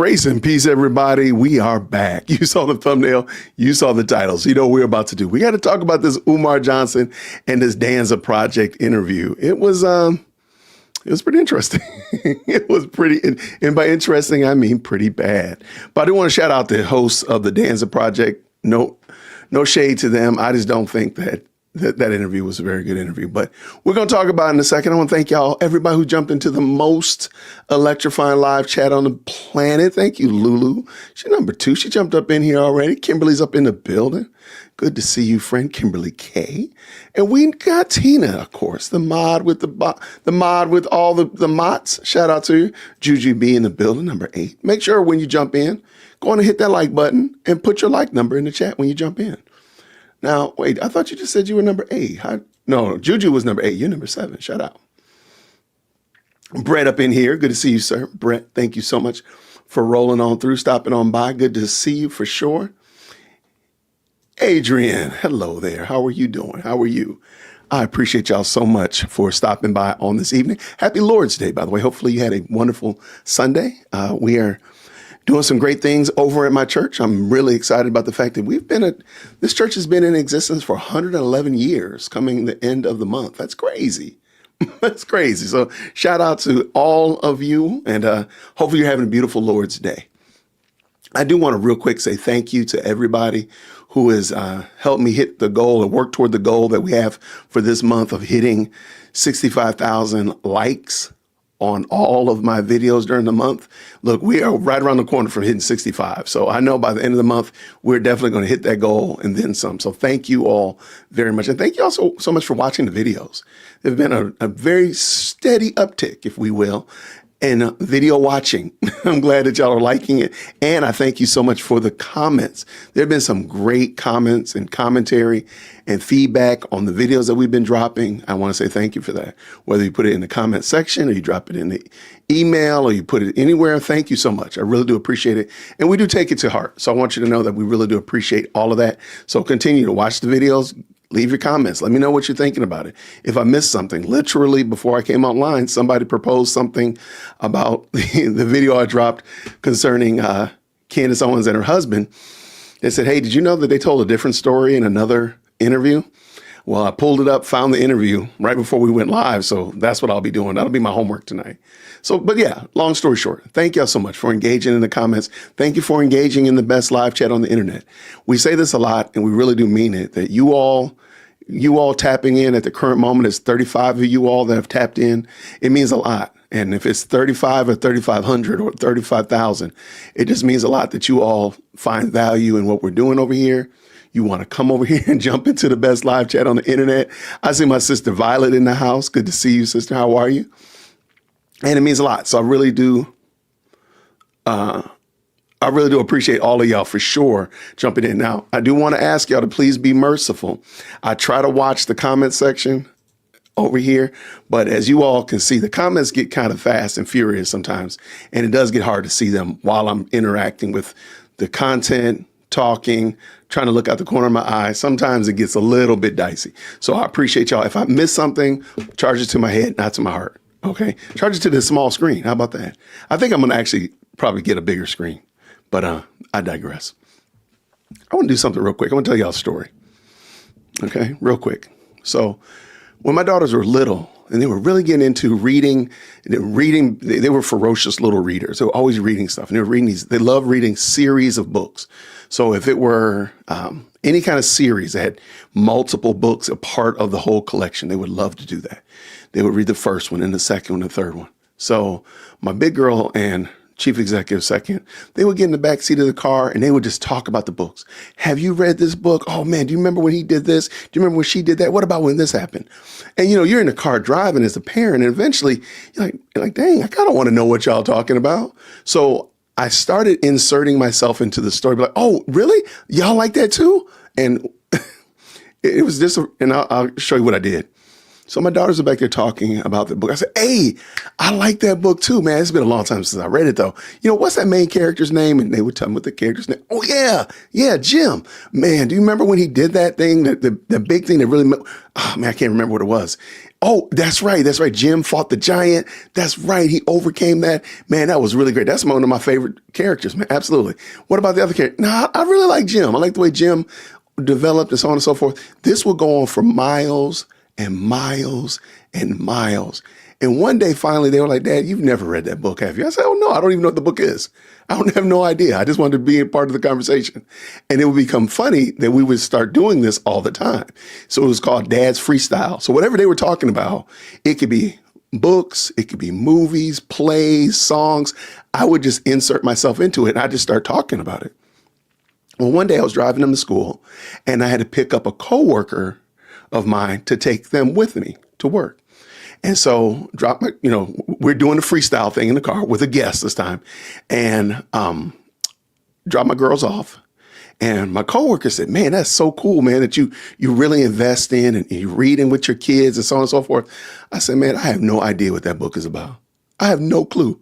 Grace and peace, everybody. We are back. You saw the thumbnail. You saw the titles. You know what we're about to do. We got to talk about this Umar Johnson and this Danza project interview. It was pretty interesting. It was pretty, and by interesting, I mean pretty bad. But I do want to shout out the hosts of the Danza project. No shade to them. I just don't think that interview was a very good interview, but we're going to talk about it in a second. I want to thank y'all, everybody who jumped into the most electrifying live chat on the planet. Thank you, Lulu. She's number 2. She jumped up in here already. Kimberly's up in the building. Good to see you, friend Kimberly K. And we got Tina, of course, the mod with the mod with all the mods. Shout out to you. Juju B in the building, number 8. Make sure when you jump in, go on and hit that like button and put your like number in the chat when you jump in. Now, wait, I thought you just said you were number 8. No, Juju was number 8. You're number 7. Shout out. Brett up in here. Good to see you, sir. Brett, thank you so much for rolling on through, stopping on by. Good to see you for sure. Adrian, hello there. How are you doing? How are you? I appreciate y'all so much for stopping by on this evening. Happy Lord's Day, by the way. Hopefully you had a wonderful Sunday. We are doing some great things over at my church. I'm really excited about the fact that this church has been in existence for 111 years, coming the end of the month. That's crazy. That's crazy. So shout out to all of you, and hopefully you're having a beautiful Lord's Day. I do want to real quick say thank you to everybody who has helped me hit the goal and work toward the goal that we have for this month of hitting 65,000 likes on all of my videos during the month. Look, we are right around the corner from hitting 65. So I know by the end of the month, we're definitely going to hit that goal and then some. So thank you all very much. And thank you also so much for watching the videos. There's been a very steady uptick, if we will, in video watching. I'm glad that y'all are liking it. And I thank you so much for the comments. There have been some great comments and commentary and feedback on the videos that we've been dropping. I want to say thank you for that. Whether you put it in the comment section or you drop it in the email or you put it anywhere, thank you so much. I really do appreciate it. And we do take it to heart. So I want you to know that we really do appreciate all of that. So continue to watch the videos. Leave your comments. Let me know what you're thinking about it. If I missed something, literally before I came online, somebody proposed something about the video I dropped concerning Candace Owens and her husband. They said, hey, did you know that they told a different story in another interview? Well, I pulled it up, found the interview right before we went live. So that's what I'll be doing. That'll be my homework tonight. So, but yeah, long story short, thank y'all so much for engaging in the comments. Thank you for engaging in the best live chat on the internet. We say this a lot and we really do mean it, that you all tapping in at the current moment is 35 of you all that have tapped in. It means a lot. And if it's 35 or 3,500 or 35,000, it just means a lot that you all find value in what we're doing over here. You want to come over here and jump into the best live chat on the internet. I see my sister Violet in the house. Good to see you, sister. How are you? And it means a lot. So I really do appreciate all of y'all for sure jumping in. Now, I do want to ask y'all to please be merciful. I try to watch the comment section over here, but as you all can see, the comments get kind of fast and furious sometimes, and it does get hard to see them while I'm interacting with the content, talking, trying to look out the corner of my eye. Sometimes it gets a little bit dicey. So I appreciate y'all. If I miss something, charge it to my head, not to my heart. Okay? Charge it to this small screen. How about that? I think I'm going to actually probably get a bigger screen. But I digress. I want to do something real quick. I want to tell y'all a story. Okay, real quick. So when my daughters were little and they were really getting into reading, they were ferocious little readers. They were always reading stuff. And they were reading they love reading series of books. So if it were any kind of series that had multiple books, a part of the whole collection, they would love to do that. They would read the first one and the second one and the third one. So my big girl and chief executive second, they would get in the back seat of the car and they would just talk about the books. Have you read this book? Oh man, do you remember when he did this? Do you remember when she did that? What about when this happened? And you're in the car driving as a parent, and eventually you're like, dang, I kind of want to know what y'all talking about. So I started inserting myself into the story, like, oh, really? Y'all like that too? And it was just, and I'll show you what I did. So my daughters are back there talking about the book. I said, hey, I like that book too, man. It's been a long time since I read it though. What's that main character's name? And they would tell me what the character's name. Oh yeah, Jim. Man, do you remember when he did that thing, the big thing that really, oh man, I can't remember what it was. Oh, that's right. That's right. Jim fought the giant. That's right. He overcame that. Man, that was really great. That's one of my favorite characters, man. Absolutely. What about the other character? No, I really like Jim. I like the way Jim developed and so on and so forth. This will go on for miles and miles and miles. And one day, finally, they were like, Dad, you've never read that book, have you? I said, oh, no, I don't even know what the book is. I don't have no idea. I just wanted to be a part of the conversation. And it would become funny that we would start doing this all the time. So it was called Dad's Freestyle. So whatever they were talking about, it could be books, it could be movies, plays, songs. I would just insert myself into it and I just start talking about it. Well, one day I was driving them to school and I had to pick up a coworker of mine to take them with me to work. And so we're doing the freestyle thing in the car with a guest this time and drop my girls off. And my coworker said, man, that's so cool, man, that you really invest in and you're reading with your kids and so on and so forth. I said, man, I have no idea what that book is about. I have no clue.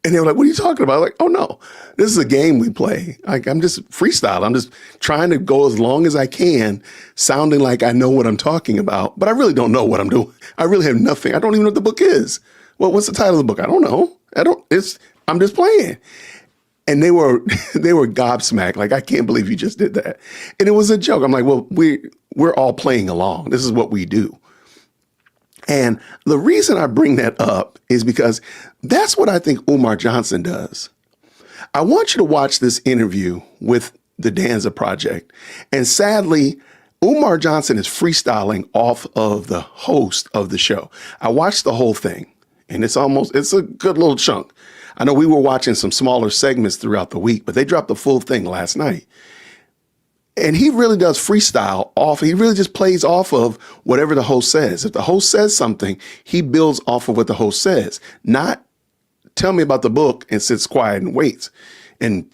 And they were like, what are you talking about? I'm like, oh, no, this is a game we play. Like, I'm just freestyle. I'm just trying to go as long as I can, sounding like I know what I'm talking about. But I really don't know what I'm doing. I really have nothing. I don't even know what the book is. Well, what's the title of the book? I don't know. I'm just playing. And they were gobsmacked. Like, I can't believe you just did that. And it was a joke. I'm like, well, we're all playing along. This is what we do. And the reason I bring that up is because that's what I think Umar Johnson does. I want you to watch this interview with the Danza Project. And sadly, Umar Johnson is freestyling off of the host of the show. I watched the whole thing and it's a good little chunk. I know we were watching some smaller segments throughout the week, but they dropped the full thing last night. And he really does freestyle off. He really just plays off of whatever the host says. If the host says something, he builds off of what the host says, not tell me about the book and sits quiet and waits and,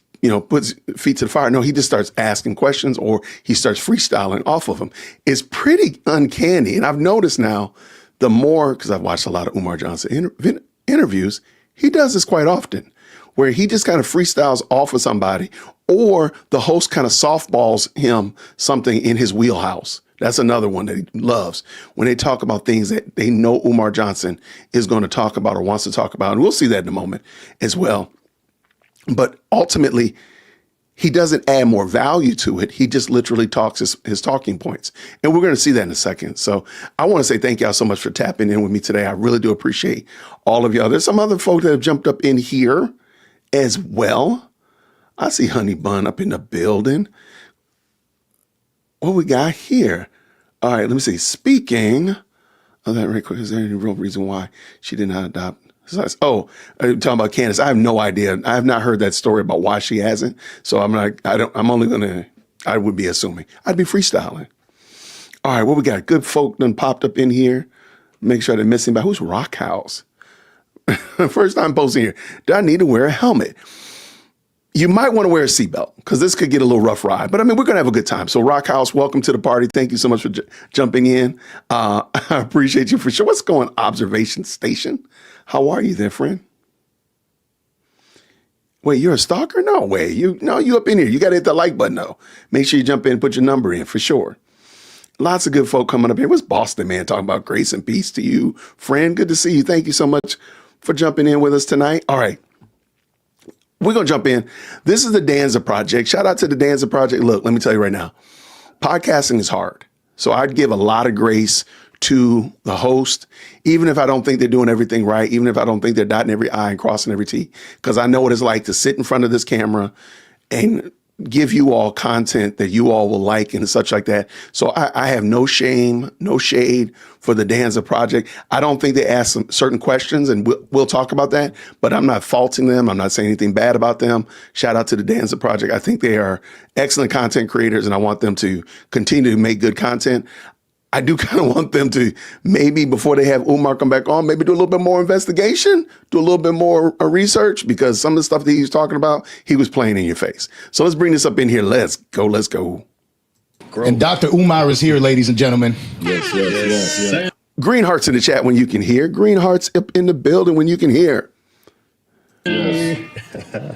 puts feet to the fire. No, he just starts asking questions or he starts freestyling off of them. It's pretty uncanny. And I've noticed now the more, because I've watched a lot of Umar Johnson interviews, he does this quite often where he just kind of freestyles off of somebody or the host kind of softballs him something in his wheelhouse. That's another one that he loves when they talk about things that they know Umar Johnson is going to talk about or wants to talk about. And we'll see that in a moment as well. But ultimately, he doesn't add more value to it. He just literally talks his talking points. And we're going to see that in a second. So I want to say thank y'all so much for tapping in with me today. I really do appreciate all of y'all. There's some other folks that have jumped up in here as well. I see Honey Bun up in the building. What we got here? All right, let me see. Speaking of that right quick, is there any real reason why she did not adopt? Oh, talking about Candace. I have no idea. I have not heard that story about why she hasn't. So I would be assuming. I'd be freestyling. All right, what we got? Good folk done popped up in here. Make sure they're missing by who's Rock House? First time posting here. Do I need to wear a helmet? You might want to wear a seatbelt because this could get a little rough ride. But I mean, we're going to have a good time. So Rock House, welcome to the party. Thank you so much for jumping in. I appreciate you for sure. What's going on? Observation Station? How are you there, friend? Wait, you're a stalker? No way. You up in here. You got to hit the like button, though. Make sure you jump in and put your number in for sure. Lots of good folk coming up here. What's Boston, man, talking about grace and peace to you, friend? Good to see you. Thank you so much for jumping in with us tonight. All right. We're going to jump in. This is the Danza Project. Shout out to the Danza Project. Look, let me tell you right now, podcasting is hard. So I'd give a lot of grace to the host, even if I don't think they're doing everything right, even if I don't think they're dotting every I and crossing every T, because I know what it's like to sit in front of this camera and give you all content that you all will like and such like that. So I have no shame, no shade for the Danza Project. I don't think they ask some certain questions, and we'll talk about that, but I'm not faulting them. I'm not saying anything bad about them. Shout out to the Danza Project. I think they are excellent content creators, and I want them to continue to make good content. I do kind of want them to maybe before they have Umar come back on, maybe do a little bit more investigation, do a little bit more research, because some of the stuff that he was talking about, he was playing in your face. So let's bring this up in here. Let's go. And Dr. Umar is here, ladies and gentlemen. Yes. Green hearts in the chat when you can hear. Green hearts up in the building when you can hear.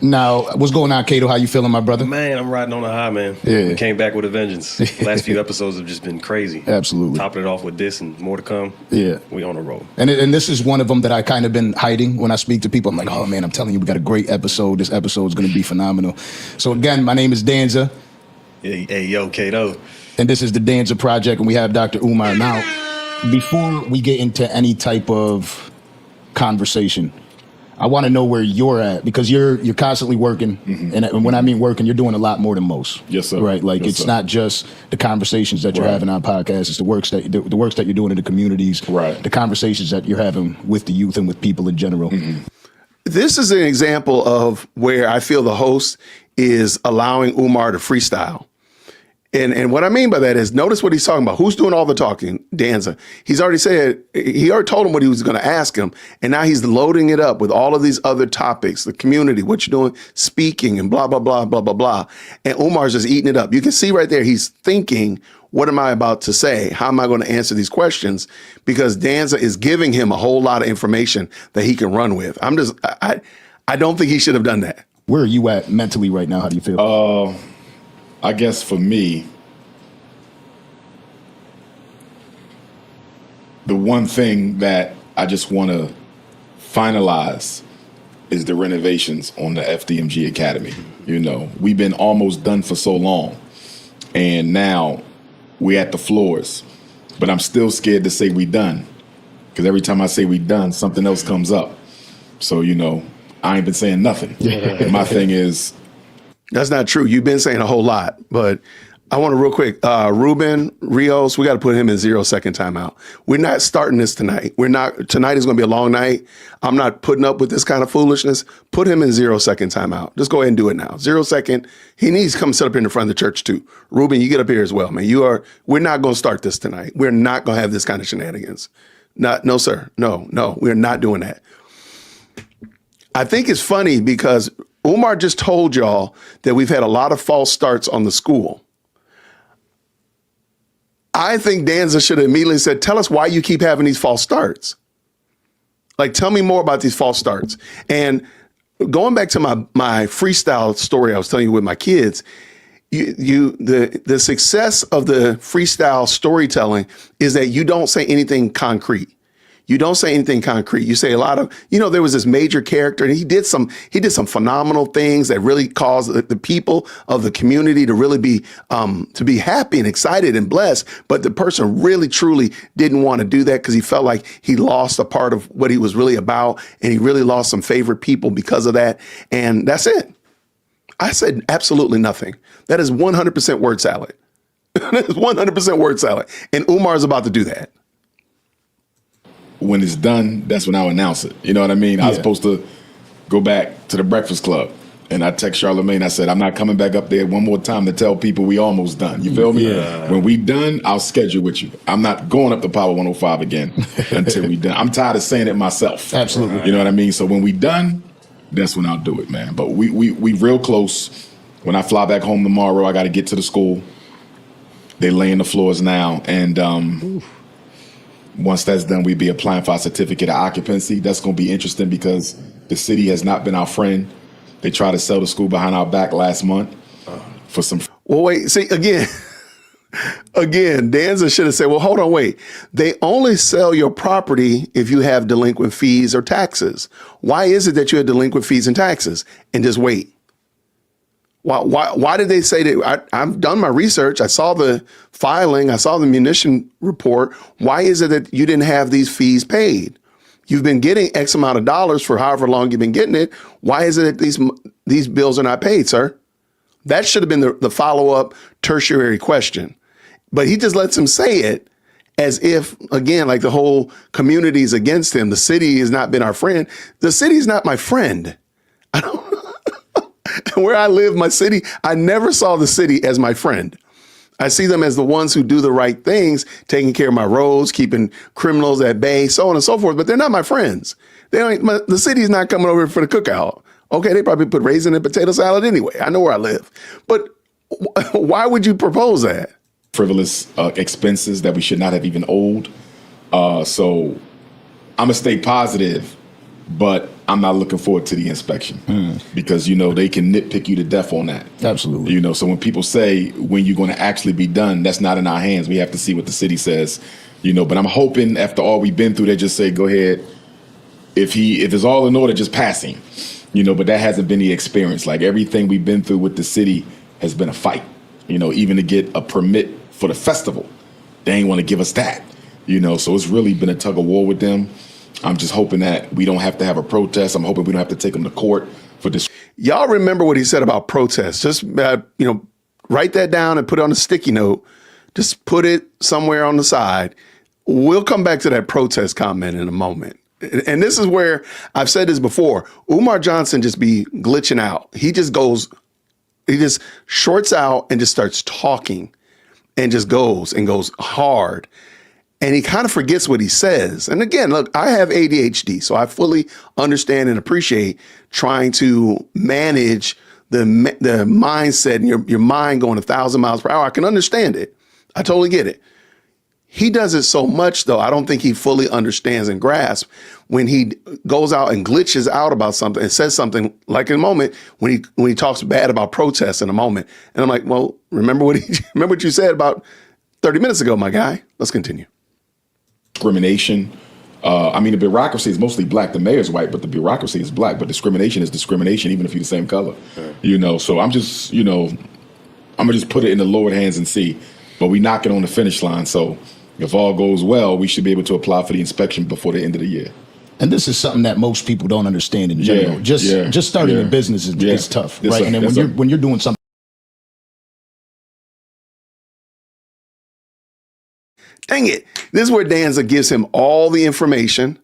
Now, what's going on, Kato? How you feeling, my brother? Man, I'm riding on a high, man. Yeah. We came back with a vengeance. Last few episodes have just been crazy. Absolutely. Topping it off with this and more to come. Yeah. We on a roll. And this is one of them that I kind of been hiding when I speak to people. I'm like, oh, man, I'm telling you, we got a great episode. This episode is going to be phenomenal. So, again, my name is Danza. Hey, yo, Kato. And this is the Danza Project, and we have Dr. Umar. Now, before we get into any type of conversation, I want to know where you're at, because you're constantly working, and when I mean working, you're doing a lot more than most. Yes, sir. Right, like Yes, it's sir. not just the conversations that you're having on podcasts; it's the works that you're doing in the communities, Right. the conversations that you're having with the youth and with people in general. This is an example of where I feel the host is allowing Umar to freestyle. And what I mean by that is, notice what he's talking about. Who's doing all the talking? Danza. He already told him what he was going to ask him. And now he's loading it up with all of these other topics, the community, what you're doing, speaking and blah, blah, blah, blah, blah, blah. And Umar's just eating it up. You can see right there, he's thinking, what am I about to say? How am I going to answer these questions? Because Danza is giving him a whole lot of information that he can run with. I don't think he should have done that. Where are you at mentally right now? How do you feel? I guess for me, the one thing that I just want to finalize is the renovations on the FDMG Academy. You know, we've been almost done for so long, and now we're at the floors, but I'm still scared to say we done, because every time I say we done, something else comes up. So, you know, I ain't been saying nothing. My thing is, That's not true. You've been saying a whole lot, but I want to real quick, Ruben Rios, we got to put him in 0-second timeout. We're not starting this tonight. Tonight is going to be a long night. I'm not putting up with this kind of foolishness. Put him in 0-second timeout. Just go ahead and do it now. 0 second. He needs to come sit up in the front of the church too. Ruben, you get up here as well, man. We're not going to start this tonight. We're not going to have this kind of shenanigans. No, sir. No, we're not doing that. I think it's funny because Umar just told y'all that we've had a lot of false starts on the school. I think Danza should have immediately said, tell us why you keep having these false starts. Like, tell me more about these false starts. And going back to my freestyle story I was telling you with my kids, the success of the freestyle storytelling is that you don't say anything concrete. You don't say anything concrete. You say a lot of, there was this major character and he did some phenomenal things that really caused the people of the community to really be happy and excited and blessed. But the person really, truly didn't want to do that because he felt like he lost a part of what he was really about. And he really lost some favorite people because of that. And that's it. I said absolutely nothing. That is 100% word salad. That is 100% word salad. And Umar is about to do that. when it's done, that's when I'll announce it. You know what I mean? I was supposed to go back to the Breakfast Club. And I text Charlamagne, I said, I'm not coming back up there one more time to tell people we almost done. You feel me? Yeah. When we done, I'll schedule with you. I'm not going up to Power 105 again until we done. I'm tired of saying it myself. Absolutely. You know what I mean? So when we done, that's when I'll do it, man. But we real close. When I fly back home tomorrow, I got to get to the school. They laying the floors now. And once that's done, we'll be applying for a certificate of occupancy. That's going to be interesting because the city has not been our friend. They tried to sell the school behind our back last month for some. Well, wait, see, again, Danza should have said, well, hold on, wait. They only sell your property if you have delinquent fees or taxes. Why is it that you have delinquent fees and taxes? And just wait. Why did they say that? I've done my research. I saw the filing. I saw the munition report. Why is it that you didn't have these fees paid? You've been getting X amount of dollars for however long you've been getting it. Why is it that these bills are not paid, sir? That should have been the follow-up tertiary question. But he just lets him say it as if, again, like the whole community is against him. The city has not been our friend. The city is not my friend. I don't. Where I live, my city, I never saw the city as my friend. I see them as the ones who do the right things, taking care of my roads, keeping criminals at bay, so on and so forth. But they're not my friends. The city's not coming over for the cookout. Okay, they probably put raisin and potato salad anyway. I know where I live. But why would you propose that? Frivolous expenses that we should not have even owed. So I'm going to stay positive, but I'm not looking forward to the inspection because, they can nitpick you to death on that. Absolutely. So when people say when you're going to actually be done, that's not in our hands. We have to see what the city says, but I'm hoping after all we've been through, they just say, go ahead. If it's all in order, just pass him, but that hasn't been the experience. Like everything we've been through with the city has been a fight, even to get a permit for the festival. They ain't want to give us that, so it's really been a tug of war with them. I'm just hoping that we don't have to have a protest. I'm hoping we don't have to take them to court for this. Y'all remember what he said about protests. Just, write that down and put it on a sticky note. Just put it somewhere on the side. We'll come back to that protest comment in a moment. And this is where I've said this before. Umar Johnson just be glitching out. He just shorts out and just starts talking and just goes hard. And he kind of forgets what he says. And again, look, I have ADHD, so I fully understand and appreciate trying to manage the mindset and your mind going 1,000 miles per hour. I can understand it. I totally get it. He does it so much, though, I don't think he fully understands and grasps when he goes out and glitches out about something and says something like in a moment when he talks bad about protests in a moment. And I'm like, well, remember what you said about 30 minutes ago, my guy. Let's continue. Discrimination. The bureaucracy is mostly black. The mayor's white, but the bureaucracy is black. But discrimination is discrimination, even if you're the same color. So I'm just, I'm gonna just put it in the Lord's hands and see. But we knock it on the finish line. So if all goes well, we should be able to apply for the inspection before the end of the year. And this is something that most people don't understand in general. Just starting a business is tough, right? And then when you're doing something. Dang it. This is where Danza gives him all the information.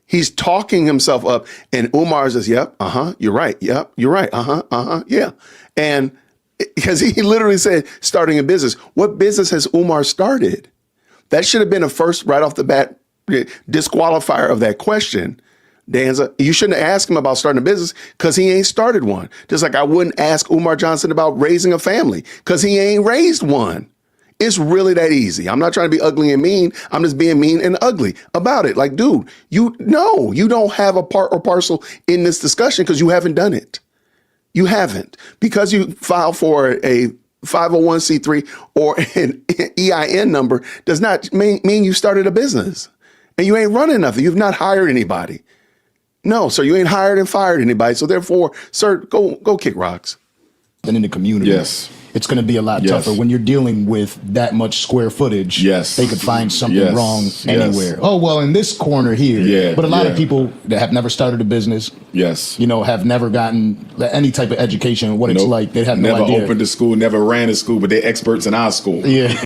He's talking himself up, and Umar says, yep, you're right. Yep, you're right. Yeah. And because he literally said starting a business. What business has Umar started? That should have been a first right off the bat disqualifier of that question. Danza, you shouldn't have asked him about starting a business because he ain't started one. Just like I wouldn't ask Umar Johnson about raising a family because he ain't raised one. It's really that easy. I'm not trying to be ugly and mean. I'm just being mean and ugly about it. Like, dude, you don't have a part or parcel in this discussion because you haven't done it. You haven't. Because you filed for a 501c3 or an EIN number does not mean you started a business. And you ain't running nothing. You've not hired anybody. No, sir, you ain't hired and fired anybody. So therefore, sir, go kick rocks. And in the community. Yes. It's going to be a lot tougher when you're dealing with that much square footage. Yes. They could find something wrong anywhere. Oh, well, in this corner here. Yeah. But a lot of people that have never started a business. Yes. Have never gotten any type of education, what it's like. They have no idea. Never opened a school, never ran a school, but they're experts in our school. Yeah.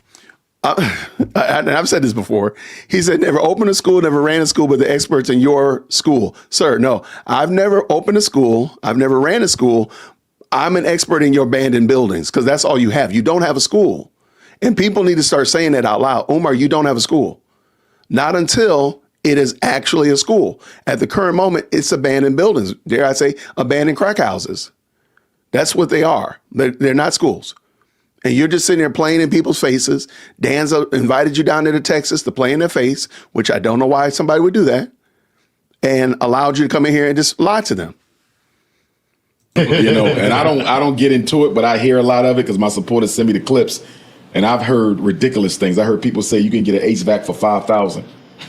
I've said this before. He said, never opened a school, never ran a school, but the experts in your school. Sir, no, I've never opened a school. I've never ran a school. I'm an expert in your abandoned buildings because that's all you have. You don't have a school. And people need to start saying that out loud. Umar, you don't have a school. Not until it is actually a school. At the current moment, it's abandoned buildings. Dare I say, abandoned crack houses. That's what they are. They're not schools. And you're just sitting there playing in people's faces. Danza invited you down there to Texas to play in their face, which I don't know why somebody would do that, and allowed you to come in here and just lie to them. And I don't get into it, but I hear a lot of it because my supporters send me the clips, and I've heard ridiculous things. I heard people say you can get an HVAC for $5,000.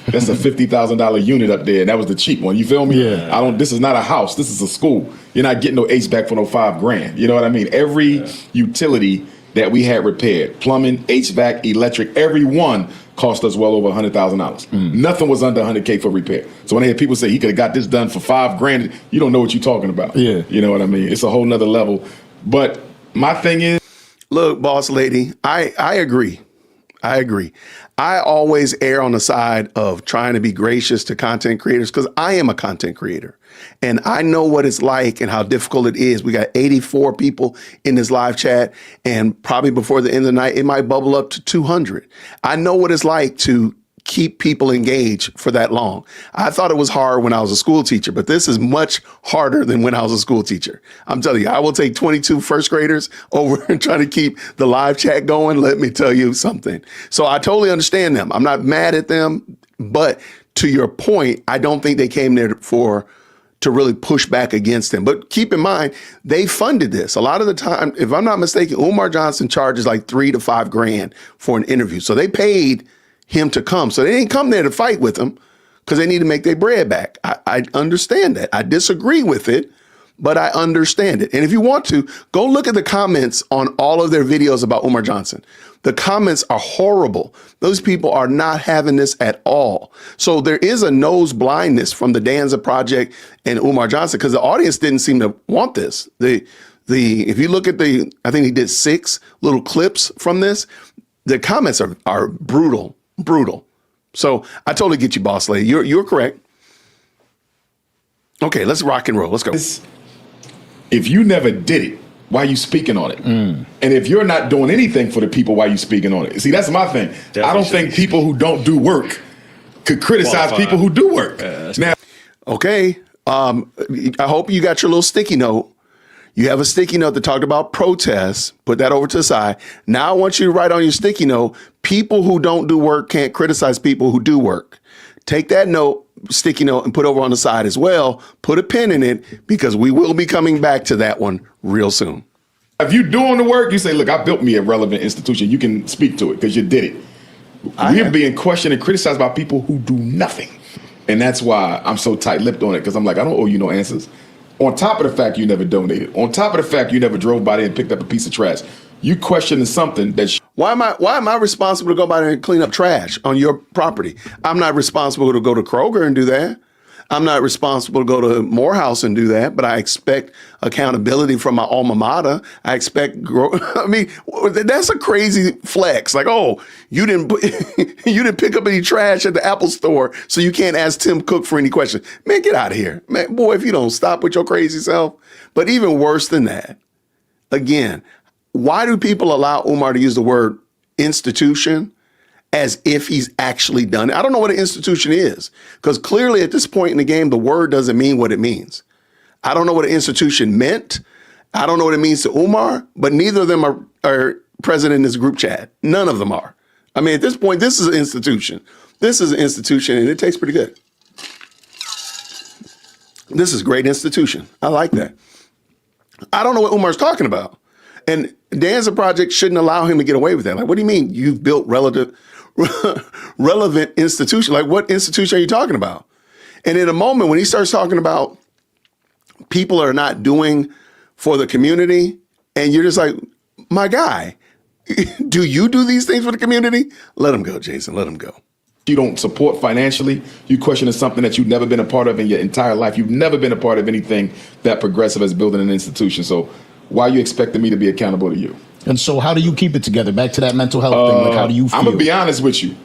That's a $50,000 unit up there, and that was the cheap one. You feel me? Yeah. This is not a house. This is a school. You're not getting no HVAC for no $5,000. You know what I mean? Every utility that we had repaired, plumbing, HVAC, electric, every one cost us well over $100,000. Nothing was under $100K for repair. So when I hear people say he could have got this done for $5,000, you don't know what you're talking about. Yeah. You know what I mean? It's a whole nother level. But my thing is, look, boss lady, I agree. I always err on the side of trying to be gracious to content creators because I am a content creator and I know what it's like and how difficult it is. We got 84 people in this live chat, and probably before the end of the night, it might bubble up to 200. I know what it's like to keep people engaged for that long. I thought it was hard when I was a school teacher, but this is much harder than when I was a school teacher. I'm telling you, I will take 22 first graders over and try to keep the live chat going. Let me tell you something. So I totally understand them. I'm not mad at them, but to your point, I don't think they came there to really push back against him. But keep in mind, they funded this. A lot of the time, if I'm not mistaken, Umar Johnson charges like $3 to $5 grand for an interview. So they paid him to come. So they didn't come there to fight with him because they need to make their bread back. I understand that. I disagree with it, but I understand it. And if you want to, go look at the comments on all of their videos about Umar Johnson. The comments are horrible. Those people are not having this at all. So there is a nose blindness from the Danza Project and Umar Johnson because the audience didn't seem to want this. If you look at I think he did 6 little clips from this. The comments are brutal. So I totally get you, boss lady. You're correct. Okay, let's rock and roll. Let's go. If you never did it, why are you speaking on it? And if you're not doing anything for the people, why are you speaking on it? See, that's my thing. Definitely I don't think people who don't do work could criticize people who do work. Now, Okay. I hope you got your little sticky note. You have a sticky note that talked about protests. Put that over to the side. Now I want you to write on your sticky note, people who don't do work can't criticize people who do work. Take that note, sticky note, and put over on the side as well. Put a pin in it because we will be coming back to that one real soon. if you're doing the work, you say, look, I built me a relevant institution. You can speak to it because you did it. We're being questioned and criticized by people who do nothing. And that's why I'm so tight-lipped on it, because I'm like, I don't owe you no answers. On top of the fact you never donated, on top of the fact you never drove by there and picked up a piece of trash, you questioning something that Why am I responsible to go by there and clean up trash on your property? I'm not responsible to go to Kroger and do that. I'm not responsible to go to Morehouse and do that, but I expect accountability from my alma mater. I expect I mean, that's a crazy flex. Like, oh, you didn't pick up any trash at the Apple store, so you can't ask Tim Cook for any questions. Man, get out of here. Man, boy, if you don't stop with your crazy self. But even worse than that, again, why do people allow Umar to use the word institution as if he's actually done it? I don't know what an institution is, because clearly at this point in the game, the word doesn't mean what it means. I don't know what an institution meant. I don't know what it means to Umar, but neither of them are present in this group chat. None of them are. I mean, at this point, this is an institution. This is an institution, and it tastes pretty good. This is a great institution. I like that. I don't know what Umar's talking about. And Danza Project shouldn't allow him to get away with that. Like, what do you mean you've built relevant institution? Like, what institution are you talking about? And in a moment when he starts talking about people are not doing for the community, and you're just like, my guy, do you do these things for the community? Let him go, Jason. Let him go. you don't support financially, you questioning something that you've never been a part of in your entire life. You've never been a part of anything that progressive as building an institution. So why are you expecting me to be accountable to you? And so how do you keep it together? Back to that mental health thing. Like, how do you feel? I'm going to be honest with you.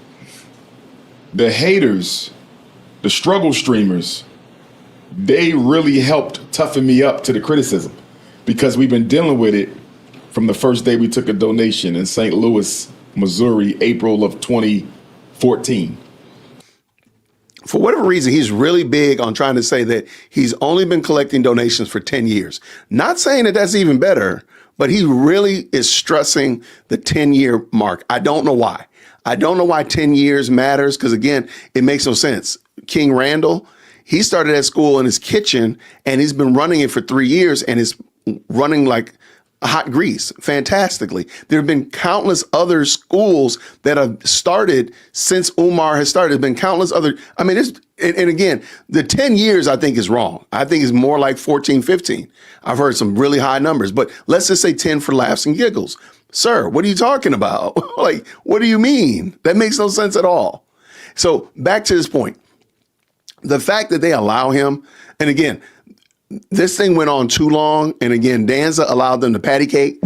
The haters, the struggle streamers, they really helped toughen me up to the criticism, because we've been dealing with it from the first day we took a donation in St. Louis, Missouri, April of 2014. For whatever reason, he's really big on trying to say that he's only been collecting donations for 10 years. Not saying that that's even better, but he really is stressing the 10-year mark. I don't know why. I don't know why 10 years matters, because, again, it makes no sense. King Randall, he started at school in his kitchen, and he's been running it for 3 years, and is running like hot grease fantastically. There have been countless other schools that have started since Umar has started. There's been countless other, I mean, and again, the 10 years I think is wrong. I think it's more like 14, 15. I've heard some really high numbers, but let's just say 10 for laughs and giggles. Sir, what are you talking about? Like, what do you mean? That makes no sense at all. So back to this point, the fact that they allow him, and again, this thing went on too long. And again, Danza allowed them to patty cake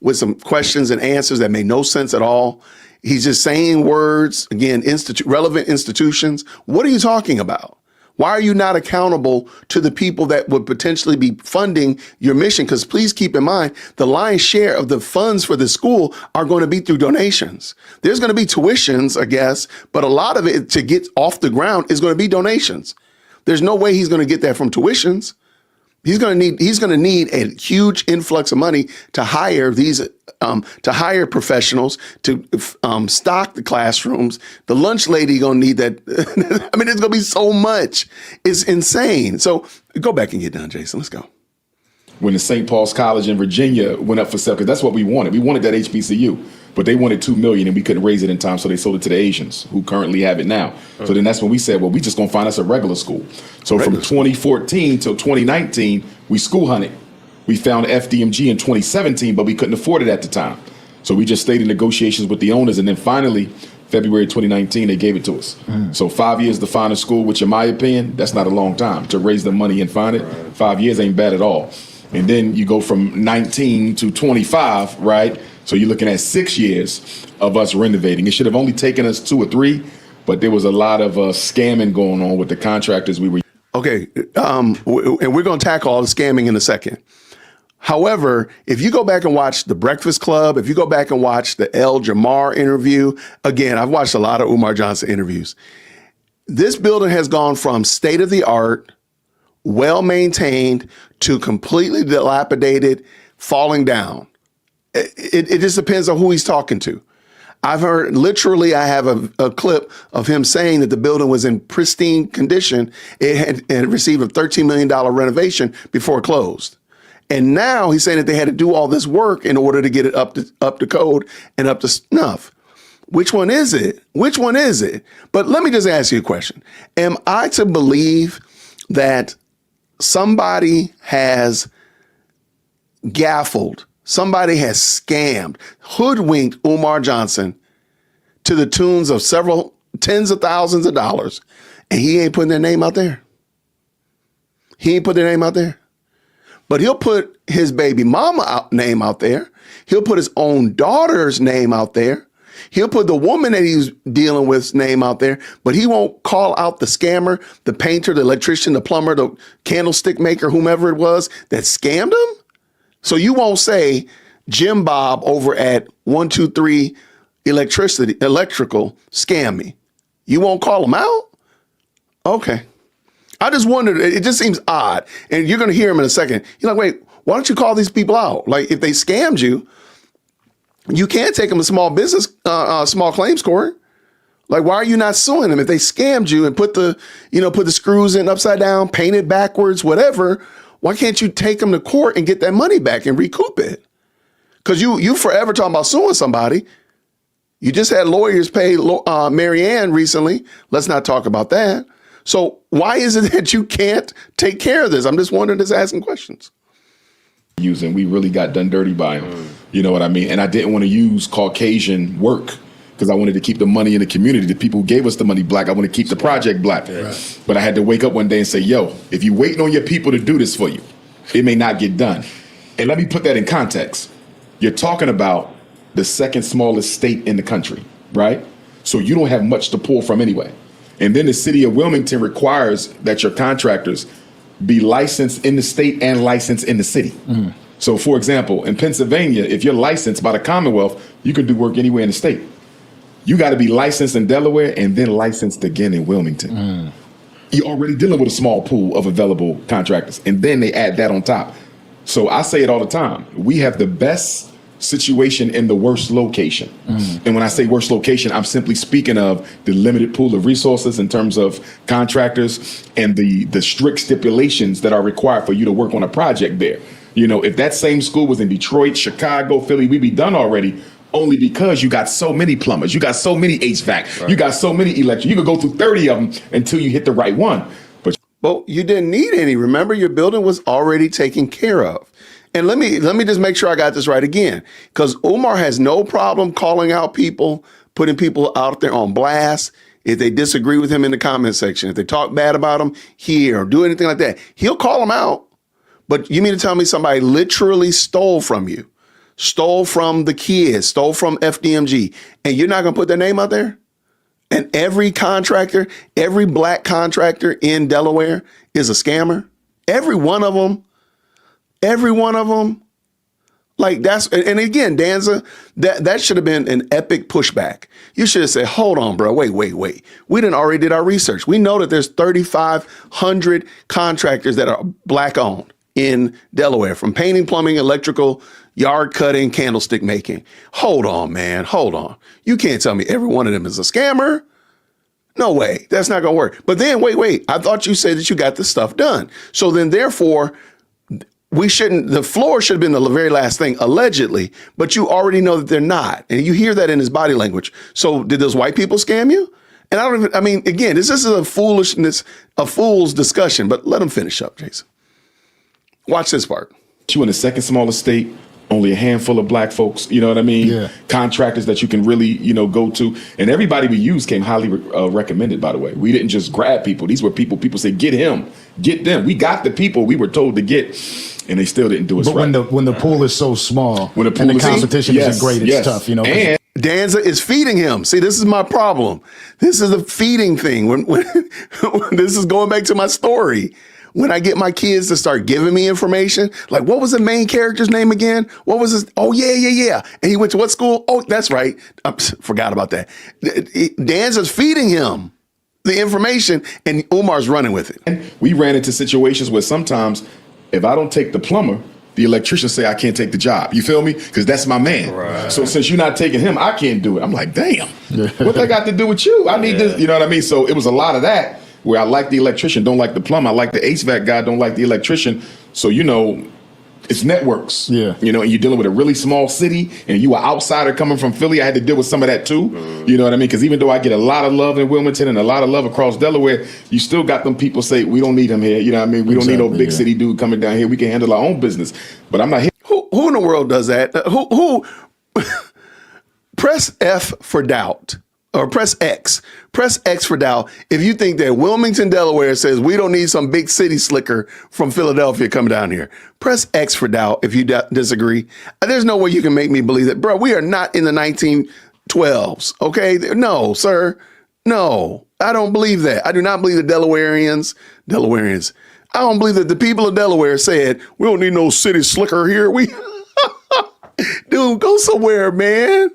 with some questions and answers that made no sense at all. He's just saying words, again, relevant institutions. What are you talking about? Why are you not accountable to the people that would potentially be funding your mission? Because please keep in mind, the lion's share of the funds for the school are going to be through donations. There's going to be tuitions, I guess, but a lot of it to get off the ground is going to be donations. There's no way he's going to get that from tuitions. He's going to need a huge influx of money to hire professionals to stock the classrooms. The lunch lady going to need that. I mean, there's going to be so much. It's insane. So go back and get done, Jason. Let's go. When the St. Paul's College in Virginia went up for sale, because that's what we wanted. We wanted that HBCU, but they wanted $2 million and we couldn't raise it in time, so they sold it to the Asians who currently have it now. So then that's when we said, well, we just gonna find us a regular school. So from 2014 till 2019, we school hunted. We found FDMG in 2017, but we couldn't afford it at the time. So we just stayed in negotiations with the owners, and then finally, February 2019, they gave it to us. So 5 years to find a school, which in my opinion, that's not a long time. To raise the money and find it, 5 years ain't bad at all. And then you go from 19 to 25, right? So you're looking at 6 years of us renovating. It should have only taken us 2 or 3, but there was a lot of scamming going on with the contractors we were. Okay, and we're going to tackle all the scamming in a second. However, if you go back and watch The Breakfast Club, if you go back and watch the El Jamar interview, again, I've watched a lot of Umar Johnson interviews. This building has gone from state of the art, well-maintained, to completely dilapidated, falling down. It just depends on who he's talking to. I've heard, literally, I have a clip of him saying that the building was in pristine condition. It had received a $13 million renovation before it closed. And now he's saying that they had to do all this work in order to get it up to code and up to snuff. Which one is it? Which one is it? But let me just ask you a question. Am I to believe that somebody has gaffled, somebody has scammed, hoodwinked Umar Johnson to the tunes of several tens of thousands of dollars, and he ain't putting their name out there? He ain't put their name out there. But he'll put his baby mama name out there. He'll put his own daughter's name out there. He'll put the woman that he's dealing with's name out there, but he won't call out the scammer, the painter, the electrician, the plumber, the candlestick maker, whomever it was that scammed him. So you won't say Jim Bob over at 123 Electrical scam me. You won't call him out? Okay. I just wondered, it just seems odd. And you're going to hear him in a second. You're like, wait, why don't you call these people out? Like, if they scammed you, you can't take them to small business, small claims court. Like, why are you not suing them? If they scammed you and put the screws in upside down, paint it backwards, whatever, why can't you take them to court and get that money back and recoup it? Because you forever talking about suing somebody. You just had lawyers pay Mary Ann recently. Let's not talk about that. So why is it that you can't take care of this? I'm just wondering, just asking questions. Using, we really got done dirty by him. You know what I mean? And I didn't want to use Caucasian work because I wanted to keep the money in the community. The people who gave us the money black. I want to keep the project black. Right. But I had to wake up one day and say, yo, if you're waiting on your people to do this for you, it may not get done. And let me put that in context. You're talking about the second smallest state in the country, right? So you don't have much to pull from anyway. And then the city of Wilmington requires that your contractors be licensed in the state and licensed in the city. So, for example, in Pennsylvania, if you're licensed by the Commonwealth, you can do work anywhere in the state. You got to be licensed in Delaware and then licensed again in Wilmington. You're already dealing with a small pool of available contractors, and then they add that on top. So I say it all the time. We have the best situation in the worst location. And when I say worst location, I'm simply speaking of the limited pool of resources in terms of contractors and the strict stipulations that are required for you to work on a project there. You know, if that same school was in Detroit, Chicago, Philly, we'd be done already, only because you got so many plumbers, you got so many HVAC, you got so many electric. You could go through 30 of them until you hit the right one. But well, you didn't need any. Remember, your building was already taken care of. And let me just make sure I got this right again, because Umar has no problem calling out people, putting people out there on blast. If they disagree with him in the comment section, if they talk bad about him here or do anything like that, he'll call them out. But you mean to tell me somebody literally stole from you, stole from the kids, stole from FDMG, and you're not going to put their name out there? And every contractor, every black contractor in Delaware is a scammer. Every one of them. Every one of them. Like that's, and again, Danza, that should have been an epic pushback. You should have said, hold on, bro, wait. We done already did our research. We know that there's 3,500 contractors that are black owned. in Delaware, from painting, plumbing, electrical, yard cutting, candlestick making. Hold on, man. Hold on. You can't tell me every one of them is a scammer. No way. That's not going to work. But then, wait. I thought you said that you got this stuff done. So then, therefore, the floor should have been the very last thing, allegedly, but you already know that they're not. And you hear that in his body language. So did those white people scam you? And again, this is a fool's discussion, but let him finish up, Jason. Watch this part. You in the second smallest state, only a handful of black folks, you know what I mean? Yeah. Contractors that you can really, go to. And everybody we used came highly recommended, by the way. We didn't just grab people. These were people said, get him, get them. We got the people we were told to get, and they still didn't do us right. But when the pool is so small, when the pool and the competition isn't great, it's tough, And Danza is feeding him. See, this is my problem. This is a feeding thing. When this is going back to my story. When I get my kids to start giving me information, like what was the main character's name again? What was his? Oh, yeah. And he went to what school? Oh, that's right. I forgot about that. Danza's feeding him the information and Umar's running with it. We ran into situations where sometimes if I don't take the plumber, the electrician say I can't take the job. You feel me? Because that's my man. Right. So since you're not taking him, I can't do it. I'm like, damn, what that got to do with you? I need this. You know what I mean? So it was a lot of that. Where I like the electrician, don't like the plumber. I like the HVAC guy, don't like the electrician. So, it's networks. Yeah. And you're dealing with a really small city and you are outsider coming from Philly. I had to deal with some of that too. You know what I mean? Because even though I get a lot of love in Wilmington and a lot of love across Delaware, you still got them people say, we don't need him here. You know what I mean? We don't need no big city dude coming down here. We can handle our own business. But I'm not here. Who in the world does that? Who press F for doubt. Or press X. Press X for doubt if you think that Wilmington, Delaware says we don't need some big city slicker from Philadelphia coming down here. Press X for doubt if you disagree. There's no way you can make me believe that. Bro, we are not in the 1912s, okay? No, sir. No, I don't believe that. I do not believe the Delawareans. I don't believe that the people of Delaware said, we don't need no city slicker here. Dude, go somewhere, man.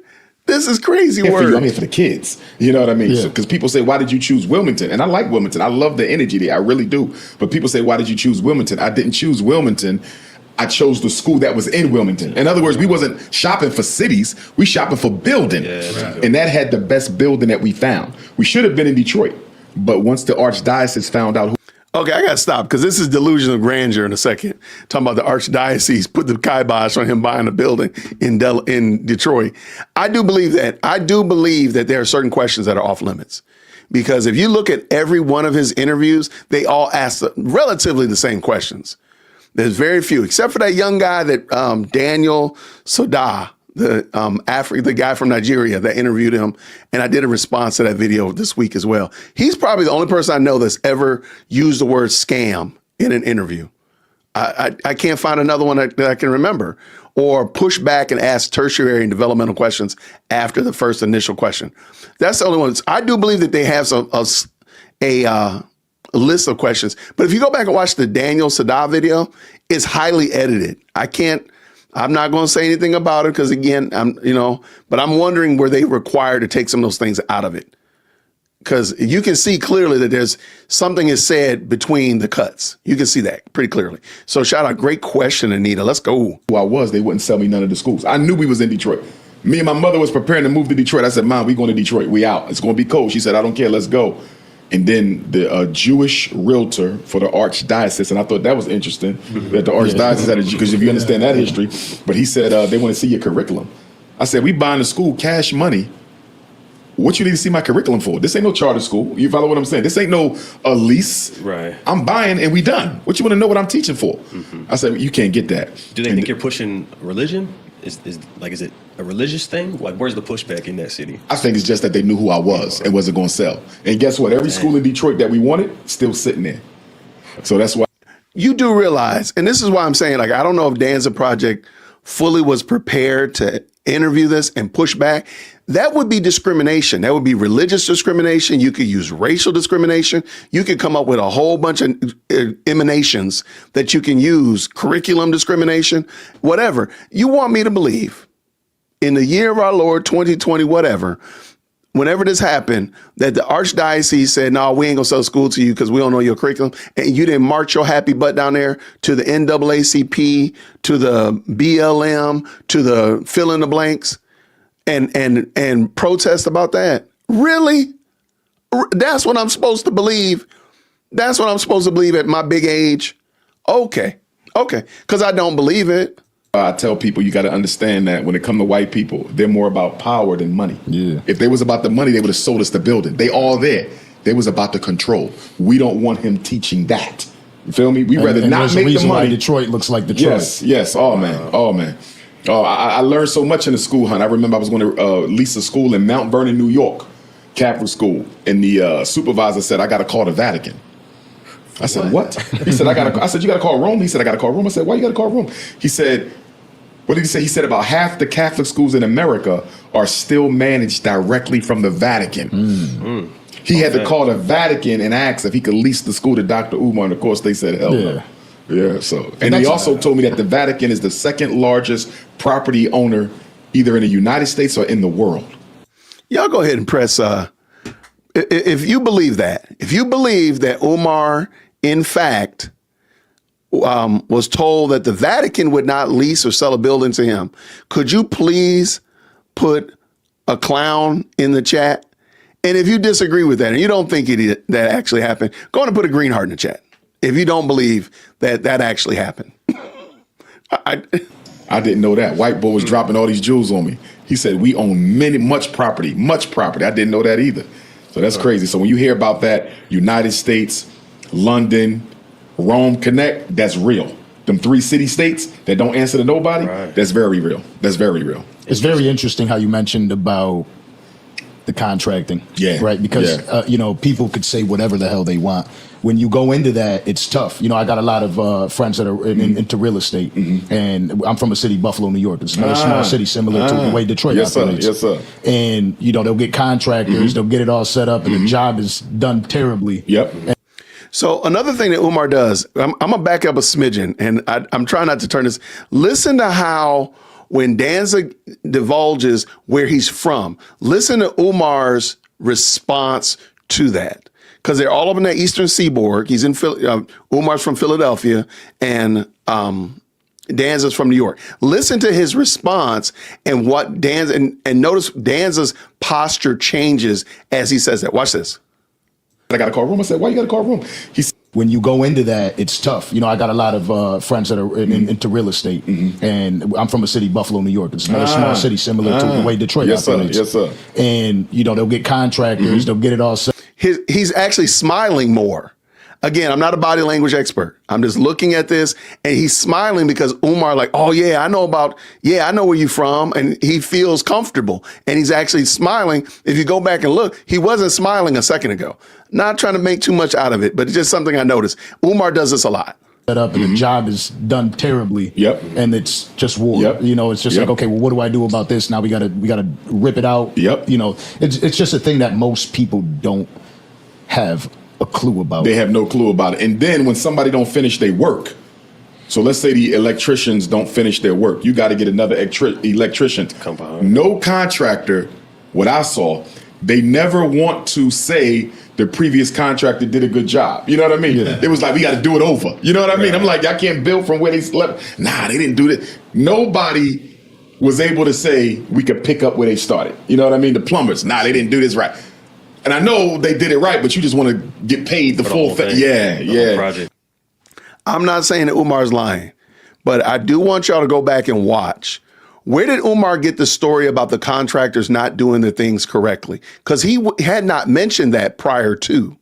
This is crazy work. I'm here for the kids. You know what I mean? Yeah. Because people say, why did you choose Wilmington? And I like Wilmington. I love the energy there. I really do. But people say, why did you choose Wilmington? I didn't choose Wilmington. I chose the school that was in Wilmington. In other words, we wasn't shopping for cities. We shopping for building. Yeah, right. And that had the best building that we found. We should have been in Detroit. But once the Archdiocese found out who. Okay, I got to stop because this is delusion of grandeur in a second. Talking about the Archdiocese put the kibosh on him buying a building in Detroit. I do believe that there are certain questions that are off limits. Because if you look at every one of his interviews, they all ask relatively the same questions. There's very few, except for that young guy that Daniel Soda, the guy from Nigeria that interviewed him. And I did a response to that video this week as well. He's probably the only person I know that's ever used the word scam in an interview. I can't find another one that I can remember, or push back and ask tertiary and developmental questions after the first initial question. That's the only one. I do believe that they have a list of questions. But if you go back and watch the Daniel Sada video, it's highly edited. I'm not going to say anything about it because, again, but I'm wondering were they required to take some of those things out of it? Because you can see clearly that there's something is said between the cuts. You can see that pretty clearly. So shout out, great question, Anita. Let's go. Who I was, they wouldn't sell me none of the schools. I knew we was in Detroit. Me and my mother was preparing to move to Detroit. I said, Mom, we going to Detroit. We out. It's going to be cold. She said, I don't care. Let's go. And then the Jewish realtor for the Archdiocese, and I thought that was interesting that the Archdiocese had a Jew, because if you understand that history, but he said they want to see your curriculum. I said, we buying the school cash money. What you need to see my curriculum for? This ain't no charter school. You follow what I'm saying? This ain't no lease. Right. I'm buying and we done. What you want to know what I'm teaching for? Mm-hmm. I said, you can't get that. Do they think you're pushing religion? Is it a religious thing? Like, where's the pushback in that city? I think it's just that they knew who I was and wasn't going to sell. And guess what? Every school in Detroit that we wanted, still sitting there. So that's why. You do realize, and this is why I'm saying, I don't know if Danza Project fully was prepared to interview this and push back. That would be discrimination. That would be religious discrimination. You could use racial discrimination. You could come up with a whole bunch of emanations that you can use, curriculum discrimination, whatever. You want me to believe in the year of our Lord, 2020, whatever, whenever this happened, that the archdiocese said, no, we ain't gonna sell school to you because we don't know your curriculum, and you didn't march your happy butt down there to the NAACP, to the BLM, to the fill in the blanks, and protest about that? Really? That's what I'm supposed to believe? That's what I'm supposed to believe at my big age? Okay, because I don't believe it. I tell people you got to understand that when it comes to white people, they're more about power than money. Yeah. If they was about the money, they would have sold us the building. They all there. They was about the control. We don't want him teaching that. You feel me? We rather not there's a make the reason why money. Detroit looks like Detroit. Yes. Oh man. Oh, I learned so much in the school hunt. I remember I was going to lease a school in Mount Vernon, New York, Catholic school, and the supervisor said, "I got to call the Vatican." I said, "What?" He said, I said, "You got to call Rome." He said, "I got to call Rome." I said, "Why you got to call Rome?" He said, what did he say? He said about half the Catholic schools in America are still managed directly from the Vatican. He had to call the Vatican and ask if he could lease the school to Dr. Umar, and of course they said hell no. Yeah, so. And he also told me that the Vatican is the second largest property owner either in the United States or in the world. Y'all go ahead and press, if you believe that Umar, in fact, was told that the Vatican would not lease or sell a building to him, could you please put a clown in the chat? And if you disagree with that and you don't think that actually happened, go on and put a green heart in the chat. If you don't believe that actually happened. I didn't know that. White boy was dropping all these jewels on me. He said we own much property. I didn't know that either. So that's crazy. So when you hear about that, United States, London, Rome Connect, that's real. Them 3 city states that don't answer to nobody, that's very real. That's very real. It's very interesting how you mentioned about the contracting. Yeah. Right? Because, people could say whatever the hell they want. When you go into that, it's tough. I got a lot of friends that are into real estate. And I'm from a city, Buffalo, New York. It's another small city similar to the way Detroit operates. Yes, sir. And, they'll get contractors, they'll get it all set up, and the job is done terribly. Yep. So another thing that Umar does, I'm gonna back up a smidgen, and I'm trying not to turn this. Listen to how when Danza divulges where he's from, listen to Umar's response to that, because they're all up in that Eastern Seaboard. He's in Umar's from Philadelphia, and Danza's from New York. Listen to his response and what Danza and notice Danza's posture changes as he says that. Watch this. I got to call Rome. I said, "Why you got to call Rome?" When you go into that, it's tough. I got a lot of friends that are into real estate, and I'm from a city, Buffalo, New York. It's another small city similar to the way Detroit operates. Yes, sir. And they'll get contractors, they'll get it all set. He's actually smiling more. Again, I'm not a body language expert. I'm just looking at this, and he's smiling because Umar, like, oh yeah, I know where you're from, and he feels comfortable, and he's actually smiling. If you go back and look, he wasn't smiling a second ago. Not trying to make too much out of it, but it's just something I noticed. Umar does this a lot. Set up, and the job is done terribly. Yep. And it's just war. Yep. It's just like, okay, well, what do I do about this? Now we gotta rip it out. Yep. It's just a thing that most people don't have a clue about. They have no clue about it. And then when somebody don't finish their work, so let's say the electricians don't finish their work, you got to get another electrician. Come behind. No contractor, what I saw, they never want to say the previous contractor did a good job. You know what I mean? Yeah. It was like, we got to do it over. You know what I mean? I'm like, I can't build from where they slept. Nah, they didn't do that. Nobody was able to say we could pick up where they started. You know what I mean? The plumbers, nah, they didn't do this right. And I know they did it right, but you just want to get paid the full thing. Yeah. Project. I'm not saying that Umar's lying, but I do want y'all to go back and watch. Where did Umar get the story about the contractors not doing the things correctly? Because he had not mentioned that prior to.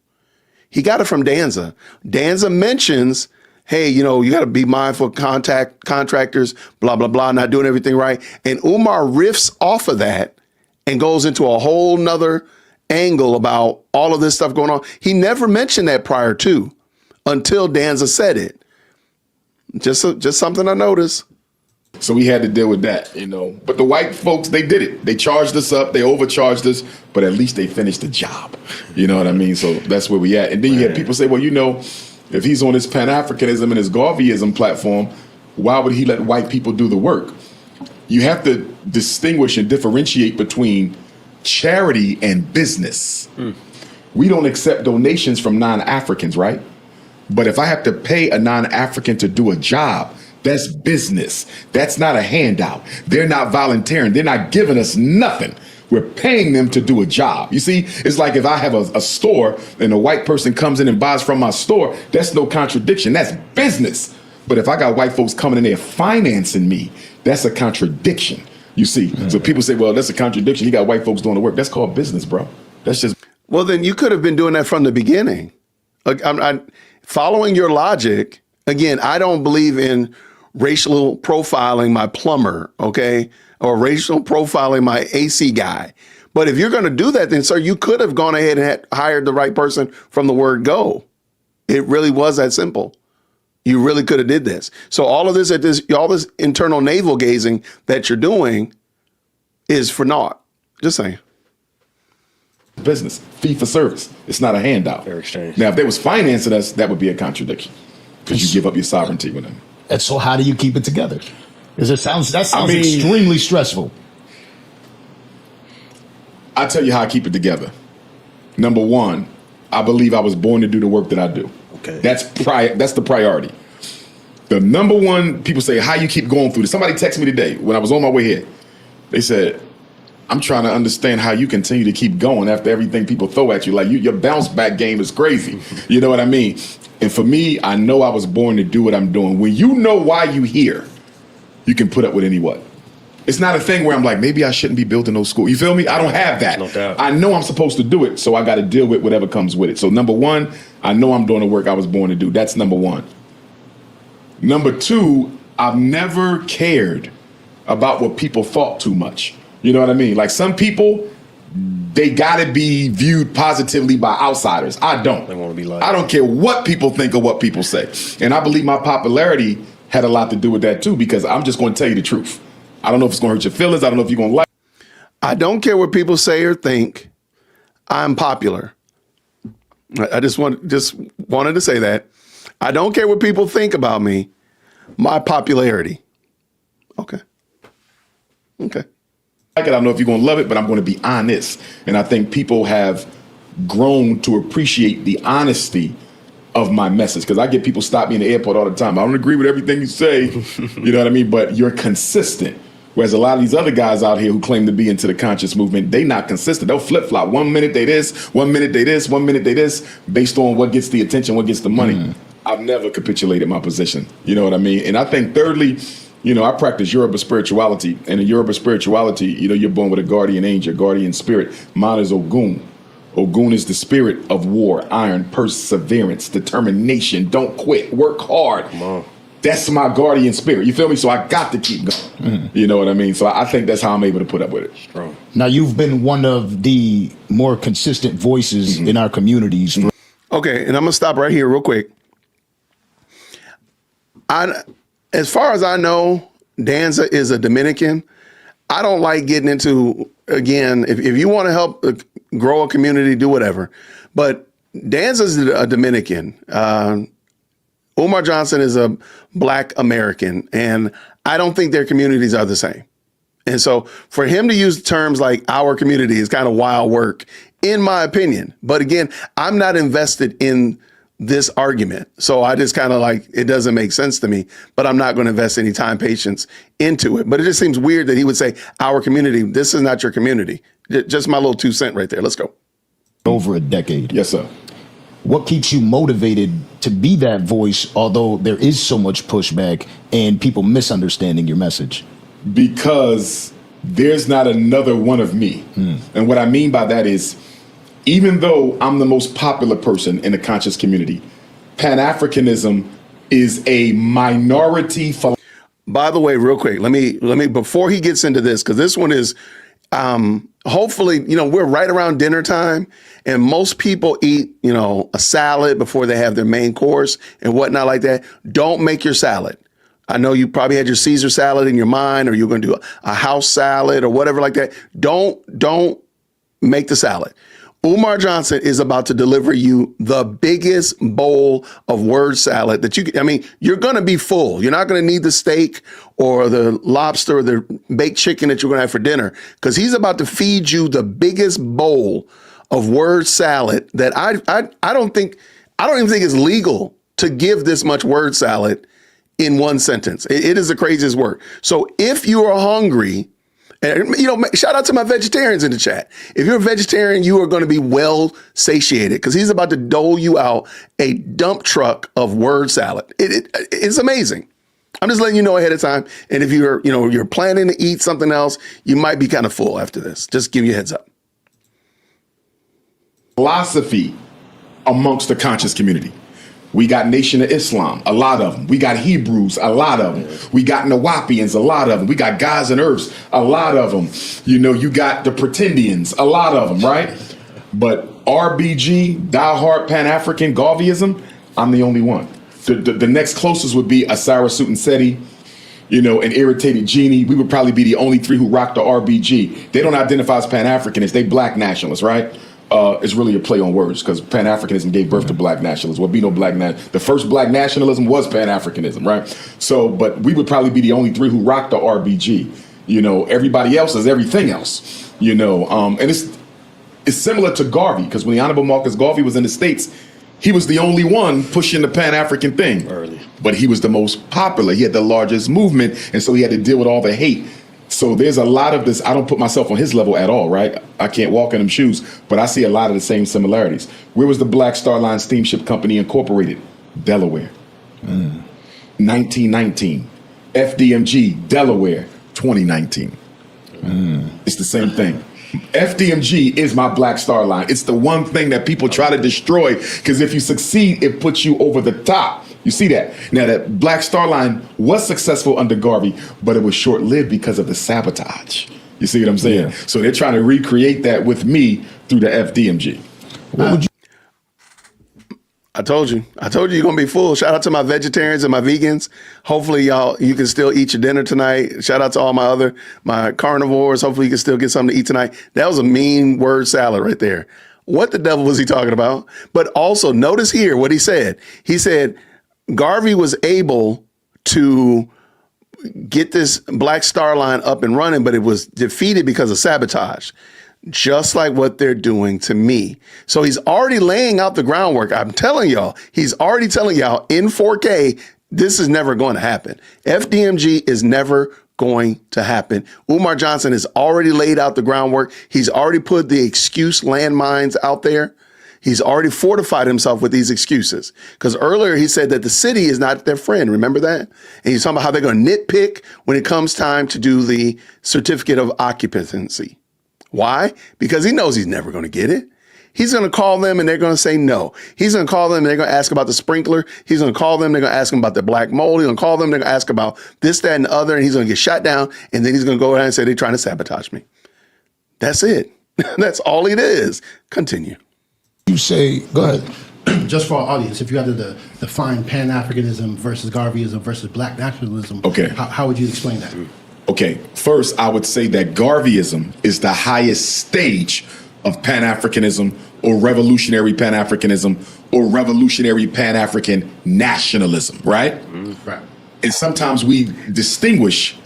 He got it from Danza. Danza mentions, hey, you got to be mindful of contractors, blah, blah, blah, not doing everything right. And Umar riffs off of that and goes into a whole nother angle about all of this stuff going on. He never mentioned that prior to until Danza said it. Just something I noticed. So we had to deal with that, But the white folks, they did it. They charged us up. They overcharged us, but at least they finished the job. You know what I mean? So that's where we at. And then you had people say, well, if he's on his Pan-Africanism and his Garveyism platform, why would he let white people do the work? You have to distinguish and differentiate between charity and business. We don't accept donations from non-Africans, right? But if I have to pay a non-African to do a job, that's business. That's not a handout. They're not volunteering. They're not giving us nothing. We're paying them to do a job. You see, it's like if I have a store and a white person comes in and buys from my store, that's no contradiction. That's business. But if I got white folks coming in there financing me, that's a contradiction. You see, so people say, well, that's a contradiction. You got white folks doing the work. That's called business, bro. That's just. Well, then you could have been doing that from the beginning. I'm following your logic. Again, I don't believe in racial profiling my plumber, okay, or racial profiling my AC guy. But if you're going to do that, then, sir, you could have gone ahead and hired the right person from the word go. It really was that simple. You really could have did this. So all of this, all this internal navel gazing that you're doing is for naught. Just saying. Business, fee for service. It's not a handout. Fair exchange. Now, if they was financing us, that would be a contradiction because you give up your sovereignty with them. And so how do you keep it together? Because that sounds mean, extremely stressful. I tell you how I keep it together. Number one, I believe I was born to do the work that I do. Okay. That's the priority. The number one, people say, how you keep going through this. Somebody texted me today when I was on my way here. They said, I'm trying to understand how you continue to keep going after everything people throw at you. Like your bounce back game is crazy. You know what I mean? And for me, I know I was born to do what I'm doing. When you know why you here, you can put up with any what. It's not a thing where I'm like, maybe I shouldn't be building no school. You feel me? I don't have that. No doubt. I know I'm supposed to do it, so I got to deal with whatever comes with it. So number one, I know I'm doing the work I was born to do. That's number one. Number two, I've never cared about what people thought too much. You know what I mean? Like some people, they got to be viewed positively by outsiders. I don't. They want to be like. I don't care what people think or what people say. And I believe my popularity had a lot to do with that too, because I'm just going to tell you the truth. I don't know if it's going to hurt your feelings. I don't know if you're going to like. I don't care what people say or think. I'm popular. I just wanted to say that. I don't care what people think about me. My popularity. Okay. Like it. I don't know if you're going to love it, but I'm going to be honest. And I think people have grown to appreciate the honesty of my message, because I get people stop me in the airport all the time. I don't agree with everything you say. You know what I mean? But you're consistent. Whereas a lot of these other guys out here who claim to be into the conscious movement, they not consistent. They'll flip-flop. 1 minute they this, 1 minute they this, 1 minute they this, based on what gets the attention, what gets the money. I've never capitulated my position. You know what I mean? And I think thirdly, you know, I practice Yoruba spirituality. And in Yoruba spirituality, you know, you're born with a guardian angel, guardian spirit. Mine is Ogun. Ogun is the spirit of war, iron, perseverance, determination. Don't quit. Work hard. Come on. That's my guardian spirit. You feel me? So I got to keep going. You know what I mean? So I think that's how I'm able to put up with it. Strong. Now, you've been one of the more consistent voices in our communities. Okay, and I'm going to stop right here real quick. As far as I know, Danza is a Dominican. I don't like getting into, again, if you want to help grow a community, do whatever. But Danza's a Dominican. Umar Johnson is a Black American, and I don't think their communities are the same. And so for him to use terms like our community is kind of wild work, in my opinion. But again, I'm not invested in this argument. So I just kind of like, it doesn't make sense to me, but I'm not going to invest any time, patience into it. But it just seems weird that he would say, our community, this is not your community. Just my little 2 cents right there. Let's go. Over a decade. Yes, sir. What keeps you motivated to be that voice, although there is so much pushback and people misunderstanding your message? Because there's not another one of me. And what I mean by that is, even though I'm the most popular person in the conscious community, Pan-Africanism is a minority. By the way, real quick, let me before he gets into this, because this one is hopefully, you know, we're right around dinner time and most people eat, you know, a salad before they have their main course and whatnot like that. Don't make your salad. I know you probably had your Caesar salad in your mind, or you're going to do a house salad or whatever like that. Don't make the salad. Umar Johnson is about to deliver you the biggest bowl of word salad that you can. I mean, you're going to be full. You're not going to need the steak or the lobster or the baked chicken that you're going to have for dinner, because he's about to feed you the biggest bowl of word salad that I don't even think it's legal to give this much word salad in one sentence. It is the craziest word. So if you are hungry, and, shout out to my vegetarians in the chat. If you're a vegetarian, you are going to be well satiated, because he's about to dole you out a dump truck of word salad. It's amazing. I'm just letting you know ahead of time. And if you're planning to eat something else, you might be kind of full after this. Just give you a heads up. Philosophy amongst the conscious community. We got Nation of Islam, a lot of them. We got Hebrews, a lot of them. We got Nawapians, a lot of them. We got Guys and Earths, a lot of them. You got the Pretendians, a lot of them, right? But RBG, diehard Pan-African Garveyism, I'm the only one. The next closest would be Asara Sutanseti, an Irritated Genie. We would probably be the only three who rock the RBG. They don't identify as Pan-Africanists. They black nationalists, right? It's really a play on words, because Pan-Africanism gave birth to black nationalism. Well, be no black the first black nationalism was Pan-Africanism, right? So, but we would probably be the only three who rock the RBG. Everybody else is everything else. And it's similar to Garvey, because when the Honorable Marcus Garvey was in the States, he was the only one pushing the Pan-African thing. Early. But he was the most popular. He had the largest movement, and so he had to deal with all the hate. So there's a lot of this. I don't put myself on his level at all, right? I can't walk in them shoes, but I see a lot of the same similarities. Where was the Black Star Line Steamship Company Incorporated? Delaware. 1919. FDMG, Delaware, 2019. It's the same thing. FDMG is my Black Star Line. It's the one thing that people try to destroy, because if you succeed, it puts you over the top. You see that? Now, that Black Star Line was successful under Garvey, but it was short-lived because of the sabotage. You see what I'm saying? Yeah. So they're trying to recreate that with me through the FDMG. What would you? I told you you're going to be full. Shout out to my vegetarians and my vegans. Hopefully, you can still eat your dinner tonight. Shout out to all my carnivores. Hopefully, you can still get something to eat tonight. That was a mean word salad right there. What the devil was he talking about? But also, notice here what he said. He said Garvey was able to get this Black Star Line up and running, but it was defeated because of sabotage. Just like what they're doing to me. So he's already laying out the groundwork. I'm telling y'all, he's already telling y'all in 4K, this is never going to happen. FDMG is never going to happen. Umar Johnson has already laid out the groundwork. He's already put the excuse landmines out there. He's already fortified himself with these excuses. Because earlier he said that the city is not their friend. Remember that? And he's talking about how they're going to nitpick when it comes time to do the certificate of occupancy. Why? Because he knows he's never going to get it. He's going to call them and they're going to say no. He's going to call them and they're going to ask about the sprinkler. He's going to call them. They're going to ask him about the black mold. He's going to call them. They're going to ask about this, that, and the other. And he's going to get shut down. And then he's going to go ahead and say they're trying to sabotage me. That's it. That's all it is. Continue. You say, go ahead. Just for our audience, if you had to define Pan-Africanism versus Garveyism versus black nationalism, okay, how would you explain that? Okay, first, I would say that Garveyism is the highest stage of Pan-Africanism or revolutionary Pan-Africanism or revolutionary Pan-African nationalism, right? Right. And sometimes we distinguish.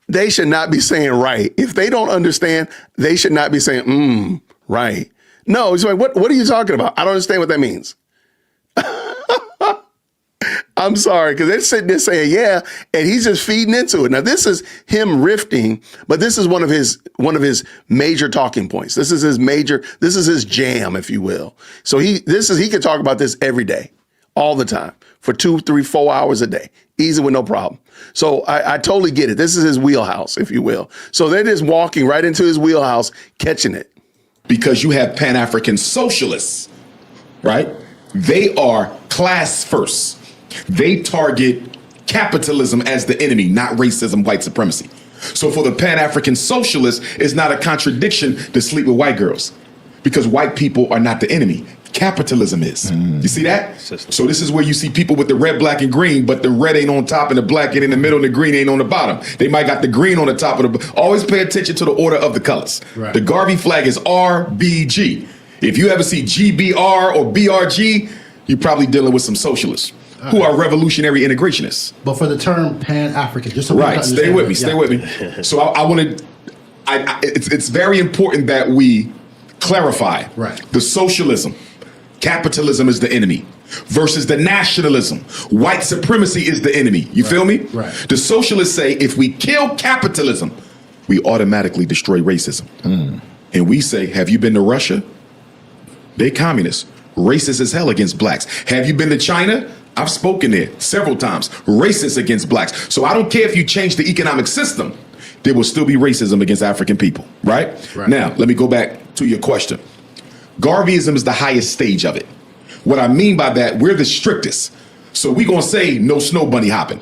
They should not be saying right. If they don't understand, they should not be saying, right. No, it's like, what are you talking about? I don't understand what that means. I'm sorry, because they're sitting there saying, yeah, and he's just feeding into it. Now, this is him riffing, but this is one of his major talking points. This is his jam, if you will. So he can talk about this every day, all the time, for 2, 3, 4 hours a day, easy with no problem. So I totally get it. This is his wheelhouse, if you will. So they're just walking right into his wheelhouse, catching it. Because you have Pan-African socialists, right? They are class first. They target capitalism as the enemy, not racism, white supremacy. So for the Pan-African socialists, it's not a contradiction to sleep with white girls, because white people are not the enemy. Capitalism is. You see that? So this is where you see people with the red, black, and green, but the red ain't on top and the black ain't in the middle and the green ain't on the bottom. They might got the green on the top of the. Always pay attention to the order of the colors. Right. The Garvey flag is RBG. If you ever see GBR or BRG, you're probably dealing with some socialists. who are revolutionary integrationists. But for the term Pan-African, just so we Right. can Stay understand with it. me. Stay Yeah. with me. So I want to. It's very important that we clarify. Right. The socialism, capitalism is the enemy, versus the nationalism. White supremacy is the enemy. You feel me? Right. The socialists say if we kill capitalism, we automatically destroy racism. And we say, have you been to Russia? They communists. Racist as hell against blacks. Have you been to China? I've spoken there several times. Racist against blacks. So I don't care if you change the economic system, there will still be racism against African people, right? Now, let me go back to your question. Garveyism is the highest stage of it. What I mean by that, we're the strictest. So we're going to say no snow bunny hopping.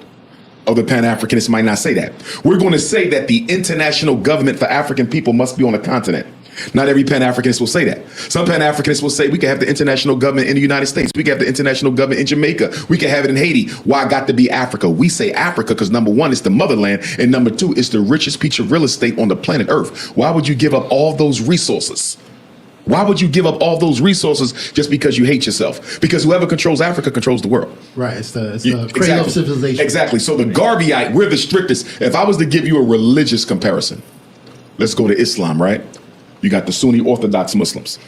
Other Pan-Africanists might not say that. We're going to say that the international government for African people must be on the continent. Not every Pan-Africanist will say that. Some Pan-Africanists will say we can have the international government in the United States. We can have the international government in Jamaica. We can have it in Haiti. Why got to be Africa? We say Africa because number one, it's the motherland. And number two, it's the richest piece of real estate on the planet Earth. Why would you give up all those resources? Why would you give up all those resources just because you hate yourself? Because whoever controls Africa controls the world. Right. It's the cradle of civilization. Exactly. So the Garveyite, we're the strictest. If I was to give you a religious comparison, let's go to Islam, right? You got the Sunni Orthodox Muslims.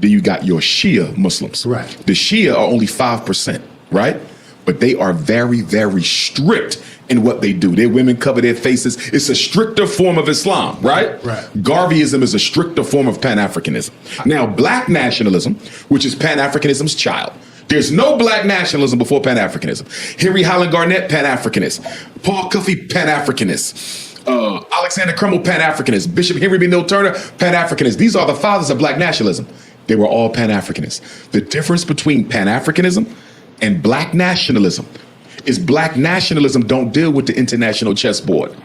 Then you got your Shia Muslims. Right. The Shia are only 5%, right? But they are very, very strict in what they do. Their women cover their faces. It's a stricter form of Islam, right? Right. Garveyism is a stricter form of Pan-Africanism. Now, black nationalism, which is Pan-Africanism's child. There's no black nationalism before Pan-Africanism. Henry Highland Garnett, Pan-Africanist. Paul Cuffey, Pan-Africanist. Alexander Crummell, Pan-Africanist. Bishop Henry B. Mill Turner, Pan-Africanist. These are the fathers of black nationalism. They were all Pan-Africanists. The difference between Pan-Africanism and black nationalism is black nationalism don't deal with the international chessboard.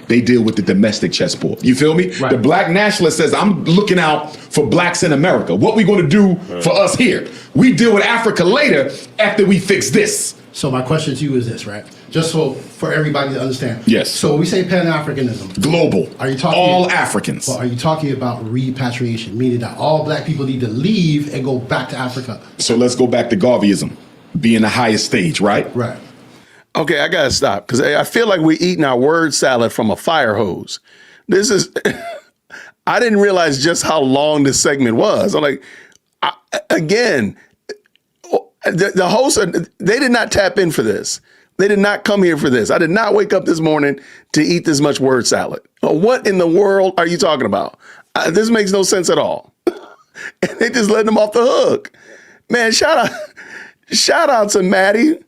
They deal with the domestic chessboard. You feel me? Right. The black nationalist says, I'm looking out for blacks in America. What we going to do for us here? We deal with Africa later after we fix this. So my question to you is this, right? Just so for everybody to understand. Yes. So when we say Pan-Africanism, Global. Are you talking all Africans? But are you talking about repatriation, meaning that all black people need to leave and go back to Africa? So let's go back to Garveyism, being the highest stage, right? Right. Okay, I gotta stop because I feel like we're eating our word salad from a fire hose. This is, I didn't realize just how long this segment was. I'm like, again, the host, they did not tap in for this. They did not come here for this. I did not wake up this morning to eat this much word salad. What in the world are you talking about? This makes no sense at all. And they just letting them off the hook. Man, shout out to Maddie,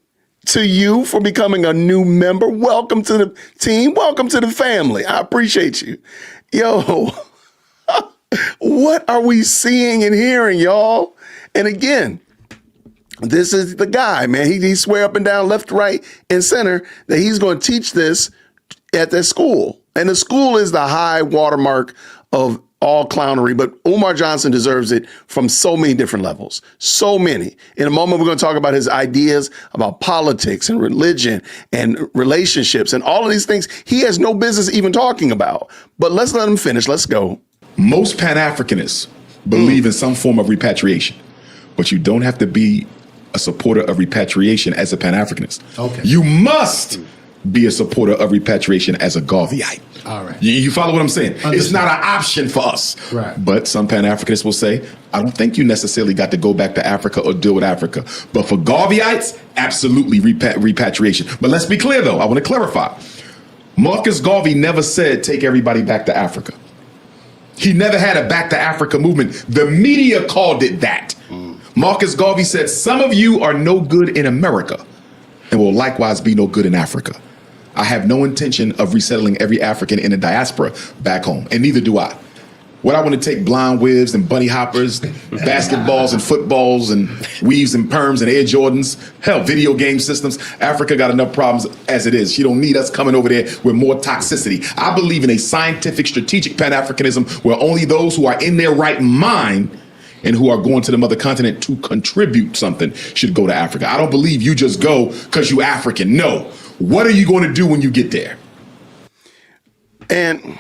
to you for becoming a new member. Welcome to the team. Welcome to the family. I appreciate you. Yo, what are we seeing and hearing, y'all? And again, this is the guy, man. He swear up and down, left, right, and center that he's going to teach this at the school. And the school is the high watermark of all clownery, but Umar Johnson deserves it from so many different levels. So many. In a moment, we're going to talk about his ideas about politics and religion and relationships and all of these things he has no business even talking about. But let's let him finish. Let's go. Most Pan-Africanists believe in some form of repatriation, but you don't have to be a supporter of repatriation as a Pan-Africanist. Okay. You must be a supporter of repatriation as a Garveyite. All right. You follow what I'm saying? Understood. It's not an option for us. Right. But some Pan-Africanists will say, I don't think you necessarily got to go back to Africa or deal with Africa. But for Garveyites, absolutely repatriation. But let's be clear, though. I want to clarify. Marcus Garvey never said take everybody back to Africa. He never had a back to Africa movement. The media called it that. Marcus Garvey said, some of you are no good in America and will likewise be no good in Africa. I have no intention of resettling every African in the diaspora back home, and neither do I. What I want to take blonde wigs and bunny hoppers, basketballs and footballs and weaves and perms and Air Jordans, hell, video game systems. Africa got enough problems as it is. She don't need us coming over there with more toxicity. I believe in a scientific, strategic Pan-Africanism where only those who are in their right mind and who are going to the mother continent to contribute something should go to Africa. I don't believe you just go because you African. No. What are you going to do when you get there? And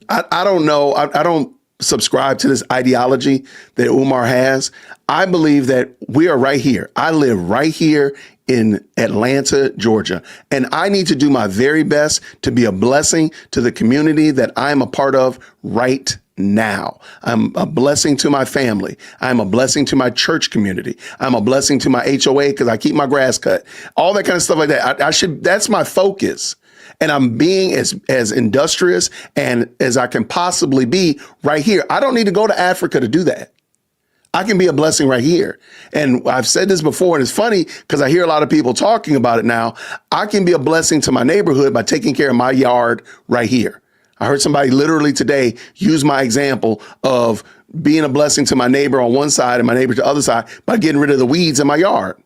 I don't know. I don't subscribe to this ideology that Umar has. I believe that we are right here. I live right here in Atlanta, Georgia, and I need to do my very best to be a blessing to the community that I'm a part of right now. I'm a blessing to my family. I'm a blessing to my church community. I'm a blessing to my HOA because I keep my grass cut. All that kind of stuff like that. That's my focus. And I'm being as industrious and as I can possibly be right here. I don't need to go to Africa to do that. I can be a blessing right here. And I've said this before, and it's funny because I hear a lot of people talking about it now. I can be a blessing to my neighborhood by taking care of my yard right here. I heard somebody literally today use my example of being a blessing to my neighbor on one side and my neighbor to the other side by getting rid of the weeds in my yard.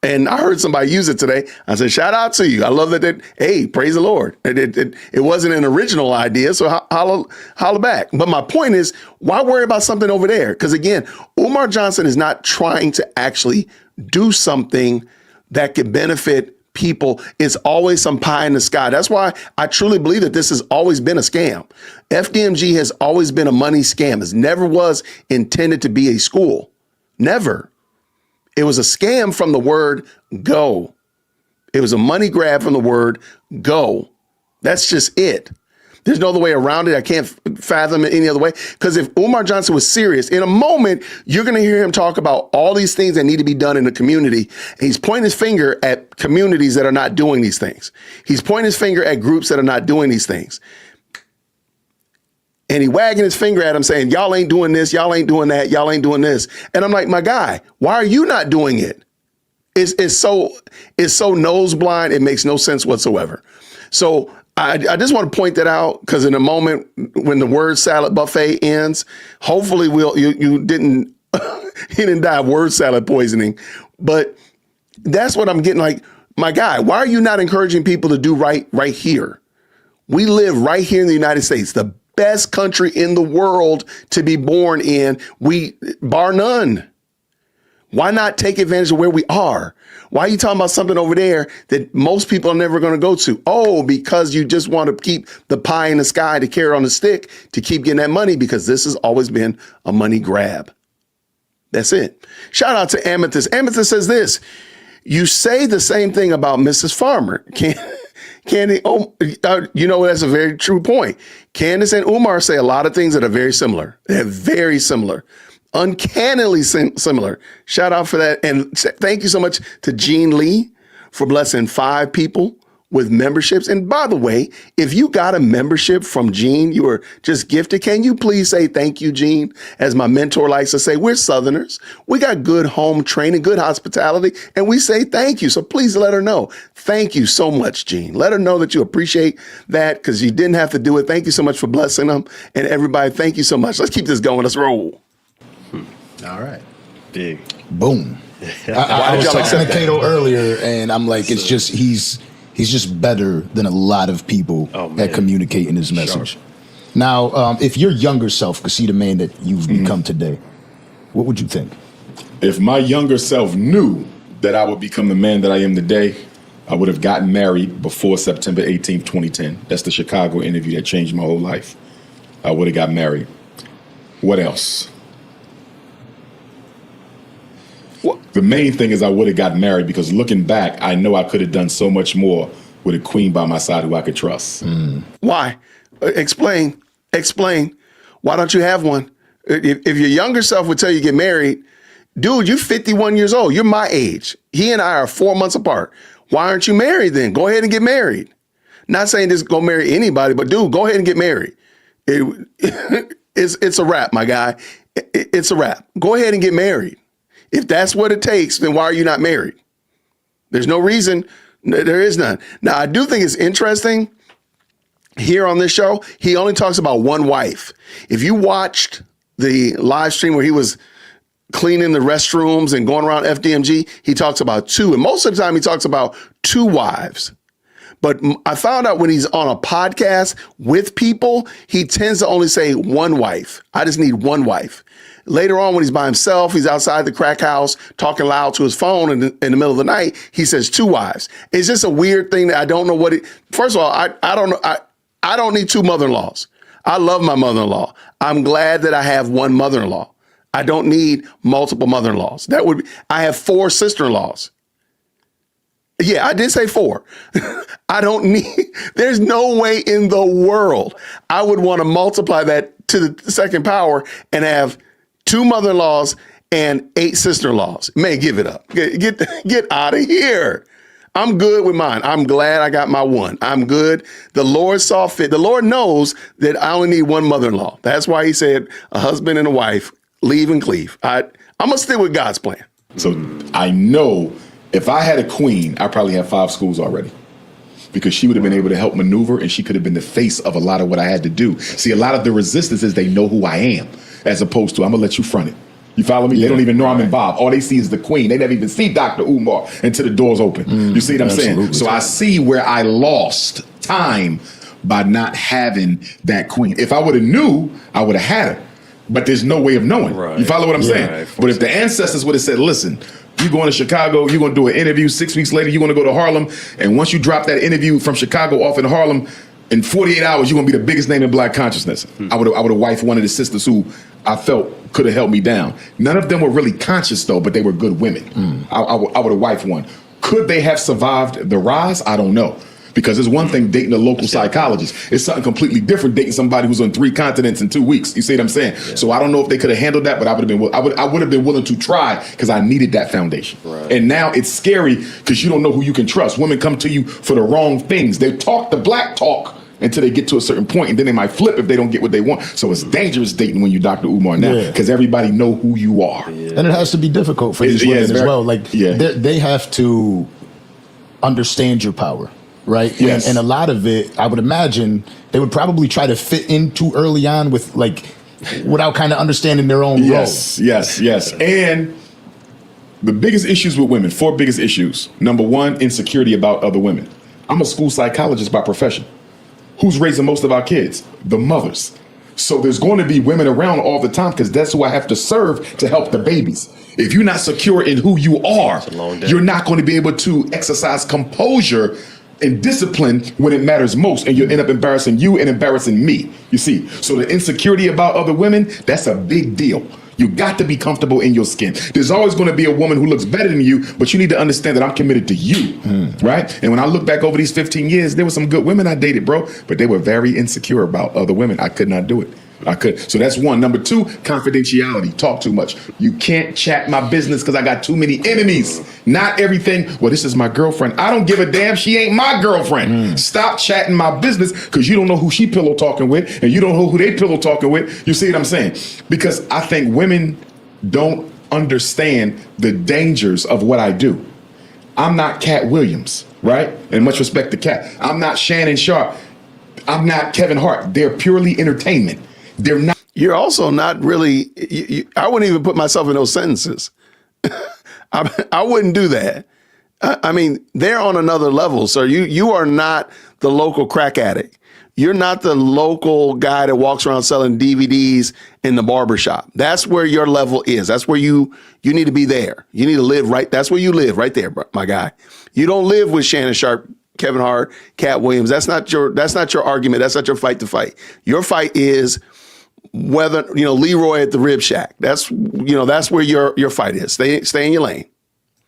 And I heard somebody use it today. I said, shout out to you. I love that. Hey, praise the Lord. It wasn't an original idea, so holla back. But my point is, why worry about something over there? Because again, Umar Johnson is not trying to actually do something that could benefit people. It's always some pie in the sky. That's why I truly believe that this has always been a scam. FDMG has always been a money scam. It never was intended to be a school. Never. It was a scam from the word go. It was a money grab from the word go. That's just it. There's no other way around it. I can't fathom it any other way. Because if Umar Johnson was serious, in a moment, you're going to hear him talk about all these things that need to be done in the community. And he's pointing his finger at communities that are not doing these things. He's pointing his finger at groups that are not doing these things. And he wagging his finger at him saying, y'all ain't doing this, y'all ain't doing that, y'all ain't doing this. And I'm like, my guy, why are you not doing it? It's so nose blind, it makes no sense whatsoever. So I just want to point that out because in a moment when the word salad buffet ends, hopefully you didn't he didn't die of word salad poisoning. But that's what I'm getting, like, my guy, why are you not encouraging people to do right here? We live right here in the United States, the best country in the world to be born in, bar none. Why not take advantage of where we are? Why are you talking about something over there that most people are never going to go to? Oh, because you just want to keep the pie in the sky to carry on the stick to keep getting that money, because this has always been a money grab. That's it. Shout out to Amethyst. Amethyst says this: you say the same thing about Mrs. Farmer. Candy, that's a very true point. Candace and Umar say a lot of things that are very similar. They're very similar. Uncannily similar. Shout out for that. And thank you so much to Jean Lee for blessing 5 people with memberships. And by the way, if you got a membership from Jean, you were just gifted, can you please say thank you, Jean? As my mentor likes to say, we're Southerners. We got good home training, good hospitality, and we say thank you. So please let her know. Thank you so much, Jean. Let her know that you appreciate that because you didn't have to do it. Thank you so much for blessing them. And everybody, thank you so much. Let's keep this going. Let's roll. All right. Big. Boom. I was talking to Cato earlier, and I'm like, it's just he's just better than a lot of people at communicating his message. Sure. Now, if your younger self could see the man that you've become today, what would you think? If my younger self knew that I would become the man that I am today, I would have gotten married before September 18th, 2010. That's the Chicago interview that changed my whole life. I would have got married. What else? The main thing is I would have gotten married because looking back, I know I could have done so much more with a queen by my side who I could trust. Why? Explain. Why don't you have one? If your younger self would tell you get married, dude, you're 51 years old. You're my age. He and I are 4 months apart. Why aren't you married then? Go ahead and get married. Not saying just go marry anybody, but dude, go ahead and get married. It's a wrap, my guy. It's a wrap. Go ahead and get married. If that's what it takes, then why are you not married? There's no reason. There is none. Now, I do think it's interesting here on this show, he only talks about one wife. If you watched the live stream where he was cleaning the restrooms and going around FDMG, he talks about 2. And most of the time he talks about 2 wives. But I found out when he's on a podcast with people, he tends to only say 1 wife. I just need 1 wife. Later on, when he's by himself, he's outside the crack house talking loud to his phone in the middle of the night, he says 2 wives. It's just a weird thing that I don't know what it. First of all, I don't know. I don't need 2 mother-in-laws. I love my mother-in-law. I'm glad that I have one mother-in-law. I don't need multiple mother-in-laws. I have 4 sister-in-laws. Yeah, I did say 4. I don't need, there's no way in the world I would want to multiply that to the second power and have 2 mother-in-laws and 8 sister-in-laws. Man, give it up. Get out of here. I'm good with mine. I'm glad I got my one. I'm good. The Lord saw fit. The Lord knows that I only need one mother-in-law. That's why he said a husband and a wife, leave and cleave. I'm going to stick with God's plan. So I know if I had a queen, I probably have 5 schools already, because she would have been able to help maneuver, and she could have been the face of a lot of what I had to do. See, a lot of the resistance is they know who I am, as opposed to I'm going to let you front it. You follow me? They don't even know I'm involved. All they see is the queen. They never even see Dr. Umar until the door's open. You see what I'm saying? So I see where I lost time by not having that queen. If I would have knew, I would have had her. But there's no way of knowing. Right. You follow what I'm saying? Right. But if the ancestors would have said, listen, you're going to Chicago, you're going to do an interview, 6 weeks later, you're going to go to Harlem, and once you drop that interview from Chicago off in Harlem, in 48 hours, you're going to be the biggest name in Black consciousness. I would have wifed one of the sisters who I felt could have held me down. None of them were really conscious, though, but they were good women. I would have wifed one. Could they have survived the rise? I don't know. Because it's one thing dating a local psychologist. It's something completely different dating somebody who's on 3 continents in 2 weeks. You see what I'm saying? Yeah. So I don't know if they could have handled that, but I would have been willing to try, because I needed that foundation. Right. And now it's scary because you don't know who you can trust. Women come to you for the wrong things. They talk the black talk until they get to a certain point, and then they might flip if they don't get what they want. So it's dangerous dating when you're Dr. Umar now, because everybody know who you are. Yeah. And it has to be difficult for these women as well. Like they have to understand your power. Right. Yes. And a lot of it, I would imagine they would probably try to fit in too early on without kind of understanding their own role. Yes. And the biggest issues with women, 4 biggest issues. Number 1, insecurity about other women. I'm a school psychologist by profession. Who's raising most of our kids? The mothers. So there's going to be women around all the time, because that's who I have to serve to help the babies. If you're not secure in who you are, you're not going to be able to exercise composure and discipline when it matters most, and you'll end up embarrassing you and embarrassing me. You see, so the insecurity about other women, that's a big deal. You got to be comfortable in your skin. There's always going to be a woman who looks better than you, but you need to understand that I'm committed to you, right? And when I look back over these 15 years, there were some good women I dated, bro, but they were very insecure about other women. I could not do it. I could. So that's 1. Number 2, confidentiality. Talk too much. You can't chat my business because I got too many enemies. Not everything. Well, this is my girlfriend. I don't give a damn. She ain't my girlfriend. Stop chatting my business, because you don't know who she pillow talking with, and you don't know who they pillow talking with. You see what I'm saying? Because I think women don't understand the dangers of what I do. I'm not Cat Williams, right? And much respect to Cat. I'm not Shannon Sharp. I'm not Kevin Hart. They're purely entertainment. They're not. You're also not really, I wouldn't even put myself in those sentences. I wouldn't do that. I mean, they're on another level. So you are not the local crack addict. You're not the local guy that walks around selling DVDs in the barbershop. That's where your level is. That's where you need to be there. You need to live right. That's where you live right there, my guy. You don't live with Shannon Sharp, Kevin Hart, Cat Williams. That's not your argument. That's not your fight to fight. Your fight is whether, Leroy at the Rib Shack. That's where your fight is. Stay in your lane.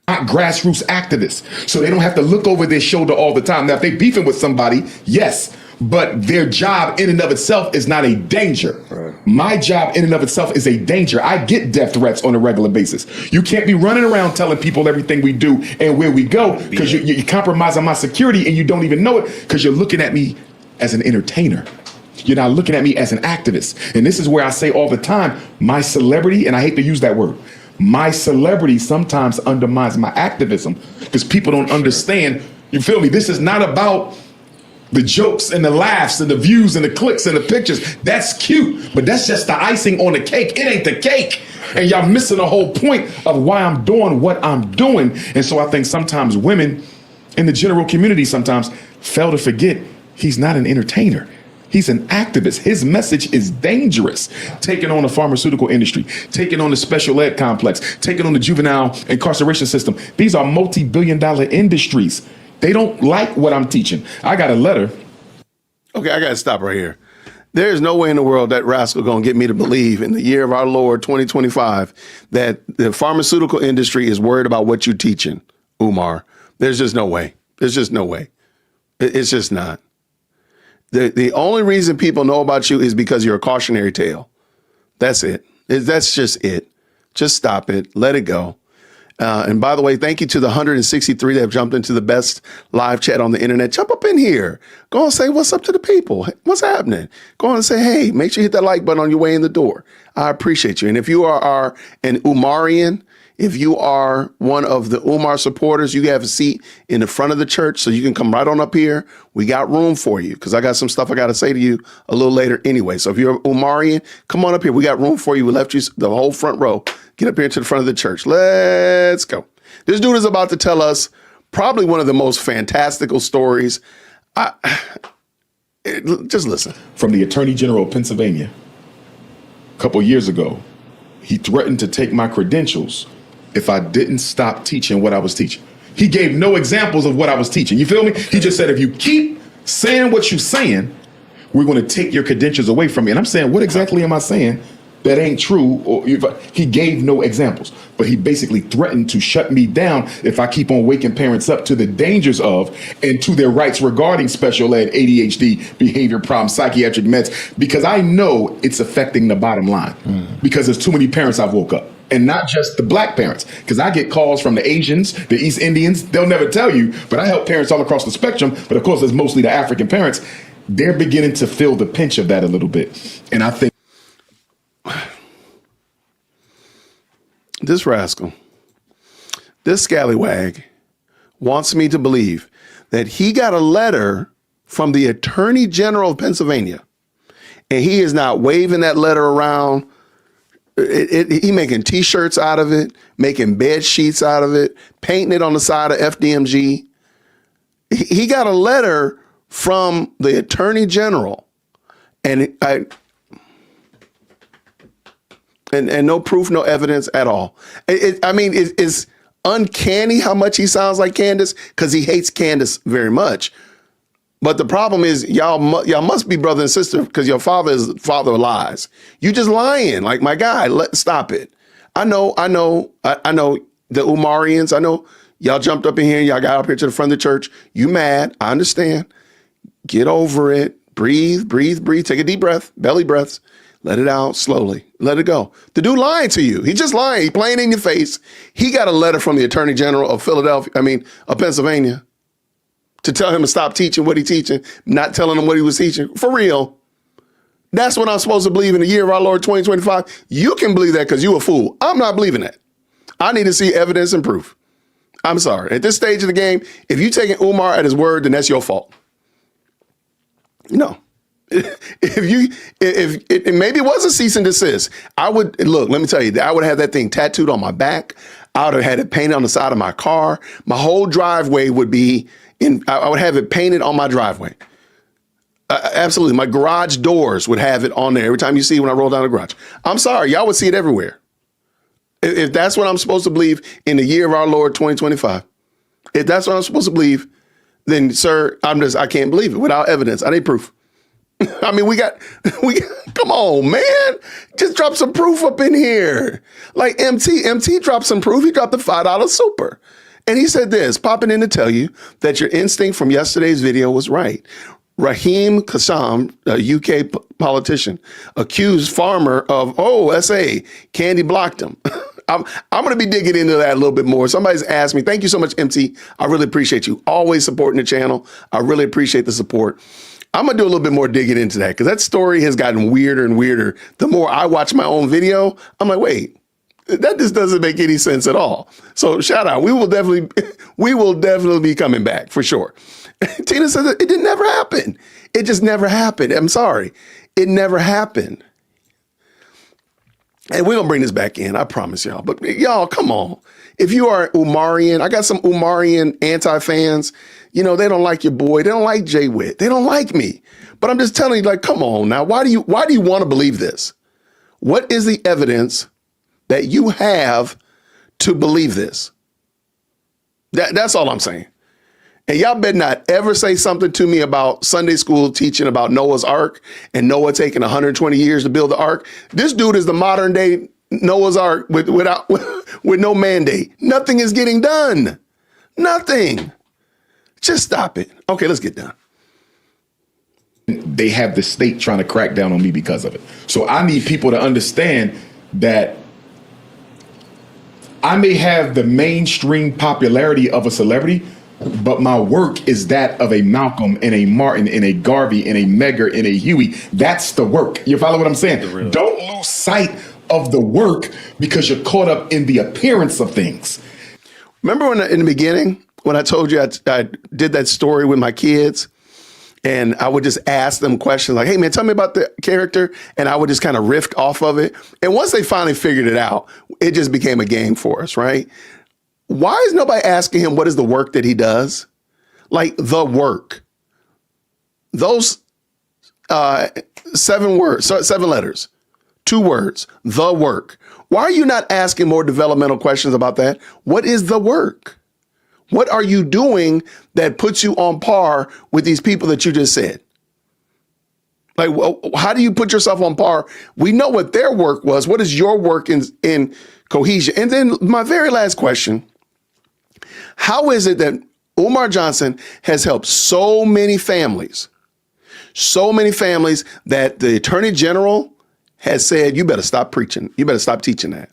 Not grassroots activists, so they don't have to look over their shoulder all the time. Now, if they beefing with somebody, yes, but their job in and of itself is not a danger. Right. My job in and of itself is a danger. I get death threats on a regular basis. You can't be running around telling people everything we do and where we go, because you compromise on my security and you don't even know it, because you're looking at me as an entertainer. You're not looking at me as an activist. And this is where I say all the time, my celebrity, and I hate to use that word, my celebrity sometimes undermines my activism, because people don't understand. You feel me? This is not about the jokes and the laughs and the views and the clicks and the pictures. That's cute, but that's just the icing on the cake. It ain't the cake. And y'all missing the whole point of why I'm doing what I'm doing. And so I think sometimes women in the general community sometimes fail to forget he's not an entertainer. He's an activist. His message is dangerous. Taking on the pharmaceutical industry, taking on the special ed complex, taking on the juvenile incarceration system. These are multi-billion-dollar industries. They don't like what I'm teaching. I got a letter. Okay, I got to stop right here. There's no way in the world that rascal going to get me to believe in the year of our Lord 2025 that the pharmaceutical industry is worried about what you're teaching, Umar. There's just no way. There's just no way. It's just not. The only reason people know about you is because you're a cautionary tale. That's it. That's just it. Just stop it. Let it go. And by the way, thank you to the 163 that have jumped into the best live chat on the internet. Jump up in here. Go and say what's up to the people. What's happening? Go on and say, hey, make sure you hit that like button on your way in the door. I appreciate you. And if you are an Umarian, if you are one of the Umar supporters, you have a seat in the front of the church, so you can come right on up here. We got room for you because I got some stuff I got to say to you a little later anyway. So if you're Umarian, come on up here. We got room for you. We left you the whole front row. Get up here to the front of the church. Let's go. This dude is about to tell us probably one of the most fantastical stories. Just listen. From the Attorney General of Pennsylvania a couple years ago, he threatened to take my credentials if I didn't stop teaching what I was teaching. He gave no examples of what I was teaching. You feel me? He just said, if you keep saying what you're saying, we're going to take your credentials away from you. And I'm saying, what exactly am I saying that ain't true? Or he gave no examples, but he basically threatened to shut me down if I keep on waking parents up to the dangers of and to their rights regarding special ed, ADHD, behavior problems, psychiatric meds, because I know it's affecting the bottom line because there's too many parents I've woke up. And not just the black parents, because I get calls from the Asians, the East Indians. They'll never tell you, but I help parents all across the spectrum. But of course, it's mostly the African parents. They're beginning to feel the pinch of that a little bit. And I think this rascal, this scallywag wants me to believe that he got a letter from the Attorney General of Pennsylvania, and he is not waving that letter around. He making T-shirts out of it, making bed sheets out of it, painting it on the side of FDMG. He got a letter from the Attorney General, and and no proof, no evidence at all. It's uncanny how much he sounds like Candace because he hates Candace very much. But the problem is y'all must be brother and sister because your father is father of lies. You just lying, like my guy. Stop it. I know the Umarians. I know y'all jumped up in here. Y'all got up here to the front of the church. You mad? I understand. Get over it. Breathe. Take a deep breath. Belly breaths. Let it out slowly. Let it go. The dude lying to you. He just lying. He playing in your face. He got a letter from the Attorney General of of Pennsylvania, to tell him to stop teaching what he's teaching, not telling him what he was teaching. For real. That's what I'm supposed to believe in the year of our Lord 2025. You can believe that because you a fool. I'm not believing that. I need to see evidence and proof. I'm sorry. At this stage of the game, if you taking Umar at his word, then that's your fault. No. If maybe it was a cease and desist, let me tell you, I would have that thing tattooed on my back. I would have had it painted on the side of my car. My whole driveway would be I would have it painted on my driveway. Absolutely. My garage doors would have it on there every time you see when I roll down the garage. I'm sorry. Y'all would see it everywhere. If that's what I'm supposed to believe in the year of our Lord 2025, if that's what I'm supposed to believe, then, sir, I can't believe it without evidence. I need proof. I mean, we got, come on, man. Just drop some proof up in here. Like MT dropped some proof. He dropped the $5 super. And he said this, popping in to tell you that your instinct from yesterday's video was right. Raheem Kassam, a UK politician, accused farmer of, SA, Candy blocked him. I'm going to be digging into that a little bit more. Somebody's asked me, thank you so much, MT. I really appreciate you always supporting the channel. I really appreciate the support. I'm going to do a little bit more digging into that because that story has gotten weirder and weirder. The more I watch my own video, I'm like, wait, that just doesn't make any sense at all. So shout out. We will definitely be coming back for sure. Tina says it didn't never happen. It just never happened. I'm sorry. It never happened. And we're going to bring this back in. I promise y'all. But y'all, come on. If you are Umarian, I got some Umarian anti-fans. You know, they don't like your boy. They don't like Jay Witt. They don't like me. But I'm just telling you, like, come on now. Why do you want to believe this? What is the evidence that you have to believe this? That's all I'm saying. And y'all better not ever say something to me about Sunday school teaching about Noah's Ark and Noah taking 120 years to build the ark. This dude is the modern day Noah's Ark with no mandate. Nothing is getting done. Nothing. Just stop it. Okay, let's get done. They have the state trying to crack down on me because of it. So I need people to understand that I may have the mainstream popularity of a celebrity, but my work is that of a Malcolm and a Martin and a Garvey and a Megger and a Huey. That's the work. You follow what I'm saying? Don't lose sight of the work because you're caught up in the appearance of things. Remember in the beginning when I told you I did that story with my kids? And I would just ask them questions like, hey, man, tell me about the character. And I would just kind of riff off of it. And once they finally figured it out, it just became a game for us, right? Why is nobody asking him what is the work that he does? Like the work. Those 7 words, 7 letters, 2 words, the work. Why are you not asking more developmental questions about that? What is the work? What are you doing that puts you on par with these people that you just said? Like, well, how do you put yourself on par? We know what their work was. What is your work in cohesion? And then my very last question, how is it that Umar Johnson has helped so many families that the Attorney General has said, you better stop preaching. You better stop teaching that.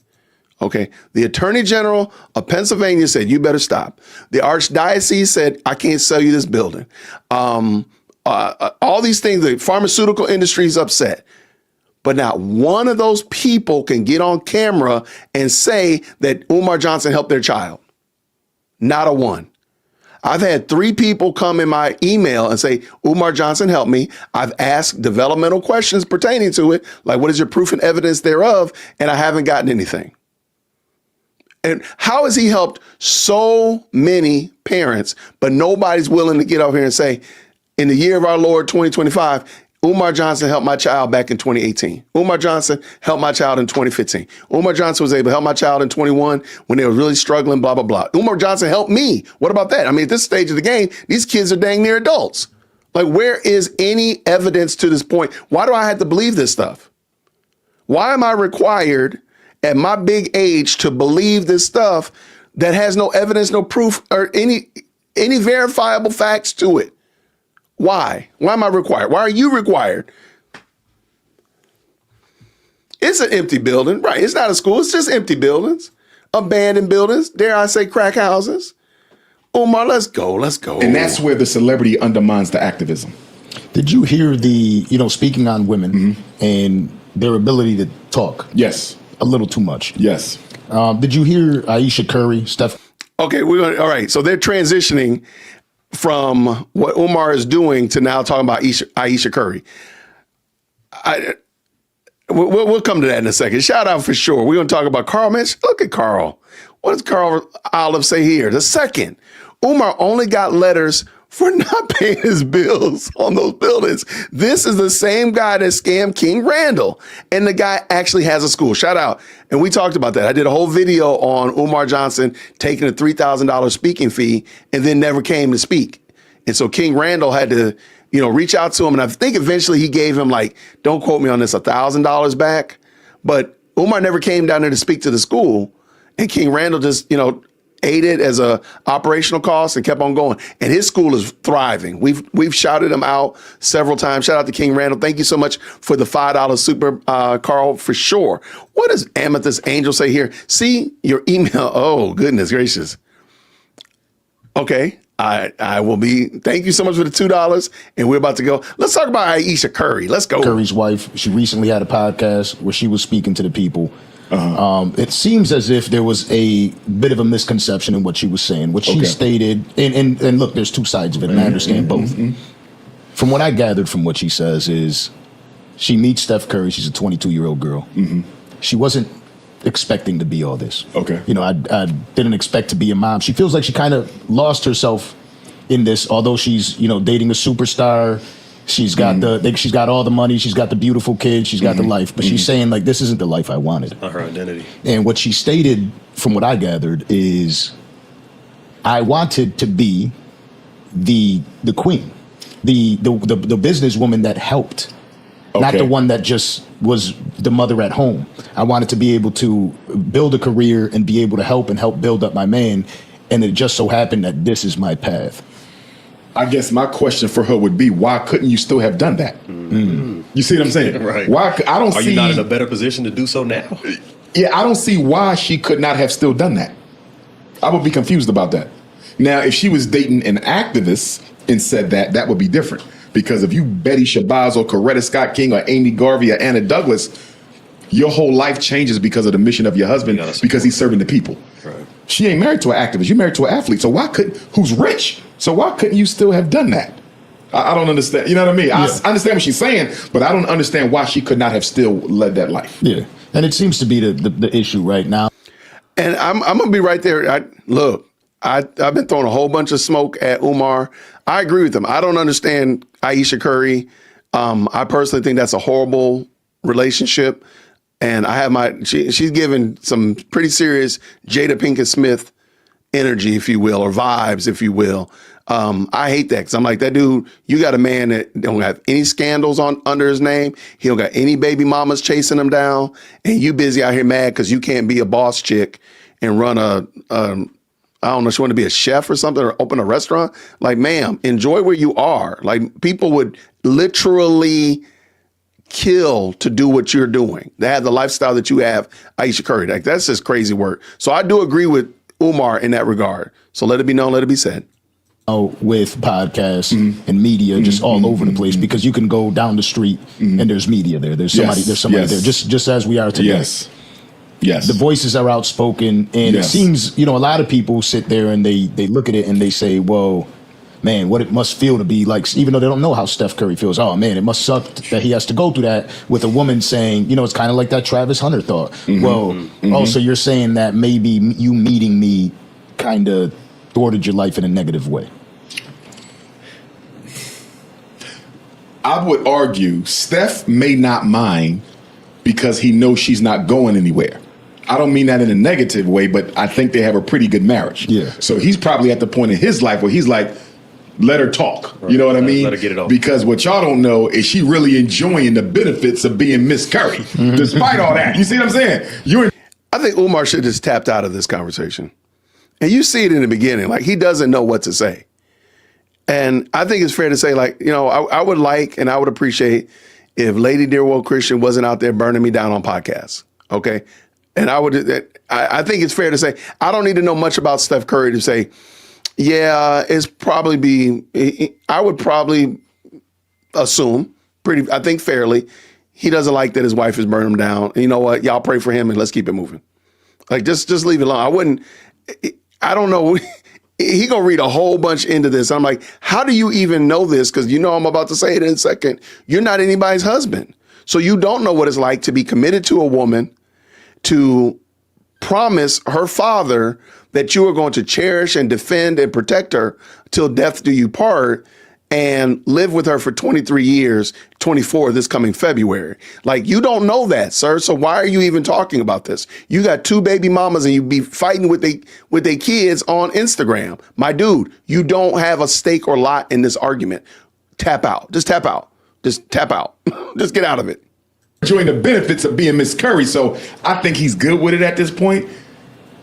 Okay. The Attorney General of Pennsylvania said, you better stop. The Archdiocese said, I can't sell you this building. All these things, the pharmaceutical industry is upset. But not one of those people can get on camera and say that Umar Johnson helped their child. Not a one. I've had 3 people come in my email and say, Umar Johnson helped me. I've asked developmental questions pertaining to it, like what is your proof and evidence thereof? And I haven't gotten anything. And how has he helped so many parents, but nobody's willing to get over here and say, in the year of our Lord 2025, Umar Johnson helped my child back in 2018. Umar Johnson helped my child in 2015. Umar Johnson was able to help my child in 21 when they were really struggling, blah, blah, blah. Umar Johnson helped me. What about that? I mean, at this stage of the game, these kids are dang near adults. Like, where is any evidence to this point? Why do I have to believe this stuff? Why am I required at my big age to believe this stuff that has no evidence, no proof, or any verifiable facts to it? Why? Why am I required? Why are you required? It's an empty building, right? It's not a school. It's just empty buildings, abandoned buildings. Dare I say crack houses? Umar, let's go. Let's go. And that's where the celebrity undermines the activism. Did you hear speaking on women and their ability to talk? Yes. A little too much. Yes. Did you hear Aisha Curry, Steph? Okay, all right. So they're transitioning from what Umar is doing to now talking about Aisha Curry. We'll come to that in a second. Shout out for sure. We're going to talk about Carl. Man, look at Carl. What does Carl Olive say here? The second, Umar only got letters for not paying his bills on those buildings. This is the same guy that scammed King Randall. And the guy actually has a school. Shout out. And we talked about that. I did a whole video on Umar Johnson taking a $3,000 speaking fee and then never came to speak. And so King Randall had to, reach out to him. And I think eventually he gave him, like, don't quote me on this, $1,000 back. But Umar never came down there to speak to the school. And King Randall just, ate it as a operational cost and kept on going. And his school is thriving. We've shouted him out several times. Shout out to King Randall. Thank you so much for the $5 super, Carl, for sure. What does Amethyst Angel say here? See your email. Oh, goodness gracious. Okay. I will be. Thank you so much for the $2. And we're about to go. Let's talk about Aisha Curry. Let's go. Curry's wife. She recently had a podcast where she was speaking to the people. It seems as if there was a bit of a misconception in what she was saying. What she stated, and look, there's 2 sides of it, and I understand both. From what I gathered from what she says is she meets Steph Curry. She's a 22-year-old girl. She wasn't expecting to be all this. I didn't expect to be a mom. She feels like she kind of lost herself in this, although she's, dating a superstar. She's got she's got all the money. She's got the beautiful kids. She's got the life. But she's saying, like, this isn't the life I wanted. Not her identity. And what she stated, from what I gathered, is I wanted to be, the queen, the businesswoman that helped, not the one that just was the mother at home. I wanted to be able to build a career and be able to help build up my man. And it just so happened that this is my path. I guess my question for her would be, why couldn't you still have done that? Mm. You see what I'm saying? Right. Why? I don't see. Are you not in a better position to do so now? Yeah, I don't see why she could not have still done that. I would be confused about that. Now, if she was dating an activist and said that, that would be different. Because if you Betty Shabazz or Coretta Scott King or Amy Garvey or Anna Douglas, your whole life changes because of the mission of your husband, because he's serving the people. Right. She ain't married to an activist. You're married to an athlete. So who's rich? So why couldn't you still have done that? I don't understand. You know what I mean? Yeah. I understand what she's saying, but I don't understand why she could not have still led that life. Yeah. And it seems to be the issue right now. And I'm going to be right there. I've been throwing a whole bunch of smoke at Umar. I agree with him. I don't understand Ayesha Curry. I personally think that's a horrible relationship. And I have she's given some pretty serious Jada Pinkett Smith energy, if you will, or vibes, if you will. I hate that because I'm like, that dude, you got a man that don't have any scandals under his name. He don't got any baby mamas chasing him down. And you busy out here mad because you can't be a boss chick and run I don't know, she want to be a chef or something or open a restaurant. Like, ma'am, enjoy where you are. Like, people would literally kill to do what you're doing. They have the lifestyle that you have, Ayesha Curry. Like, that's just crazy work. So I do agree with Umar in that regard. So let it be known, let it be said. With podcasts and media just all over the place, because you can go down the street and there's media there. There's somebody there, just as we are today. Yes. The voices are outspoken, and it seems, a lot of people sit there and they look at it and they say, well, man, what it must feel to be like, even though they don't know how Steph Curry feels. Oh, man, it must suck that he has to go through that with a woman saying, it's kind of like that Travis Hunter thought. So you're saying that maybe you meeting me kind of thwarted your life in a negative way. I would argue Steph may not mind because he knows she's not going anywhere. I don't mean that in a negative way, but I think they have a pretty good marriage. Yeah. So he's probably at the point in his life where he's like, let her talk. Right. You know what I mean? Let her get it off. Because what y'all don't know is she really enjoying the benefits of being Miss Curry, despite all that. You see what I'm saying? I think Umar should have just tapped out of this conversation. And you see it in the beginning, like he doesn't know what to say. And I think it's fair to say, like, I would like and I would appreciate if Lady Dearworld Christian wasn't out there burning me down on podcasts. Okay. And I think it's fair to say, I don't need to know much about Steph Curry to say, yeah, I would probably assume I think fairly, he doesn't like that his wife is burning him down. And you know what? Y'all pray for him and let's keep it moving. Like, just leave it alone. I don't know. He gonna read a whole bunch into this. I'm like, how do you even know this? Because I'm about to say it in a second. You're not anybody's husband. So you don't know what it's like to be committed to a woman, to promise her father that you are going to cherish and defend and protect her till death do you part, and live with her for 23 years, 24 this coming February. Like, you don't know that, sir. So why are you even talking about this? You got 2 baby mamas and you be fighting with they kids on Instagram. My dude, you don't have a stake or lot in this argument. Tap out. Just tap out. Just tap out. Just get out of it. Enjoying the benefits of being Miss Curry. So I think he's good with it at this point.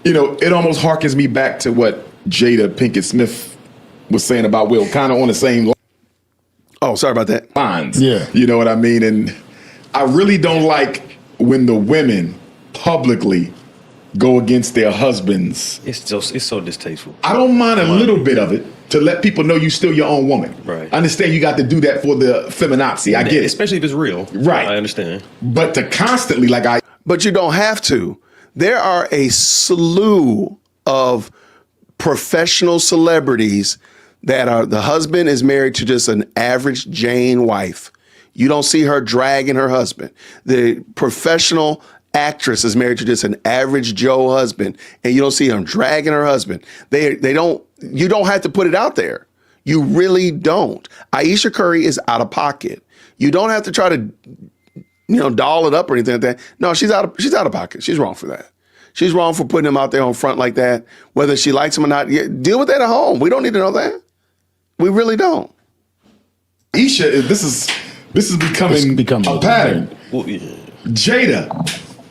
It almost harkens me back to what Jada Pinkett Smith was saying about Will, kind of on the same Oh, sorry about that. lines. Yeah. You know what I mean? And I really don't like when the women publicly go against their husbands. It's so distasteful. I don't mind a little bit of it to let people know you still your own woman. Right. I understand you got to do that for the feminazi. I get it. Especially if it's real. Right. I understand. But to constantly, But you don't have to. There are a slew of professional celebrities that the husband is married to just an average Jane wife. You don't see her dragging her husband. The professional actress is married to just an average Joe husband, and you don't see him dragging her husband. You don't have to put it out there. You really don't. Ayesha Curry is out of pocket. You don't have to try to, doll it up or anything like that. No, she's out of pocket. She's wrong for that. She's wrong for putting him out there on front like that. Whether she likes him or not, deal with that at home. We don't need to know that. We really don't. Isha, this is becoming a pattern. Well, yeah. Jada,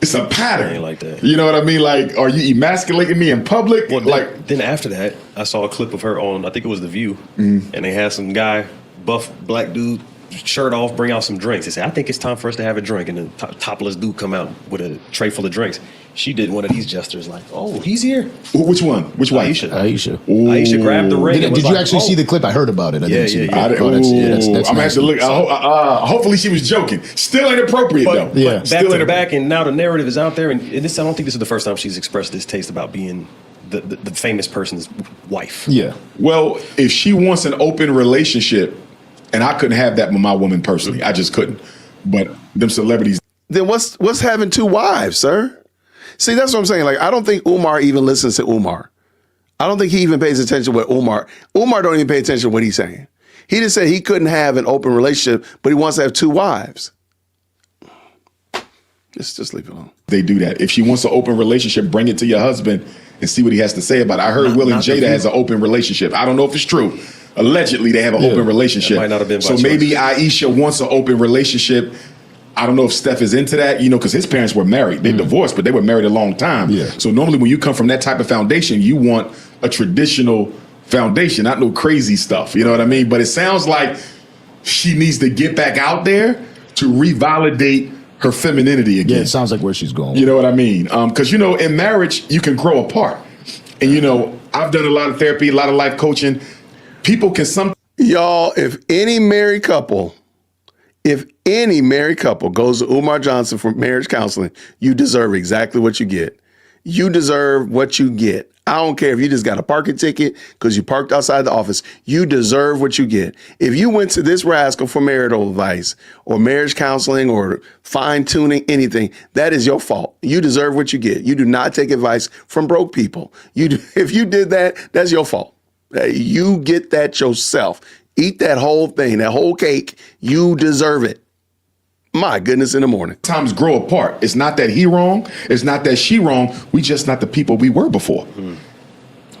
it's a pattern. Ain't like that. You know what I mean? Like, are you emasculating me in public? Well, like, then after that, I saw a clip of her on, I think it was The View, Mm-hmm. and they had some guy, buff black dude, shirt off, bring out some drinks. They said, I think it's time for us to have a drink. And the topless dude come out with a tray full of drinks. She did one of these gestures like, oh, he's here. which one? Which one? Aisha. Aisha. Aisha grabbed the ring. Did you actually see the clip? I heard about it. I didn't see it. yeah. I'm gonna have to look. Hopefully she was joking. Still inappropriate though. Yeah. Back Still to back, and now the narrative is out there. And this, I don't think this is the first time she's expressed this taste about being the famous person's wife. Yeah. Well, if she wants an open relationship, and I couldn't have that with my woman personally, I just couldn't. But them celebrities. Then what's having two wives, sir? See, that's what I'm saying. Like, I don't think Umar even listens to Umar. I don't think he even pays attention to what Umar don't even pay attention to what he's saying. He just said he couldn't have an open relationship, but he wants to have two wives. Just leave it alone. They do that. If she wants an open relationship, bring it to your husband and see what he has to say about it. I heard Will and Jada has an open relationship. I don't know if it's true. Allegedly, they have an open relationship. It might not have been by so choice. maybe Aisha wants an open relationship. I don't know if Steph is into that, because his parents were married. They divorced, but they were married a long time. Yeah. So normally when you come from that type of foundation, you want a traditional foundation, not no crazy stuff. You know what I mean? But it sounds like she needs to get back out there to revalidate her femininity again. Yeah, it sounds like where she's going. You know what I mean? Because, in marriage, you can grow apart. And, I've done a lot of therapy, a lot of life coaching. People can Y'all, if any married couple goes to Umar Johnson for marriage counseling, you deserve exactly what you get. You deserve what you get. I don't care if you just got a parking ticket because you parked outside the office. You deserve what you get. If you went to this rascal for marital advice or marriage counseling or fine tuning, anything, that is your fault. You deserve what you get. You do not take advice from broke people. If you did that, that's your fault. You get that yourself. Eat that whole thing, that whole cake. You deserve it. My goodness, in the morning. sometimes grow apart. It's not that he wrong. It's not that she wrong. We just not the people we were before.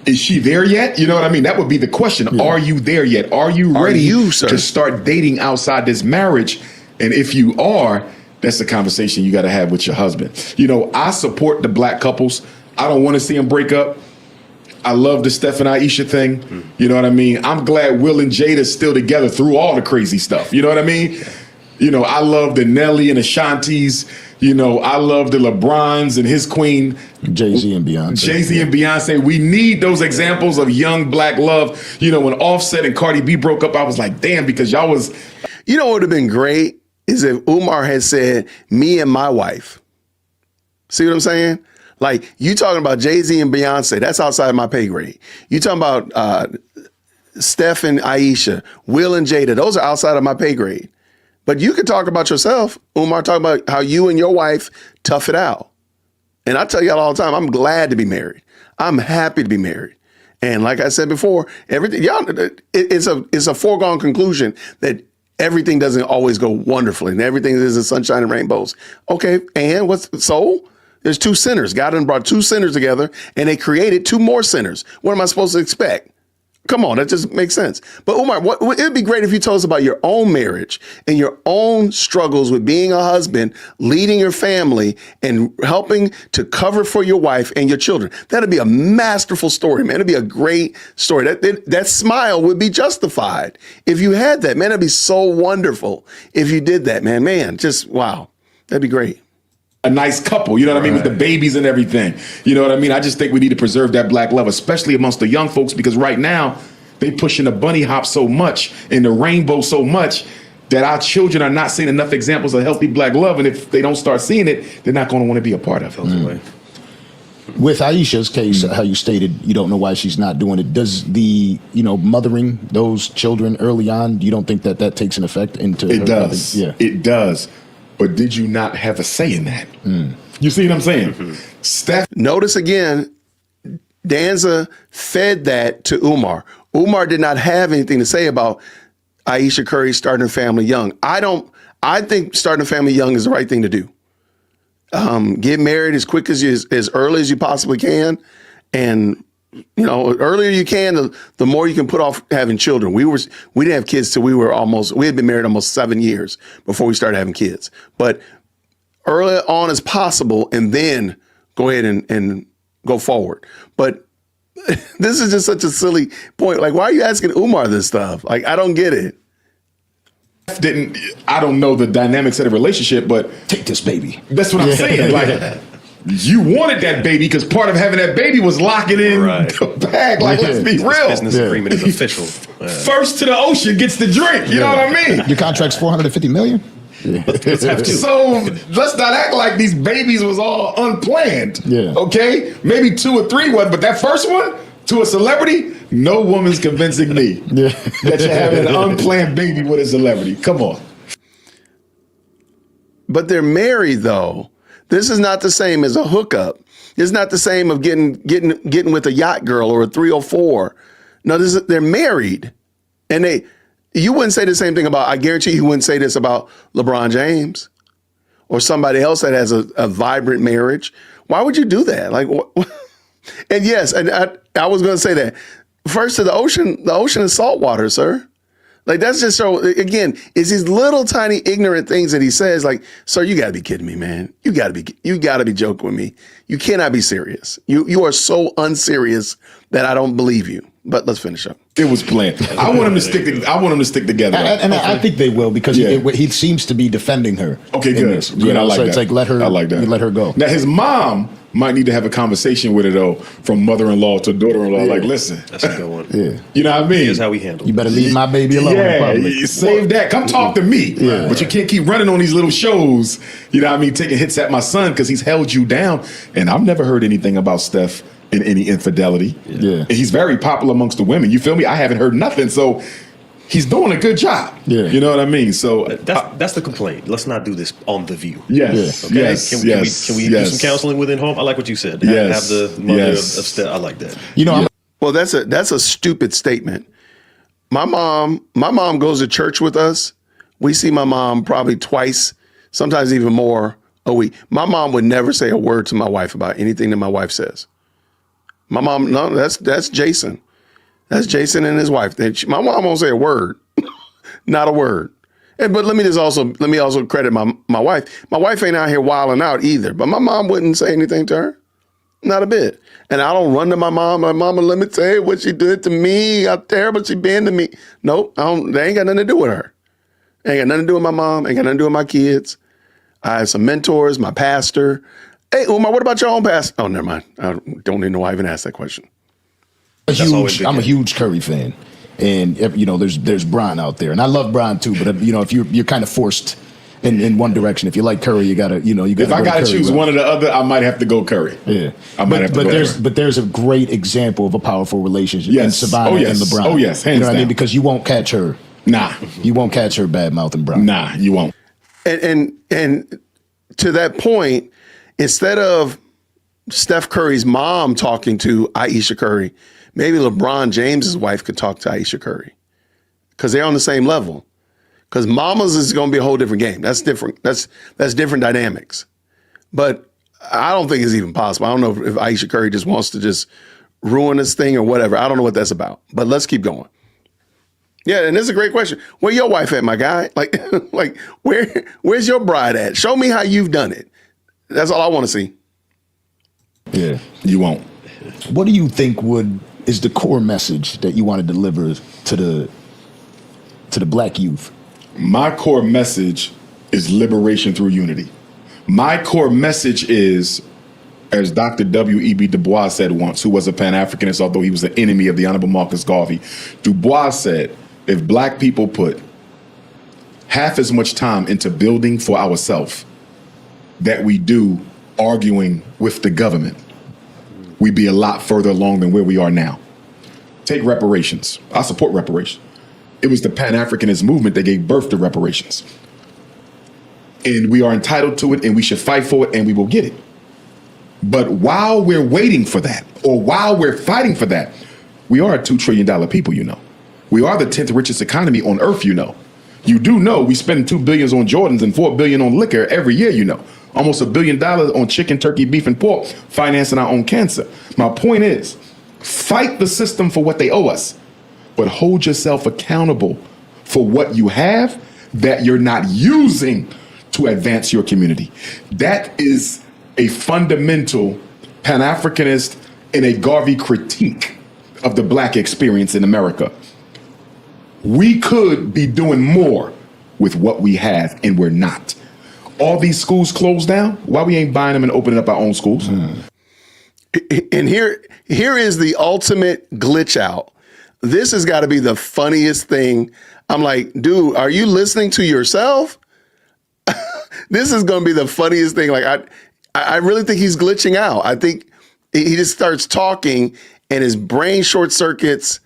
Is she there yet? You know what I mean? That would be the question. Yeah. Are you there yet? Are you ready to start dating outside this marriage? And if you are, that's the conversation you got to have with your husband. I support the black couples. I don't want to see them break up. I love the Steph and Aisha thing. You know what I mean? I'm glad Will and Jada's still together through all the crazy stuff. You know what I mean? I love the Nelly and Ashantis. I love the LeBrons and his queen. Jay-Z and Beyonce. Jay-Z and Beyonce. We need those examples of young black love. When Offset and Cardi B broke up, I was like, damn, because y'all was... What would have been great is if Umar had said, me and my wife. See what I'm saying? Like, you talking about Jay-Z and Beyonce, that's outside my pay grade. You talking about Steph and Aisha, Will and Jada, those are outside of my pay grade. But you could talk about yourself. Umar, talk about how you and your wife tough it out. And I tell y'all all the time, I'm glad to be married. I'm happy to be married. And like I said before, everything, it's a foregone conclusion that everything doesn't always go wonderfully and everything isn't sunshine and rainbows. Okay, and there's two sinners. God done brought two sinners together and they created two more sinners. What am I supposed to expect? Come on, that just makes sense. But Umar, it'd be great if you told us about your own marriage and your own struggles with being a husband, leading your family, and helping to cover for your wife and your children. That'd be a masterful story, man. It'd be a great story. That smile would be justified if you had that, man. It'd be so wonderful if you did that, man. Man, just wow, that'd be great. A nice couple, you know what I mean, with the babies and everything. You know what I mean? I just think we need to preserve that black love, especially amongst the young folks, because right now they pushing the bunny hop so much and the rainbow so much that our children are not seeing enough examples of healthy black love. And if they don't start seeing it, they're not going to want to be a part of it. With Aisha's case, how you stated, you don't know why she's not doing it. Does the, mothering those children early on, you don't think that takes an effect into It does. Yeah. It does. But did you not have a say in that? You see what I'm saying? Steph. Notice again, Danza fed that to Umar. Umar did not have anything to say about Aisha Curry starting a family young. I think starting a family young is the right thing to do. Get married as quick as early as you possibly can and earlier you can, the more you can put off having children. We didn't have kids till we had been married almost 7 years before we started having kids. But early on as possible, and then go ahead and go forward. But this is just such a silly point. Like, why are you asking Umar this stuff? Like, I don't get it. I don't know the dynamics of the relationship, but Take this baby. that's what I'm saying. Like, you wanted that baby because part of having that baby was locking in the bag. Like, let's be real. Business agreement is official. First to the ocean gets the drink. You know what I mean? Your contract's $450 million. Let's have two. So let's not act like these babies was all unplanned. Yeah. Okay? Maybe 2 or 3 was, but that first one to a celebrity, no woman's convincing me that you're having an unplanned baby with a celebrity. Come on. But they're married though. This is not the same as a hookup. It's not the same of getting with a yacht girl or a 304. No, they're married, and you wouldn't say the same thing about. I guarantee you wouldn't say this about LeBron James or somebody else that has a vibrant marriage. Why would you do that? Like, and yes, and I was going to say that first to the ocean. The ocean is salt water, sir. Like, that's just so, again, it's these little tiny ignorant things that he says, like, sir, you gotta be kidding me, man. You gotta be joking with me. You cannot be serious. You are so unserious that I don't believe you. But let's finish up. It was planned. I want him to stick together. And I think they will, because he seems to be defending her. Okay, in good. this, Good. I like so that. it's like, let her. I like that. Let her go. Now his mom might need to have a conversation with her though, from mother-in-law to daughter-in-law. Like, listen, That's a good one. Yeah. you know what I mean? Here's how we handle You it. better leave my baby alone in public. Save that. Come talk to me. Yeah. But you can't keep running on these little shows, you know what I mean, taking hits at my son because he's held you down. And I've never heard anything about Steph in any infidelity. Yeah. And he's very popular amongst the women. You feel me? I haven't heard nothing. So he's doing a good job. Yeah. You know what I mean? So That's the complaint. Let's not do this on The View. yes, Okay? yes, Can yes, we do some counseling within home? I like what you said. Yes. Have the mother Yes. of Steph. I like that. Well, that's a stupid statement. My mom goes to church with us. We see my mom probably twice, sometimes even more a week. My mom would never say a word to my wife about anything that my wife says. My mom, no, that's Jason. That's Jason and his wife. My mom won't say a word, not a word. But let me also credit my wife. My wife ain't out here wilding out either. But my mom wouldn't say anything to her, not a bit. And I don't run to my mom. My mama, let me tell you what she did to me. How terrible she been to me. Nope, they ain't got nothing to do with her. Ain't got nothing to do with my mom. Ain't got nothing to do with my kids. I have some mentors. My pastor. Hey, Umar, what about your own pastor? Oh, never mind. I don't even know why I even asked that question. I'm a huge Curry fan, and there's Bron out there, and I love Bron too. But if you're kind of forced in one direction, if you like Curry, you gotta. if I gotta choose one or the other, I might have to go Curry. Yeah, I might have to go Curry. But there's a great example of a powerful relationship in Savannah and LeBron. Oh yes, hands you know what down. I mean? Because you won't catch her. Nah, You won't catch her bad mouthing Bron. nah, you won't. And to that point, instead of Steph Curry's mom talking to Aisha Curry, maybe LeBron James's wife could talk to Aisha Curry because they're on the same level. Because mama's is going to be a whole different game. That's different. That's different dynamics. But I don't think it's even possible. I don't know if Aisha Curry just wants to just ruin this thing or whatever. I don't know what that's about. But let's keep going. Yeah, and this is a great question. Where your wife at, my guy? Like where's your bride at? Show me how you've done it. That's all I want to see. Yeah, You won't. What do you think is the core message that you want to deliver to the black youth? My core message is liberation through unity. My core message is, as Dr. W.E.B. Du Bois said once, who was a Pan-Africanist, although he was an enemy of the Honorable Marcus Garvey, Du Bois said, if black people put half as much time into building for ourselves that we do arguing with the government, we'd be a lot further along than where we are now. Take reparations. I support reparations. It was the Pan-Africanist movement that gave birth to reparations. And we are entitled to it, and we should fight for it, and we will get it. But while we're waiting for that, or while we're fighting for that, we are a $2 trillion people, you know. We are the 10th richest economy on earth, you know. You do know we spend $2 billion on Jordans and $4 billion on liquor every year, you know. Almost $1 billion on chicken, turkey, beef, and pork, financing our own cancer. My point is, Fight the system for what they owe us, but hold yourself accountable for what you have that you're not using to advance your community. That is a fundamental Pan-Africanist and a Garvey critique of the Black experience in America. We could be doing more with what we have, and we're not. All these schools closed down. Why we ain't buying them and opening up our own schools? And here is the ultimate glitch out. This has got to be the funniest thing. I'm like, dude, are you listening to yourself? This is going to be the funniest thing. Like, I really think he's glitching out. I think he just starts talking and his brain short circuits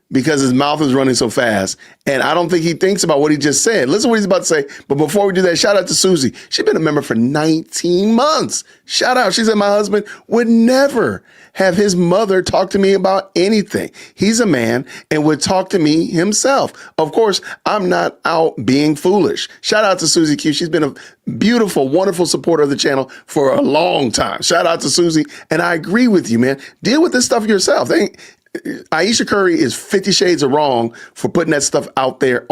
because his mouth is running so fast. And I don't think he thinks about what he just said. Listen to what he's about to say. But before we do that, shout out to Susie. She's been a member for 19 months. Shout out. She said, my husband would never have his mother talk to me about anything. He's a man and would talk to me himself. Of course, I'm not out being foolish. Shout out to Susie Q. She's been a beautiful, wonderful supporter of the channel for a long time. Shout out to Susie. And I agree with you, man. Deal with this stuff yourself. Aisha Curry is 50 shades of wrong for putting that stuff out there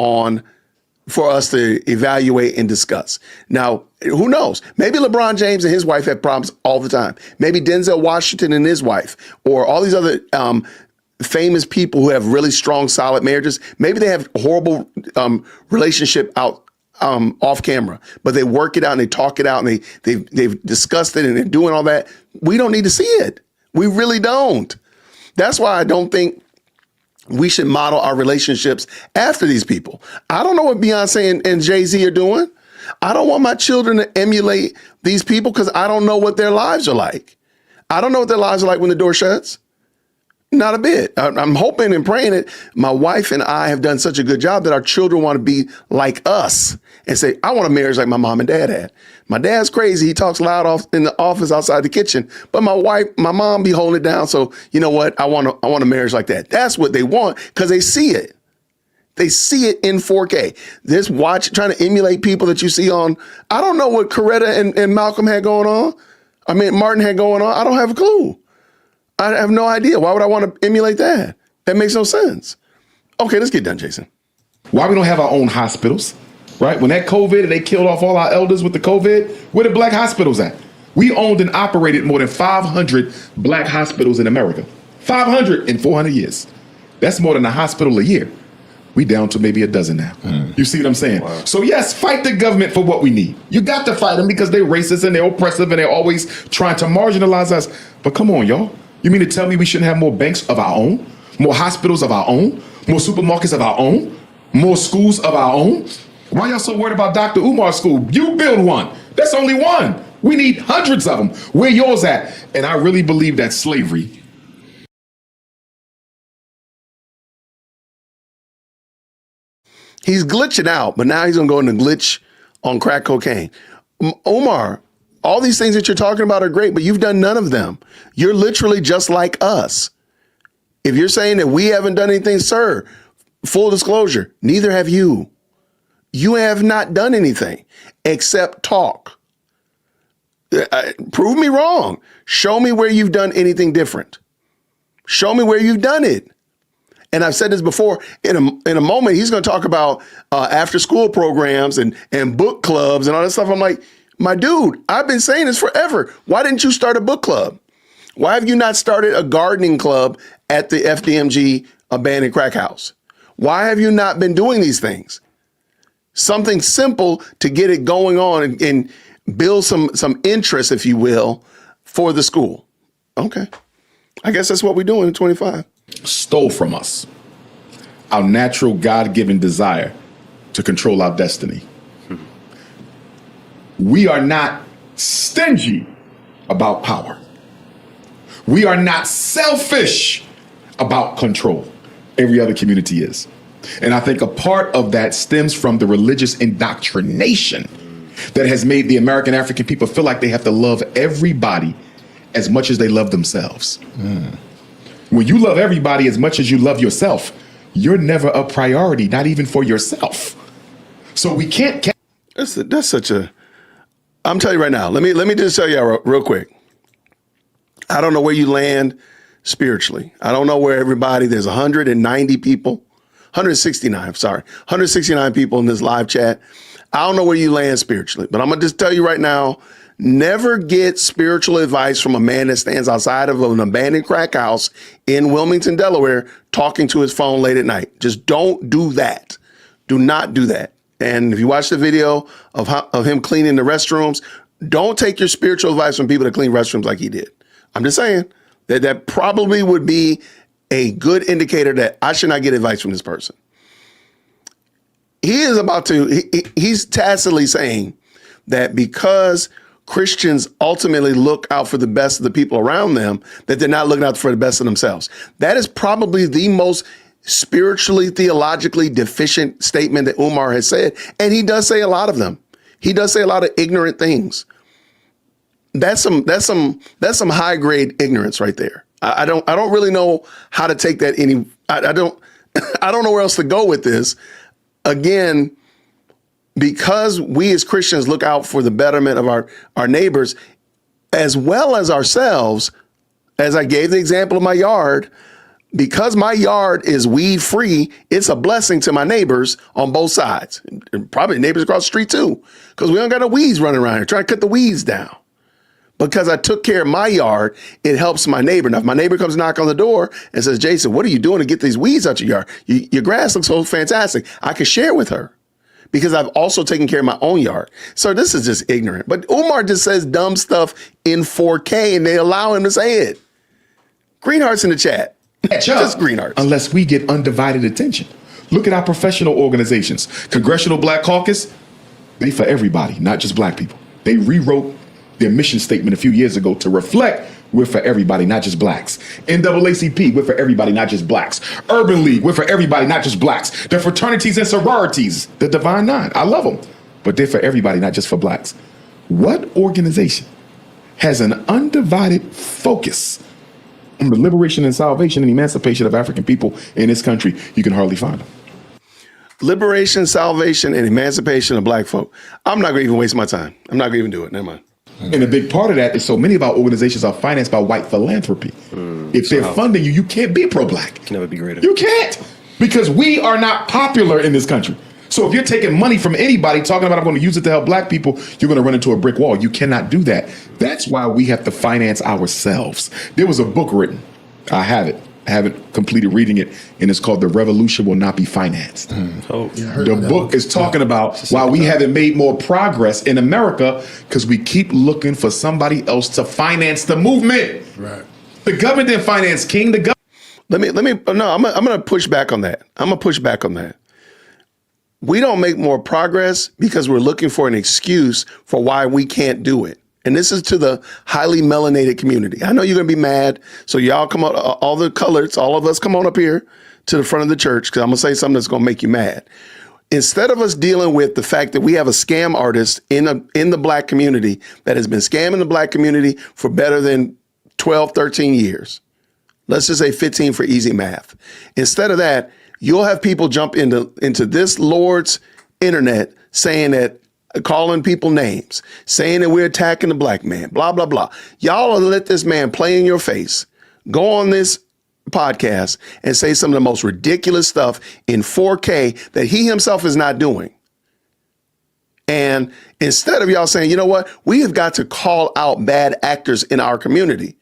for us to evaluate and discuss. Now, who knows? Maybe LeBron James and his wife have problems all the time. Maybe Denzel Washington and his wife, or all these other famous people who have really strong, solid marriages. Maybe they have horrible relationship off camera, but they work it out and they talk it out and they've discussed it and they're doing all that. We don't need to see it. We really don't. That's why I don't think we should model our relationships after these people. I don't know what Beyonce and Jay-Z are doing. I don't want my children to emulate these people because I don't know what their lives are like. I don't know what their lives are like when the door shuts. Not a bit. I'm hoping and praying that my wife and I have done such a good job that our children want to be like us and say, I want a marriage like my mom and dad had. My dad's crazy. He talks loud in the office outside the kitchen, but my mom be holding it down. So you know what? I want a marriage like that. That's what they want because they see it. They see it in 4K. This trying to emulate people that you see on, I don't know what Coretta and Malcolm had going on. Martin had going on. I don't have a clue. I have no idea. Why would I want to emulate that? That makes no sense. Okay, let's get done, Jason. Why we don't have our own hospitals, right? When that COVID, they killed off all our elders with the COVID, where the Black hospitals at? We owned and operated more than 500 Black hospitals in America. 500 in 400 years. That's more than a hospital a year. We down to maybe a dozen now. You see what I'm saying? Wow. So yes, fight the government for what we need. You got to fight them because they're racist and they're oppressive and they're always trying to marginalize us. But come on, y'all. You mean to tell me we shouldn't have more banks of our own, more hospitals of our own, more supermarkets of our own, more schools of our own? Why y'all so worried about Dr. Umar's school? You build one. That's only one. We need hundreds of them. Where yours at? And I really believe that slavery. He's glitching out, but now he's going to go into glitch on crack cocaine. Umar, all these things that you're talking about are great, but you've done none of them. You're literally just like us. If you're saying that we haven't done anything, sir, full disclosure, neither have you. You have not done anything except talk. Prove me wrong. Show me where you've done anything different. Show me where you've done it. And I've said this before, in a moment, he's going to talk about after school programs and book clubs and all that stuff. I'm like, my dude, I've been saying this forever. Why didn't you start a book club? Why have you not started a gardening club at the FDMG abandoned crack house? Why have you not been doing these things? Something simple to get it going on and build some interest, if you will, for the school. Okay. I guess that's what we're doing in 25. Stole from us our natural God-given desire to control our destiny. We are not stingy about power. We are not selfish about control. Every other community is. And I think a part of that stems from the religious indoctrination that has made the American African people feel like they have to love everybody as much as they love themselves. When you love everybody as much as you love yourself, you're never a priority, not even for yourself. So we can't. That's such a. I'm telling you right now. Let me just tell you real quick. I don't know where you land spiritually. I don't know where everybody, there's 190 people, 169, sorry, 169 people in this live chat. I don't know where you land spiritually, but I'm going to just tell you right now, never get spiritual advice from a man that stands outside of an abandoned crack house in Wilmington, Delaware, talking to his phone late at night. Just don't do that. Do not do that. And if you watch the video of him cleaning the restrooms, don't take your spiritual advice from people that clean restrooms like he did. I'm just saying that probably would be a good indicator that I should not get advice from this person. He is about to, he's tacitly saying that because Christians ultimately look out for the best of the people around them, that they're not looking out for the best of themselves. That is probably the most spiritually, theologically deficient statement that Umar has said. And he does say a lot of them. He does say a lot of ignorant things. That's some high grade ignorance right there. I don't really know how to take that I don't know where else to go with this. Again, because we as Christians look out for the betterment of our neighbors as well as ourselves, as I gave the example of my yard, because my yard is weed free, it's a blessing to my neighbors on both sides. And probably neighbors across the street too, because we don't got no weeds running around here. Trying to cut the weeds down. Because I took care of my yard, it helps my neighbor. Now, if my neighbor comes knock on the door and says, Jason, what are you doing to get these weeds out your yard? Your grass looks so fantastic. I can share with her because I've also taken care of my own yard. So this is just ignorant. But Umar just says dumb stuff in 4K and they allow him to say it. Greenheart's in the chat. Just Greenhearts. Unless we get undivided attention. Look at our professional organizations. Congressional Black Caucus, they for everybody, not just black people. They rewrote their mission statement a few years ago to reflect we're for everybody, not just blacks. NAACP, we're for everybody, not just blacks. Urban League, we're for everybody, not just blacks. The fraternities and sororities, the Divine Nine, I love them, but they're for everybody, not just for blacks. What organization has an undivided focus on the liberation and salvation and emancipation of African people in this country? You can hardly find them. Liberation, salvation, and emancipation of black folk. I'm not going to even waste my time. I'm not going to even do it. Never mind. And a big part of that is so many of our organizations are financed by white philanthropy. If they're funding you, you can't be pro-black. Can never be greater. You can't, because we are not popular in this country. So if you're taking money from anybody talking about I'm going to use it to help black people, you're going to run into a brick wall. You cannot do that. That's why we have to finance ourselves. There was a book written. I have it. I haven't completed reading it, and it's called The Revolution Will Not Be Financed. The book is talking about why we haven't made more progress in America because we keep looking for somebody else to finance the movement. Right. The government didn't finance King. The government. I'm going to push back on that. We don't make more progress because we're looking for an excuse for why we can't do it. And this is to the highly melanated community. I know you're going to be mad. So y'all come on, all the colors, all of us come on up here to the front of the church because I'm going to say something that's going to make you mad. Instead of us dealing with the fact that we have a scam artist in the black community that has been scamming the black community for better than 12, 13 years. Let's just say 15 for easy math. Instead of that, you'll have people jump into this Lord's internet saying that, calling people names, saying that we're attacking the black man, blah, blah, blah. Y'all will let this man play in your face, go on this podcast and say some of the most ridiculous stuff in 4K that he himself is not doing. And instead of y'all saying, you know what, we have got to call out bad actors in our community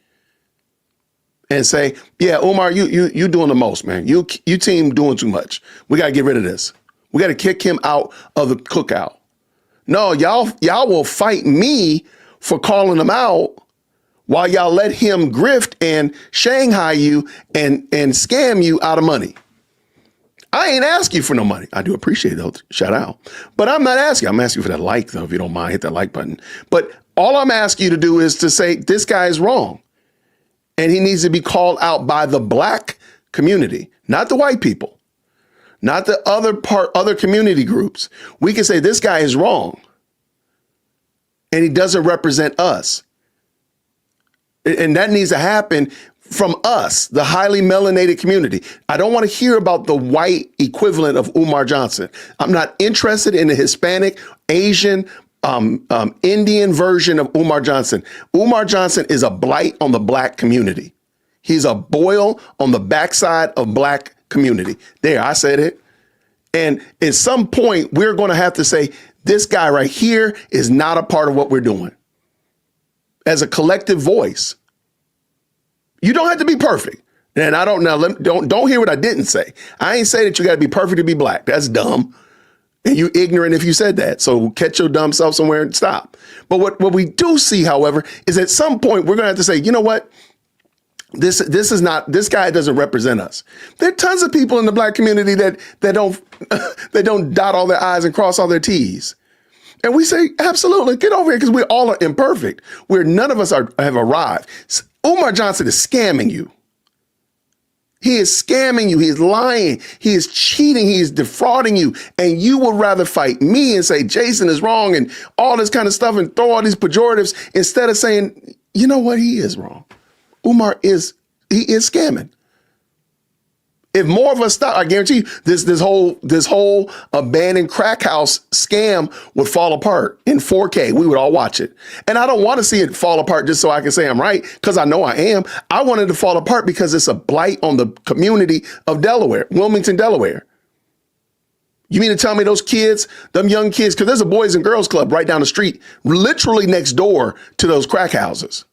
and say, yeah, Umar, you doing the most, man. You team doing too much. We got to get rid of this. We got to kick him out of the cookout. No, y'all will fight me for calling him out while y'all let him grift and Shanghai you and scam you out of money. I ain't asking you for no money. I do appreciate it, though. Shout out. But I'm not asking. I'm asking you for that like, though, if you don't mind, hit that like button. But all I'm asking you to do is to say this guy is wrong. And he needs to be called out by the black community, not the white people. Not the other community groups. We can say this guy is wrong and he doesn't represent us. And that needs to happen from us, the highly melanated community. I don't want to hear about the white equivalent of Umar Johnson. I'm not interested in the Hispanic, Asian, Indian version of Umar Johnson. Umar Johnson is a blight on the black community. He's a boil on the backside of black community. There, I said it. And at some point, we're going to have to say, this guy right here is not a part of what we're doing. As a collective voice. You don't have to be perfect. And I don't know. Don't hear what I didn't say. I ain't say that you got to be perfect to be black. That's dumb. And you ignorant if you said that. So catch your dumb self somewhere and stop. But what we do see, however, is at some point we're going to have to say, you know what? This guy doesn't represent us. There are tons of people in the black community that don't dot all their I's and cross all their T's. And we say, absolutely, get over here, because we all are imperfect. None of us have arrived. Umar Johnson is scamming you. He is scamming you. He is lying. He is cheating. He is defrauding you. And you would rather fight me and say Jason is wrong and all this kind of stuff and throw all these pejoratives instead of saying, you know what? He is wrong. Umar is scamming. If more of us stop, I guarantee you, this whole abandoned crack house scam would fall apart in 4K. We would all watch it. And I don't want to see it fall apart just so I can say I'm right, because I know I am. I want it to fall apart because it's a blight on the community of Delaware, Wilmington, Delaware. You mean to tell me those kids, them young kids, because there's a Boys and Girls Club right down the street, literally next door to those crack houses.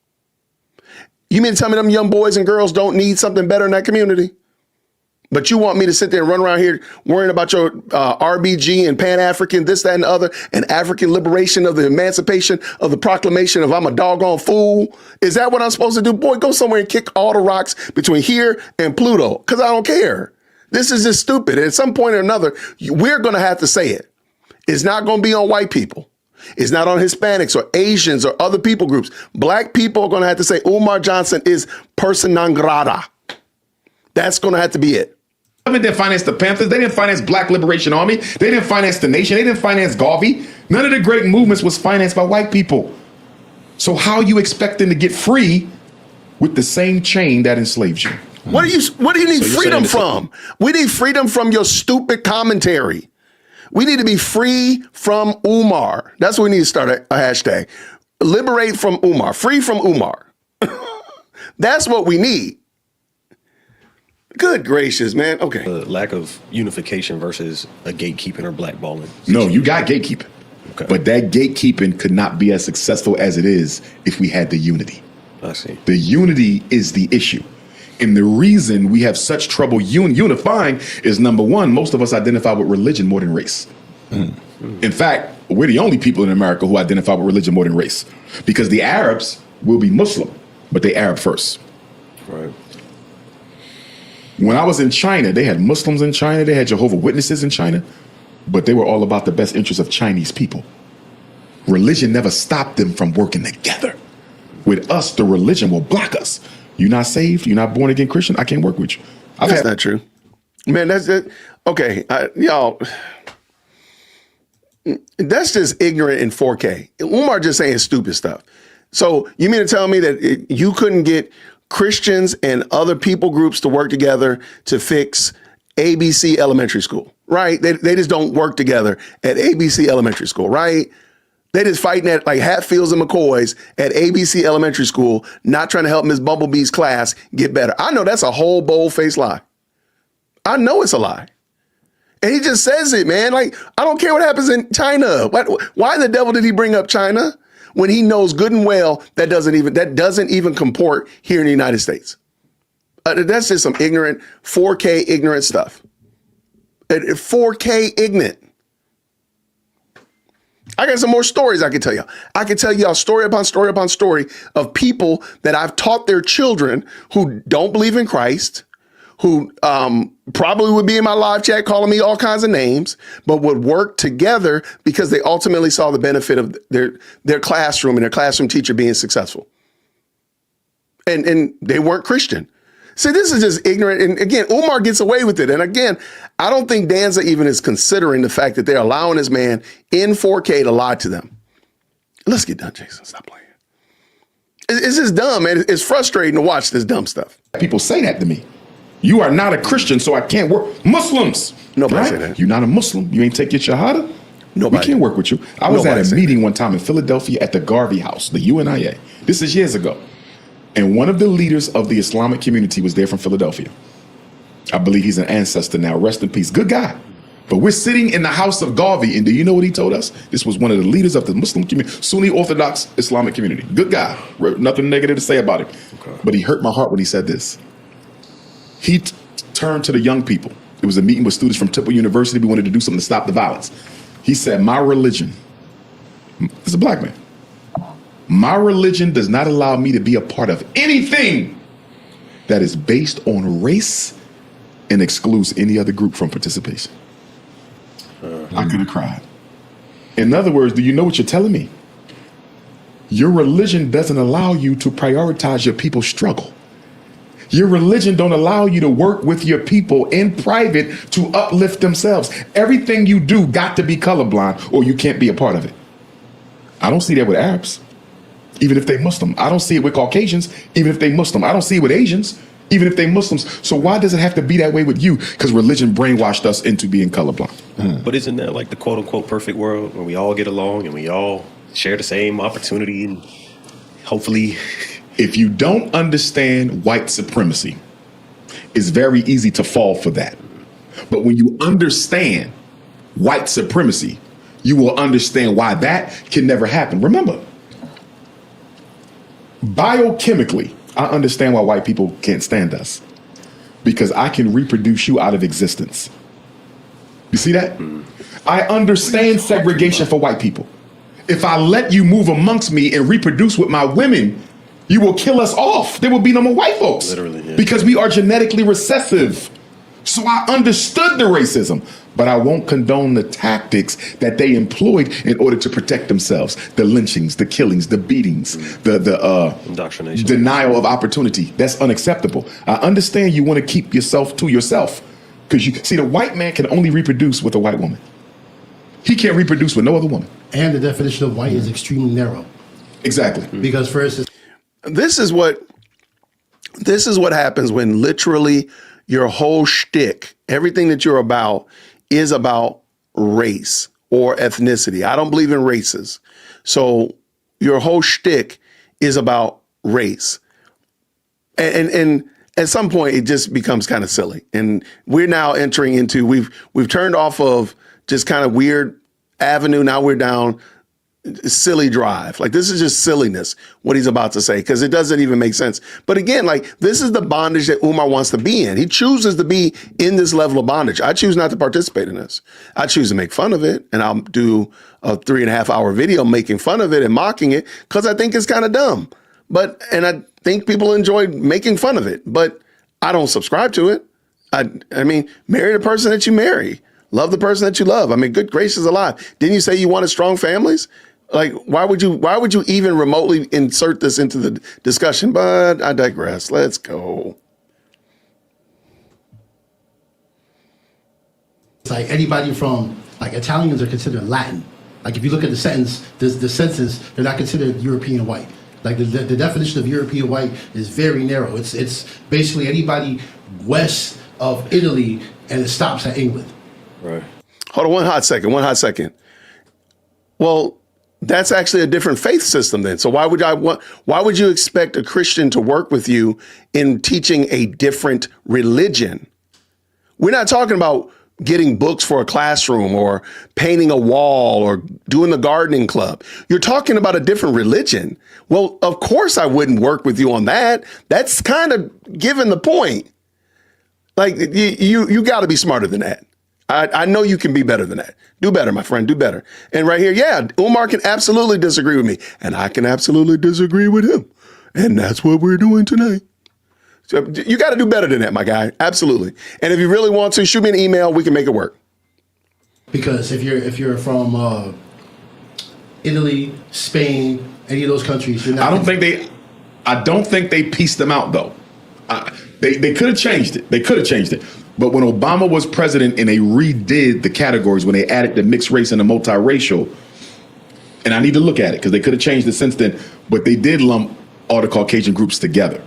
You mean to tell me them young boys and girls don't need something better in that community? But you want me to sit there and run around here worrying about your RBG and Pan-African, this, that, and the other, and African liberation of the emancipation of the proclamation of I'm a doggone fool? Is that what I'm supposed to do? Boy, go somewhere and kick all the rocks between here and Pluto, because I don't care. This is just stupid. At some point or another, we're going to have to say it. It's not going to be on white people. It's not on Hispanics or Asians or other people groups. Black people are going to have to say Umar Johnson is person non grata. That's going to have to be it. They didn't finance the Panthers. They didn't finance Black Liberation Army. They didn't finance the Nation. They didn't finance Garvey. None of the great movements was financed by white people. So how are you expecting to get free with the same chain that enslaved you? What do you need freedom from? We need freedom from your stupid commentary. We need to be free from Umar. That's what we need to start a hashtag. Liberate from Umar. Free from Umar. That's what we need. Good gracious, man. Okay. The lack of unification versus a gatekeeping or blackballing. No, you got gatekeeping. Okay. But that gatekeeping could not be as successful as it is if we had the unity. I see. The unity is the issue. And the reason we have such trouble unifying is, number one, most of us identify with religion more than race. In fact, we're the only people in America who identify with religion more than race, because the Arabs will be Muslim, but they Arab first. Right. When I was in China, they had Muslims in China, they had Jehovah's Witnesses in China, but they were all about the best interests of Chinese people. Religion never stopped them from working together. With us, the religion will block us. You're not saved, you're not born again Christian, I can't work with you. That's not true. Man, that's it. Okay, y'all, that's just ignorant in 4K. Umar just saying stupid stuff. So you mean to tell me that you couldn't get Christians and other people groups to work together to fix ABC Elementary School, right? They just don't work together at ABC Elementary School, right? They just fighting at like Hatfields and McCoys at ABC Elementary School, not trying to help Miss Bumblebee's class get better. I know that's a whole bold-faced lie. I know it's a lie. And he just says it, man. Like, I don't care what happens in China. Why the devil did he bring up China when he knows good and well that doesn't even comport here in the United States? That's just some ignorant 4K ignorant stuff. 4K ignorant. I got some more stories I can tell you. I can tell y'all story upon story upon story of people that I've taught their children who don't believe in Christ, who probably would be in my live chat calling me all kinds of names, but would work together because they ultimately saw the benefit of their classroom and their classroom teacher being successful. And they weren't Christian. See, this is just ignorant. And again, Umar gets away with it. And again, I don't think Danza even is considering the fact that they're allowing this man in 4K to lie to them. Let's get done, Jason. Stop playing. It's just dumb, man. It's frustrating to watch this dumb stuff. People say that to me. You are not a Christian, so I can't work. Muslims. Nobody right? say that. You're not a Muslim. You ain't take your shahada. Nobody. We can't work with you. I was Nobody at a say meeting one time in Philadelphia at the Garvey House, the UNIA. This is years ago. And one of the leaders of the Islamic community was there from Philadelphia. I believe he's an ancestor now. Rest in peace. Good guy. But we're sitting in the house of Garvey, and do you know what he told us? This was one of the leaders of the Muslim community, Sunni Orthodox Islamic community. Good guy. Nothing negative to say about him. Okay. But he hurt my heart when he said this. He turned to the young people. It was a meeting with students from Temple University. We wanted to do something to stop the violence. He said, my religion, this is a black man, my religion does not allow me to be a part of anything that is based on race and excludes any other group from participation. I could have cried. In other words, do you know what you're telling me? Your religion doesn't allow you to prioritize your people's struggle. Your religion don't allow you to work with your people in private to uplift themselves. Everything you do got to be colorblind or you can't be a part of it. I don't see that with Arabs, even if they Muslim. I don't see it with Caucasians, even if they Muslim. I don't see it with Asians, even if they Muslims. So why does it have to be that way with you? Because religion brainwashed us into being colorblind. But isn't that like the quote unquote perfect world where we all get along and we all share the same opportunity and hopefully... If you don't understand white supremacy, it's very easy to fall for that. But when you understand white supremacy, you will understand why that can never happen. Remember, biochemically, I understand why white people can't stand us. Because I can reproduce you out of existence. You see that? I understand segregation for white people. If I let you move amongst me and reproduce with my women, you will kill us off. There will be no more white folks. Literally, yeah. Because we are genetically recessive. So I understood the racism, but I won't condone the tactics that they employed in order to protect themselves. The lynchings, the killings, the beatings, the indoctrination, denial of opportunity. That's unacceptable. I understand you want to keep yourself to yourself. Because you see, the white man can only reproduce with a white woman. He can't reproduce with no other woman. And the definition of white is extremely narrow. Exactly. Because for instance, This is what happens when literally your whole shtick, everything that you're about, is about race or ethnicity. I don't believe in races. So your whole shtick is about race. And at some point it just becomes kind of silly. And we're now entering into, we've turned off of just kind of weird avenue. Now we're down silly drive. Like, this is just silliness, what he's about to say, because it doesn't even make sense. But again, like, this is the bondage that Umar wants to be in. He chooses to be in this level of bondage. I choose not to participate in this. I choose to make fun of it, and I'll do a 3.5 hour video making fun of it and mocking it because I think it's kind of dumb. And I think people enjoy making fun of it, but I don't subscribe to it. I mean, marry the person that you marry. Love the person that you love. I mean, good gracious alive. Didn't you say you wanted strong families? Like, why would you even remotely insert this into the discussion? But I digress. Let's go. it's like anybody from, like, Italians are considered Latin. Like, if you look at the census, they're not considered European white. Like, the definition of European white is very narrow. It's basically anybody west of Italy, and it stops at England. Right. Hold on one hot second. Well, that's actually a different faith system then. So why would you expect a Christian to work with you in teaching a different religion? We're not talking about getting books for a classroom or painting a wall or doing the gardening club. You're talking about a different religion. Well, of course I wouldn't work with you on that. That's kind of giving the point. Like, you got to be smarter than that. I know you can be better than that. Do better, my friend. Do better. And right here, yeah, Umar can absolutely disagree with me, and I can absolutely disagree with him. And that's what we're doing tonight. So you got to do better than that, my guy. Absolutely. And if you really want to, shoot me an email. We can make it work. Because if you're from Italy, Spain, any of those countries, you're not. I don't think they pieced them out though. They could have changed it. But when Obama was president and they redid the categories, when they added the mixed race and the multiracial, and I need to look at it because they could have changed it since then, but they did lump all the Caucasian groups together.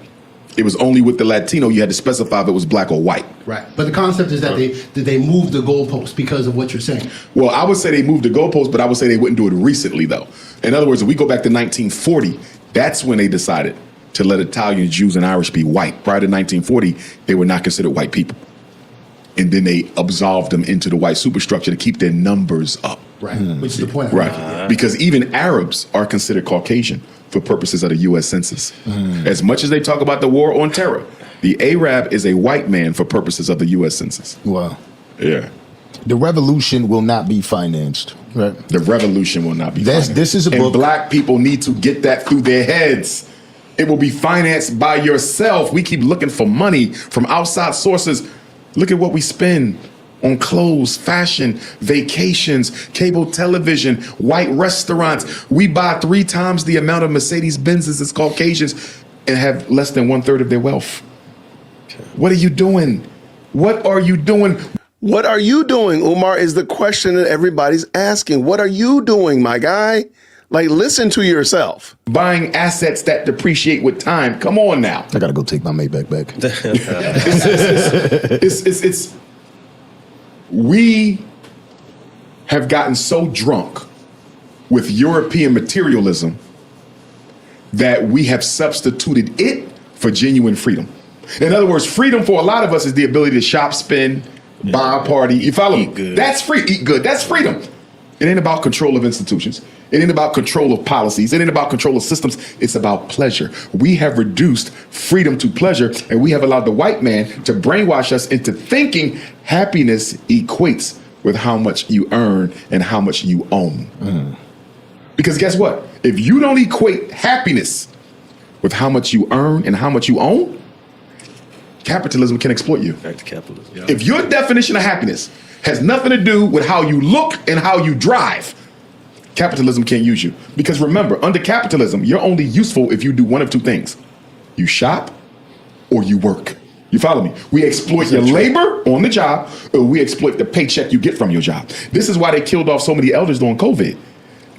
It was only with the Latino you had to specify if it was black or white. Right. But the concept is that they moved the goalposts because of what you're saying. Well, I would say they moved the goalposts, but I would say they wouldn't do it recently, though. In other words, if we go back to 1940, that's when they decided to let Italians, Jews, and Irish be white. Prior to 1940, they were not considered white people. And then they absolved them into the white superstructure to keep their numbers up. Right, which is the point. Right, because even Arabs are considered Caucasian for purposes of the U.S. Census. As much as they talk about the war on terror, the Arab is a white man for purposes of the U.S. Census. Wow. Yeah. The revolution will not be financed. Right. The revolution will not be financed. This is a book. And black people need to get that through their heads. It will be financed by yourself. We keep looking for money from outside sources. Look at what we spend on clothes, fashion, vacations, cable television, white restaurants. We buy 3 times the amount of Mercedes-Benzes as Caucasians and have less than 1/3 of their wealth. What are you doing? What are you doing? What are you doing, Umar, is the question that everybody's asking. What are you doing, my guy? Like, listen to yourself. Buying assets that depreciate with time. Come on now. I got to go take my Maybach back. We have gotten so drunk with European materialism that we have substituted it for genuine freedom. In other words, freedom for a lot of us is the ability to shop, spend, buy, party. You follow me? Good. That's free. Eat good. That's freedom. It ain't about control of institutions. It ain't about control of policies. It ain't about control of systems. It's about pleasure. We have reduced freedom to pleasure, and we have allowed the white man to brainwash us into thinking happiness equates with how much you earn and how much you own. Because guess what? If you don't equate happiness with how much you earn and how much you own, capitalism can exploit you. Back to capitalism. Yeah. If your definition of happiness has nothing to do with how you look and how you drive, capitalism can't use you. Because remember, under capitalism, you're only useful if you do one of 2 things. You shop or you work. You follow me? We exploit your labor on the job, or we exploit the paycheck you get from your job. This is why they killed off so many elders during COVID.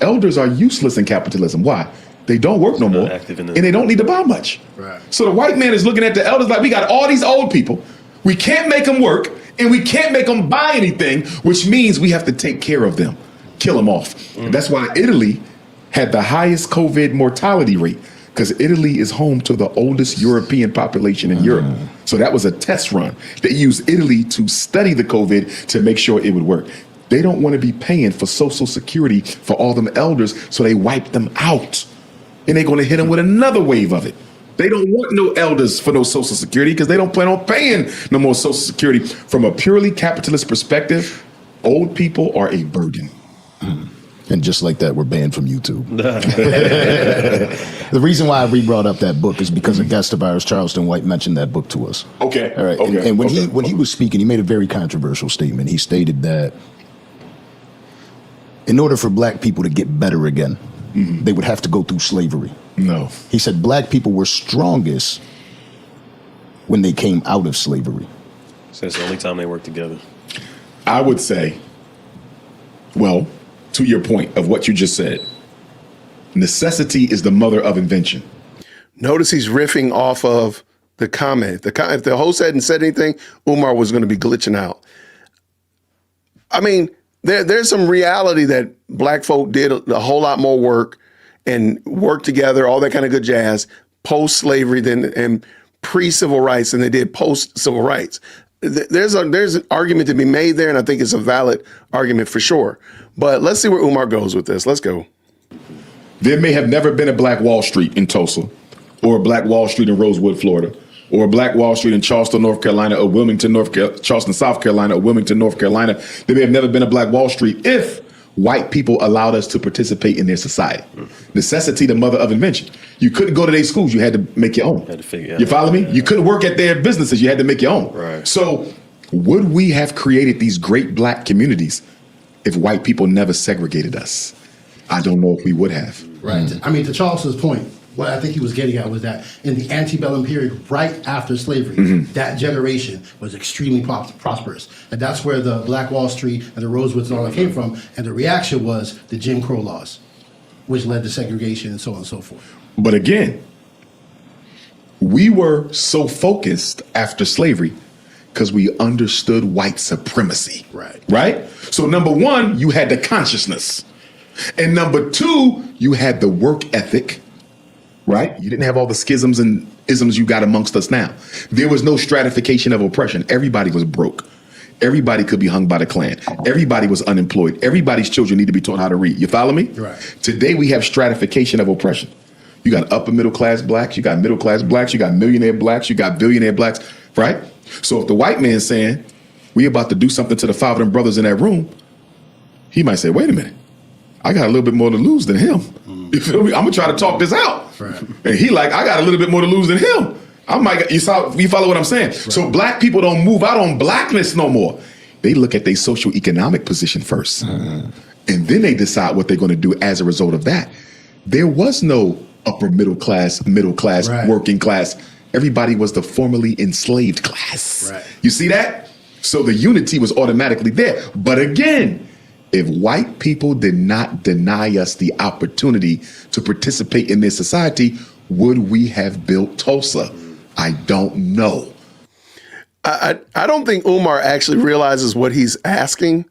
Elders are useless in capitalism. Why? They don't work no more, and they don't need to buy much. Right. So the white man is looking at the elders like, we got all these old people. We can't make them work, and we can't make them buy anything, which means we have to take care of them, kill them off. That's why Italy had the highest COVID mortality rate, because Italy is home to the oldest European population in Europe. So that was a test run. They used Italy to study the COVID to make sure it would work. They don't want to be paying for Social Security for all them elders, so they wipe them out. And they're going to hit them with another wave of it. They don't want no elders for no Social Security because they don't plan on paying no more Social Security. From a purely capitalist perspective, old people are a burden. And just like that, we're banned from YouTube. The reason why I re-brought up that book is because a guest of ours, Charleston White, mentioned that book to us. Okay. All right. Okay. And when he was speaking, he made a very controversial statement. He stated that in order for black people to get better again, they would have to go through slavery. No. He said black people were strongest when they came out of slavery. So it's the only time they work together. I would say, well, to your point of what you just said, necessity is the mother of invention. Notice he's riffing off of the comment. If the host hadn't said anything, Umar was going to be glitching out. I mean, there's some reality that black folk did a whole lot more work and worked together, all that kind of good jazz, post-slavery and pre-civil rights than they did post-civil rights. There's an argument to be made there, and I think it's a valid argument for sure. But let's see where Umar goes with this. Let's go. There may have never been a Black Wall Street in Tulsa, or a Black Wall Street in Rosewood, Florida, or a Black Wall Street in Charleston, North Carolina, or Charleston, South Carolina, or Wilmington, North Carolina. There may have never been a Black Wall Street if white people allowed us to participate in their society. Necessity, the mother of invention. You couldn't go to their schools. You had to make your own. Had to figure out. You follow me? You couldn't work at their businesses. You had to make your own. Right. So would we have created these great black communities if white people never segregated us? I don't know if we would have. Right. I mean, to Charles's point, what I think he was getting at was that in the antebellum period, right after slavery, that generation was extremely prosperous. And that's where the Black Wall Street and the Rosewoods and all that came from. And the reaction was the Jim Crow laws, which led to segregation and so on and so forth. But again, we were so focused after slavery because we understood white supremacy. Right. Right? So number one, you had the consciousness. And number two, you had the work ethic right? You didn't have all the schisms and isms you got amongst us now. There was no stratification of oppression. Everybody was broke. Everybody could be hung by the Klan. Everybody was unemployed. Everybody's children need to be taught how to read. You follow me? Right. Today we have stratification of oppression. You got upper middle class blacks, you got middle class blacks, you got millionaire blacks, you got billionaire blacks, right? So if the white man's saying, we about to do something to the 5 of them brothers in that room, he might say, wait a minute, I got a little bit more to lose than him. You feel me? I'm gonna try to talk this out. Right. And he like, I got a little bit more to lose than him. You follow what I'm saying? Right. So black people don't move out on blackness no more. They look at their social economic position first. And then they decide what they're gonna do as a result of that. There was no upper middle class, right. working class. Everybody was the formerly enslaved class. Right. You see that? So the unity was automatically there. But again, if white people did not deny us the opportunity to participate in their society, would we have built Tulsa? I don't know. I don't think Umar actually realizes what he's asking.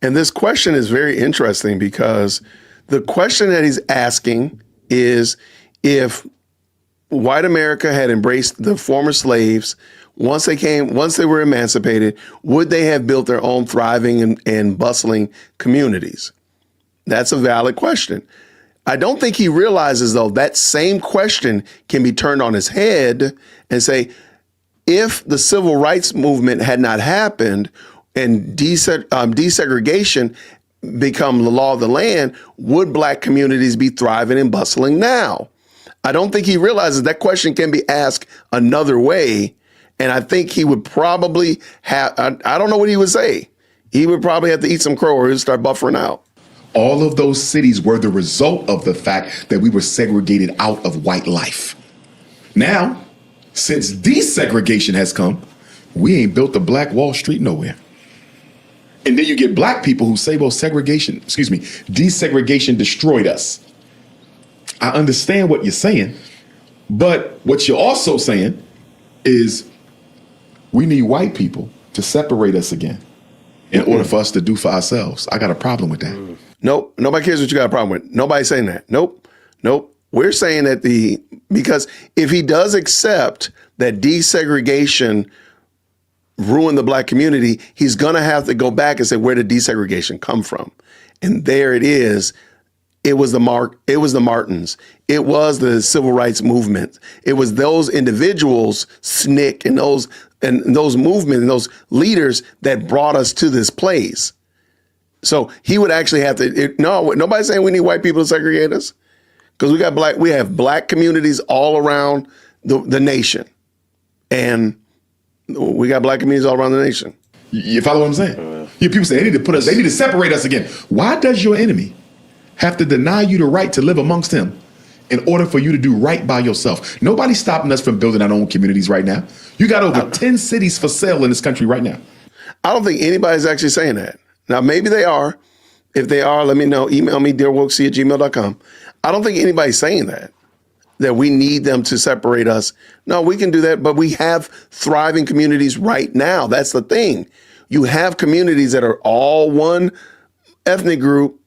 And this question is very interesting because the question that he's asking is if white America had embraced the former slaves, once they were emancipated, would they have built their own thriving and bustling communities? That's a valid question. I don't think he realizes, though, that same question can be turned on his head and say, if the civil rights movement had not happened and desegregation become the law of the land, would black communities be thriving and bustling now? I don't think he realizes that question can be asked another way. And I think he would probably have, I don't know what he would say. He would probably have to eat some crow or he'd start buffering out. All of those cities were the result of the fact that we were segregated out of white life. Now, since desegregation has come, we ain't built a black Wall Street nowhere. And then you get black people who say, well, desegregation destroyed us. I understand what you're saying, but what you're also saying is we need white people to separate us again in order for us to do for ourselves. I got a problem with that. Nope. Nobody cares what you got a problem with. Nobody's saying that. Nope. We're saying that because if he does accept that desegregation ruined the black community, he's going to have to go back and say, where did desegregation come from? And there it is. It was the Martins. It was the civil rights movement. It was those individuals, SNCC, and those movements and those leaders that brought us to this place. So he would actually have to. Nobody's saying we need white people to segregate us, because we have black communities all around the nation, and we got black communities all around the nation. You follow what I'm saying? People say they need to separate us again. Why does your enemy have to deny you the right to live amongst him in order for you to do right by yourself? Nobody's stopping us from building our own communities right now. You got over 10 cities for sale in this country right now. I don't think anybody's actually saying that. Now, maybe they are. If they are, let me know. Email me, dearwokec@gmail.com. I don't think anybody's saying that we need them to separate us. No, we can do that, but we have thriving communities right now. That's the thing. You have communities that are all one ethnic group,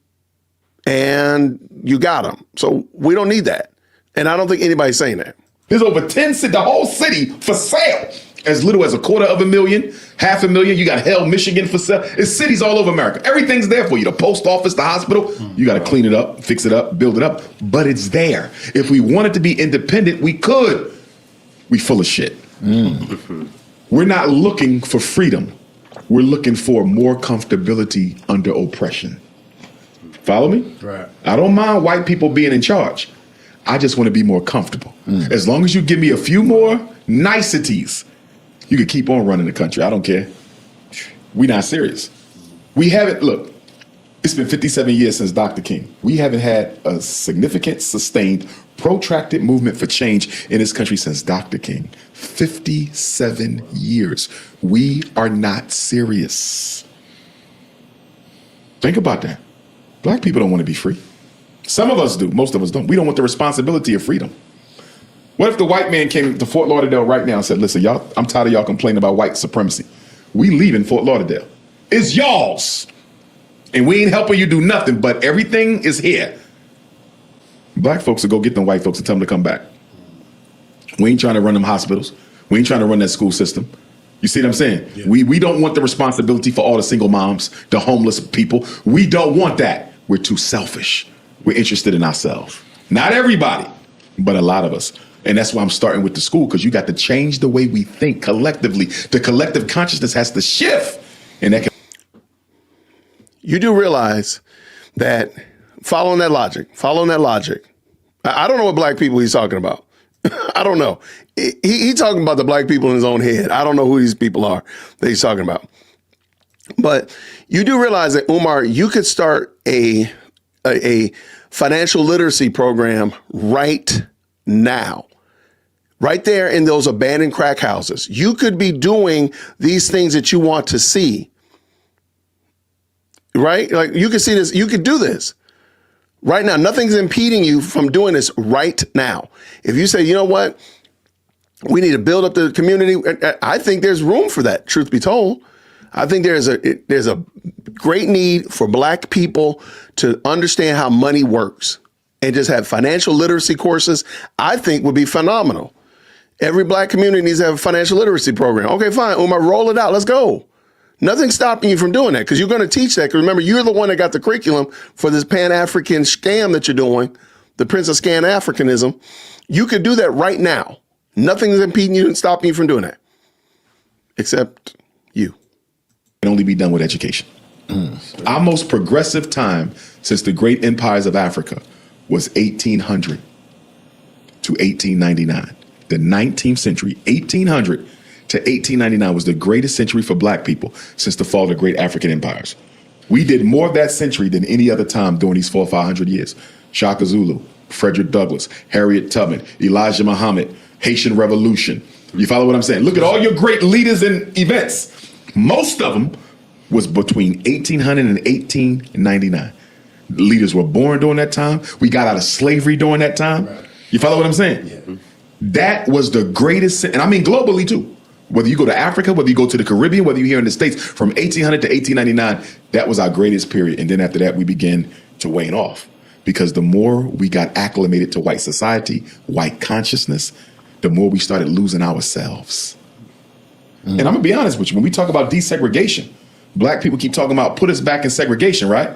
and you got them. So we don't need that. And I don't think anybody's saying that. There's over 10 cities, the whole city for sale. As little as $250,000, $500,000. You got Hell, Michigan for sale. It's cities all over America. Everything's there for you. The post office, the hospital. You got to clean it up, fix it up, build it up. But it's there. If we wanted to be independent, we could. We full of shit. We're not looking for freedom. We're looking for more comfortability under oppression. Follow me? Right. I don't mind white people being in charge. I just want to be more comfortable. As long as you give me a few more niceties, you can keep on running the country. I don't care. We not serious. We haven't, look, it's been 57 years since Dr. King. We haven't had a significant, sustained, protracted movement for change in this country since Dr. King. 57 years. We are not serious. Think about that. Black people don't want to be free. Some of us do. Most of us don't. We don't want the responsibility of freedom. What if the white man came to Fort Lauderdale right now and said, listen, y'all, I'm tired of y'all complaining about white supremacy. We leaving Fort Lauderdale. It's y'all's. And we ain't helping you do nothing, but everything is here. Black folks will go get them white folks and tell them to come back. We ain't trying to run them hospitals. We ain't trying to run that school system. You see what I'm saying? Yeah. We don't want the responsibility for all the single moms, the homeless people. We don't want that. We're too selfish. We're interested in ourselves. Not everybody, but a lot of us. And that's why I'm starting with the school, because you got to change the way we think collectively. The collective consciousness has to shift. And that can. You do realize that following that logic, I don't know what black people he's talking about. I don't know. He talking about the black people in his own head. I don't know who these people are that he's talking about. But you do realize that, Umar, you could start a financial literacy program right now, right there in those abandoned crack houses. You could be doing these things that you want to see, right? Like you could see this, you could do this right now. Nothing's impeding you from doing this right now. If you say, you know what, we need to build up the community, I think there's room for that, truth be told. I think there's a great need for black people to understand how money works and just have financial literacy courses. I think would be phenomenal. Every black community needs to have a financial literacy program. Okay, fine, Umar, roll it out. Let's go. Nothing's stopping you from doing that because you're going to teach that. Because remember, you're the one that got the curriculum for this Pan-African scam that you're doing, the Prince of Scan Africanism. You could do that right now. Nothing's impeding you and stopping you from doing that, except you. Can only be done with education. Our most progressive time since the great empires of Africa was 1800 to 1899. The 19th century, 1800 to 1899 was the greatest century for black people since the fall of the great African empires. We did more of that century than any other time during these 400 or 500 years. Shaka Zulu, Frederick Douglass, Harriet Tubman, Elijah Muhammad, Haitian Revolution. You follow what I'm saying? Look at all your great leaders and events. Most of them was between 1800 and 1899. Leaders were born during that time. We got out of slavery during that time. Right. You follow what I'm saying? Yeah. That was the greatest, and I mean globally too. Whether you go to Africa, whether you go to the Caribbean, whether you're here in the States, from 1800 to 1899, that was our greatest period. And then after that, we began to wane off because the more we got acclimated to white society, white consciousness, the more we started losing ourselves. And I'm gonna be honest with you, when we talk about desegregation, black people keep talking about put us back in segregation, right?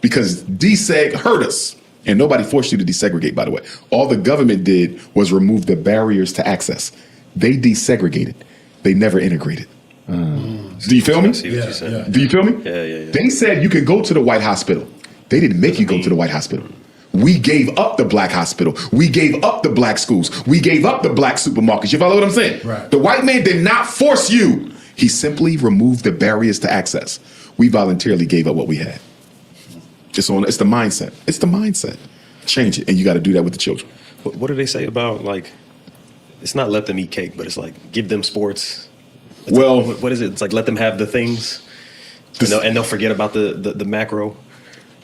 Because deseg hurt us. And nobody forced you to desegregate, by the way. All the government did was remove the barriers to access. They desegregated. They never integrated. Do you feel me? Yeah. Do you feel me? Yeah. They said you could go to the white hospital. They didn't make you go to the white hospital. We gave up the black hospital. We gave up the black schools. We gave up the black supermarkets. You follow what I'm saying? Right. The white man did not force you. He simply removed the barriers to access. We voluntarily gave up what we had. It's the mindset. It's the mindset. Change it. And you got to do that with the children. What do they say about, like, it's not let them eat cake, but it's like give them sports. Well, what is it? It's like let them have the things, and they'll forget about the macro.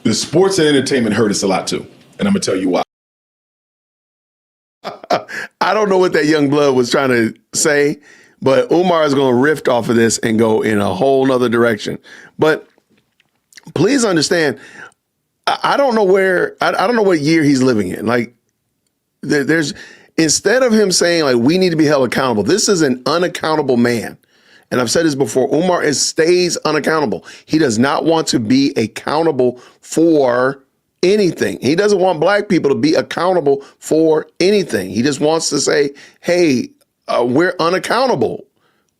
The sports and entertainment hurt us a lot too, and I'm gonna tell you why. I don't know what that young blood was trying to say, but Umar is going to riff off of this and go in a whole nother direction. But please understand, I don't know I don't know what year he's living in. Like there's, instead of him saying like, we need to be held accountable, this is an unaccountable man. And I've said this before, Umar stays unaccountable. He does not want to be accountable for anything. He doesn't want black people to be accountable for anything. He just wants to say, hey, we're unaccountable.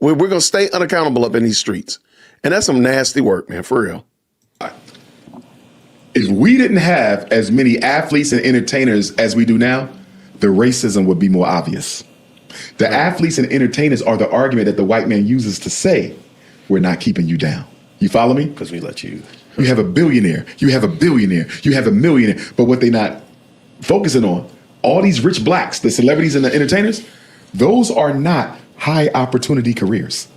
We're going to stay unaccountable up in these streets. And that's some nasty work, man, for real. If we didn't have as many athletes and entertainers as we do now, the racism would be more obvious. The athletes and entertainers are the argument that the white man uses to say, we're not keeping you down. You follow me? Because we let you. You have a billionaire, you have a billionaire, you have a millionaire. But what they're not focusing on, all these rich blacks, the celebrities and the entertainers, those are not high opportunity careers.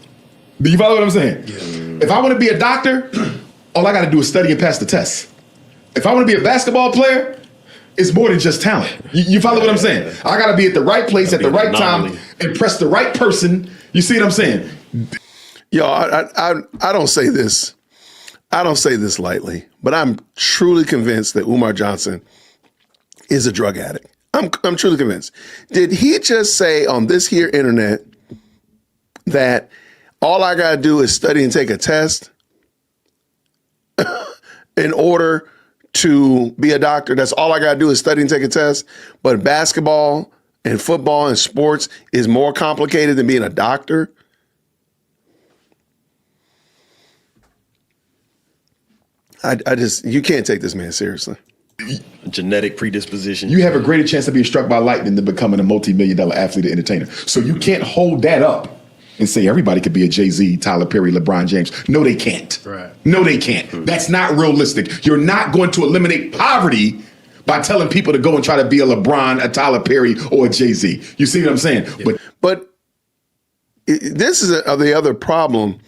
Do you follow what I'm saying? Yeah. If I want to be a doctor, all I got to do is study and pass the test. If I want to be a basketball player, it's more than just talent. You follow what I'm saying? I got to be at the right place at the right time, impress the right person. You see what I'm saying? Yo, I don't say this. I don't say this lightly, but I'm truly convinced that Umar Johnson is a drug addict. I'm truly convinced. Did he just say on this here internet that all I got to do is study and take a test in order to be a doctor? That's all I got to do is study and take a test. But basketball and football and sports is more complicated than being a doctor? You can't take this man seriously. Genetic predisposition. You have a greater chance of being struck by lightning than becoming a multi-million-dollar athlete or entertainer. So you can't hold that up and say everybody could be a Jay-Z, Tyler Perry, LeBron James. No, they can't. Right. No, they can't. That's not realistic. You're not going to eliminate poverty by telling people to go and try to be a LeBron, a Tyler Perry, or a Jay-Z. You see what I'm saying? Yeah. But This is the other problem.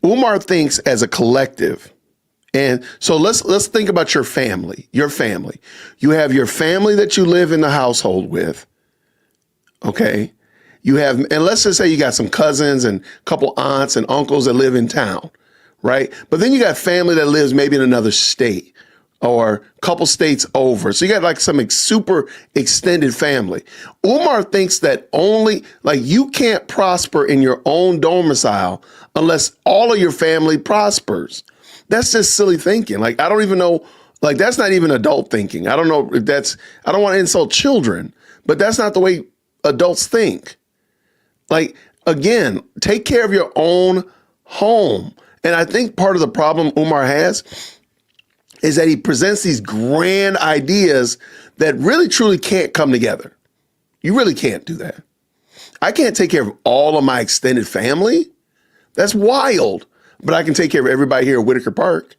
Umar thinks as a collective. And so let's think about your family. Your family. You have your family that you live in the household with. Okay. You have, and let's just say you got some cousins and a couple aunts and uncles that live in town, right? But then you got family that lives maybe in another state or a couple states over. So you got like some super extended family. Umar thinks that only, like, you can't prosper in your own domicile unless all of your family prospers. That's just silly thinking. Like, I don't even know, like, that's not even adult thinking. I don't know if I don't want to insult children, but that's not the way adults think. Like, again, take care of your own home. And I think part of the problem Umar has is that he presents these grand ideas that really truly can't come together. You really can't do that. I can't take care of all of my extended family. That's wild. But I can take care of everybody here at Whitaker Park.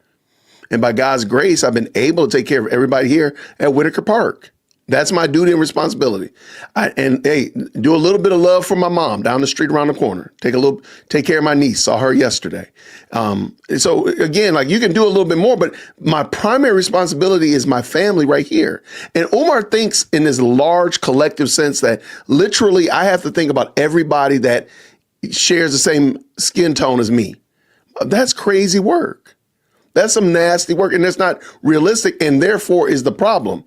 And by God's grace, I've been able to take care of everybody here at Whitaker Park. That's my duty and responsibility. And hey, do a little bit of love for my mom down the street around the corner. Take care of my niece. Saw her yesterday. So again, like, you can do a little bit more, but my primary responsibility is my family right here. And Umar thinks in this large collective sense that literally I have to think about everybody that shares the same skin tone as me. That's crazy work. That's some nasty work, and that's not realistic, and therefore is the problem.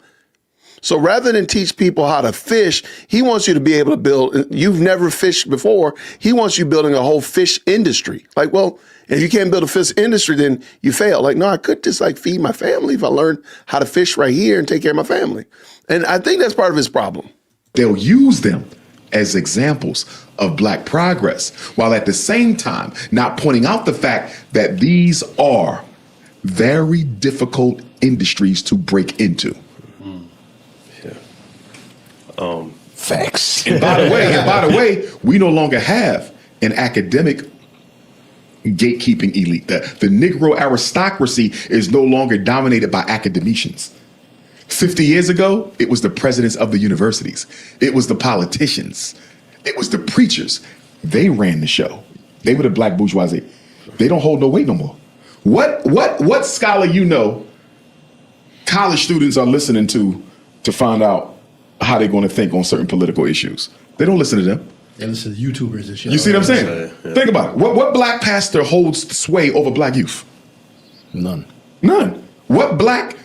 So rather than teach people how to fish, he wants you to be able to build. You've never fished before. He wants you building a whole fish industry. Like, well, if you can't build a fish industry, then you fail. Like, no, I could just like feed my family if I learned how to fish right here and take care of my family. And I think that's part of his problem. they'll use them as examples of Black progress, while at the same time not pointing out the fact that these are very difficult industries to break into. Facts. And by the way, we no longer have an academic gatekeeping elite. The Negro aristocracy is no longer dominated by academicians. 50 years ago, it was the presidents of the universities. It was the politicians. It was the preachers. They ran the show. They were the Black bourgeoisie. They don't hold no weight no more. What scholar you know college students are listening to find out how they're going to think on certain political issues? They don't listen to them. They listen to YouTubers and shit. You see what I'm saying? Yeah. Think about it. What Black pastor holds sway over Black youth? None. None. What Black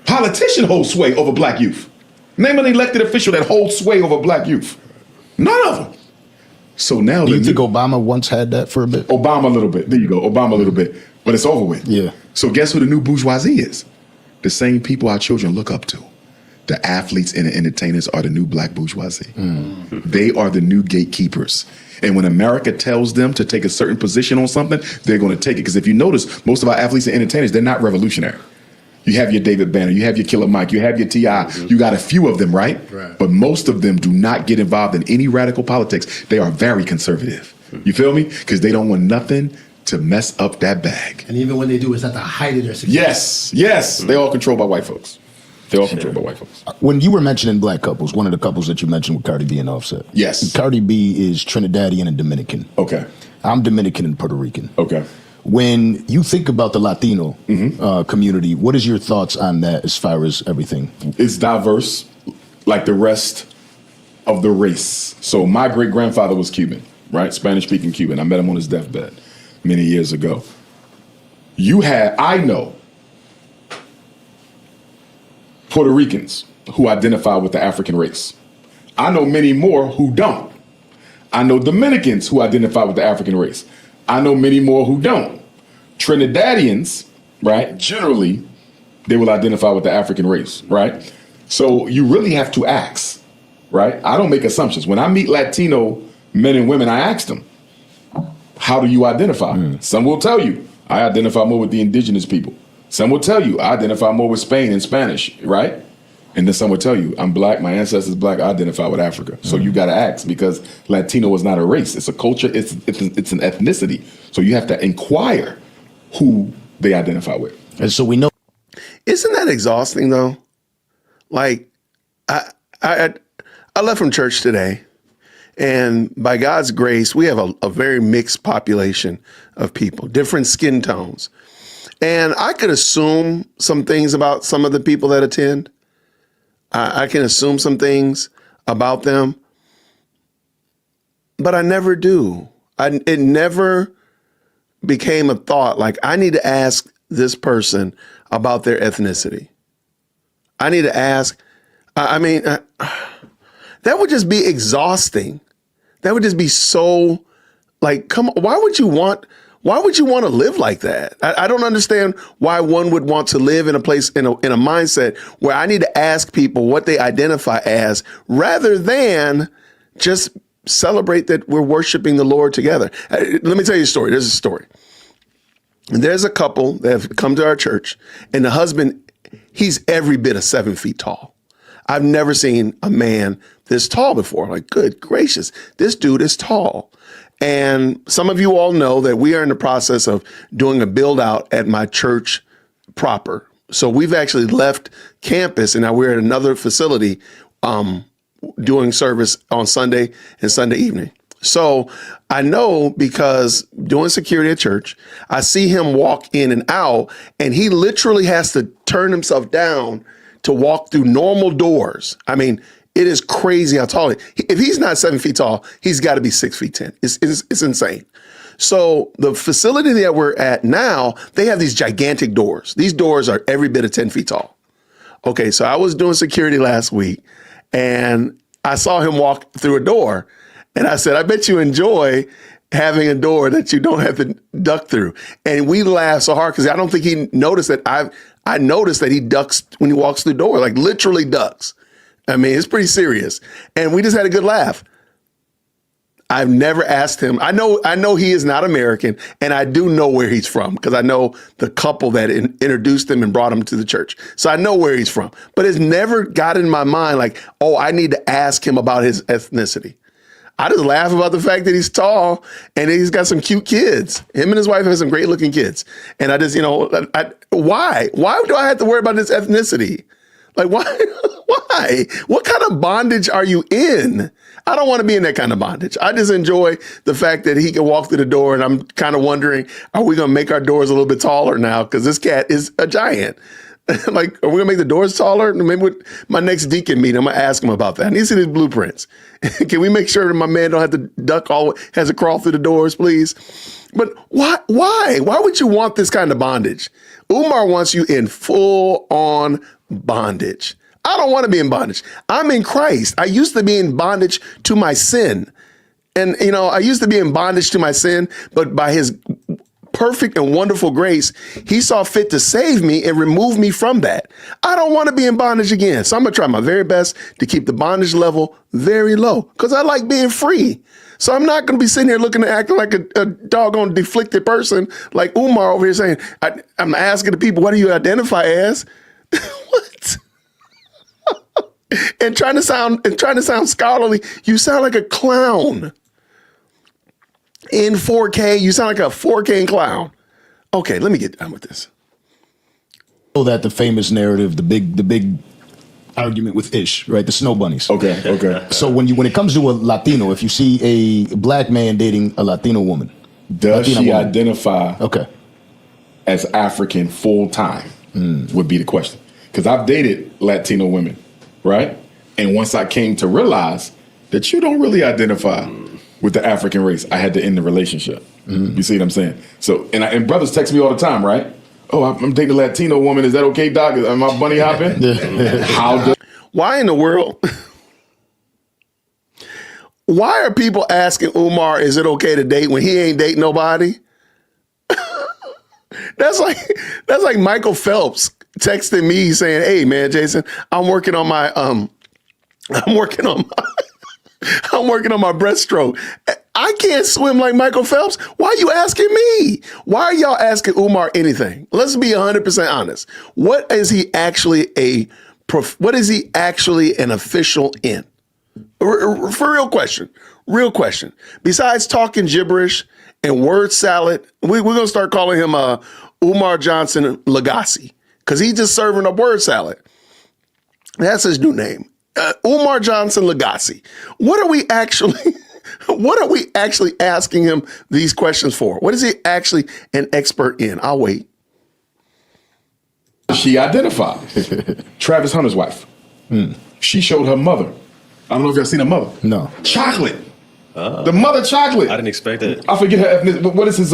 politician holds sway over Black youth? Name an elected official that holds sway over Black youth. None of them. So now Do you think Obama once had that for a bit? Obama a little bit. There you go. Obama a little bit. But it's over with. Yeah. So guess who the new bourgeoisie is? The same people our children look up to. The athletes and the entertainers are the new Black bourgeoisie. They are the new gatekeepers. And when America tells them to take a certain position on something, they're going to take it. Because if you notice, most of our athletes and entertainers, they're not revolutionary. You have your David Banner, you have your Killer Mike, you have your T.I., you got a few of them, right? But most of them do not get involved in any radical politics. They are very conservative. You feel me? Because they don't want nothing to mess up that bag. And even when they do, it's at the height of their success. Yes. They're all controlled by white folks. They're all controlled by white folks. When you were mentioning Black couples, one of the couples that you mentioned with Cardi B and Offset. Yes. Cardi B is Trinidadian and Dominican. Okay. I'm Dominican and Puerto Rican. Okay. When you think about the Latino community, what is your thoughts on that as far as everything? It's diverse, like the rest of the race. So my great-grandfather was Cuban, right? Spanish-speaking Cuban. I met him on his deathbed many years ago. I know Puerto Ricans who identify with the African race. I know many more who don't. I know Dominicans who identify with the African race. I know many more who don't. Trinidadians, right, generally, they will identify with the African race, right? So you really have to ask, right? I don't make assumptions. When I meet Latino men and women, I ask them, how do you identify? Some will tell you, I identify more with the indigenous people. Some will tell you, I identify more with Spain and Spanish, right? And then some will tell you, I'm black, my ancestors black, I identify with Africa. So you got to ask, because Latino is not a race. It's a culture, it's an ethnicity. So you have to inquire who they identify with. And so we know. Isn't that exhausting though? Like, I left from church today, and by God's grace, we have a very mixed population of people, different skin tones. And I could assume some things about some of the people that attend. I can assume some things about them, but I never do. It never became a thought like, I need to ask this person about their ethnicity. I need to ask. That would just be exhausting. That would just be so, like, come on, why would you want to live like that? I don't understand why one would want to live in a place, in a mindset where I need to ask people what they identify as, rather than just celebrate that we're worshiping the Lord together. Let me tell you a story. There's a story. And there's a couple that have come to our church, and the husband, he's every bit of 7 feet tall. I've never seen a man this tall before. Like, good gracious, this dude is tall. And some of you all know that we are in the process of doing a build out at my church proper. So we've actually left campus, and now we're at another facility doing service on Sunday and Sunday evening. So I know, because doing security at church, I see him walk in and out, and he literally has to turn himself down to walk through normal doors. I mean, it is crazy how tall he is. If he's not 7 feet tall, he's got to be 6'10". It's insane. So the facility that we're at now, they have these gigantic doors. These doors are every bit of 10 feet tall. Okay, so I was doing security last week, and I saw him walk through a door, and I said, I bet you enjoy having a door that you don't have to duck through. And we laughed so hard because I don't think he noticed that I noticed that he ducks when he walks through the door, like literally ducks. I mean, it's pretty serious. And we just had a good laugh. I've never asked him. I know he is not American, and I do know where he's from because I know the couple that introduced him and brought him to the church. So I know where he's from, but it's never got in my mind like, oh, I need to ask him about his ethnicity. I just laugh about the fact that he's tall and he's got some cute kids. Him and his wife have some great looking kids. And I just, why? Why do I have to worry about his ethnicity? Like, why? Why? What kind of bondage are you in? I don't want to be in that kind of bondage. I just enjoy the fact that he can walk through the door, and I'm kind of wondering, are we going to make our doors a little bit taller now? Because this cat is a giant. Like, are we going to make the doors taller? Maybe with my next deacon meeting, I'm going to ask him about that. I need to see his blueprints. Can we make sure that my man don't have to duck has to crawl through the doors, please? But why? Why would you want this kind of bondage? Umar wants you in full on bondage. I don't want to be in bondage. I'm in Christ. I used to be in bondage to my sin. And, I used to be in bondage to my sin, but by his perfect and wonderful grace, he saw fit to save me and remove me from that. I don't want to be in bondage again. So I'm going to try my very best to keep the bondage level very low because I like being free. So I'm not going to be sitting here acting like a doggone deflected person like Umar over here saying, I'm asking the people, what do you identify as? What? and trying to sound scholarly, you sound like a clown. In 4K, you sound like a 4K clown. Okay, let me get done with this. Know that the famous narrative, the big argument with Ish, right? The snow bunnies. Okay. So when it comes to a Latino, if you see a black man dating a Latino woman, does she identify okay as African full time? Would be the question. Because I've dated Latino women, right? And once I came to realize that you don't really identify with the African race, I had to end the relationship. You see what I'm saying? So, and brothers text me all the time, right? Oh, I'm dating a Latino woman. Is that okay, Doc? Am I bunny hopping? Why in the world? Why are people asking Umar, is it okay to date when he ain't dating nobody? That's like Michael Phelps texting me saying, "Hey man, Jason, I'm working on my I'm working on my breaststroke. I can't swim like Michael Phelps. Why are you asking me? Why are y'all asking Umar anything? Let's be 100% honest. What is he actually an official in? For real question. Besides talking gibberish and word salad, we're going to start calling him Umar Johnson Lagasse because he's just serving up word salad. That's his new name. Umar Johnson Lagasse. What are we actually asking him these questions for? What is he actually an expert in? I'll wait. She identifies Travis Hunter's wife. She showed her mother. I don't know if y'all seen her mother. No. Chocolate. The mother chocolate. I didn't expect that. I forget her ethnicity. What is his,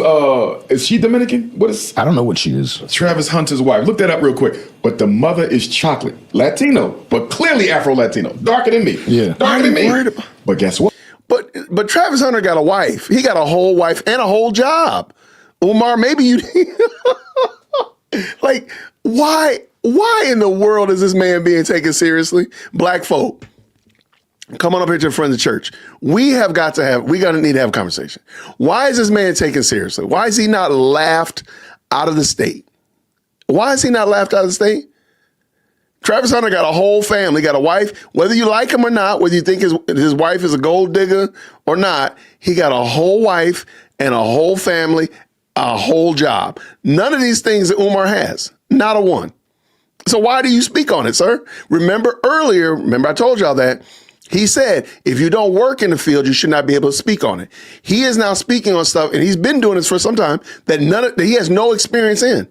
is she Dominican? What is I don't know what she is. Travis Hunter's wife? Look that up real quick. But the mother is chocolate. Latino, but clearly Afro-Latino. Darker than me. Yeah. Darker than me. But guess what? But Travis Hunter got a wife. He got a whole wife and a whole job. Umar, maybe you like why in the world is this man being taken seriously? Black folk, come on up here to the front of the church. We need to have a conversation. Why is this man taken seriously? Why is he not laughed out of the state? Why is he not laughed out of the state? Travis Hunter got a whole family, got a wife, whether you like him or not, whether you think his wife is a gold digger or not, he got a whole wife and a whole family, a whole job. None of these things that Umar has, not a one. So why do you speak on it, sir? Remember I told y'all that. He said, if you don't work in the field, you should not be able to speak on it. He is now speaking on stuff, and he's been doing this for some time, that he has no experience in.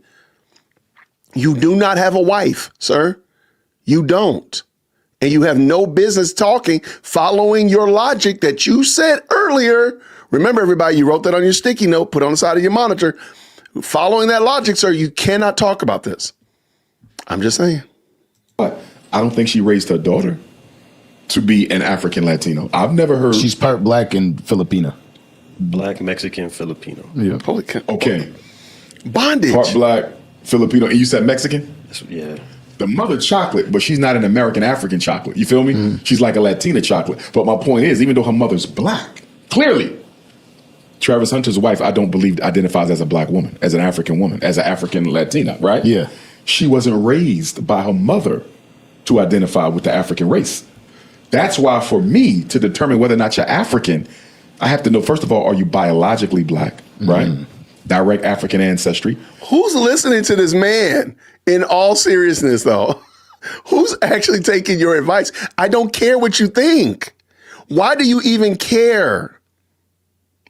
You do not have a wife, sir. You don't. And you have no business following your logic that you said earlier. Remember, everybody, you wrote that on your sticky note, put on the side of your monitor. Following that logic, sir, you cannot talk about this. I'm just saying. But I don't think she raised her daughter to be an African Latino. I've never heard. She's part black and Filipina. Black, Mexican, Filipino. Yeah. Okay. Bondage. Part black, Filipino, and you said Mexican? Yeah. The mother chocolate, but she's not an American African chocolate. You feel me? Mm-hmm. She's like a Latina chocolate. But my point is, even though her mother's black, clearly, Travis Hunter's wife, I don't believe identifies as a black woman, as an African woman, as an African Latina, right? Yeah. She wasn't raised by her mother to identify with the African race. That's why for me to determine whether or not you're African, I have to know, first of all, are you biologically black, right? Direct African ancestry. Who's listening to this man in all seriousness, though? Who's actually taking your advice? I don't care what you think. Why do you even care?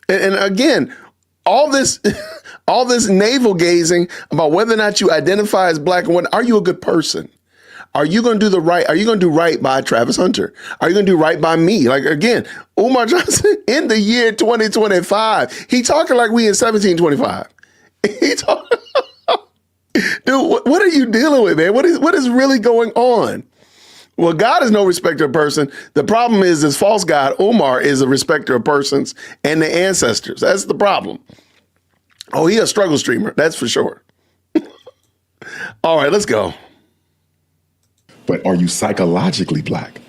And again, all this navel gazing about whether or not you identify as black and what, are you a good person? Are you going to do the right? Are you going to do right by Travis Hunter? Are you going to do right by me? Like, again, Umar Johnson in the year 2025, he talking like we in 1725. He talking, dude, what are you dealing with, man? What is really going on? Well, God is no respecter of person. The problem is this false God, Umar, is a respecter of persons and the ancestors. That's the problem. Oh, he a struggle streamer. That's for sure. All right, let's go. But are you psychologically black?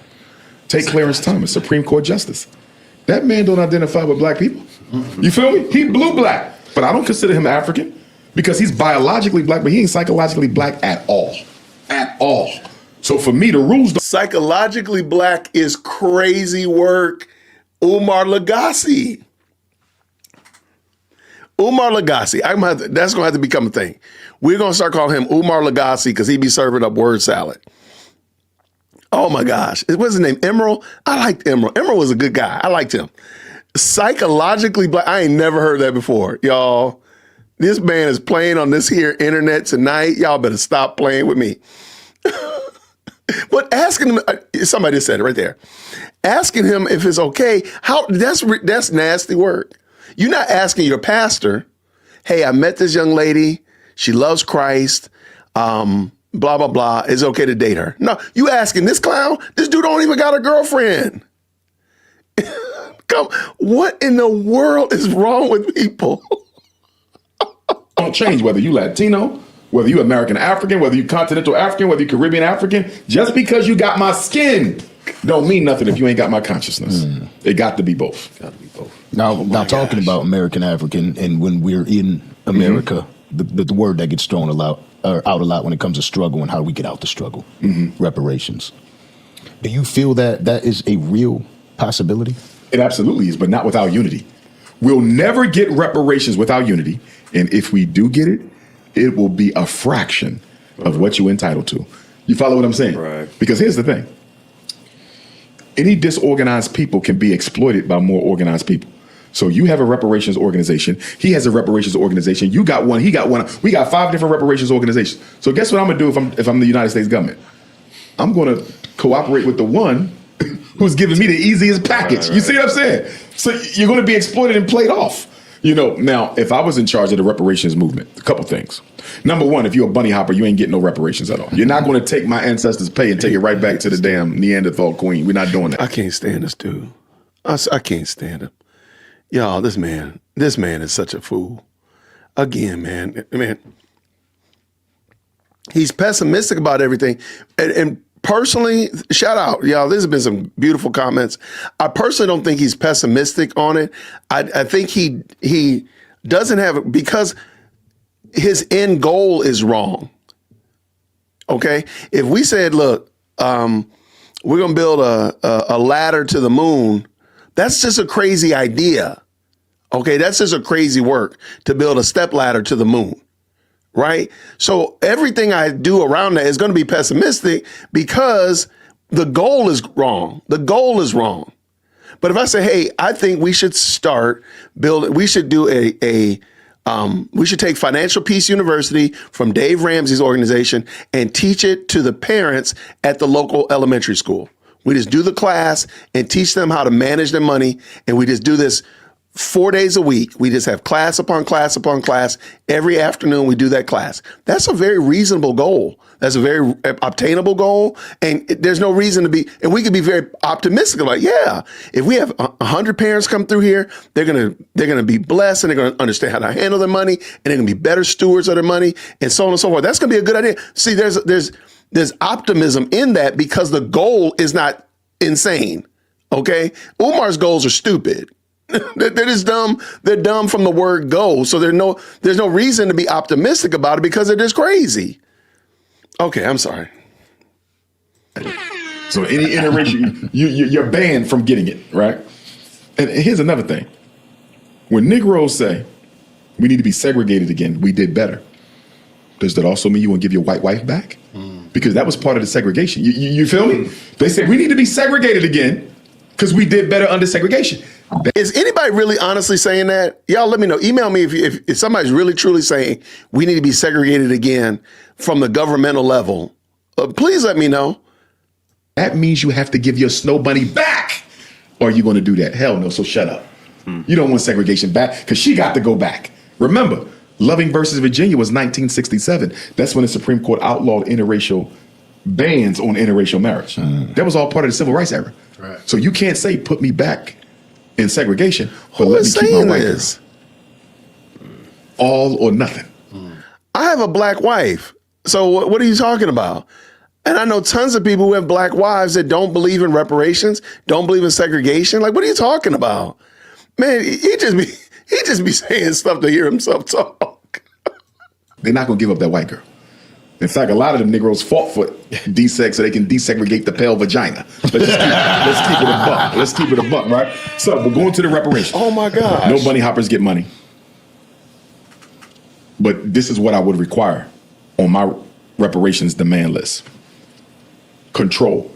Take Clarence Thomas, Supreme Court Justice. That man don't identify with black people. You feel me? He blue black, but I don't consider him African because he's biologically black, but he ain't psychologically black at all. At all. So for me, the rules don't. Psychologically black is crazy work. Umar Lagasse. Umar Lagasse. That's going to have to become a thing. We're going to start calling him Umar Lagasse because he be serving up word salad. Oh my gosh. What's his name? Emerald? I liked Emerald. Emerald was a good guy. I liked him. Psychologically black. I ain't never heard that before. Y'all, this man is playing on this here internet tonight. Y'all better stop playing with me. But asking him, somebody just said it right there. Asking him if it's okay. That's nasty work. You're not asking your pastor, hey, I met this young lady. She loves Christ. blah, blah, blah, it's okay to date her. No, you asking this clown? This dude don't even got a girlfriend. Come, what in the world is wrong with people? Don't change whether you Latino, whether you American African, whether you continental African, whether you Caribbean African. Just because you got my skin don't mean nothing if you ain't got my consciousness. It got to be both. Got to be both. Now talking about American African, and when we're in America, the word that gets thrown out a lot when it comes to struggle and how we get out the struggle, reparations. Do you feel that that is a real possibility? It absolutely is, but not without unity. We'll never get reparations without unity. And if we do get it, it will be a fraction of what you're entitled to. You follow what I'm saying? Right. Because here's the thing. Any disorganized people can be exploited by more organized people. So you have a reparations organization. He has a reparations organization. You got one. He got one. We got 5 different reparations organizations. So guess what I'm going to do if I'm the United States government? I'm going to cooperate with the one who's giving me the easiest package. Right. You see what I'm saying? So you're going to be exploited and played off. You know, now, if I was in charge of the reparations movement, a couple things. Number one, if you're a bunny hopper, you ain't getting no reparations at all. You're not going to take my ancestors' pay and take it right back to the damn Neanderthal queen. We're not doing that. I can't stand this dude. I can't stand him. Y'all, this man is such a fool. Again, man, he's pessimistic about everything. And personally, shout out, y'all, there's been some beautiful comments. I personally don't think he's pessimistic on it. I think he doesn't have, because his end goal is wrong. Okay? If we said, look, we're going to build a ladder to the moon, that's just a crazy idea. Okay? That's just a crazy work to build a step ladder to the moon. Right? So everything I do around that is going to be pessimistic because the goal is wrong. The goal is wrong. But if I say, hey, I think we should start building, we should do we should take Financial Peace University from Dave Ramsey's organization and teach it to the parents at the local elementary school. We just do the class and teach them how to manage their money. And we just do this 4 days a week. We just have class upon class upon class. Every afternoon we do that class. That's a very reasonable goal. That's a very obtainable goal. And there's no reason to be, and we could be very optimistic about, yeah, if we have 100 parents come through here, they're going to be blessed and they're going to understand how to handle their money and they're going to be better stewards of their money and so on and so forth. That's going to be a good idea. See, there's optimism in that because the goal is not insane. Okay. Umar's goals are stupid. They're just dumb. They're dumb from the word go. So there's no reason to be optimistic about it because it is crazy. Okay, I'm sorry. So any iteration, you're banned from getting it, right? And here's another thing. When Negroes say we need to be segregated again, we did better. Does that also mean you want to give your white wife back? Because that was part of the segregation. You feel me? They said we need to be segregated again because we did better under segregation. Is anybody really honestly saying that? Y'all let me know. Email me if somebody's really truly saying we need to be segregated again from the governmental level. Please let me know. That means you have to give your snow bunny back. Or are you going to do that? Hell no, so shut up. You don't want segregation back because she got to go back. Remember, Loving versus Virginia was 1967. That's when the Supreme Court outlawed interracial bans on interracial marriage. That was all part of the civil rights era. Right. So you can't say put me back in segregation, but Who let is me keep saying my white this? girl. All or nothing. I have a black wife. So what are you talking about? And I know tons of people who have black wives that don't believe in reparations, don't believe in segregation. Like, what are you talking about? Man, he just be saying stuff to hear himself talk. They're not going to give up that white girl. In fact, a lot of them Negroes fought for deseg so they can desegregate the pale vagina. Let's keep it a buck. Let's keep it a buck, right? So we're going to the reparations. Oh my gosh. No bunny hoppers get money. But this is what I would require on my reparations demand list. Control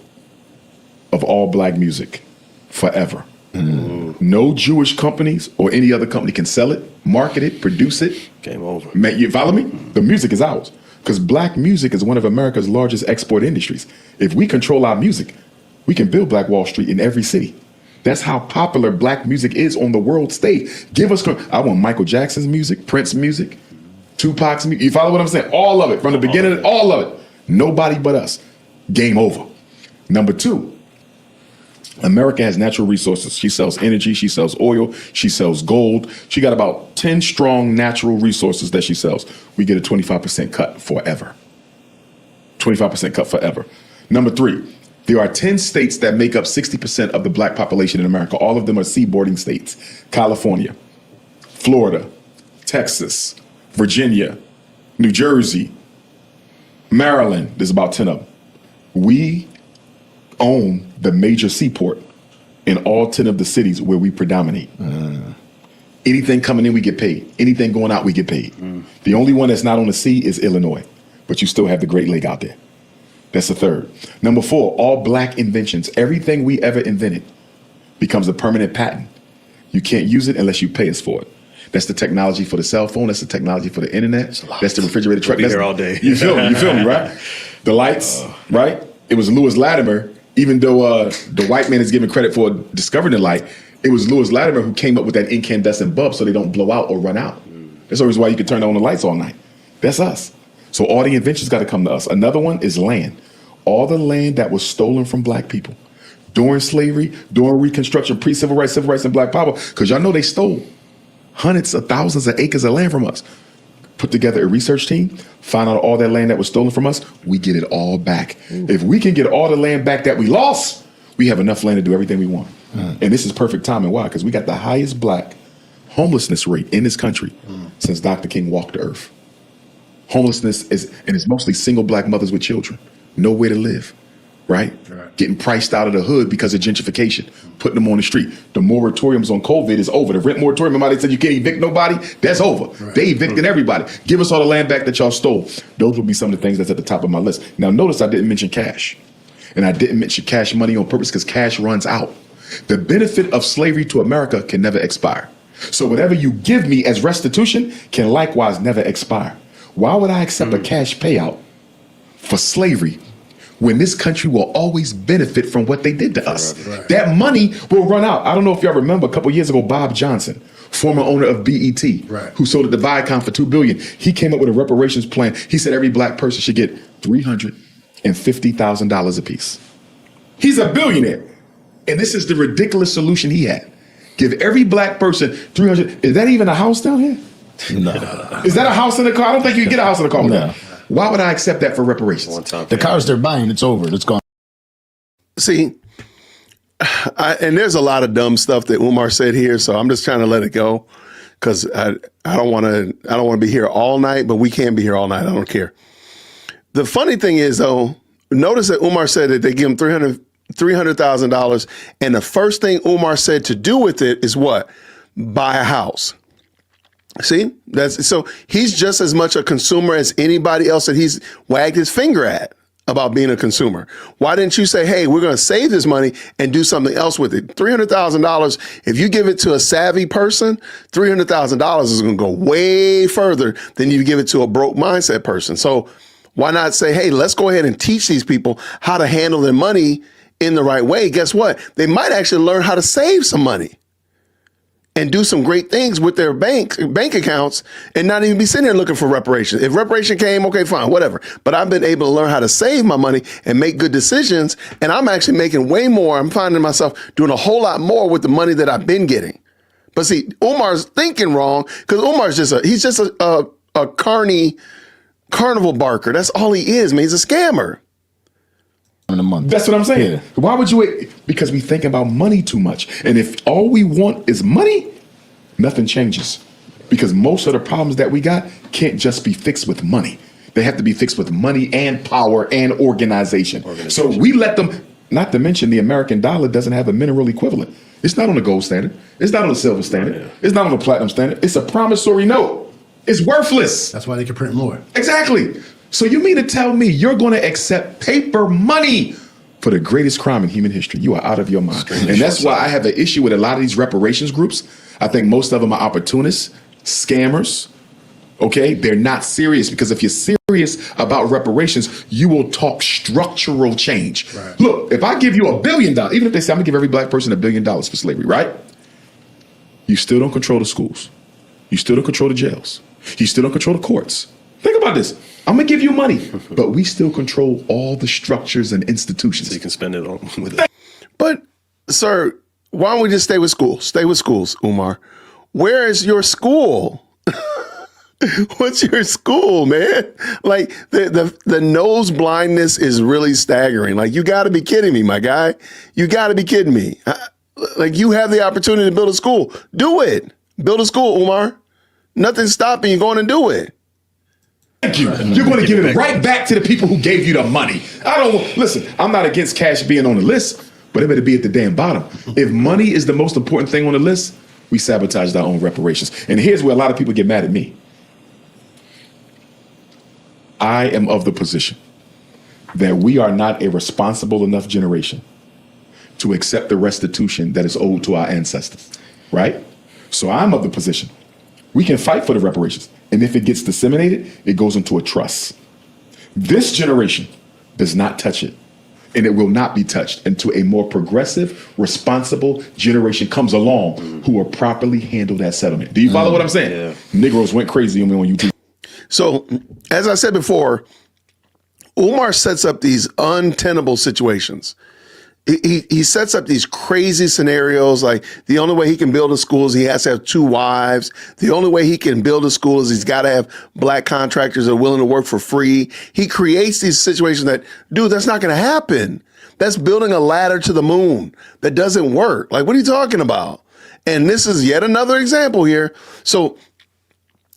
of all black music forever. No Jewish companies or any other company can sell it, market it, produce it. Game over. You follow me? The music is ours. Because black music is one of America's largest export industries. If we control our music, we can build Black Wall Street in every city. That's how popular black music is on the world stage. I want Michael Jackson's music, Prince's music, Tupac's music. You follow what I'm saying? All of it. From the beginning, all of it. Nobody but us. Game over. Number two, America has natural resources. She sells energy, she sells oil, she sells gold. She got about 10 strong natural resources that she sells. We get a 25% cut forever. 25% cut forever. Number three, there are 10 states that make up 60% of the black population in America. All of them are seaboarding states. California, Florida, Texas, Virginia, New Jersey, Maryland. There's about 10 of them. We own the major seaport in all 10 of the cities where we predominate. Anything coming in, we get paid. Anything going out, we get paid. The only one that's not on the sea is Illinois, but you still have the Great Lake out there. That's the third. Number four, all black inventions. Everything we ever invented becomes a permanent patent. You can't use it unless you pay us for it. That's the technology for the cell phone. That's the technology for the internet. That's the refrigerator truck. We'll be here all day. You feel me? You feel me, right? The lights, right? It was Lewis Latimer, even though the white man is given credit for discovering the light, it was Lewis Latimer who came up with that incandescent bulb so they don't blow out or run out. That's always why you can turn on the lights all night. That's us. So all the inventions got to come to us. Another one is land. All the land that was stolen from black people during slavery, during Reconstruction, pre-civil rights, and black power, because y'all know they stole hundreds of thousands of acres of land from us. Put together a research team, find out all that land that was stolen from us, we get it all back. If we can get all the land back that we lost, we have enough land to do everything we want. And this is perfect timing. Why? Because we got the highest black homelessness rate in this country since Dr. King walked the earth. Homelessness is, and it's mostly single black mothers with children, nowhere to live, right? Getting priced out of the hood because of gentrification, putting them on the street. The moratoriums on COVID is over. The rent moratorium, remember they said you can't evict nobody? That's over. They evicted everybody. Give us all the land back that y'all stole. Those would be some of the things that's at the top of my list. Now notice I didn't mention cash. And I didn't mention cash money on purpose because cash runs out. The benefit of slavery to America can never expire. So whatever you give me as restitution can likewise never expire. Why would I accept a cash payout for slavery when this country will always benefit from what they did to us? That money will run out. I don't know if y'all remember a couple years ago, Bob Johnson, former owner of BET, who sold it to Viacom for $2 billion. He came up with a reparations plan. He said every black person should get $350,000 apiece. He's a billionaire. And this is the ridiculous solution he had. Give every black person 300. Is that even a house down here? No. Is that a house in the car? I don't think you can get a house in the car with that. Why would I accept that for reparations? The cars they're buying, it's over. It's gone. See, and there's a lot of dumb stuff that Umar said here, so I'm just trying to let it go because I don't want to be here all night, but we can be here all night. I don't care. The funny thing is, though, notice that Umar said that they give him $300,000, and the first thing Umar said to do with it is what? Buy a house. See, so he's just as much a consumer as anybody else that he's wagged his finger at about being a consumer. Why didn't you say, hey, we're going to save this money and do something else with it? $300,000, if you give it to a savvy person, $300,000 is going to go way further than you give it to a broke mindset person. So why not say, hey, let's go ahead and teach these people how to handle their money in the right way? Guess what? They might actually learn how to save some money and do some great things with their bank accounts and not even be sitting there looking for reparations. If reparation came, okay, fine, whatever. But I've been able to learn how to save my money and make good decisions. And I'm actually making way more. I'm finding myself doing a whole lot more with the money that I've been getting. But see, Umar's thinking wrong because Umar's he's just a carnival barker. That's all he is, man. He's a scammer. In a month. That's what I'm saying. Yeah. Why would you? Because we think about money too much. And if all we want is money, nothing changes. Because most of the problems that we got can't just be fixed with money. They have to be fixed with money and power and organization. So we let them, not to mention the American dollar doesn't have a mineral equivalent. It's not on the gold standard. It's not on the silver standard. It's not on the platinum standard. It's a promissory note. It's worthless. That's why they can print more. Exactly. So you mean to tell me you're going to accept paper money for the greatest crime in human history? You are out of your mind. And that's why I have an issue with a lot of these reparations groups. I think most of them are opportunists, scammers. Okay, they're not serious, because if you're serious about reparations, you will talk structural change. Right. Look, if I give you $1 billion, even if they say I'm gonna give every black person $1 billion for slavery, right? You still don't control the schools. You still don't control the jails. You still don't control the courts. Think about about this. I'm going to give you money. But we still control all the structures and institutions. So you can spend it on with it. But, sir, why don't we just stay with schools? Stay with schools, Umar. Where is your school? What's your school, man? Like the nose blindness is really staggering. Like, you got to be kidding me, my guy. You got to be kidding me. Like, you have the opportunity to build a school. Do it. Build a school, Umar. Nothing's stopping you going and do it. Thank you. You're going to give it right back to the people who gave you the money. Listen, I'm not against cash being on the list, but it better be at the damn bottom. If money is the most important thing on the list, we sabotaged our own reparations. And here's where a lot of people get mad at me. I am of the position that we are not a responsible enough generation to accept the restitution that is owed to our ancestors, right? So I'm of the position we can fight for the reparations. And if it gets disseminated, it goes into a trust. This generation does not touch it. And it will not be touched until a more progressive, responsible generation comes along who will properly handle that settlement. Do you follow what I'm saying? Yeah. Negroes went crazy on me on YouTube. So, as I said before, Umar sets up these untenable situations. He sets up these crazy scenarios, like the only way he can build a school is he has to have 2 wives. The only way he can build a school is he's got to have black contractors that are willing to work for free. He creates these situations that, dude, that's not going to happen. That's building a ladder to the moon. That doesn't work. Like, what are you talking about? And this is yet another example here. So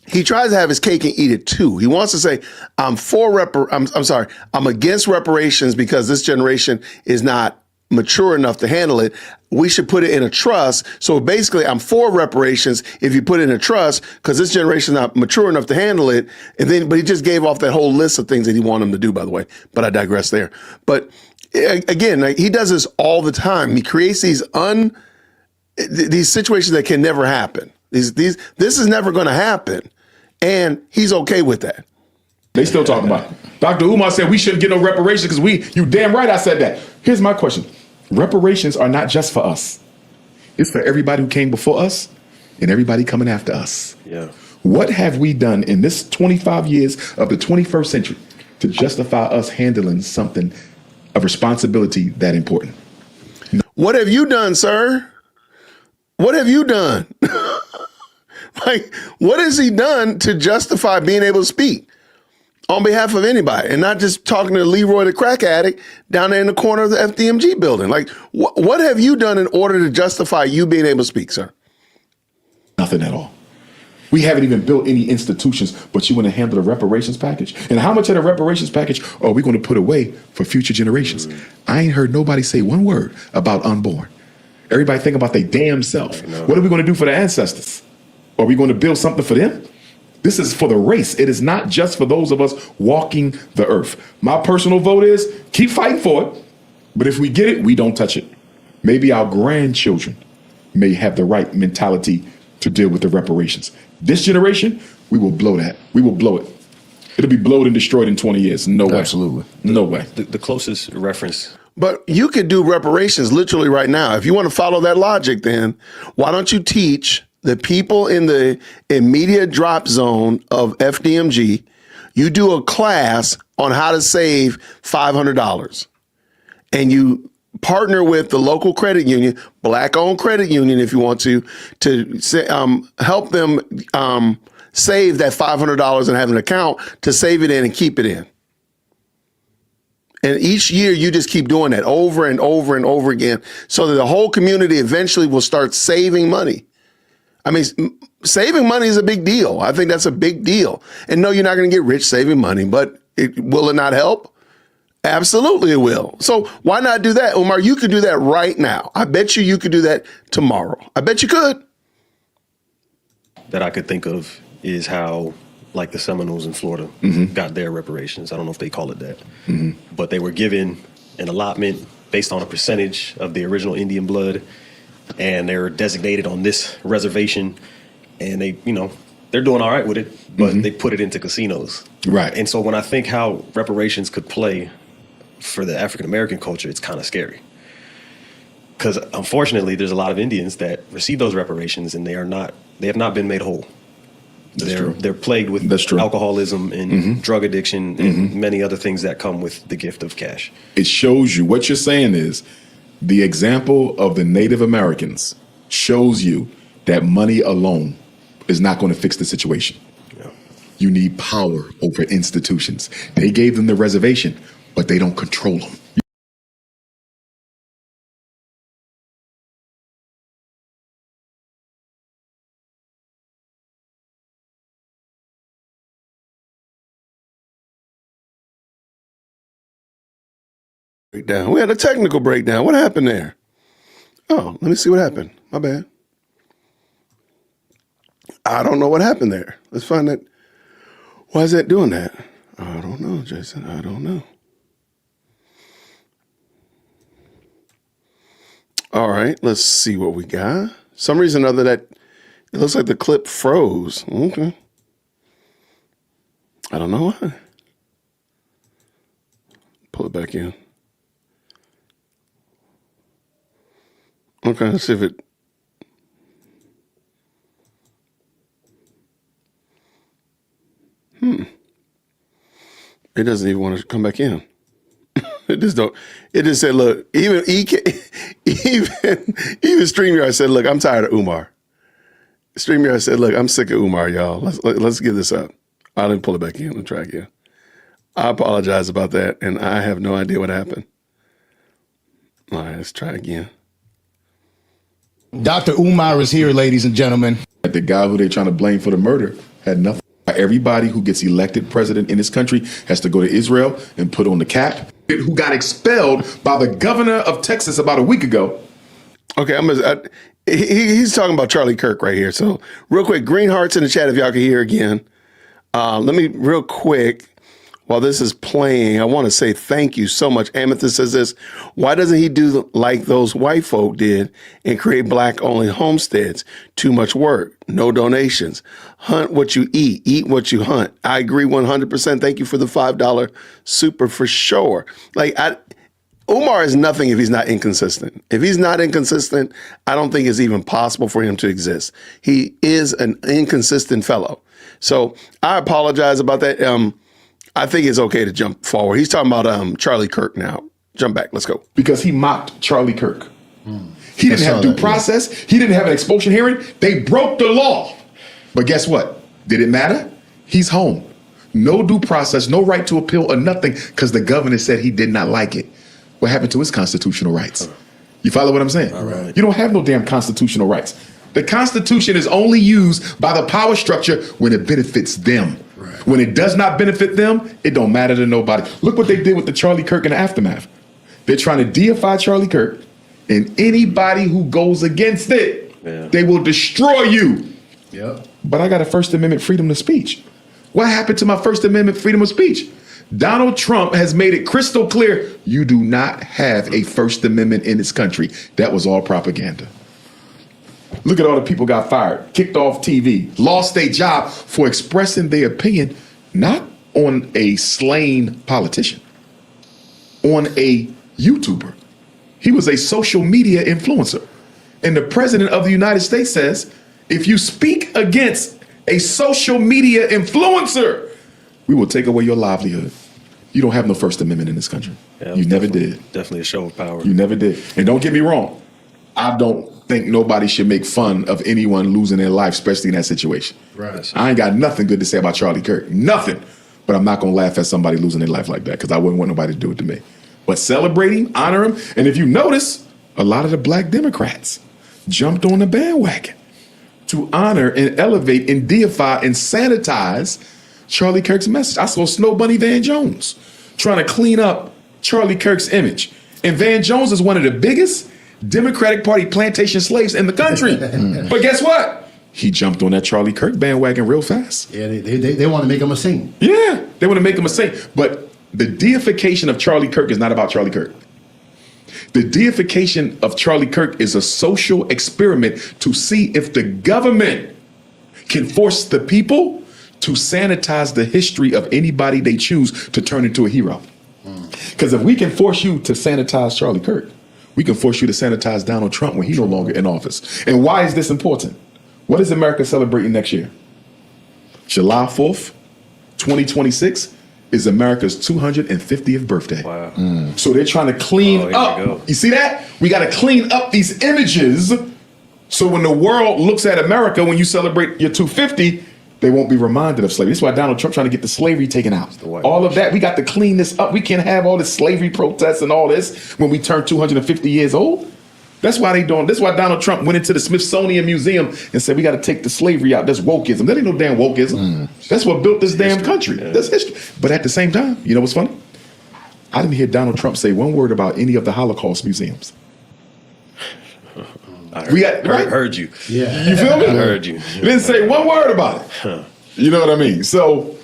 he tries to have his cake and eat it too. He wants to say, I'm against reparations because this generation is not mature enough to handle it. We should put it in a trust. So basically, I'm for reparations if you put it in a trust because this generation is not mature enough to handle it. But he just gave off that whole list of things that he wanted them to do, by the way. But I digress there. But again, like, he does this all the time. He creates these situations that can never happen. This is never going to happen. And he's okay with that. They still talking about it. Dr. Umar said we shouldn't get no reparations because you damn right I said that. Here's my question. Reparations are not just for us. It's for everybody who came before us and everybody coming after us. Yeah. What have we done in this 25 years of the 21st century to justify us handling something of responsibility that important? No. What have you done, sir? What have you done? Like, what has he done to justify being able to speak on behalf of anybody and not just talking to Leroy the crack addict down there in the corner of the FDMG building? Like, what have you done in order to justify you being able to speak, sir? Nothing at all. We haven't even built any institutions, but you want to handle the reparations package? And how much of the reparations package are we going to put away for future generations? I ain't heard nobody say one word about unborn. Everybody think about their damn self. What are we going to do for the ancestors? Are we going to build something for them? This is for the race. It is not just for those of us walking the earth. My personal vote is keep fighting for it. But if we get it, we don't touch it. Maybe our grandchildren may have the right mentality to deal with the reparations. This generation, we will blow that. We will blow it. It'll be blowed and destroyed in 20 years. No way. Absolutely. No way. The closest reference. But you could do reparations literally right now. If you want to follow that logic, then why don't you teach the people in the immediate drop zone of FDMG, you do a class on how to save $500 and you partner with the local credit union, black-owned credit union, if you want to help them save that $500 and have an account to save it in and keep it in. And each year you just keep doing that over and over and over again so that the whole community eventually will start saving money. I mean, saving money is a big deal. I think that's a big deal. And no, you're not going to get rich saving money, but will it not help? Absolutely it will. So why not do that? Umar, you could do that right now. I bet you could do that tomorrow. I bet you could. That I could think of is how, like, the Seminoles in Florida got their reparations. I don't know if they call it that. But they were given an allotment based on a percentage of the original Indian blood. And they're designated on this reservation, and they're doing all right with it, but they put it into casinos. Right. And so when I think how reparations could play for the African-American culture, it's kind of scary. Because unfortunately, there's a lot of Indians that receive those reparations, and they have not been made whole. They're plagued with That's true. alcoholism and drug addiction and many other things that come with the gift of cash. It shows you what you're saying is the example of the Native Americans shows you that money alone is not going to fix the situation. Yeah. You need power over institutions. They gave them the reservation, but they don't control them. Breakdown. We had a technical breakdown. What happened there? Oh, let me see what happened. My bad. I don't know what happened there. Let's find that. Why is that doing that? I don't know, Jason. I don't know. All right, let's see what we got. Some reason or other that it looks like the clip froze. Okay. I don't know why. Pull it back in. Okay, let's see if it. It doesn't even want to come back in. It just don't. It just said, "Look, even StreamYard said, look, I'm tired of Umar." StreamYard said, "Look, I'm sick of Umar, y'all. Let's get this up." I didn't pull it back in and try again. I apologize about that, and I have no idea what happened. All right, let's try again. Dr. Umar is here, ladies and gentlemen. The guy who they're trying to blame for the murder had nothing. Everybody who gets elected president in this country has to go to Israel and put on the cap. Who got expelled by the governor of Texas about a week ago. Okay, he's talking about Charlie Kirk right here. So real quick, green hearts in the chat if y'all can hear again. Let me real quick, while this is playing, I want to say thank you so much. Amethyst says this: why doesn't he do like those white folk did and create black-only homesteads? Too much work, no donations. Hunt what you eat what you hunt. I agree 100%. Thank you for the $5 super for sure. Umar is nothing if he's not inconsistent. If he's not inconsistent, I don't think it's even possible for him to exist. He is an inconsistent fellow. So I apologize about that. I think it's okay to jump forward. He's talking about Charlie Kirk now. Jump back. Let's go. Because he mocked Charlie Kirk. He didn't have due process. He didn't have an expulsion hearing. They broke the law. But guess what? Did it matter? He's home. No due process, no right to appeal or nothing because the governor said he did not like it. What happened to his constitutional rights? You follow what I'm saying? All right. You don't have no damn constitutional rights. The Constitution is only used by the power structure when it benefits them. Right. When it does not benefit them, it don't matter to nobody. Look what they did with the Charlie Kirk in the aftermath. They're trying to deify Charlie Kirk, and anybody who goes against it, they will destroy you. Yep. But I got a First Amendment freedom of speech. What happened to my First Amendment freedom of speech? Donald Trump has made it crystal clear you do not have a First Amendment in this country. That was all propaganda. Look at all the people got fired, kicked off TV, lost their job for expressing their opinion, not on a slain politician, on a YouTuber. He was a social media influencer. And the president of the United States says, if you speak against a social media influencer, we will take away your livelihood. You don't have no First Amendment in this country. Yeah, you never did. Definitely a show of power. You never did. And don't get me wrong. I don't think nobody should make fun of anyone losing their life, especially in that situation. Right. I ain't got nothing good to say about Charlie Kirk. Nothing. But I'm not going to laugh at somebody losing their life like that because I wouldn't want nobody to do it to me. But celebrate him, honor him. And if you notice, a lot of the black Democrats jumped on the bandwagon to honor and elevate and deify and sanitize Charlie Kirk's message. I saw Snow Bunny Van Jones trying to clean up Charlie Kirk's image. And Van Jones is one of the biggest Democratic Party plantation slaves in the country. But guess what? He jumped on that Charlie Kirk bandwagon real fast. Yeah, they want to make him a saint. Yeah, they want to make him a saint. But the deification of Charlie Kirk is not about Charlie Kirk. The deification of Charlie Kirk is a social experiment to see if the government can force the people to sanitize the history of anybody they choose to turn into a hero. Because if we can force you to sanitize Charlie Kirk, we can force you to sanitize Donald Trump when he's no longer in office. And why is this important? What is America celebrating next year? July 4th, 2026 is America's 250th birthday. Wow. So they're trying to clean here we up. go. You see that? We got to clean up these images so when the world looks at America, when you celebrate your 250, they won't be reminded of slavery. That's why Donald Trump trying to get the slavery taken out. All of that, we got to clean this up. We can't have all this slavery protests and all this when we turn 250 years old. That's why they doing. That's why Donald Trump went into the Smithsonian Museum and said we got to take the slavery out. That's wokeism. That ain't no damn wokeism. That's what built this damn country. That's history. But at the same time, you know what's funny? I didn't hear Donald Trump say one word about any of the Holocaust museums. Heard you. Yeah. You feel me? I heard you. Didn't say one word about it. You know what I mean? So,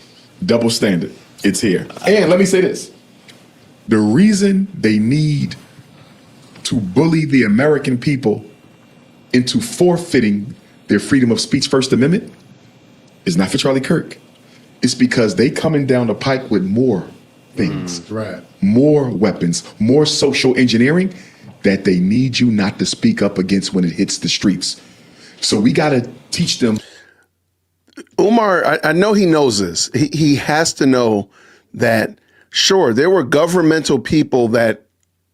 double standard. It's here. And let me say this. The reason they need to bully the American people into forfeiting their freedom of speech First Amendment is not for Charlie Kirk. It's because they coming down the pike with more things, Right. more weapons, more social engineering that they need you not to speak up against when it hits the streets. So we got to teach them. Umar, I know he knows this. He has to know that, sure, there were governmental people that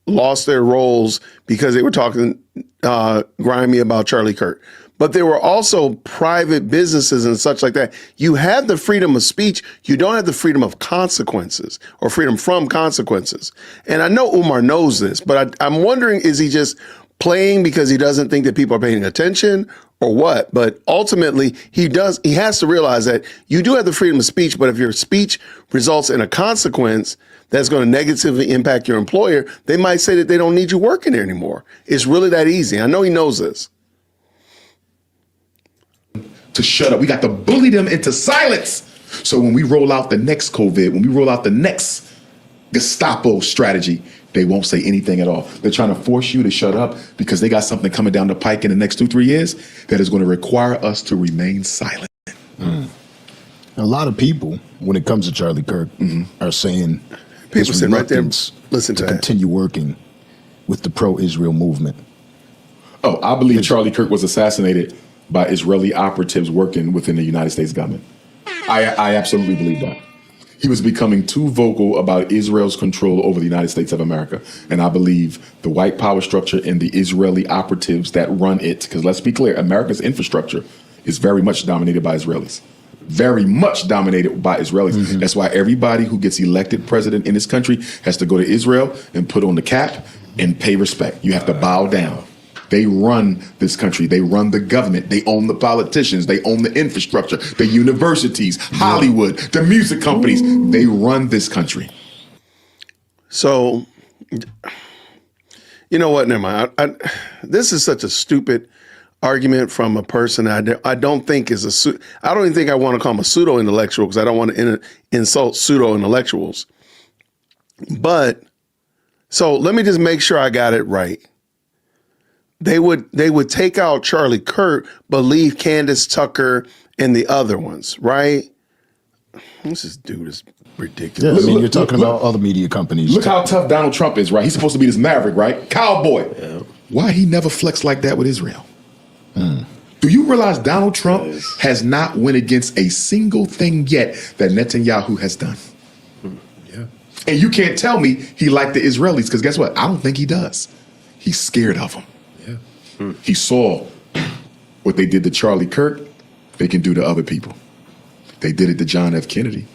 lost their roles because they were talking grimy about Charlie Kirk. But there were also private businesses and such like that. You have the freedom of speech. You don't have the freedom of consequences or freedom from consequences. And I know Umar knows this, but I'm wondering, is he just playing because he doesn't think that people are paying attention or what? But ultimately, he has to realize that you do have the freedom of speech, but if your speech results in a consequence that's going to negatively impact your employer, they might say that they don't need you working there anymore. It's really that easy. I know he knows this. To shut up. We got to bully them into silence. So when we roll out the next COVID, when we roll out the next Gestapo strategy, they won't say anything at all. They're trying to force you to shut up because they got something coming down the pike in the next 2-3 years that is going to require us to remain silent. A lot of people, when it comes to Charlie Kirk, are saying People his sitting right there, reluctance listen to that. continue working with the pro-Israel movement. Oh, I believe Charlie Kirk was assassinated by Israeli operatives working within the United States government. I absolutely believe that. He was becoming too vocal about Israel's control over the United States of America. And I believe the white power structure and the Israeli operatives that run it, because let's be clear, America's infrastructure is very much dominated by Israelis. Very much dominated by Israelis. That's why everybody who gets elected president in this country has to go to Israel and put on the cap and pay respect. You have to bow down. They run this country. They run the government. They own the politicians. They own the infrastructure, the universities, Hollywood, the music companies. They run this country. So, you know what? Never mind. This is such a stupid argument from a person I don't think is I don't even think I want to call him a pseudo intellectual because I don't want to insult pseudo intellectuals. But so let me just make sure I got it right. They would take out Charlie Kirk, but leave Candace Tucker and the other ones, right? This dude is ridiculous. Yeah, I mean, you're talking about other media companies. Look how tough Donald Trump is, right? He's supposed to be this maverick, right? Cowboy. Yeah. Why he never flexed like that with Israel? Do you realize Donald Trump has not went against a single thing yet that Netanyahu has done? Yeah. And you can't tell me he liked the Israelis, because guess what? I don't think he does. He's scared of them. Yeah. He saw what they did to Charlie Kirk, they can do to other people. They did it to John F. Kennedy.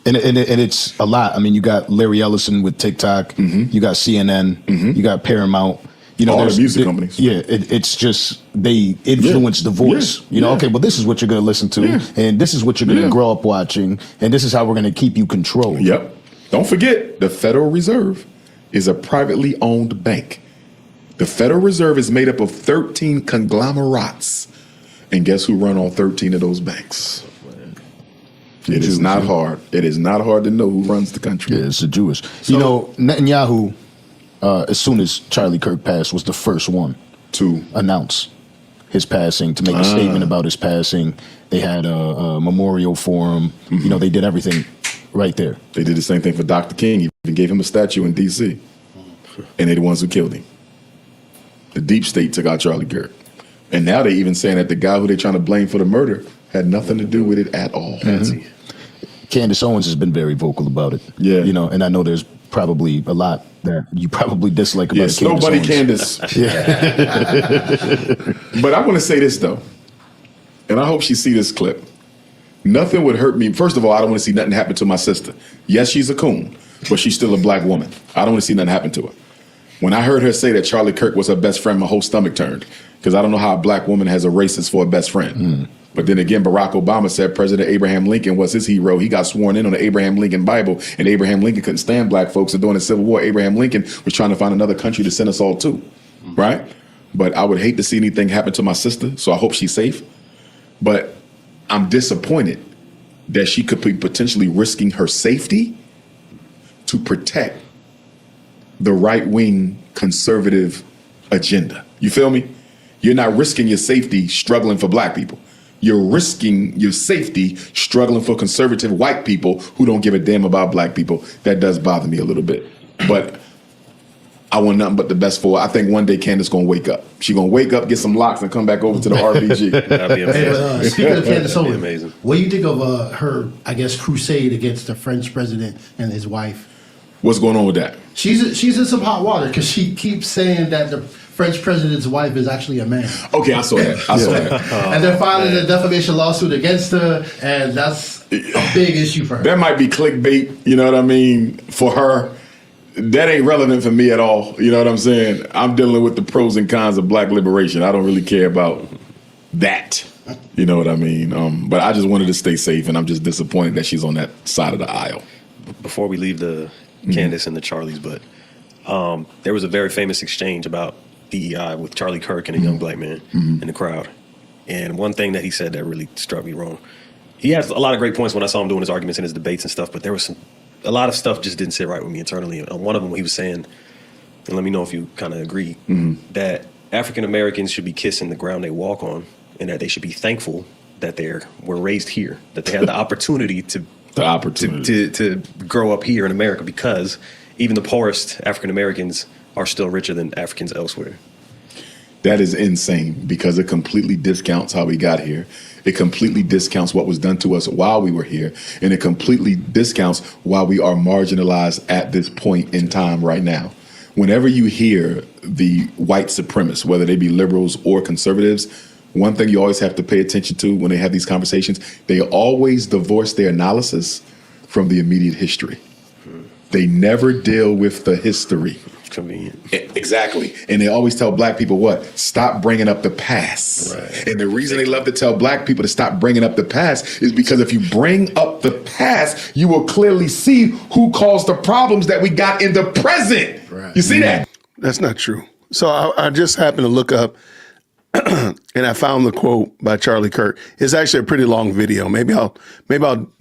And it's a lot. I mean, you got Larry Ellison with TikTok. You got CNN. You got Paramount. You know, All the there's music companies. Yeah, it's just they influence the voice. You know, okay, well, this is what you're going to listen to, and this is what you're going to grow up watching, and this is how we're going to keep you controlled. Yep. Don't forget, the Federal Reserve is a privately owned bank. The Federal Reserve is made up of 13 conglomerates. And guess who run all 13 of those banks? It is not hard. It is not hard to know who runs the country. Yeah, it's the Jewish. You know, Netanyahu, as soon as Charlie Kirk passed, was the first one To announce his passing, to make a statement about his passing. They had a memorial for him. You know, they did everything right there. They did the same thing for Dr. King. Even gave him a statue in D.C. And they're the ones who killed him. The deep state took out Charlie Kirk. And now they even saying that the guy who they're trying to blame for the murder Had nothing to do with it at all. Fancy. Candace Owens has been very vocal about it. Yeah. You know, and I know there's probably a lot that you probably dislike about Yes, Candace nobody Owens. Candace. But I want to say this though, and I hope she see this clip. Nothing would hurt me. First of all, I don't want to see nothing happen to my sister. Yes, she's a coon, but she's still a black woman. I don't want to see nothing happen to her. When I heard her say that Charlie Kirk was her best friend, my whole stomach turned, because I don't know how a black woman has a racist for a best friend. But then again, Barack Obama said President Abraham Lincoln was his hero. He got sworn in on the Abraham Lincoln Bible, and Abraham Lincoln couldn't stand black folks. And during the Civil War, Abraham Lincoln was trying to find another country to send us all to, right? But I would hate to see anything happen to my sister, so I hope she's safe. But I'm disappointed that she could be potentially risking her safety to protect the right-wing conservative agenda. You feel me? You're not risking your safety struggling for black people. You're risking your safety struggling for conservative white people who don't give a damn about black people. That does bother me a little bit. But I want nothing but the best for her. I think one day Candace gonna wake up. She gonna wake up, get some locks, and come back over to the RBG. That'd be Hey, amazing. speaking of Candace Owens, amazing. what do you think of her, I guess, crusade against the French president and his wife? What's going on with that? She's in some hot water because she keeps saying that the French president's wife is actually a man. Okay, I saw that. I saw that. And they're filing a defamation lawsuit against her, and that's a big issue for her. That might be clickbait, you know what I mean, for her. That ain't relevant for me at all. You know what I'm saying? I'm dealing with the pros and cons of black liberation. I don't really care about that. You know what I mean? But I just wanted to stay safe, and I'm just disappointed that she's on that side of the aisle. Before we leave the Candace and the Charlies, but there was a very famous exchange about DEI with Charlie Kirk and a young black man in the crowd. And one thing that he said that really struck me wrong. He has a lot of great points when I saw him doing his arguments and his debates and stuff, but there was a lot of stuff just didn't sit right with me internally. And one of them, he was saying, and let me know if you kind of agree, that African Americans should be kissing the ground they walk on, and that they should be thankful that were raised here, that they had the opportunity to grow up here in America, because even the poorest African Americans are still richer than Africans elsewhere. That is insane, because it completely discounts how we got here. It completely discounts what was done to us while we were here. And it completely discounts why we are marginalized at this point in time right now. Whenever you hear the white supremacists, whether they be liberals or conservatives, one thing you always have to pay attention to when they have these conversations, they always divorce their analysis from the immediate history. They never deal with the history. Convenient. Exactly. And they always tell black people what? Stop bringing up the past. Right. And the reason they love to tell black people to stop bringing up the past is because if you bring up the past, you will clearly see who caused the problems that we got in the present. Right. You see that? That's not true. So I just happened to look up and I found the quote by Charlie Kirk. It's actually a pretty long video. Maybe I'll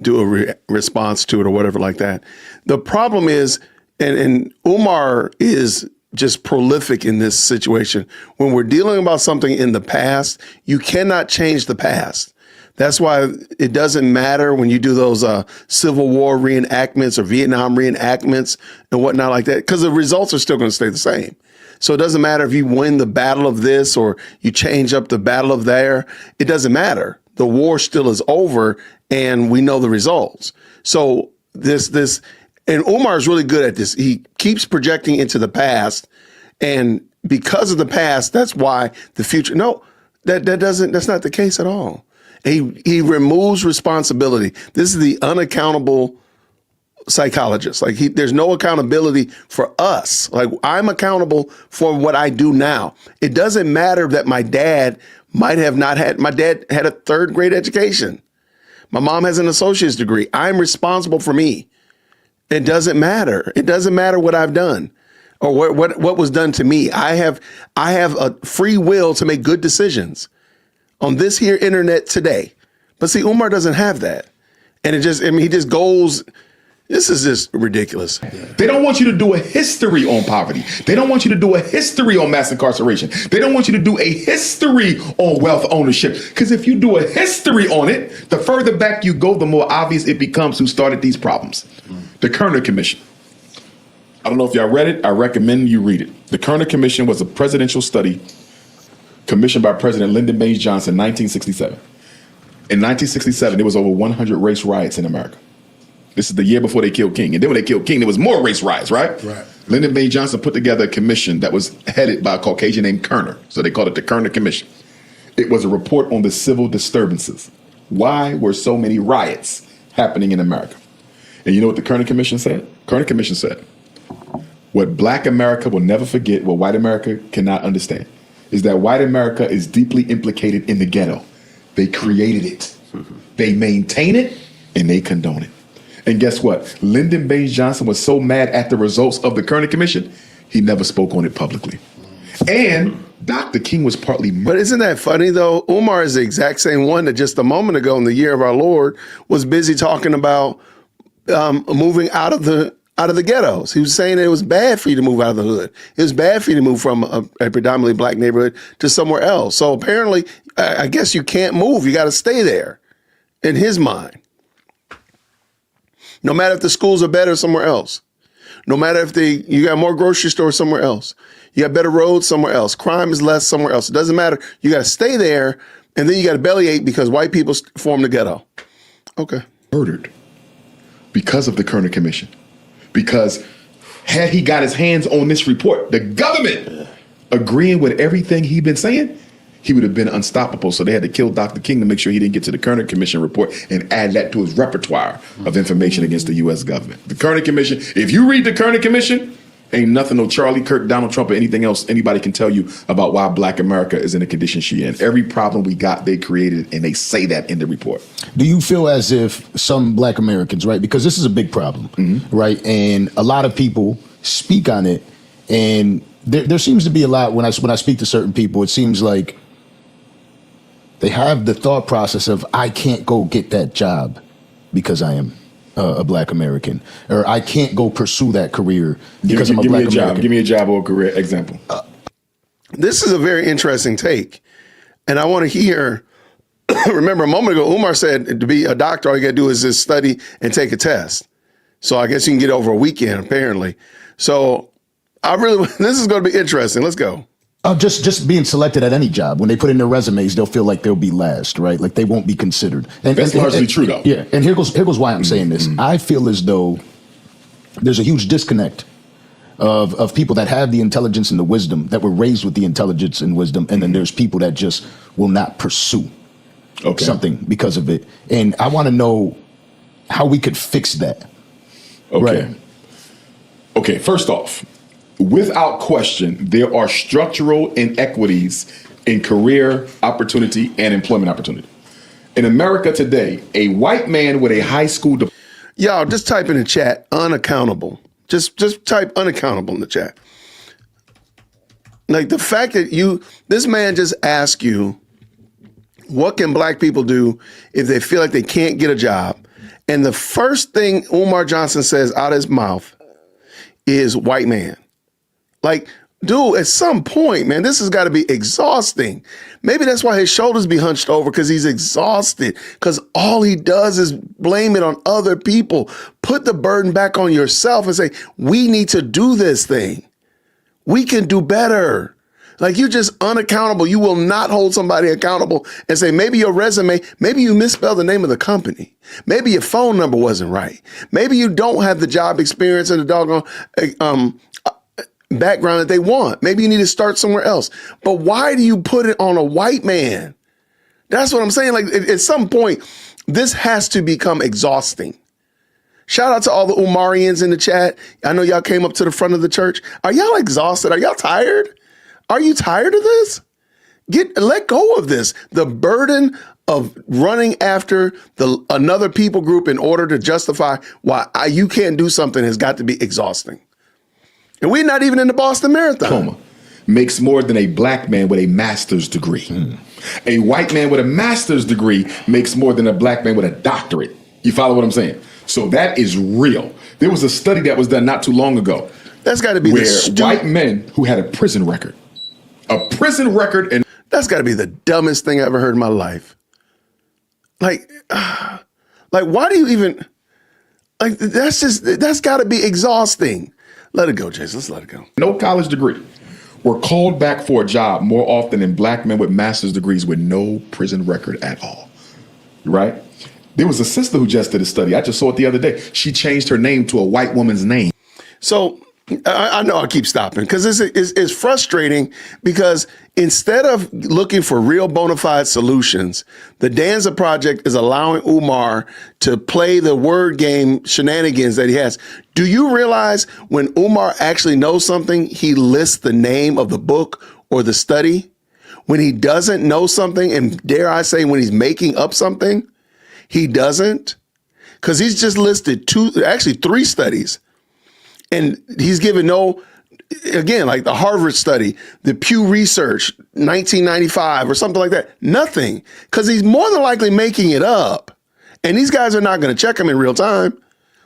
do a response to it or whatever like that. The problem is, and Umar is just prolific in this situation. When we're dealing about something in the past, you cannot change the past. That's why it doesn't matter when you do those Civil War reenactments or Vietnam reenactments and whatnot like that, because the results are still going to stay the same. So it doesn't matter if you win the battle of this or you change up the battle of there. It doesn't matter. The war still is over and we know the results. So and Umar is really good at this. He keeps projecting into the past, and because of the past, that's why the future. No, that's not the case at all. He removes responsibility. This is the unaccountable psychologist. Like there's no accountability for us. Like I'm accountable for what I do now. It doesn't matter that my dad might have not had. My dad had a third grade education. My mom has an associate's degree. I'm responsible for me. It doesn't matter. It doesn't matter what I've done or what was done to me. I have a free will to make good decisions on this here internet today. But see, Umar doesn't have that. And he just goes, this is just ridiculous. They don't want you to do a history on poverty. They don't want you to do a history on mass incarceration. They don't want you to do a history on wealth ownership. Because if you do a history on it, the further back you go, the more obvious it becomes who started these problems. The Kerner Commission. I don't know if y'all read it. I recommend you read it. The Kerner Commission was a presidential study commissioned by President Lyndon Baines Johnson in 1967. In 1967, there was over 100 race riots in America. This is the year before they killed King. And then when they killed King, there was more race riots, right? Right. Lyndon B. Johnson put together a commission that was headed by a Caucasian named Kerner. So they called it the Kerner Commission. It was a report on the civil disturbances. Why were so many riots happening in America? And you know what the Kerner Commission said? Kerner Commission said, what black America will never forget, what white America cannot understand, is that white America is deeply implicated in the ghetto. They created it. They maintain it, and they condone it. And guess what? Lyndon Baines Johnson was so mad at the results of the Kerner Commission, he never spoke on it publicly. And Dr. King was partly murdered. But isn't that funny, though? Umar is the exact same one that just a moment ago in the year of our Lord was busy talking about moving out of the ghettos. He was saying it was bad for you to move out of the hood. It was bad for you to move from a predominantly black neighborhood to somewhere else. So apparently, I guess you can't move. You got to stay there in his mind. No matter if the schools are better somewhere else. No matter if you got more grocery stores somewhere else. You got better roads somewhere else. Crime is less somewhere else. It doesn't matter. You got to stay there, and then you got to bellyache because white people form the ghetto. Okay. Murdered because of the Kerner Commission. Because had he got his hands on this report, the government agreeing with everything he'd been saying, he would have been unstoppable. So they had to kill Dr. King to make sure he didn't get to the Kerner Commission report and add that to his repertoire of information against the U.S. government. The Kerner Commission, if you read the Kerner Commission, ain't nothing no Charlie Kirk, Donald Trump, or anything else anybody can tell you about why black America is in the condition she in. Every problem we got, they created, and they say that in the report. Do you feel as if some black Americans, right, because this is a big problem, right, and a lot of people speak on it, and there seems to be a lot, when I speak to certain people, it seems like they have the thought process of, I can't go get that job because I am a black American, or I can't go pursue that career because I'm a black American. Give me a job or a career example. This is a very interesting take. And I want to hear, remember a moment ago, Umar said to be a doctor, all you got to do is just study and take a test. So I guess you can get over a weekend, apparently. So this is going to be interesting. Let's go. Just being selected at any job, when they put in their resumes, they'll feel like they'll be last, right? Like they won't be considered. And that's largely true, though. Yeah, and here goes why I'm saying this. I feel as though there's a huge disconnect of people that have the intelligence and the wisdom, that were raised with the intelligence and wisdom, and then there's people that just will not pursue something because of it. And I want to know how we could fix that. Okay. Right. Okay, first off, without question, there are structural inequities in career opportunity and employment opportunity. In America today, a white man with a high school diploma. Y'all, just type in the chat, unaccountable. Just type unaccountable in the chat. Like the fact that this man just asked you, what can black people do if they feel like they can't get a job? And the first thing Umar Johnson says out of his mouth is white man. Like, dude, at some point, man, this has got to be exhausting. Maybe that's why his shoulders be hunched over, because he's exhausted, because all he does is blame it on other people. Put the burden back on yourself and say, we need to do this thing. We can do better. Like, you're just unaccountable. You will not hold somebody accountable and say, maybe your resume, maybe you misspelled the name of the company. Maybe your phone number wasn't right. Maybe you don't have the job experience and the doggone background that they want. Maybe you need to start somewhere else. But why do you put it on a white man? That's what I'm saying. Like, at some point, this has to become exhausting. Shout out to all the Umarians in the chat. I know y'all came up to the front of the church. Are y'all exhausted? Are y'all tired? Are you tired of this? Let go of this. The burden of running after another people group in order to justify why you can't do something has got to be exhausting. And we're not even in the Boston Marathon. Makes more than a black man with a master's degree. A white man with a master's degree makes more than a black man with a doctorate. You follow what I'm saying? So that is real. There was a study that was done not too long ago. That's got to be where white men who had a prison record, and that's got to be the dumbest thing I ever heard in my life. Like why do you even, like, that's got to be exhausting. Let it go, Jason. Let's let it go. No college degree were called back for a job more often than black men with master's degrees with no prison record at all. right? There was a sister who just did a study. I just saw it the other day. She changed her name to a white woman's name. So I know I keep stopping because it's frustrating because instead of looking for real bona fide solutions, the Danza Project is allowing Umar to play the word game shenanigans that he has. Do you realize when Umar actually knows something, he lists the name of the book or the study? When he doesn't know something, and dare I say when he's making up something, he doesn't? Because he's just listed three studies. And he's given again, like the Harvard study, the Pew Research, 1995 or something like that. Nothing. Because he's more than likely making it up. And these guys are not going to check him in real time.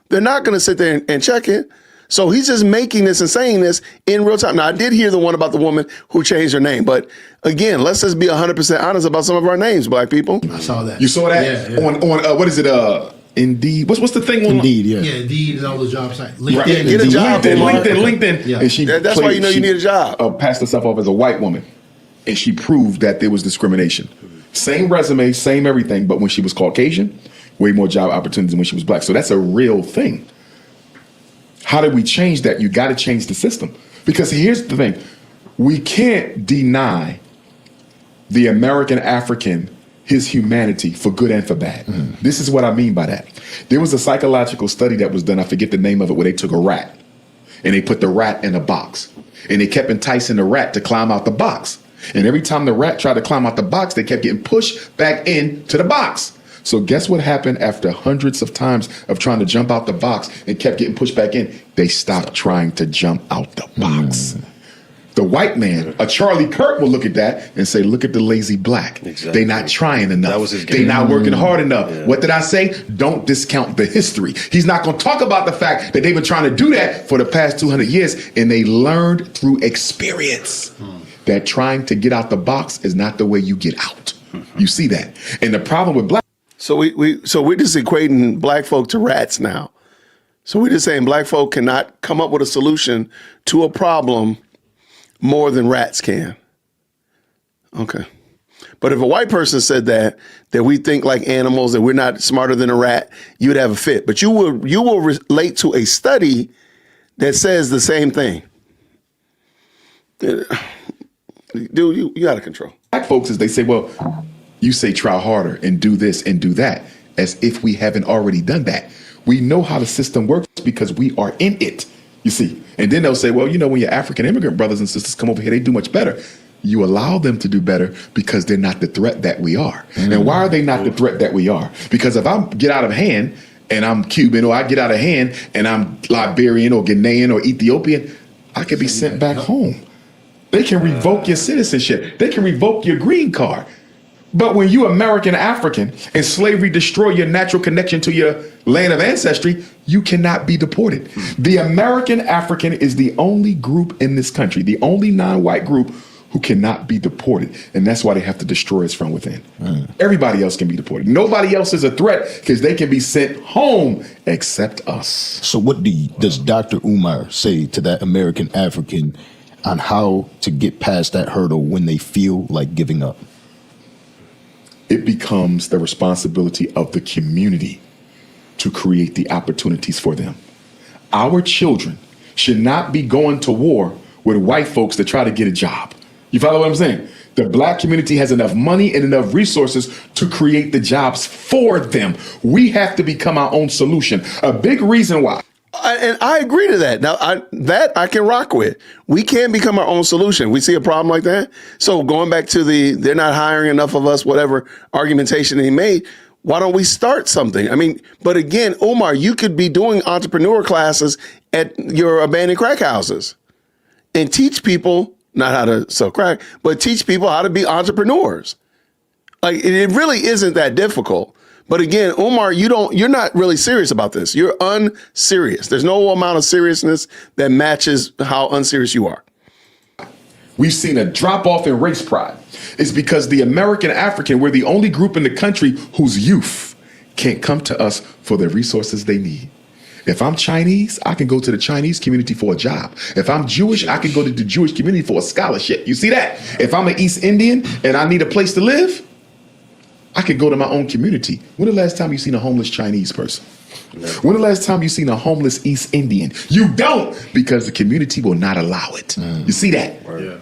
They're not going to sit there and check it. So he's just making this and saying this in real time. Now, I did hear the one about the woman who changed her name. But again, let's just be 100% honest about some of our names, black people. I saw that. You saw that? Yeah. On what is it? Indeed. What's the thing? Indeed, yeah. Yeah, Indeed, and all those job sites. LinkedIn. Right. Get a job, Umar. LinkedIn. Yeah. And That's why you know you need a job. Passed herself off as a white woman, and she proved that there was discrimination. Same resume, same everything, but when she was Caucasian, way more job opportunities than when she was black. So that's a real thing. How do we change that? You got to change the system. Because here's the thing. We can't deny the American African his humanity for good and for bad. This is what I mean by that. There was a psychological study that was done, I forget the name of it, where they took a rat and they put the rat in a box and they kept enticing the rat to climb out the box. And every time the rat tried to climb out the box, they kept getting pushed back into the box. So guess what happened after hundreds of times of trying to jump out the box and kept getting pushed back in? They stopped trying to jump out the box. The white man, a Charlie Kirk, will look at that and say, look at the lazy black. Exactly. They're not trying enough. That was his They're game. not working hard enough. Yeah. What did I say? Don't discount the history. He's not going to talk about the fact that they've been trying to do that for the past 200 years, and they learned through experience that trying to get out the box is not the way you get out. You see that? And the problem with black. So we're just equating black folk to rats now. So we're just saying black folk cannot come up with a solution to a problem more than rats can. Okay. But if a white person said that we think like animals, that we're not smarter than a rat, you'd have a fit. But you will relate to a study that says the same thing. Dude, you out of control. Black folks is they say, well, you say try harder and do this and do that, as if we haven't already done that. We know how the system works because we are in it, you see. And then they'll say, well, you know, when your African immigrant brothers and sisters come over here, they do much better. You allow them to do better because they're not the threat that we are. And why are they not the threat that we are? Because if I get out of hand and I'm Cuban, or I get out of hand and I'm Liberian or Ghanaian or Ethiopian, I could be sent back home. They can revoke your citizenship. They can revoke your green card. But when you American African and slavery destroy your natural connection to your land of ancestry, you cannot be deported. The American African is the only group in this country, the only non-white group who cannot be deported. And that's why they have to destroy us from within. Everybody else can be deported. Nobody else is a threat because they can be sent home except us. So what does Dr. Umar say to that American African on how to get past that hurdle when they feel like giving up? It becomes the responsibility of the community to create the opportunities for them. Our children should not be going to war with white folks to try to get a job. You follow what I'm saying? The black community has enough money and enough resources to create the jobs for them. We have to become our own solution. A big reason why. And I agree to that. Now, I can rock with. We can become our own solution. We see a problem like that. So going back to they're not hiring enough of us, whatever argumentation he made, why don't we start something? I mean, but again, Umar, you could be doing entrepreneur classes at your abandoned crack houses and teach people not how to sell crack, but teach people how to be entrepreneurs. Like, it really isn't that difficult. But again, Umar, you're not really serious about this. You're unserious. There's no amount of seriousness that matches how unserious you are. We've seen a drop off in race pride. It's because the American African, we're the only group in the country whose youth can't come to us for the resources they need. If I'm Chinese, I can go to the Chinese community for a job. If I'm Jewish, I can go to the Jewish community for a scholarship. You see that? If I'm an East Indian and I need a place to live, I could go to my own community. When the last time you seen a homeless Chinese person? When the last time you seen a homeless East Indian? You don't, because the community will not allow it. You see that? Yeah.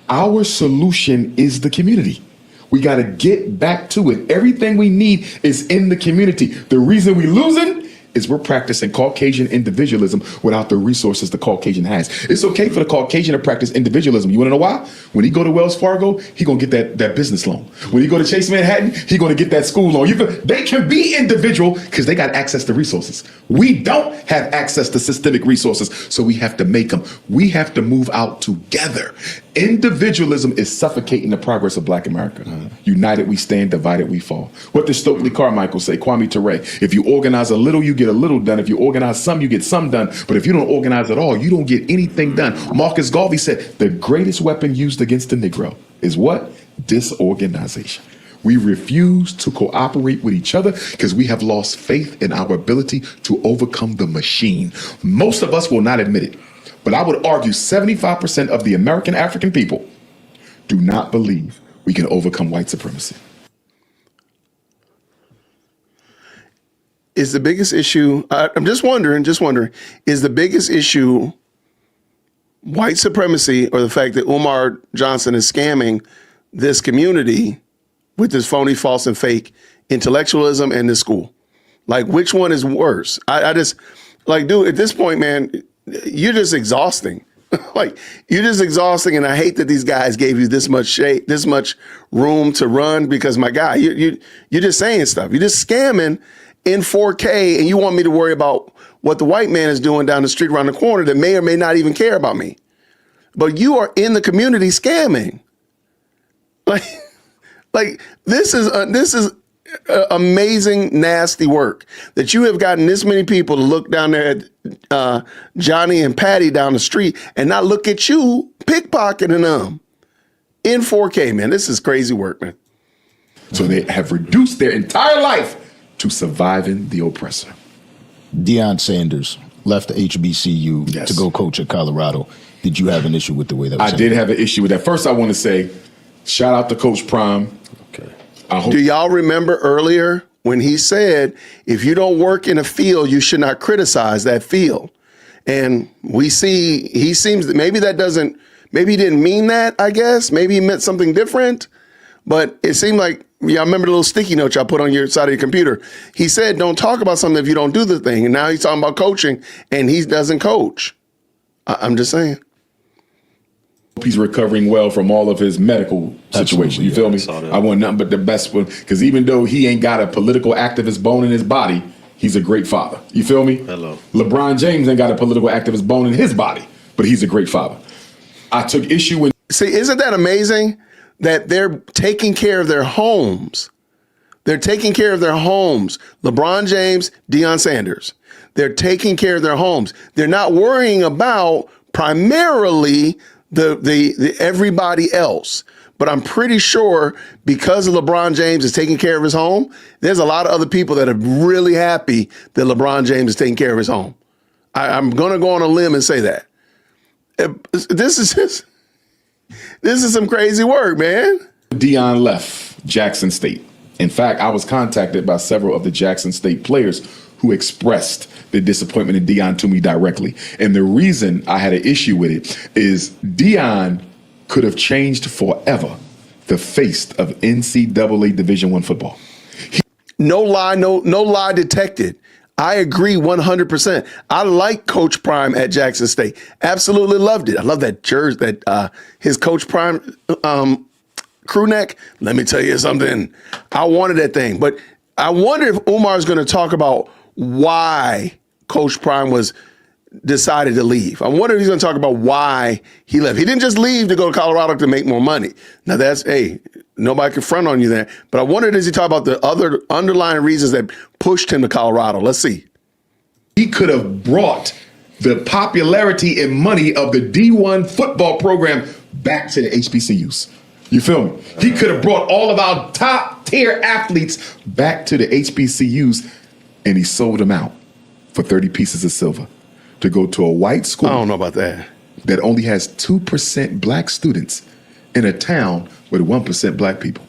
Our solution is the community. We got to get back to it. Everything we need is in the community. The reason we losing is we're practicing Caucasian individualism without the resources the Caucasian has. It's okay for the Caucasian to practice individualism. You want to know why? When he go to Wells Fargo, he gonna get that business loan. When he go to Chase Manhattan, he gonna get that school loan. They can be individual because they got access to resources. We don't have access to systemic resources, so we have to make them. We have to move out together. Individualism is suffocating the progress of Black America. United we stand, divided we fall. What does Stokely Carmichael say? Kwame Ture. If you organize a little, you get a little done. If you organize some, you get some done. But if you don't organize at all, you don't get anything done. Marcus Garvey said the greatest weapon used against the Negro is what? Disorganization. We refuse to cooperate with each other because we have lost faith in our ability to overcome the machine. Most of us will not admit it, but I would argue 75% of the American African people do not believe we can overcome white supremacy. Is the biggest issue, I'm just wondering, is the biggest issue white supremacy or the fact that Umar Johnson is scamming this community with this phony, false, and fake intellectualism and this school? Like, which one is worse? I just, like, dude, at this point, man, you're just exhausting. Like, you're just exhausting, and I hate that these guys gave you this much shade, this much room to run, because, my guy, you're just saying stuff. You're just scamming in 4K, and you want me to worry about what the white man is doing down the street around the corner that may or may not even care about me. But you are in the community scamming. Like this is amazing, nasty work that you have gotten this many people to look down there at Johnny and Patty down the street and not look at you pickpocketing them in 4K, man. This is crazy work, man. So they have reduced their entire life to surviving the oppressor. Deion Sanders left the HBCU to go coach at Colorado. Did you have an issue with the way that was I did have an issue with that. First, I want to say, shout out to Coach Prime. Okay. Do y'all remember earlier when he said, if you don't work in a field, you should not criticize that field? And we see, he seems that maybe he didn't mean that, I guess. Maybe he meant something different. But it seemed like, y'all remember the little sticky note y'all put on your side of your computer? He said, don't talk about something if you don't do the thing. And now he's talking about coaching, and he doesn't coach. I'm just saying. He's recovering well from all of his medical situation. You feel me? I want nothing but the best one, because even though he ain't got a political activist bone in his body, he's a great father. You feel me? Hello. LeBron James ain't got a political activist bone in his body, but he's a great father. I took issue with. See, isn't that amazing that they're taking care of their homes? They're taking care of their homes. LeBron James, Deion Sanders. They're taking care of their homes. They're not worrying about primarily the everybody else. But I'm pretty sure because LeBron James is taking care of his home, there's a lot of other people that are really happy that LeBron James is taking care of his home. I'm going to go on a limb and say that. This is some crazy work, man. Deion left Jackson State. In fact, I was contacted by several of the Jackson State players who expressed their disappointment in Deion to me directly. And the reason I had an issue with it is Deion could have changed forever the face of NCAA Division I football. No lie detected. I agree 100%. I like Coach Prime at Jackson State. Absolutely loved it. I love that jersey, that his Coach Prime crew neck. Let me tell you something. I wanted that thing. But I wonder if Umar is going to talk about why Coach Prime decided to leave. I wonder if he's going to talk about why he left. He didn't just leave to go to Colorado to make more money. Now nobody can front on you there. But I wonder, does he talk about the other underlying reasons that pushed him to Colorado? Let's see. He could have brought the popularity and money of the D1 football program back to the HBCUs. You feel me? He could have brought all of our top tier athletes back to the HBCUs, and he sold them out for 30 pieces of silver to go to a white school. I don't know about that. That only has 2% black students in a town with 1% black people.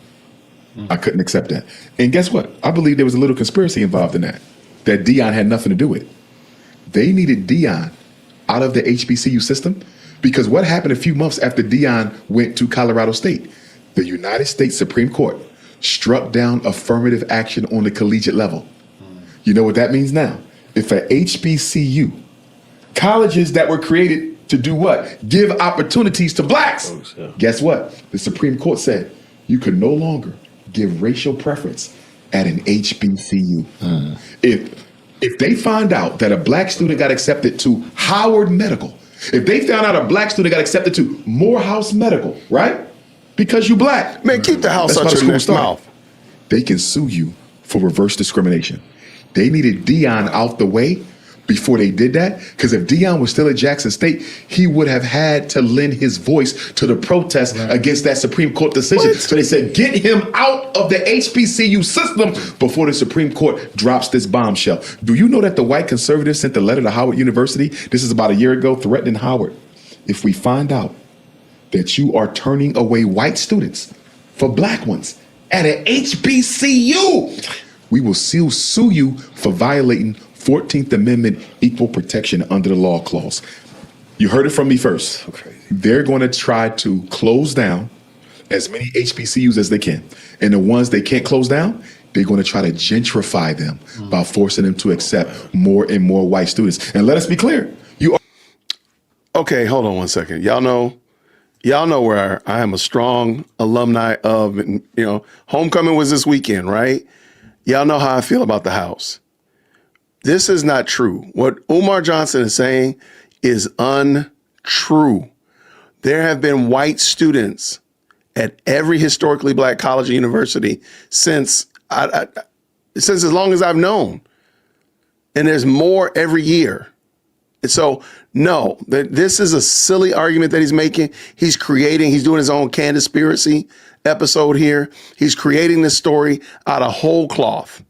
I couldn't accept that. And guess what? I believe there was a little conspiracy involved in that Dion had nothing to do with. They needed Dion out of the HBCU system because what happened a few months after Dion went to Colorado State? The United States Supreme Court struck down affirmative action on the collegiate level. You know what that means now? If a HBCU, colleges that were created to do what? Give opportunities to blacks. Guess what? The Supreme Court said you could no longer give racial preference at an HBCU. If they find out that a black student got accepted to Howard Medical, if they found out a black student got accepted to Morehouse Medical, right? Because you black. Man, keep the house That's out how your the school started. mouth. They can sue you for reverse discrimination. They needed Dion out the way before they did that, because if Dion was still at Jackson State, he would have had to lend his voice to the protest against that Supreme Court decision. So they said, get him out of the HBCU system before the Supreme Court drops this bombshell. Do you know that the white conservatives sent a letter to Howard University, this is about a year ago, threatening Howard, if we find out that you are turning away white students for black ones at an HBCU, we will still sue you for violating 14th Amendment equal protection under the law clause. You heard it from me first. So crazy. They're going to try to close down as many HBCUs as they can. And the ones they can't close down, they're going to try to gentrify them by forcing them to accept more and more white students. And let us be clear. Okay, hold on one second. Y'all know where I am a strong alumni of, and, homecoming was this weekend, right? Y'all know how I feel about the house. This is not true. What Umar Johnson is saying is untrue. There have been white students at every historically black college or university since as long as I've known. And there's more every year. And so, no, this is a silly argument that he's making. He's doing his own Candispiracy episode here. He's creating this story out of whole cloth.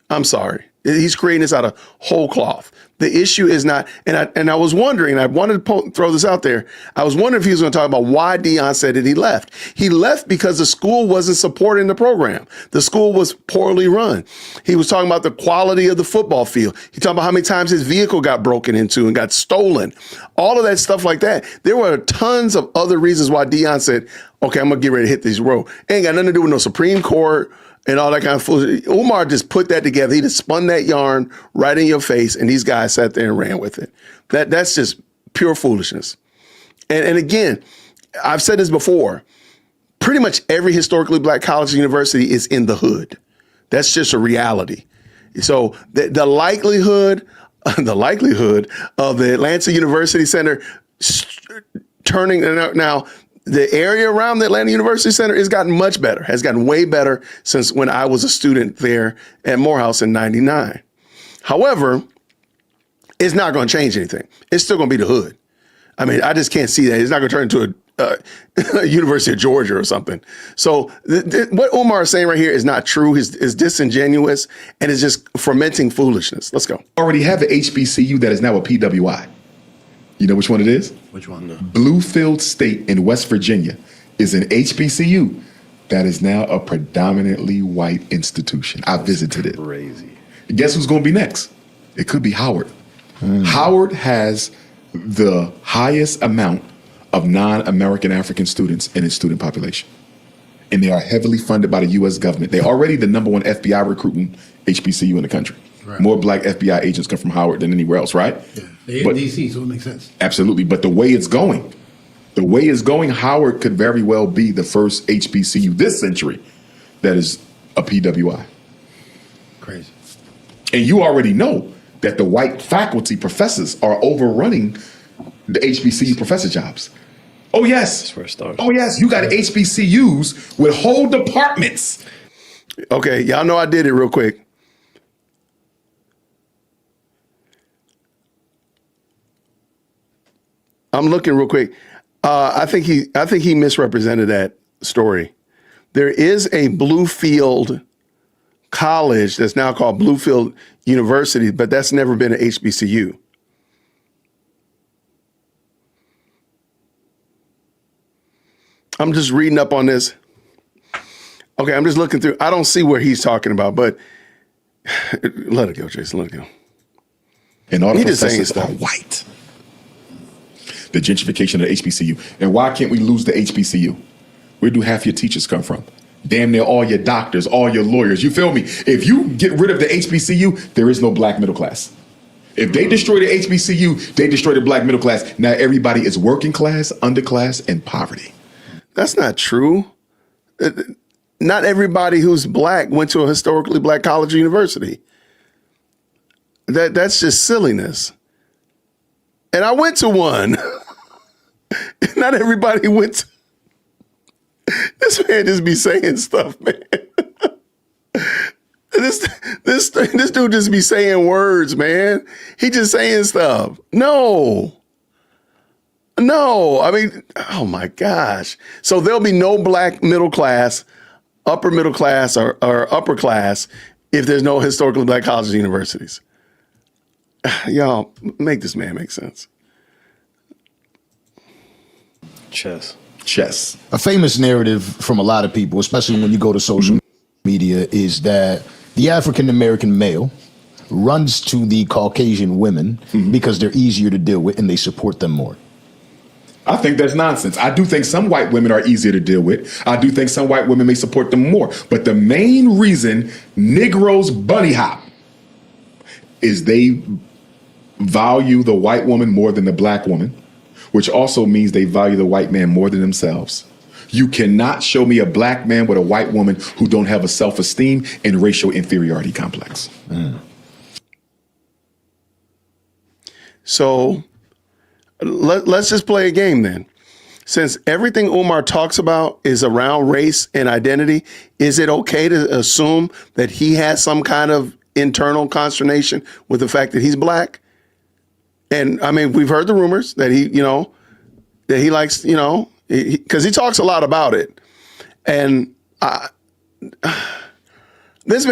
I'm sorry. He's creating this out of whole cloth. The issue is not, and I was wondering, I wanted to throw this out there. I was wondering if he was going to talk about why Dion said that he left. He left because the school wasn't supporting the program. The school was poorly run. He was talking about the quality of the football field. He talked about how many times his vehicle got broken into and got stolen. All of that stuff like that. There were tons of other reasons why Dion said, okay, I'm going to get ready to hit this road. Ain't got nothing to do with no Supreme Court and all that kind of foolishness. Umar just put that together. He just spun that yarn right in your face, and these guys sat there and ran with it. That's just pure foolishness. And again, I've said this before, pretty much every historically black college and university is in the hood. That's just a reality. So the likelihood of the Atlanta University Center turning now, the area around the Atlanta University Center has gotten much better, has gotten way better since when I was a student there at Morehouse in 99. However, it's not going to change anything. It's still going to be the hood. I mean, I just can't see that. It's not going to turn into a University of Georgia or something. So what Umar is saying right here is not true. Is disingenuous and is just fermenting foolishness. Let's go. Already have an HBCU that is now a PWI. You know which one it is? Which one? No. Bluefield State in West Virginia is an HBCU that is now a predominantly white institution. I visited it. Crazy. Guess who's going to be next? It could be Howard. Howard has the highest amount of non-American African students in its student population. And they are heavily funded by the U.S. government. They're already the #1 FBI recruiting HBCU in the country. Right. More black FBI agents come from Howard than anywhere else, right? Yeah. They're in D.C., so it makes sense. Absolutely. But the way it's going, Howard could very well be the first HBCU this century that is a PWI. Crazy. And you already know that the white faculty professors are overrunning the HBCU professor jobs. Oh, yes. That's where it starts. Oh, yes. You got HBCUs with whole departments. Okay, y'all know I did it real quick. I'm looking real quick. I think he misrepresented that story. There is a Bluefield college that's now called Bluefield University, but that's never been an HBCU. I'm just reading up on this. Okay, I'm just looking through. I don't see where he's talking about, but let it go, Jason. Let it go. And all the He just saying professors are stuff. white. The gentrification of the HBCU. And why can't we lose the HBCU? Where do half your teachers come from? Damn near all your doctors, all your lawyers. You feel me? If you get rid of the HBCU, there is no black middle class. If they destroy the HBCU, they destroy the black middle class. Now everybody is working class, underclass, and poverty. That's not true. Not everybody who's black went to a historically black college or university. That's just silliness. And I went to one. Not everybody went to. This man just be saying stuff, man. This dude just be saying words, man. He just saying stuff. No. I mean, oh my gosh. So there'll be no black middle class, upper middle class, or upper class if there's no historically black colleges and universities. Y'all, make this man make sense. Chess. A famous narrative from a lot of people, especially when you go to social media, is that the African American male runs to the Caucasian women because they're easier to deal with and they support them more. I think that's nonsense. I do think some white women are easier to deal with. I do think some white women may support them more. But the main reason Negroes bunny hop is they value the white woman more than the black woman, which also means they value the white man more than themselves. You cannot show me a black man with a white woman who don't have a self-esteem and racial inferiority complex. So let's just play a game then. Since everything Umar talks about is around race and identity, is it okay to assume that he has some kind of internal consternation with the fact that he's black? And I mean, we've heard the rumors that he likes, because he talks a lot about it. And this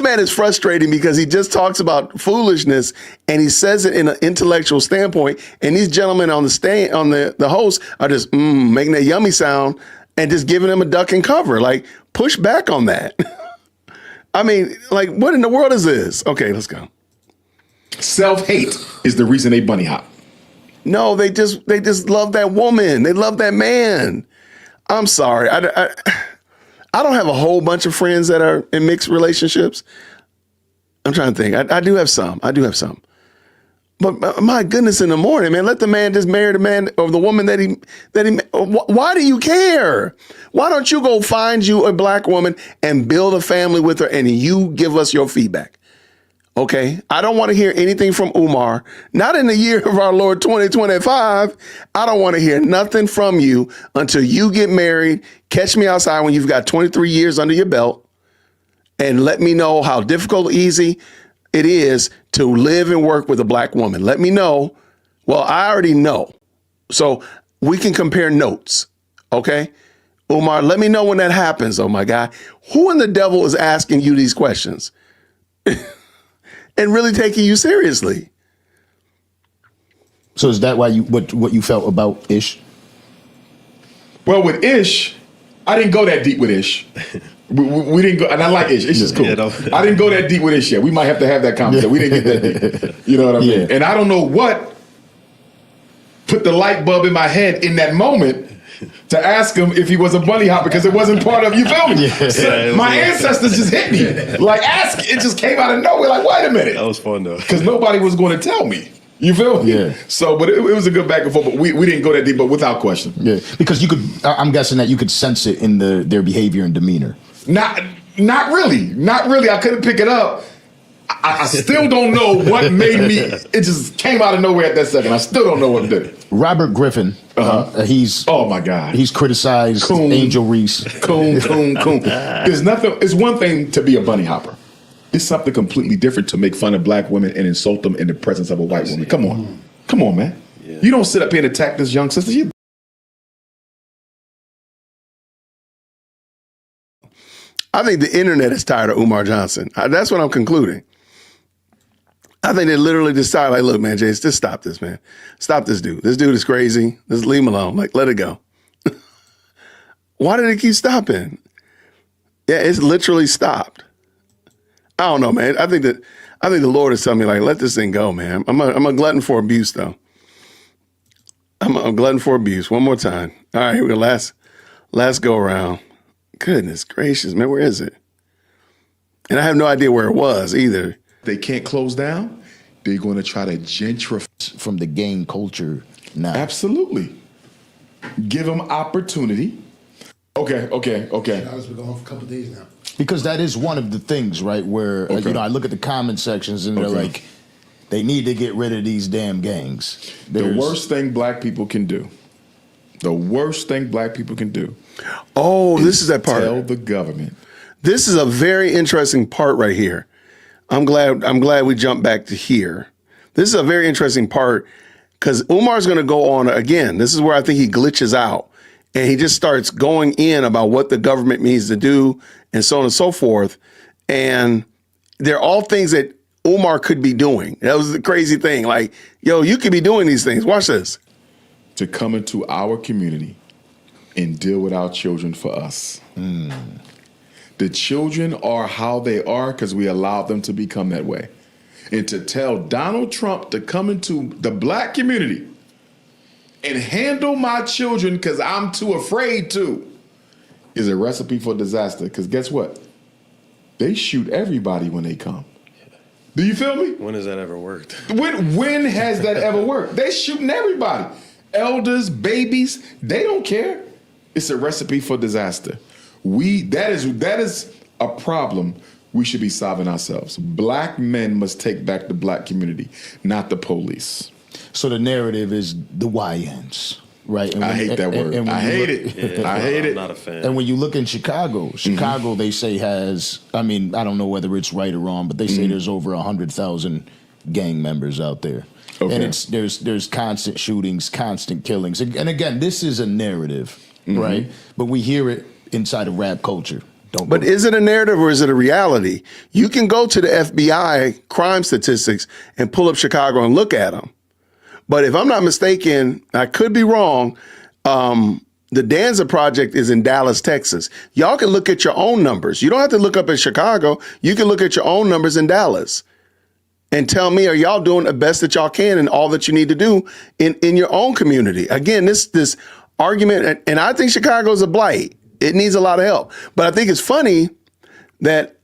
man is frustrating because he just talks about foolishness and he says it in an intellectual standpoint. And these gentlemen on the host are just making that yummy sound and just giving him a duck and cover. Like, push back on that. I mean, like, what in the world is this? Okay, let's go. Self-hate is the reason they bunny hop. No, they just love that woman. They love that man. I'm sorry. I don't have a whole bunch of friends that are in mixed relationships. I'm trying to think. I do have some. But my goodness, in the morning, man, let the man just marry the man or the woman that he. Why do you care? Why don't you go find you a black woman and build a family with her and you give us your feedback? Okay, I don't want to hear anything from Umar. Not in the year of our Lord 2025. I don't want to hear nothing from you until you get married. Catch me outside when you've got 23 years under your belt and let me know how difficult or easy it is to live and work with a black woman. Let me know. Well, I already know. So we can compare notes. Okay, Umar, let me know when that happens. Oh my God. Who in the devil is asking you these questions? And really taking you seriously. So is that why what you felt about Ish? Well, with Ish, I didn't go that deep with Ish. We didn't go, and I like Ish. Ish is cool. I didn't go that deep with Ish yet. We might have to have that conversation. We didn't get that deep. You know what I mean? And I don't know what put the light bulb in my head in that moment to ask him if he was a bunny hopper because it wasn't part of, you feel me? So my ancestors just hit me. Like, it just came out of nowhere. Like, wait a minute. That was fun though. Because nobody was going to tell me. You feel me? Yeah. So, but it was a good back and forth. But we didn't go that deep, but without question. Yeah, because I'm guessing that you could sense it in their behavior and demeanor. Not really. I couldn't pick it up. I still don't know what made me. It just came out of nowhere at that second. I still don't know what did it. Robert Griffin. He's oh my God. He's criticized Angel Reese. Coon. There's nothing. It's one thing to be a bunny hopper. It's something completely different to make fun of black women and insult them in the presence of a white woman. Come on, man. Yeah. You don't sit up here and attack this young sister. I think the internet is tired of Umar Johnson. That's what I'm concluding. I think they literally decided, like, look, man, Jace, just stop this, man. Stop this dude. This dude is crazy. Just leave him alone. Like, let it go. Why did it keep stopping? Yeah, it's literally stopped. I don't know, man. I think the Lord is telling me, like, let this thing go, man. I'm a glutton for abuse, though. I'm a glutton for abuse. One more time. All right, here we go. Last go around. Goodness gracious, man, where is it? And I have no idea where it was either. They can't close down. They're going to try to gentrify. From the gang culture now. Absolutely. Give them opportunity. Okay. Chicago's been going for a couple of days now. Because that is one of the things, right, where, I look at the comment sections and they're like, they need to get rid of these damn gangs. The worst thing black people can do. The worst thing black people can do. Oh, this is that part. Tell the government. This is a very interesting part right here. I'm glad we jumped back to here. This is a very interesting part because Umar's going to go on again. This is where I think he glitches out and he just starts going in about what the government needs to do and so on and so forth. And they're all things that Umar could be doing. That was the crazy thing. Like, yo, you could be doing these things. Watch this. To come into our community and deal with our children for us. The children are how they are because we allowed them to become that way. And to tell Donald Trump to come into the black community and handle my children because I'm too afraid to is a recipe for disaster. Because guess what? They shoot everybody when they come. Do you feel me? When has that ever worked? When has that ever worked? They shooting everybody. Elders, babies, they don't care. It's a recipe for disaster. That is a problem we should be solving ourselves. Black men must take back the black community, not the police. So the narrative is the YNs, right? I hate that word. I hate it. Yeah, I hate it. I'm not a fan. And when you look in Chicago, they say has, I mean, I don't know whether it's right or wrong, but they say there's over 100,000 gang members out there. Okay. And there's constant shootings, constant killings. And again, this is a narrative, right? But we hear it inside of rap culture. But is it a narrative or is it a reality? You can go to the FBI crime statistics and pull up Chicago and look at them. But if I'm not mistaken, I could be wrong, the Danza project is in Dallas, Texas. Y'all can look at your own numbers. You don't have to look up at Chicago. You can look at your own numbers in Dallas and tell me, are y'all doing the best that y'all can and all that you need to do in your own community? Again, this argument, and I think Chicago is a blight. It needs a lot of help. But I think it's funny that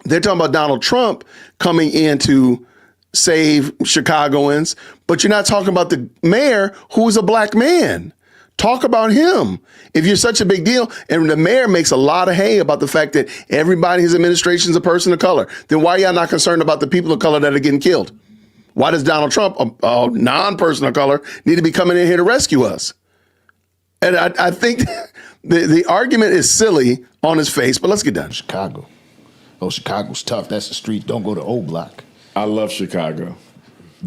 they're talking about Donald Trump coming in to save Chicagoans, but you're not talking about the mayor who is a black man. Talk about him. If you're such a big deal, and the mayor makes a lot of hay about the fact that everybody in his administration is a person of color, then why are y'all not concerned about the people of color that are getting killed? Why does Donald Trump, a non-person of color, need to be coming in here to rescue us? And I think the argument is silly on his face, but let's get done. Chicago. Oh, Chicago's tough. That's the street. Don't go to O Block. I love Chicago.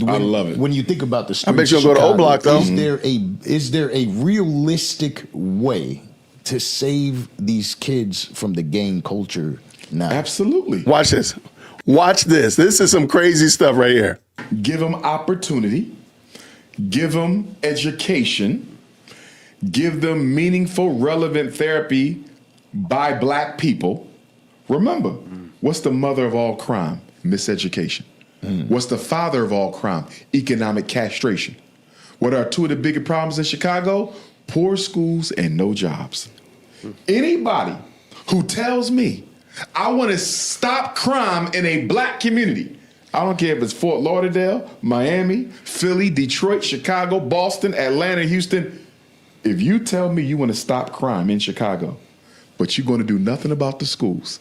I love it. When you think about the streets, I bet you'll go to O Block though. Is there a realistic way to save these kids from the gang culture now? Absolutely. Watch this. Watch this. This is some crazy stuff right here. Give them opportunity. Give them education. Give them meaningful, relevant therapy by black people. Remember, what's the mother of all crime? Miseducation. What's the father of all crime? Economic castration. What are two of the bigger problems in Chicago? Poor schools and no jobs. Anybody who tells me I want to stop crime in a black community, I don't care if it's Fort Lauderdale, Miami, Philly, Detroit, Chicago, Boston, Atlanta, Houston. If you tell me you want to stop crime in Chicago, but you're going to do nothing about the schools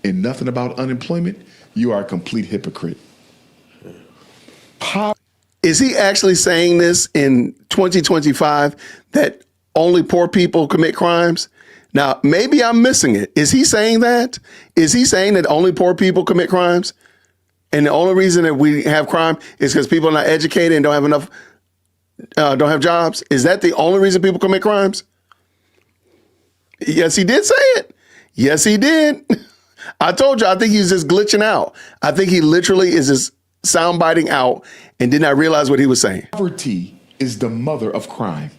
and nothing about unemployment, you are a complete hypocrite. Is he actually saying this in 2025 that only poor people commit crimes? Now, maybe I'm missing it. Is he saying that? Is he saying that only poor people commit crimes? And the only reason that we have crime is because people are not educated and don't have enough, don't have jobs? Is that the only reason people commit crimes? Yes, he did say it. Yes, he did. I told you, I think he's just glitching out. I think he literally is just sound biting out and did not realize what he was saying. Poverty is the mother of crime.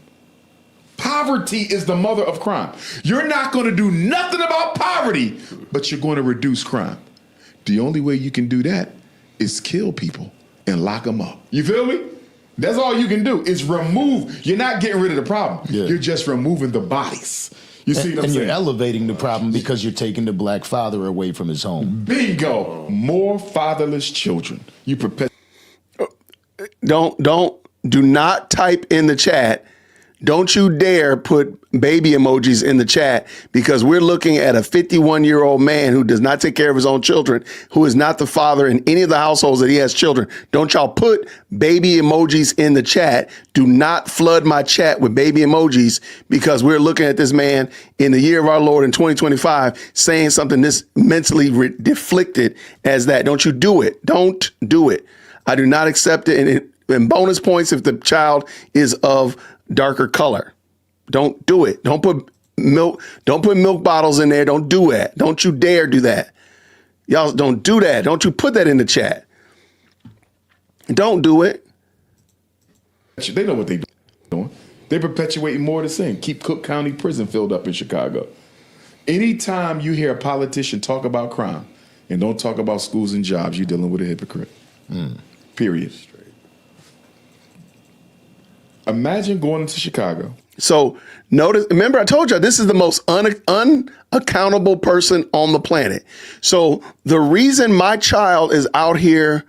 Poverty is the mother of crime. You're not going to do nothing about poverty, but you're going to reduce crime. The only way you can do that is kill people and lock them up. You feel me? That's all you can do is remove. You're not getting rid of the problem. Yeah. You're just removing the bodies. You see what I'm And saying? you're elevating the problem because you're taking the black father away from his home. Bingo. More fatherless children. You perpetuate. Do not type in the chat. Don't you dare put baby emojis in the chat, because we're looking at a 51-year-old man who does not take care of his own children, who is not the father in any of the households that he has children. Don't y'all put baby emojis in the chat. Do not flood my chat with baby emojis, because we're looking at this man in the year of our Lord in 2025 saying something this mentally deflected as that. Don't you do it. Don't do it. I do not accept it. And bonus points if the child is of darker color. Don't do it. Don't put milk bottles in there. Don't do that. Don't you dare do that. Y'all don't do that. Don't you put that in the chat. Don't do it. They know what they're doing. They're perpetuating more of the same. Keep Cook County Prison filled up in Chicago. Anytime you hear a politician talk about crime and don't talk about schools and jobs, you're dealing with a hypocrite. Period. Imagine going into Chicago. So remember I told you this is the most unaccountable person on the planet. So the reason my child is out here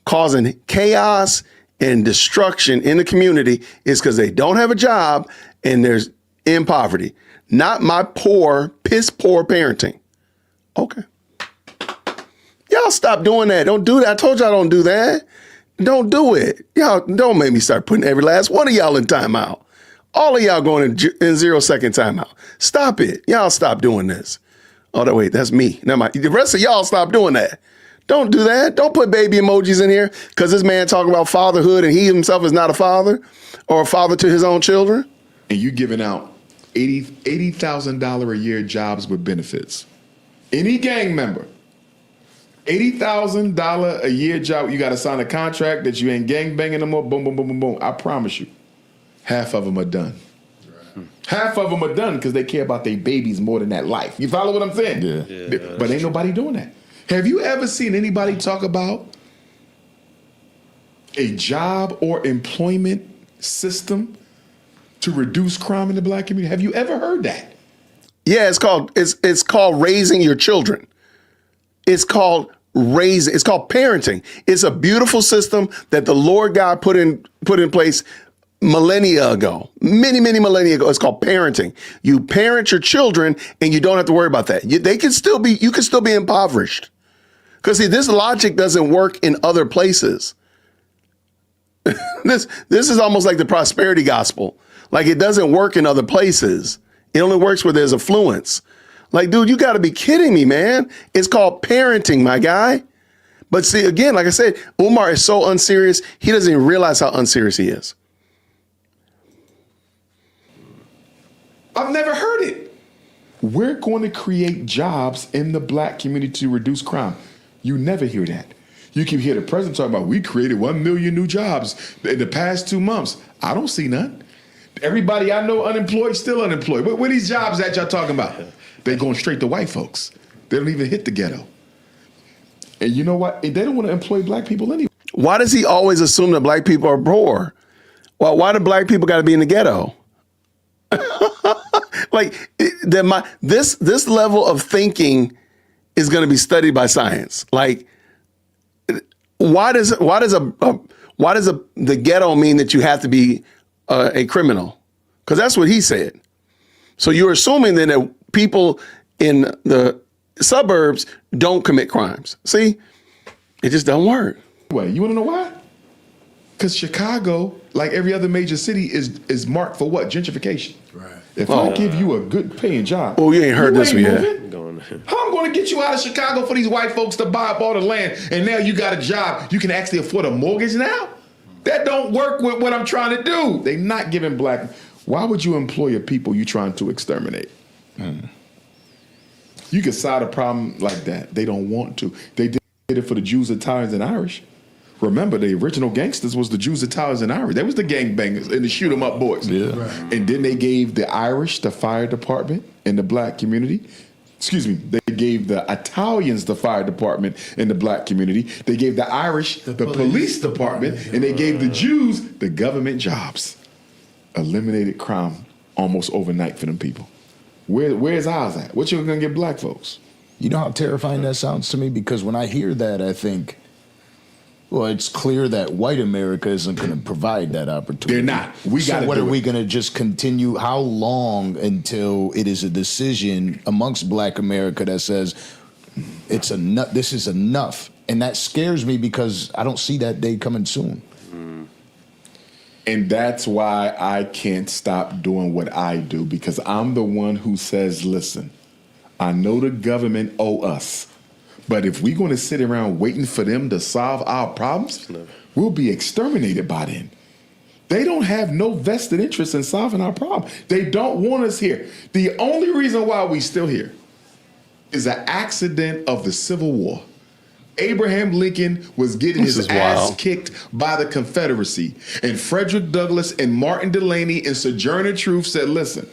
causing chaos and destruction in the community is because they don't have a job and they're in poverty. Not my piss poor parenting. Okay. Y'all stop doing that. Don't do that. I told y'all don't do that. Don't do it. Y'all don't make me start putting every last one of y'all in timeout. All of y'all going in 0-second timeout. Stop it. Y'all stop doing this. Oh, no, wait, that's me. Never mind. The rest of y'all stop doing that. Don't do that. Don't put baby emojis in here because this man talking about fatherhood and he himself is not a father or a father to his own children. And you giving out $80,000 a year jobs with benefits. Any gang member, $80,000 a year job, you got to sign a contract that you ain't gang banging no more. Boom, boom, boom, boom, boom. I promise you, half of them are done. Right. Half of them are done because they care about their babies more than that life. You follow what I'm saying? Yeah. But ain't nobody doing that. Have you ever seen anybody talk about a job or employment system to reduce crime in the black community? Have you ever heard that? Yeah, it's called raising your children. It's called parenting. It's a beautiful system that the Lord God put in place millennia ago, many millennia ago. It's called parenting. You parent your children and you don't have to worry about that. You can still be impoverished. Because see, this logic doesn't work in other places. This is almost like the prosperity gospel. Like it doesn't work in other places. It only works where there's affluence. Like, dude, you got to be kidding me, man. It's called parenting, my guy. But see, again, like I said, Umar is so unserious, he doesn't even realize how unserious he is. I've never heard it. We're going to create jobs in the black community to reduce crime. You never hear that. You can hear the president talk about, we created 1 million new jobs in the past 2 months. I don't see none. Everybody I know unemployed, still unemployed. Where these jobs that y'all talking about? They're going straight to white folks. They don't even hit the ghetto. And you know what? They don't want to employ black people anyway. Why does he always assume that black people are poor? Well, why do black people got to be in the ghetto? Like this level of thinking is going to be studied by science. Like, why does the ghetto mean that you have to be a criminal? Because that's what he said. So you're assuming that people in the suburbs don't commit crimes. See, it just don't work. Wait, you want to know why? Because Chicago, like every other major city, is marked for what? Gentrification. Right. If I give you a good paying job, oh, you ain't heard this one yet. How I'm going to get you out of Chicago for these white folks to buy up all the land, and now you got a job, you can actually afford a mortgage now? That don't work with what I'm trying to do. They not giving black. Why would you employ a people you trying to exterminate? You can solve a problem like that. They don't want to. They did it for the Jews, Italians, and Irish. Remember, the original gangsters was the Jews, Italians, and Irish. They was the gangbangers and the shoot 'em up boys. Yeah. Right. And then they gave the Irish the fire department in the black community. Excuse me, they gave the Italians the fire department in the black community. They gave the Irish the police department, and they gave the Jews the government jobs. Eliminated crime almost overnight for them people. Where's ours at? What you gonna get black folks? You know how terrifying that sounds to me? Because when I hear that, I think, well, it's clear that white America isn't going to provide that opportunity. They're not. We got to So what do are we it. going to just continue? How long until it is a decision amongst black America that says it's enough, this is enough? And that scares me because I don't see that day coming soon. And that's why I can't stop doing what I do, because I'm the one who says, listen, I know the government owe us, but if we're going to sit around waiting for them to solve our problems, we'll be exterminated by then. They don't have no vested interest in solving our problem. They don't want us here. The only reason why we still here is an accident of the Civil War. Abraham Lincoln was getting This his is ass wild. kicked by the Confederacy. And Frederick Douglass and Martin Delany and Sojourner Truth said, listen,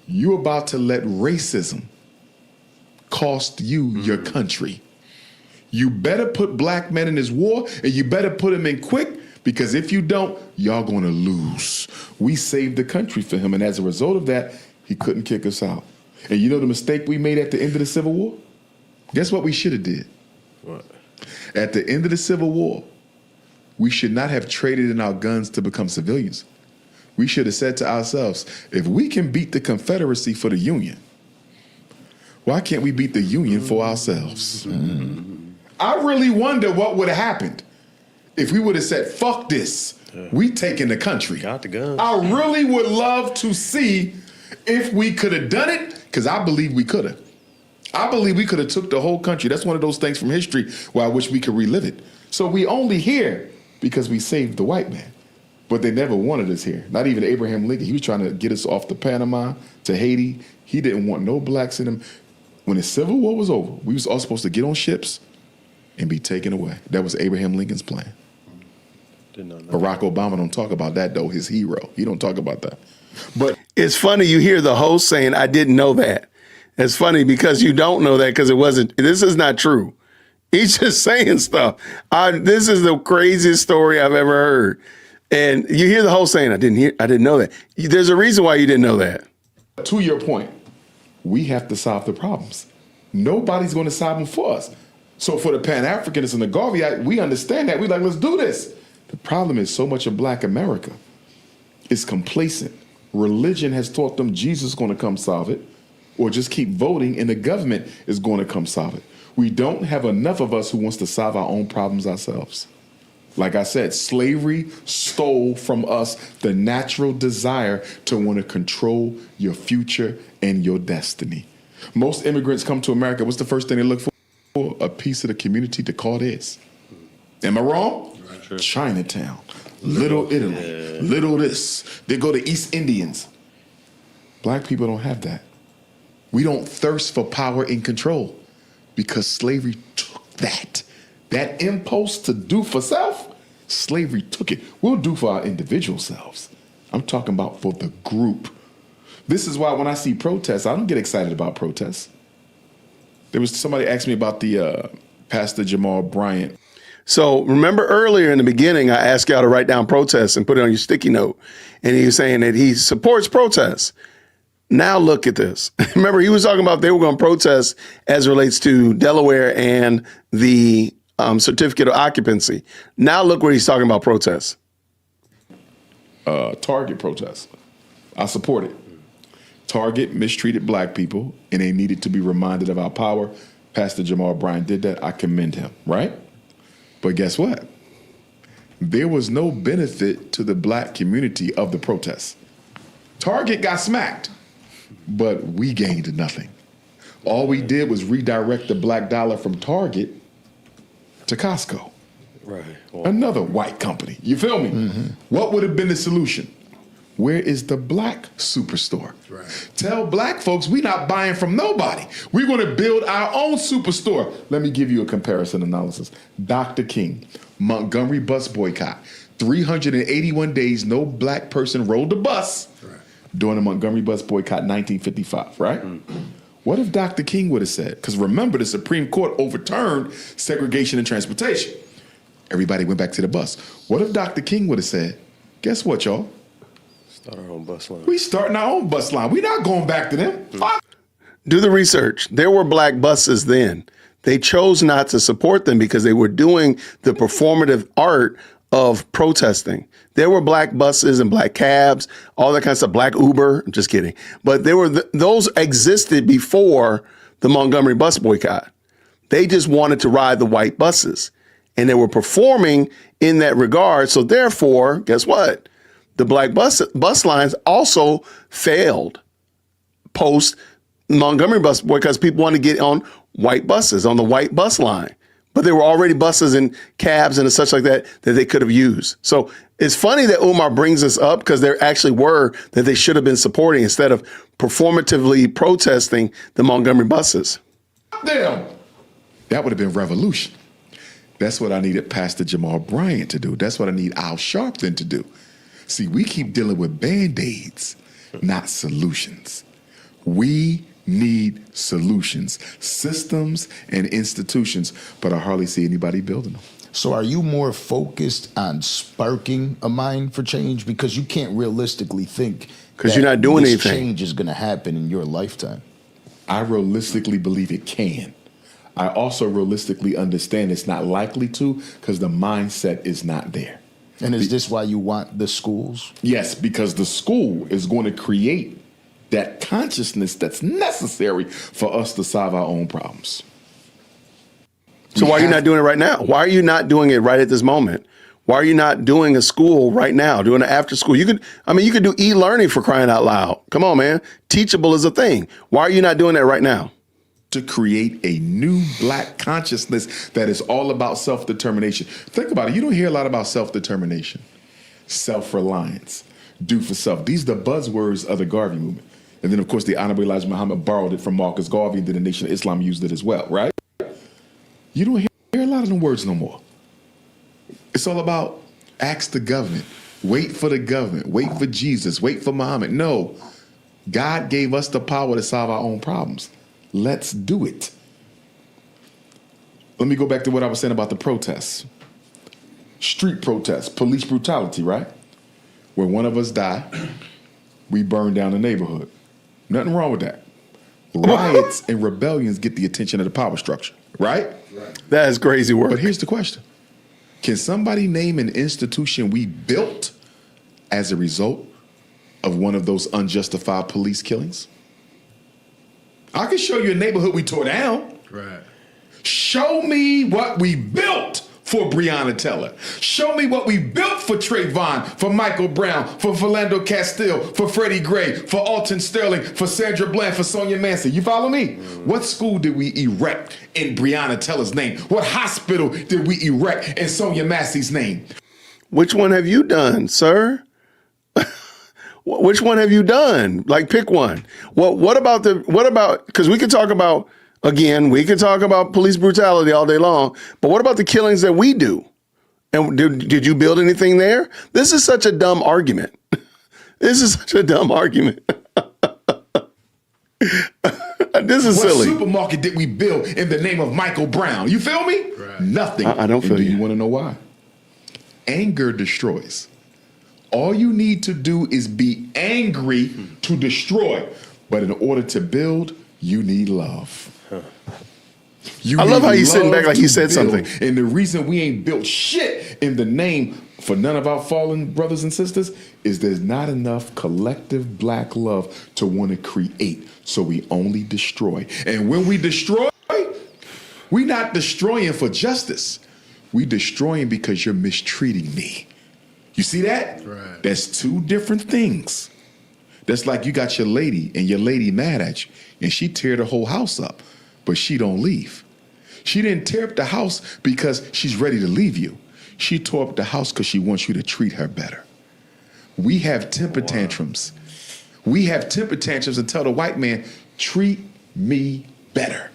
you about to let racism cost you your country. You better put black men in this war, and you better put them in quick, because if you don't, y'all going to lose. We saved the country for him, and as a result of that, he couldn't kick us out. And you know the mistake we made at the end of the Civil War? Guess what we should have did? What? At the end of the Civil War, we should not have traded in our guns to become civilians. We should have said to ourselves, if we can beat the Confederacy for the Union, why can't we beat the Union for ourselves? I really wonder what would have happened if we would have said, fuck this, we taking the country. Got the guns. I really would love to see if we could have done it, because I believe we could have. I believe we could have took the whole country. That's one of those things from history where I wish we could relive it. So we only here because we saved the white man. But they never wanted us here. Not even Abraham Lincoln. He was trying to get us off to Panama, to Haiti. He didn't want no blacks in him. When the Civil War was over, we was all supposed to get on ships and be taken away. That was Abraham Lincoln's plan. Did not know. Barack Obama don't talk about that, though, his hero. He don't talk about that. But It's funny you hear the host saying, I didn't know that. It's funny because you don't know that because it wasn't, this is not true. He's just saying stuff. This is the craziest story I've ever heard. And you hear the host saying, I didn't know that. There's a reason why you didn't know that. to your point, we have to solve the problems. Nobody's going to solve them for us. So for the Pan-Africanists and the Garveyite, we understand that. We're like, let's do this. The problem is so much of black America is complacent. Religion has taught them Jesus is going to come solve it, or just keep voting and the government is going to come solve it. We don't have enough of us who wants to solve our own problems ourselves. Like I said, slavery stole from us the natural desire to want to control your future and your destiny. Most immigrants come to America. What's the first thing they look for? A piece of the community to call theirs. Am I wrong? Right. Chinatown, Little Italy, Little this. They go to East Indians. Black people don't have that. We don't thirst for power and control because slavery took that. That impulse to do for self, slavery took it. We'll do for our individual selves. I'm talking about for the group. This is why when I see protests, I don't get excited about protests. There was somebody asked me about the Pastor Jamal Bryant. So remember earlier in the beginning, I asked y'all to write down protests and put it on your sticky note. And he was saying that he supports protests. Now look at this. Remember, he was talking about they were going to protest as it relates to Delaware and the certificate of occupancy. Now look what he's talking about protests. Target protests. I support it. Target mistreated black people and they needed to be reminded of our power. Pastor Jamal Bryant did that. I commend him, right? But guess what? There was no benefit to the black community of the protests. Target got smacked, but we gained nothing. All we did was redirect the black dollar from Target to Costco. Right. Well, Another white company. You feel me? Mm-hmm. What would have been the solution? Where is the black superstore? Right. Tell black folks we not buying from nobody. We're going to build our own superstore. Let me give you a comparison analysis. Dr. King, Montgomery bus boycott. 381 days, no black person rode the bus during the Montgomery bus boycott, 1955, right? What if Dr. King would have said, because remember the Supreme Court overturned segregation in transportation. Everybody went back to the bus. What if Dr. King would have said, guess what, y'all? Start our own bus line. We starting our own bus line. We not going back to them. Fuck. Do the research. There were black buses then. They chose not to support them because they were doing the performative art of protesting. There were black buses and black cabs, all that kind of stuff, black Uber. I'm just kidding. But there were those existed before the Montgomery bus boycott. They just wanted to ride the white buses, and they were performing in that regard. So therefore, guess what? The black bus lines also failed post Montgomery bus boycott because people wanted to get on white buses, on the white bus line. But there were already buses and cabs and such like that they could have used. So it's funny that Umar brings this up because there actually were that they should have been supporting instead of performatively protesting the Montgomery buses. Damn. That would have been revolution. That's what I needed Pastor Jamal Bryant to do. That's what I need Al Sharpton to do. See, we keep dealing with Band-Aids, not solutions. We need solutions, systems and institutions, but I hardly see anybody building them. So are you more focused on sparking a mind for change? Because you can't realistically think because you're not doing this anything. Change is going to happen in your lifetime. I realistically believe it can. I also realistically understand it's not likely to because the mindset is not there. And is this why you want the schools? Yes, because the school is going to create that consciousness that's necessary for us to solve our own problems. So why are you not doing it right now? Why are you not doing it right at this moment? Why are you not doing a school right now, doing an after school? You could do e-learning for crying out loud. Come on, man. Teachable is a thing. Why are you not doing that right now? To create a new black consciousness that is all about self-determination. Think about it. You don't hear a lot about self-determination, self-reliance, do for self. These are the buzzwords of the Garvey movement. And then, of course, the Honorable Elijah Muhammad borrowed it from Marcus Garvey, and then the Nation of Islam used it as well, right? You don't hear a lot of them words no more. It's all about ask the government, wait for the government, wait for Jesus, wait for Muhammad. No, God gave us the power to solve our own problems. Let's do it. Let me go back to what I was saying about the protests. Street protests, police brutality, right? Where one of us die, we burn down the neighborhood. Nothing wrong with that. Riots and rebellions get the attention of the power structure, right? That is crazy work. But here's the question. Can somebody name an institution we built as a result of one of those unjustified police killings? I can show you a neighborhood we tore down. Right. Show me what we built for Breonna Taylor. Show me what we built for Trayvon, for Michael Brown, for Philando Castile, for Freddie Gray, for Alton Sterling, for Sandra Bland, for Sonia Manson. You follow me? What school did we erect in Breonna Taylor's name? What hospital did we erect in Sonia Massey's name? Which one have you done, sir? Which one have you done? Like, pick one. What about, because we could talk about, again, we could talk about police brutality all day long, but what about the killings that we do? And did you build anything there? This is such a dumb argument. This is such a dumb argument. This is silly. What supermarket did we build in the name of Michael Brown? You feel me? Right. Nothing. I don't feel and do you. you want to know why? Anger destroys. All you need to do is be angry to destroy. But in order to build, you need love. I love how he's sitting back like he said something. And the reason we ain't built shit in the name for none of our fallen brothers and sisters is there's not enough collective black love to want to create. So we only destroy. And when we destroy, we're not destroying for justice. We destroying because you're mistreating me. You see that? Right. That's two different things. That's like you got your lady and your lady mad at you and she tear the whole house up, but she don't leave. She didn't tear up the house because she's ready to leave you. She tore up the house because she wants you to treat her better. We have temper tantrums. We have temper tantrums and tell the white man, treat me better.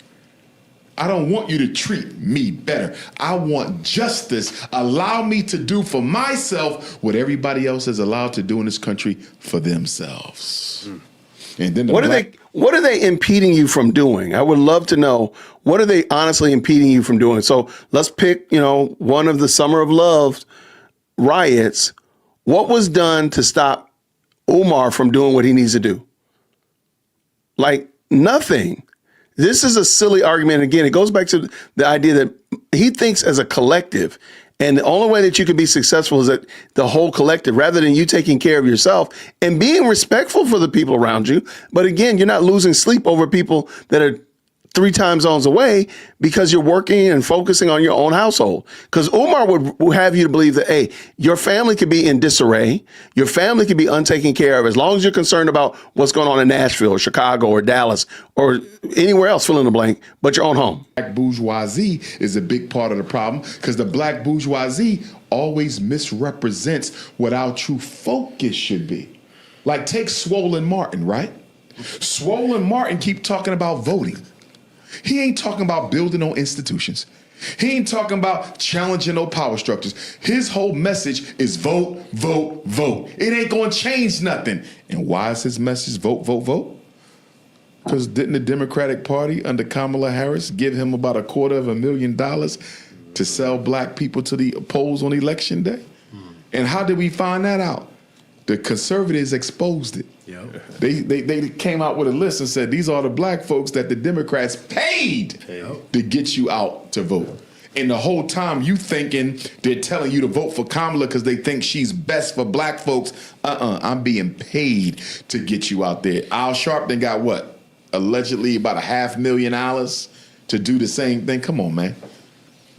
I don't want you to treat me better. I want justice. Allow me to do for myself what everybody else is allowed to do in this country for themselves. And then What are they impeding you from doing? I would love to know, what are they honestly impeding you from doing? So let's pick, one of the Summer of Love riots. What was done to stop Umar from doing what he needs to do? Like nothing. This is a silly argument. Again, it goes back to the idea that he thinks as a collective. And the only way that you can be successful is that the whole collective, rather than you taking care of yourself and being respectful for the people around you. But again, you're not losing sleep over people that are 3 time zones away because you're working and focusing on your own household. Because Umar would have you to believe that, hey, your family could be in disarray. Your family could be untaken care of as long as you're concerned about what's going on in Nashville or Chicago or Dallas or anywhere else, fill in the blank, but your own home. Black bourgeoisie is a big part of the problem because the black bourgeoisie always misrepresents what our true focus should be. Like take Swollen Martin, right? Swollen Martin keep talking about voting. He ain't talking about building no institutions. He ain't talking about challenging no power structures. His whole message is vote, vote, vote. It ain't gonna change nothing. And why is his message vote, vote, vote? Because didn't the Democratic Party under Kamala Harris give him about $250,000 to sell black people to the polls on election day? And how did we find that out? The conservatives exposed it. Yep. They came out with a list and said, these are the black folks that the Democrats paid to get you out to vote. And the whole time you thinking they're telling you to vote for Kamala because they think she's best for black folks. I'm being paid to get you out there. Al Sharpton got what? Allegedly about $500,000 to do the same thing. Come on, man.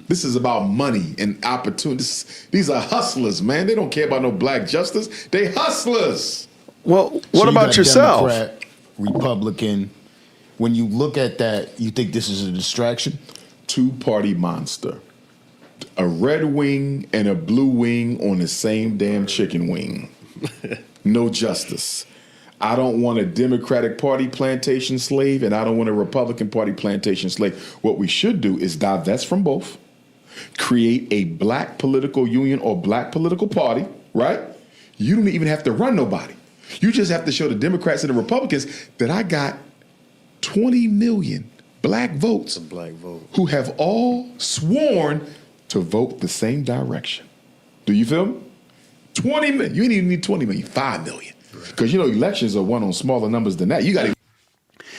This is about money and opportunities. These are hustlers, man. They don't care about no black justice. They hustlers. Well, what about yourself? Democrat, Republican. When you look at that, you think this is a distraction? 2-party monster. A red wing and a blue wing on the same damn chicken wing. No justice. I don't want a Democratic Party plantation slave, and I don't want a Republican Party plantation slave. What we should do is divest from both. Create a black political union or black political party, right? You don't even have to run nobody. You just have to show the Democrats and the Republicans that I got 20 million black votes who have all sworn to vote the same direction. Do you feel me? 20 million. You ain't even need 20 million, 5 million. Because, elections are won on smaller numbers than that. You got to.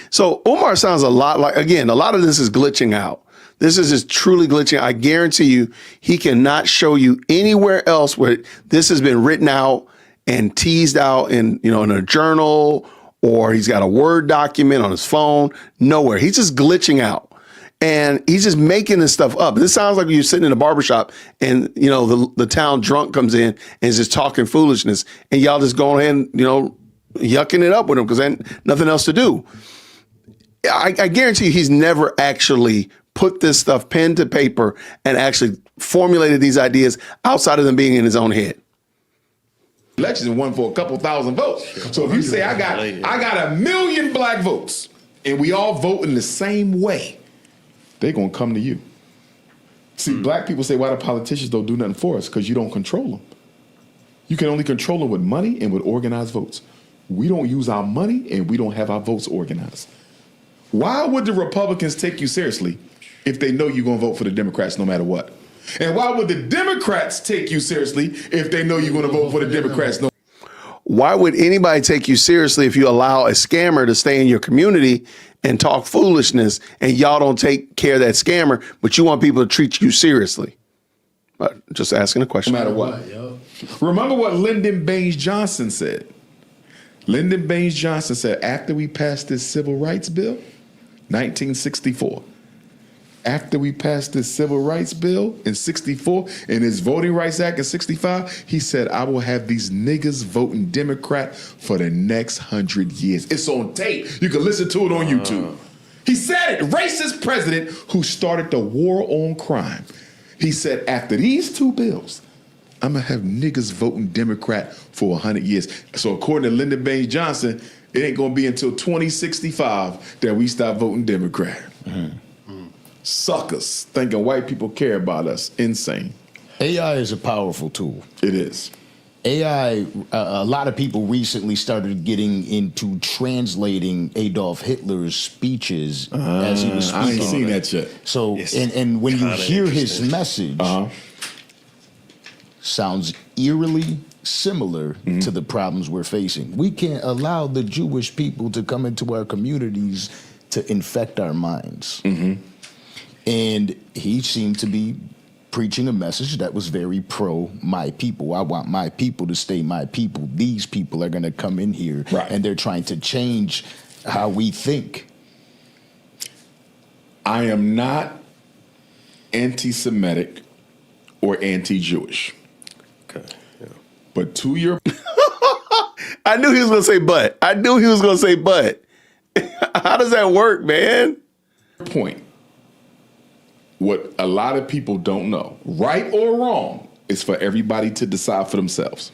So Umar sounds a lot like, again, a lot of this is glitching out. This is just truly glitching. I guarantee you, he cannot show you anywhere else where this has been written out and teased out in a journal, or he's got a Word document on his phone. Nowhere. He's just glitching out. And he's just making this stuff up. This sounds like you're sitting in a barbershop and, the town drunk comes in and is just talking foolishness. And y'all just go ahead and, yucking it up with him because ain't nothing else to do. I guarantee you he's never actually put this stuff pen to paper and actually formulated these ideas outside of them being in his own head. Elections won for a couple thousand votes. So if you say I got 1 million black votes and we all vote in the same way, they're going to come to you. See, black people say, why the politicians don't do nothing for us? Because you don't control them. You can only control them with money and with organized votes. We don't use our money and we don't have our votes organized. Why would the Republicans take you seriously if they know you're going to vote for the Democrats no matter what? And why would the Democrats take you seriously if they know you're going to vote for the Democrats? Why would anybody take you seriously if you allow a scammer to stay in your community and talk foolishness and y'all don't take care of that scammer, but you want people to treat you seriously? Just asking a question. No matter what. Remember what Lyndon Baines Johnson said. Lyndon Baines Johnson said, after we passed this civil rights bill, 1964, after we passed this civil rights bill in 64 and his Voting Rights Act in 65, he said, I will have these niggas voting Democrat for the next 100 years. It's on tape. You can listen to it on YouTube. He said it. Racist president who started the war on crime. He said, after these 2 bills, I'm going to have niggas voting Democrat for 100 years. So according to Lyndon Baines Johnson, it ain't going to be until 2065 that we stop voting Democrat. Suckers thinking white people care about us. Insane. AI is a powerful tool. It is. AI, a lot of people recently started getting into translating Adolf Hitler's speeches as he was speaking. I ain't seen that yet. So, It's and when you kinda hear his interesting. message, sounds eerily similar to the problems we're facing. We can't allow the Jewish people to come into our communities to infect our minds. And he seemed to be preaching a message that was very pro my people. I want my people to stay my people. These people are going to come in here and they're trying to change how we think. I am not anti-Semitic or anti-Jewish. Okay. Yeah. But to your I knew he was going to say but. I knew he was going to say but. How does that work, man? point, what a lot of people don't know, right or wrong, is for everybody to decide for themselves.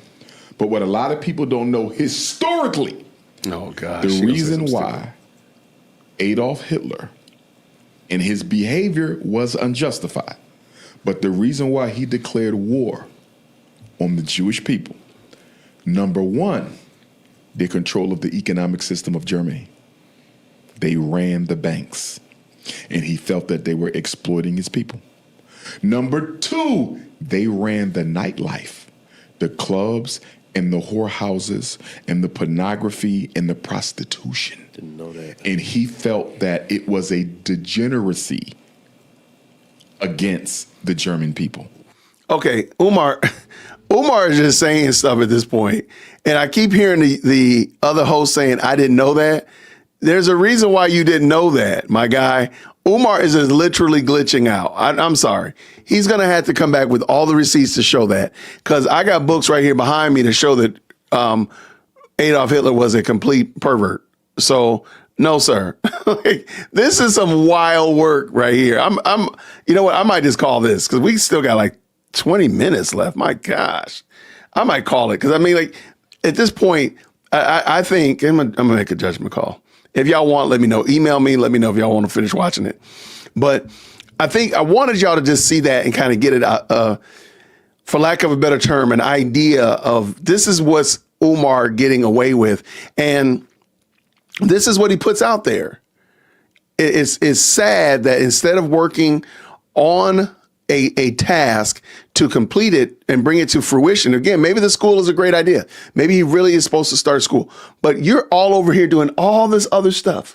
But what a lot of people don't know historically, Oh, gosh. the reason why Adolf Hitler and his behavior was unjustified, but the reason why he declared war on the Jewish people, number one, their control of the economic system of Germany. They ran the banks, and he felt that they were exploiting his people. Number two, they ran the nightlife, the clubs and the whorehouses and the pornography and the prostitution. Didn't know that. And he felt that it was a degeneracy against the German people. Okay, Umar is just saying stuff at this point, and I keep hearing the other host saying, I didn't know that. There's a reason why you didn't know that, my guy. Umar is just literally glitching out. I'm sorry. He's going to have to come back with all the receipts to show that, because I got books right here behind me to show that Adolf Hitler was a complete pervert. So no, sir. This is some wild work right here. You know what? I might just call this, because we still got like 20 minutes left. My gosh. I might call it, because I mean, like, at this point, I think I'm gonna make a judgment call. If y'all want, let me know. Email me. Let me know if y'all want to finish watching it. But I think I wanted y'all to just see that and kind of get it, for lack of a better term, an idea of this is what's Umar getting away with. And this is what he puts out there. It's sad that instead of working on a task to complete it and bring it to fruition. Again, maybe the school is a great idea. Maybe he really is supposed to start school, but you're all over here doing all this other stuff,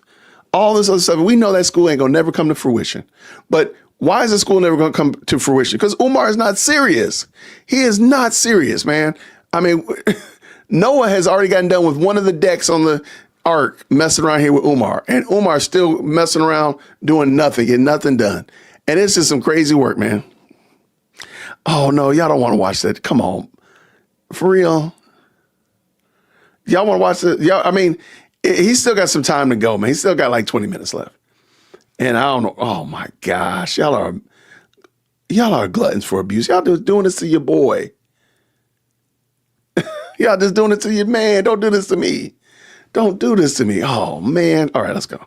We know that school ain't gonna never come to fruition. But why is the school never gonna come to fruition? Because Umar is not serious. He is not serious, man. I mean, Noah has already gotten done with one of the decks on the ark messing around here with Umar, and Umar's still messing around doing nothing, getting nothing done. And it's just some crazy work, man. Oh, no, y'all don't want to watch that. Come on. For real. Y'all want to watch it? I mean, he's still got some time to go, man. He's still got like 20 minutes left. And I don't know. Oh, my gosh. Y'all are gluttons for abuse. Y'all just doing this to your boy. Y'all just doing it to your man. Don't do this to me. Don't do this to me. Oh, man. All right, let's go.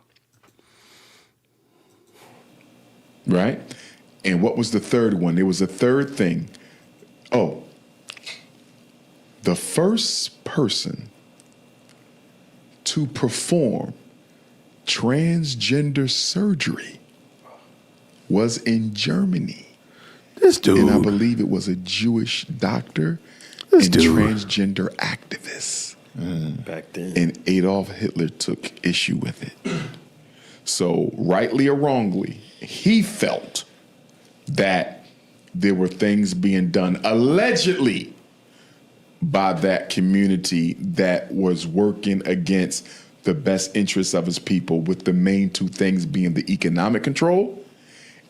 Right? And what was the third one? There was a third thing. Oh, the first person to perform transgender surgery was in Germany. This dude. And I believe it was a Jewish doctor This and dude. transgender activist. Back then. And Adolf Hitler took issue with it. So, rightly or wrongly, he felt that there were things being done allegedly by that community that was working against the best interests of his people, with the main two things being the economic control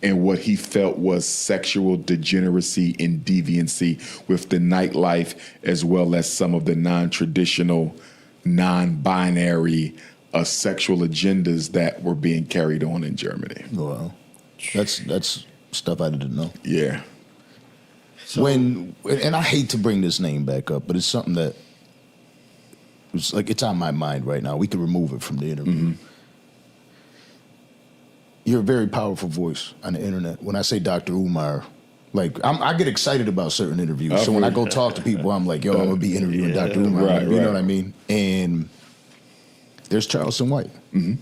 and what he felt was sexual degeneracy and deviancy with the nightlife, as well as some of the non-traditional, non-binary sexual agendas that were being carried on in Germany. Wow. That's stuff I didn't know. Yeah. So, and I hate to bring this name back up, but it's something that it's on my mind right now. We could remove it from the interview. Mm-hmm. You're a very powerful voice on the internet. When I say Dr. Umar, like I get excited about certain interviews. So when I go talk to people, I'm like, yo, I'm gonna be interviewing Dr. Umar. Right, you know what I mean? And there's Charleston White. Mm-hmm.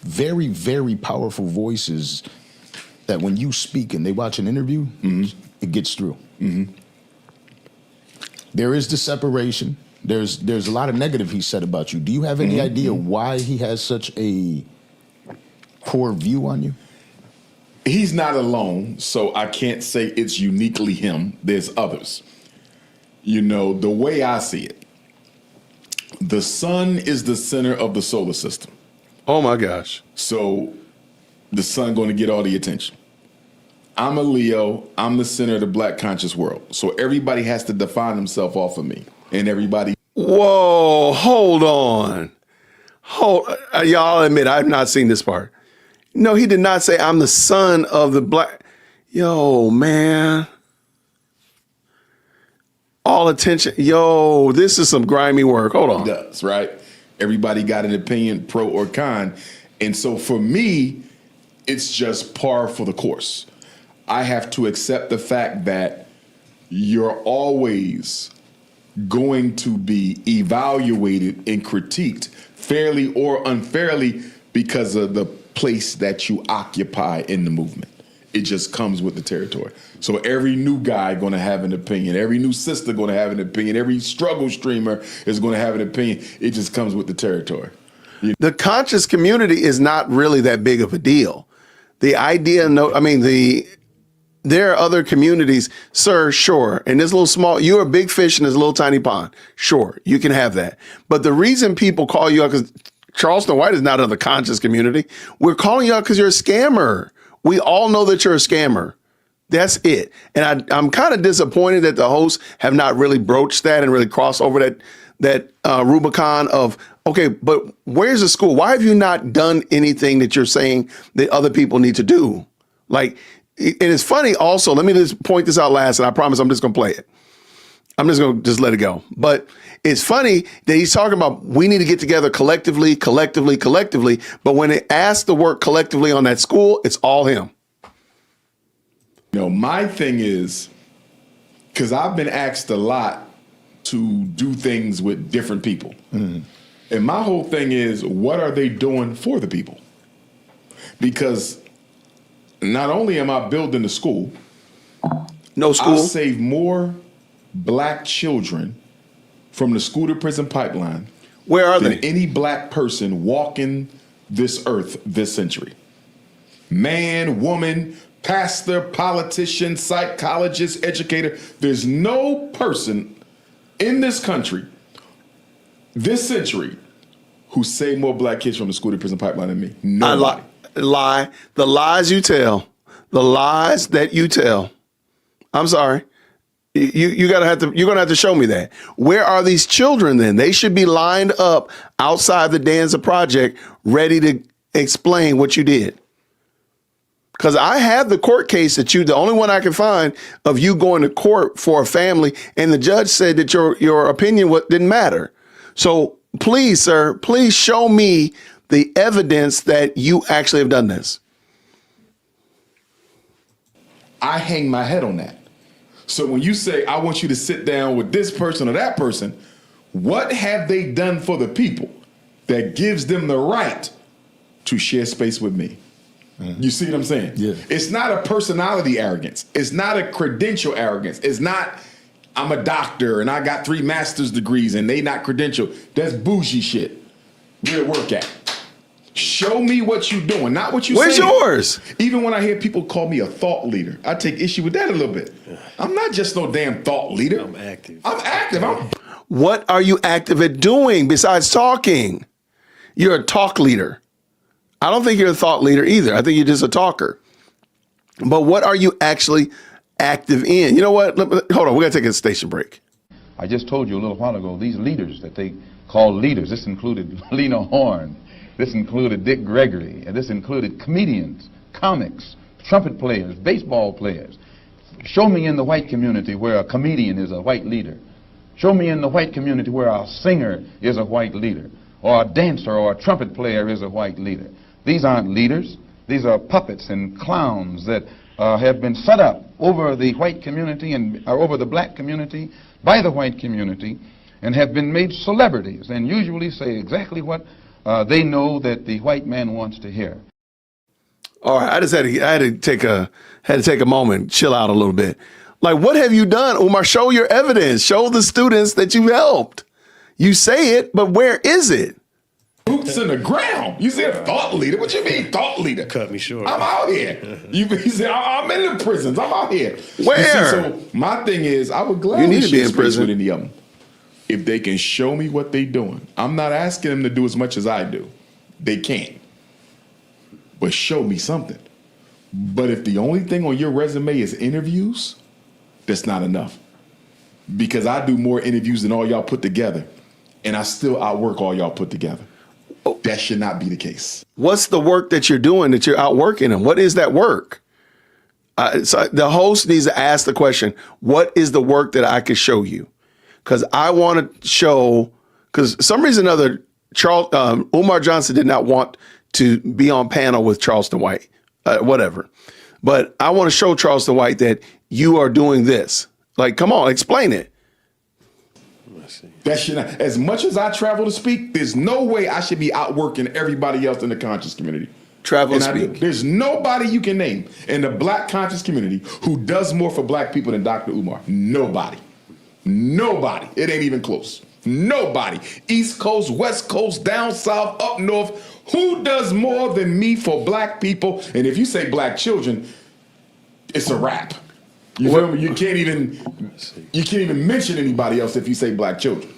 Very, very powerful voices that when you speak and they watch an interview, it gets through. Mm-hmm. There is the separation. There's a lot of negative he said about you. Do you have any idea why he has such a poor view on you? He's not alone, so I can't say it's uniquely him. There's others. You know, the way I see it, the sun is the center of the solar system. Oh my gosh. So the sun going to get all the attention. I'm a Leo. I'm the center of the black conscious world. So everybody has to define themselves off of me. And everybody. Whoa, hold on. Y'all admit I've not seen this part. No, he did not say I'm the son of the black. Yo, man. All attention. Yo, this is some grimy work. Hold on. Does, right? Everybody got an opinion, pro or con. And so for me, it's just par for the course. I have to accept the fact that you're always going to be evaluated and critiqued fairly or unfairly because of the place that you occupy in the movement. It just comes with the territory. So every new guy going to have an opinion. Every new sister going to have an opinion. Every struggle streamer is going to have an opinion. It just comes with the territory. The conscious community is not really that big of a deal. The idea, there are other communities, sir, sure. And this little small, you're a big fish in this little tiny pond. Sure, you can have that. But the reason people call you out, because Charleston White is not in the conscious community. We're calling you out because you're a scammer. We all know that you're a scammer. That's it. And I'm kind of disappointed that the hosts have not really broached that and really crossed over that Rubicon of, okay, but where's the school? Why have you not done anything that you're saying that other people need to do? Like, and it's funny also, let me just point this out last, and I promise I'm just going to play it. I'm just going to just let it go. But it's funny that he's talking about we need to get together collectively. But when they ask to work collectively on that school, it's all him. You know, my thing is, because I've been asked a lot to do things with different people. Mm-hmm. And my whole thing is, what are they doing for the people? Because not only am I building the school, no school, I'll save more black children from the school to prison pipeline. Where are than they? Any black person walking this earth this century. Man, woman, pastor, politician, psychologist, educator. There's no person in this country this century who saved more black kids from the school to prison pipeline than me. Nobody. Lie. The lies you tell. The lies that you tell. I'm sorry. You're gonna have to show me that. Where are these children then? They should be lined up outside the Danza project, ready to explain what you did. Because I have the court case the only one I can find of you going to court for a family, and the judge said that your opinion didn't matter. So please, sir, please show me the evidence that you actually have done this. I hang my head on that. So when you say, I want you to sit down with this person or that person, what have they done for the people that gives them the right to share space with me? Mm-hmm. You see what I'm saying? Yeah. It's not a personality arrogance. It's not a credential arrogance. It's not, I'm a doctor and I got 3 master's degrees and they not credentialed. That's bougie shit. Where to work at? Show me what you're doing, not what you're saying. Where's yours? Even when I hear people call me a thought leader, I take issue with that a little bit. I'm not just no damn thought leader. I'm active. What are you active at doing besides talking? You're a talk leader. I don't think you're a thought leader either. I think you're just a talker. But what are you actually active in? You know what? Hold on. We got to take a station break. I just told you a little while ago, these leaders that they call leaders, this included Lena Horne, this included Dick Gregory, and this included comedians, comics, trumpet players, baseball players. Show me in the white community where a comedian is a white leader. Show me in the white community where a singer is a white leader, or a dancer or a trumpet player is a white leader. These aren't leaders. These are puppets and clowns that have been set up over the white community and over the black community by the white community, and have been made celebrities and usually say exactly what they know that the white man wants to hear. All right, I had to take a moment, chill out a little bit. Like, what have you done, Umar? Show your evidence. Show the students that you've helped. You say it, but where is it? Boots in the ground. You said thought leader. What you mean thought leader? Cut me short. I'm out here. You said I'm in the prisons. I'm out here. Where? You see, so my thing is, I would gladly You need to be share in space prison. with any of them if they can show me what they doing. I'm not asking them to do as much as I do. They can, but show me something. But if the only thing on your resume is interviews, that's not enough. Because I do more interviews than all y'all put together, and I still outwork all y'all put together. That should not be the case. What's the work that you're doing that you're outworking them? What is that work? So the host needs to ask the question, what is the work that I could show you? Because I want to show, because for some reason or other, Umar Johnson did not want to be on panel with Charleston White, whatever. But I want to show Charleston White that you are doing this. Like, come on, explain it. That should not, as much as I travel to speak, there's no way I should be outworking everybody else in the conscious community. Travel to speak. There's nobody you can name in the black conscious community who does more for black people than Dr. Umar. Nobody. Nobody. It ain't even close. Nobody. East Coast, West Coast, down south, up north. Who does more than me for black people? And if you say black children, it's a wrap. You feel me? You can't even mention anybody else if you say black children.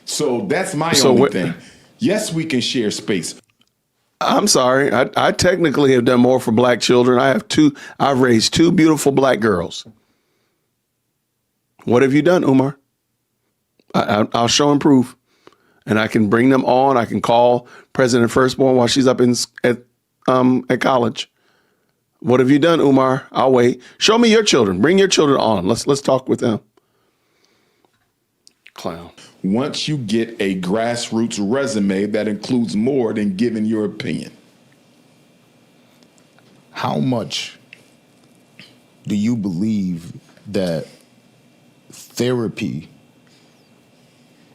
So that's my only thing. Yes, we can share space. I'm sorry. I technically have done more for black children. I've raised two beautiful black girls. What have you done, Umar? I'll show and prove. And I can bring them on. I can call President Firstborn while she's up at college. What have you done, Umar? I'll wait. Show me your children. Bring your children on. Let's talk with them. Clown. Once you get a grassroots resume that includes more than giving your opinion. How much do you believe that therapy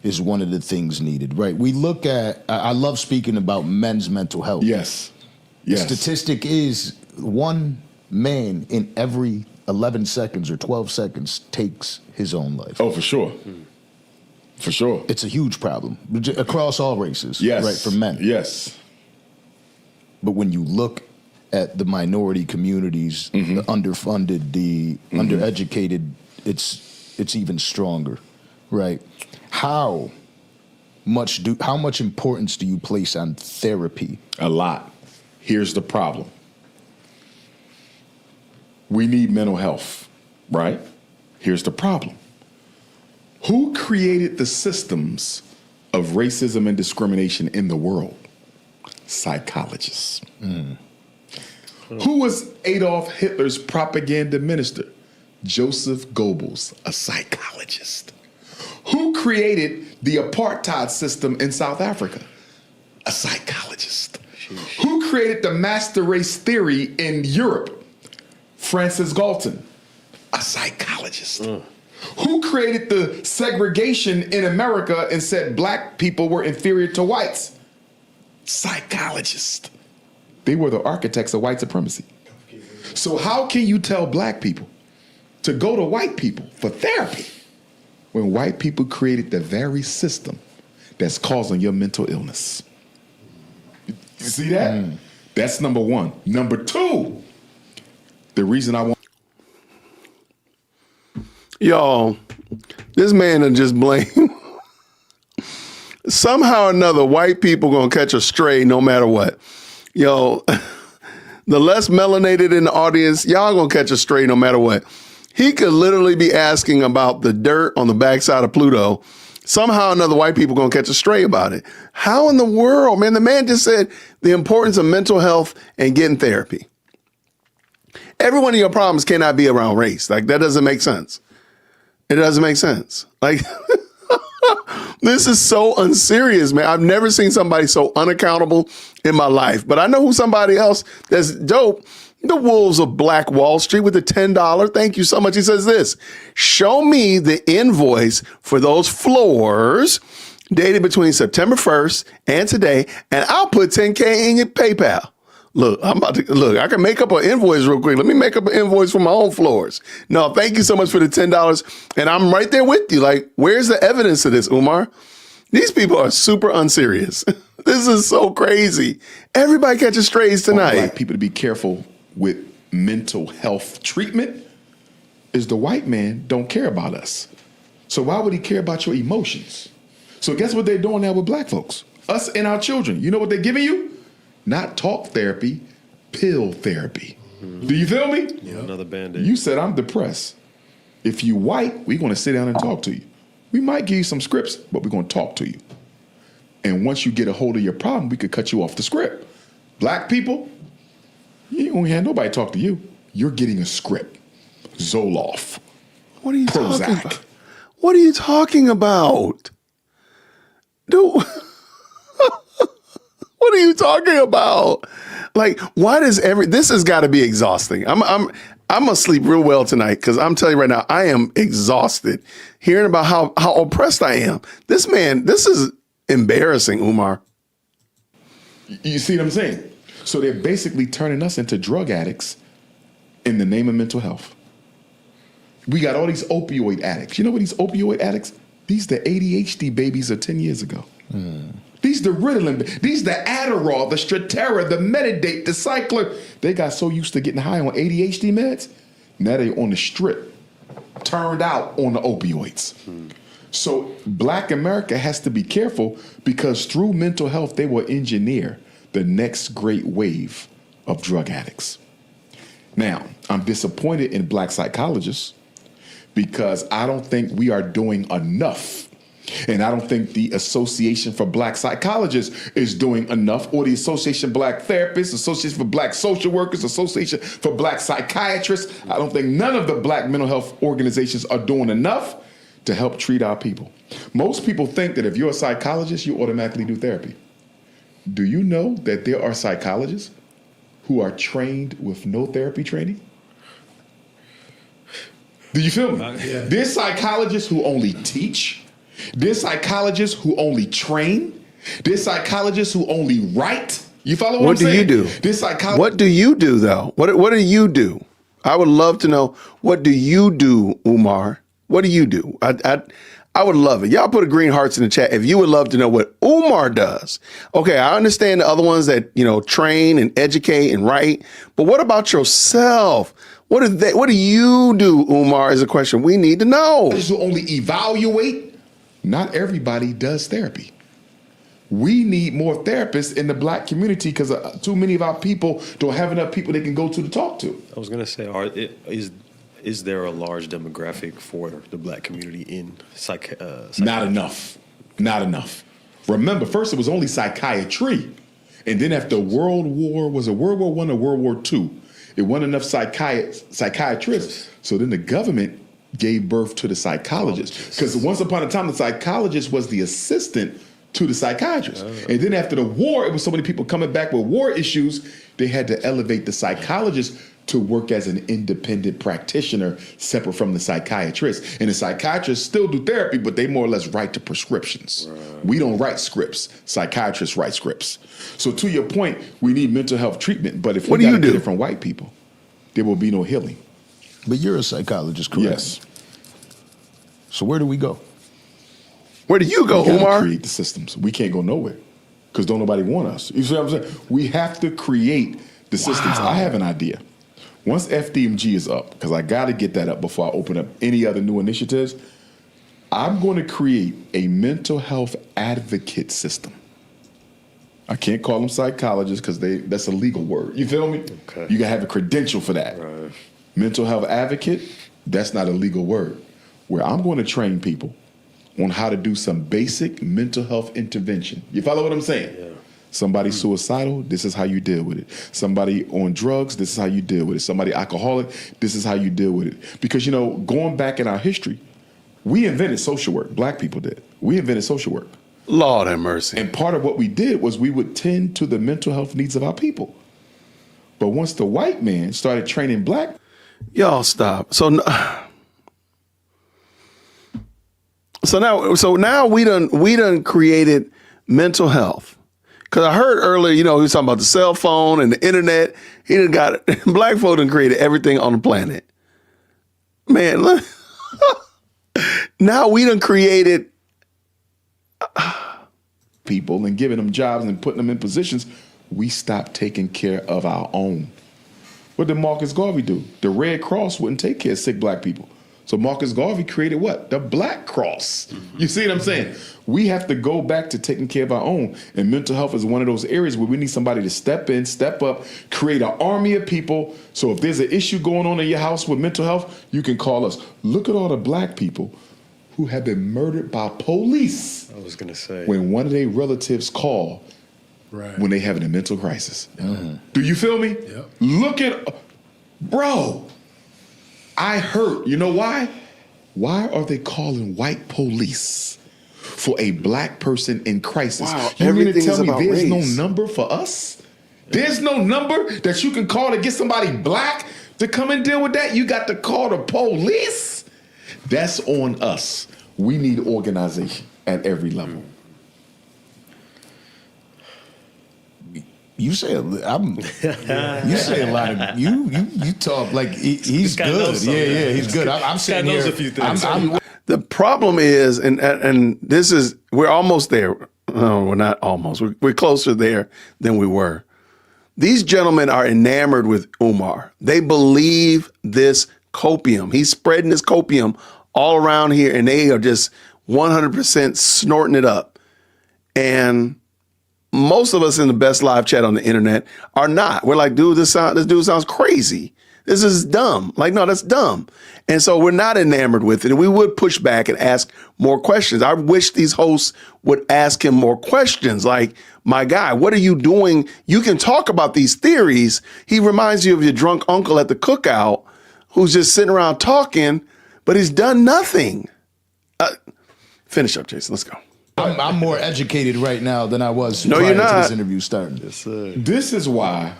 is one of the things needed, right? We look at, I love speaking about men's mental health. Yes. The statistic is one man in every 11 seconds or 12 seconds takes his own life. Oh, for sure. For sure. It's a huge problem across all races, Yes. right, for men. Yes. But when you look at the minority communities, the underfunded, the undereducated, it's even stronger, right? How much importance do you place on therapy? A lot. Here's the problem. We need mental health, right? Here's the problem. Who created the systems of racism and discrimination in the world? Psychologists. Who was Adolf Hitler's propaganda minister? Joseph Goebbels, a psychologist. Who created the apartheid system in South Africa? A psychologist. Who created the master race theory in Europe? Francis Galton, a psychologist. Who created the segregation in America and said black people were inferior to whites? Psychologists. They were the architects of white supremacy. So how can you tell black people to go to white people for therapy when white people created the very system that's causing your mental illness? You see that? That's number one. Number two, the reason I want... Y'all, this man will just blame. Somehow or another, white people gonna catch a stray no matter what. Yo, the less melanated in the audience, y'all gonna catch a stray no matter what. He could literally be asking about the dirt on the backside of Pluto. Somehow or another, white people gonna catch a stray about it. How in the world, man? The man just said the importance of mental health and getting therapy. Every one of your problems cannot be around race. Like, that doesn't make sense. It doesn't make sense. Like, this is so unserious, man. I've never seen somebody so unaccountable in my life. But I know who somebody else that's dope. The Wolves of Black Wall Street with the $10. Thank you so much. He says this: show me the invoice for those floors dated between September 1st and today, and I'll put 10K in your PayPal. Look, I can make up an invoice real quick. Let me make up an invoice for my own floors. No, thank you so much for the $10. And I'm right there with you. Like, where's the evidence of this, Umar? These people are super unserious. This is so crazy. Everybody catches strays tonight. Black people to be careful with mental health treatment is the white man don't care about us. So why would he care about your emotions? So guess what they're doing now with black folks? Us and our children. You know what they're giving you? Not talk therapy, pill therapy. Do you feel me? Yeah. Another Band-Aid. You said I'm depressed. If you white, we're going to sit down and talk to you. We might give you some scripts, but we're going to talk to you. And once you get a hold of your problem, we could cut you off the script. Black people, you ain't going to have nobody talk to you. You're getting a script. Zoloft. What are you Prozac. talking about? What are you talking about? Dude. What are you talking about? Like, why does this has got to be exhausting. I'm gonna sleep real well tonight because I'm telling you right now, I am exhausted hearing about how oppressed I am. This is embarrassing, Umar. You see what I'm saying? So they're basically turning us into drug addicts in the name of mental health. We got all these opioid addicts. You know what these opioid addicts? These the ADHD babies of 10 years ago. These the Ritalin, these the Adderall, the Strattera, the Metadate, the Cycler. They got so used to getting high on ADHD meds, now they on the strip, turned out on the opioids. So Black America has to be careful because through mental health, they will engineer the next great wave of drug addicts. Now, I'm disappointed in Black psychologists because I don't think we are doing enough. And I don't think the Association for Black Psychologists is doing enough, or the Association of Black Therapists, Association for Black Social Workers, Association for Black Psychiatrists. I don't think none of the Black mental health organizations are doing enough to help treat our people. Most people think that if you're a psychologist, you automatically do therapy. Do you know that there are psychologists who are trained with no therapy training? Do you feel me? Yeah. There's psychologists who only teach. There's psychologists who only train. There's psychologists who only write. You follow what I'm saying? What do you do? There's What do you do, though? What do you do? I would love to know, what do you do, Umar? What do you do? I would love it. Y'all put a green hearts in the chat if you would love to know what Umar does. Okay, I understand the other ones that, train and educate and write, but what about yourself? What do you do, Umar, is a question we need to know. Who only evaluate. Not everybody does therapy. We need more therapists in the Black community because too many of our people don't have enough people they can go to talk to. I was going to say, is there a large demographic for the Black community in psychiatry? Not enough. Not enough. Remember, first it was only psychiatry. And then after World War I or World War II, it wasn't enough psychiatrists. So then the government gave birth to the psychologist. Because once upon a time, the psychologist was the assistant to the psychiatrist. And then after the war, it was so many people coming back with war issues, they had to elevate the psychologist to work as an independent practitioner separate from the psychiatrist. And the psychiatrists still do therapy, but they more or less write the prescriptions. Right. We don't write scripts. Psychiatrists write scripts. So to your point, we need mental health treatment. But if we got to get it from white people, there will be no healing. But you're a psychologist, correct? Yes. So where do we go? Where do you go, We Umar? create the systems. We can't go nowhere because don't nobody want us. You see what I'm saying? We have to create the systems. I have an idea. Once FDMG is up, because I got to get that up before I open up any other new initiatives, I'm going to create a mental health advocate system. I can't call them psychologists because that's a legal word. You feel me? Okay. You got to have a credential for that. Right. Mental health advocate, that's not a legal word. Where I'm going to train people on how to do some basic mental health intervention. You follow what I'm saying? Yeah. Somebody suicidal, this is how you deal with it. Somebody on drugs, this is how you deal with it. Somebody alcoholic, this is how you deal with it. Because, you know, going back in our history, we invented social work. Black people did. We invented social work. Lord have mercy. And part of what we did was we would tend to the mental health needs of our people. But once the white man started training black, Y'all stop. So now we done created mental health. Because I heard earlier, you know, he was talking about the cell phone and the internet. He done got black folk done created everything on the planet. Man, look, now we done created people and giving them jobs and putting them in positions, we stopped taking care of our own. What did Marcus Garvey do? The Red Cross wouldn't take care of sick black people. So Marcus Garvey created what? The Black Cross. You see what I'm saying? We have to go back to taking care of our own. And mental health is one of those areas where we need somebody to step in, step up, create an army of people. So if there's an issue going on in your house with mental health, you can call us. Look at all the black people who have been murdered by police. I was going to say. When one of their relatives call when they having a mental crisis. Do you feel me? Yep. Look at, bro, I hurt. You know why? Why are they calling white police for a black person in crisis? Wow, You mean to everything tell is me about there's race. no number for us? There's no number that you can call to get somebody black to come and deal with that? You got to call the police? That's on us. We need organization at every level. You say you say a lot of you talk like he's guy good. knows something. Yeah, he's good. I'm sitting knows here. a few things. the problem is, and this is, we're almost there. No, we're not almost. We're closer there than we were. These gentlemen are enamored with Umar. They believe this copium. He's spreading this copium all around here, and they are just 100% snorting it up. And most of us in the best live chat on the internet are not. We're like, dude, this dude sounds crazy. This is dumb. Like, no, that's dumb. And so we're not enamored with it. And we would push back and ask more questions. I wish these hosts would ask him more questions. Like, my guy, what are you doing? You can talk about these theories. He reminds you of your drunk uncle at the cookout who's just sitting around talking, but he's done nothing. Finish up, Jason. Let's go. I'm more educated right now than I was No, prior you're to not. this interview starting. This is why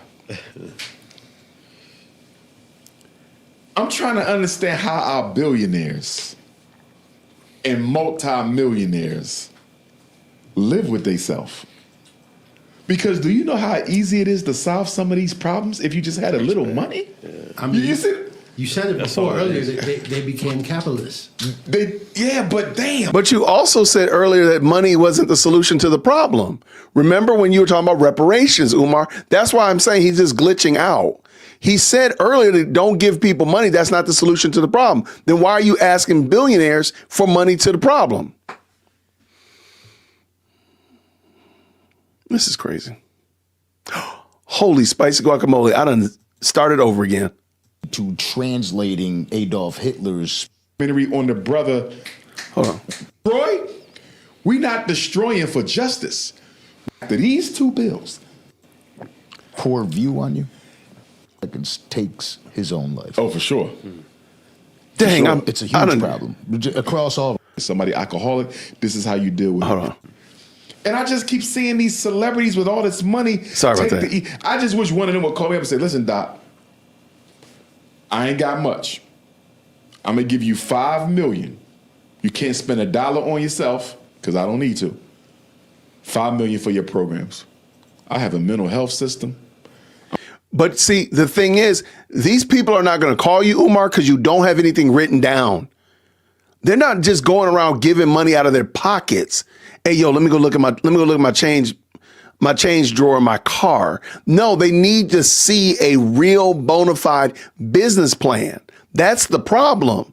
I'm trying to understand how our billionaires and multimillionaires live with themselves. Because do you know how easy it is to solve some of these problems if you just had a little money? I mean, You see, you said it That's before all it earlier. is. They became capitalists. but damn. But you also said earlier that money wasn't the solution to the problem. Remember when you were talking about reparations, Umar? That's why I'm saying he's just glitching out. He said earlier that don't give people money. That's not the solution to the problem. Then why are you asking billionaires for money to the problem? This is crazy. Holy spicy guacamole. I done started over again. To translating Adolf Hitler's Documentary on the brother Hold on. Troy, we not destroying for justice. After these two bills, poor view on you, takes his own life. oh, for sure. Dang, Sure. It's a I huge done- problem across all. Somebody alcoholic, this is how you deal with Hold it. on. And I just keep seeing these celebrities with all this money. Sorry about take that. the E. I just wish one of them would call me up and say, listen, Doc, I ain't got much. I'm gonna give you $5 million. You can't spend $1 on yourself, because I don't need to. $5 million for your programs. I have a mental health system. But see, the thing is, these people are not going to call you, Umar, because you don't have anything written down. They're not just going around giving money out of their pockets. Hey, yo, let me go look at my change drawer in my car. No, they need to see a real bona fide business plan. That's the problem.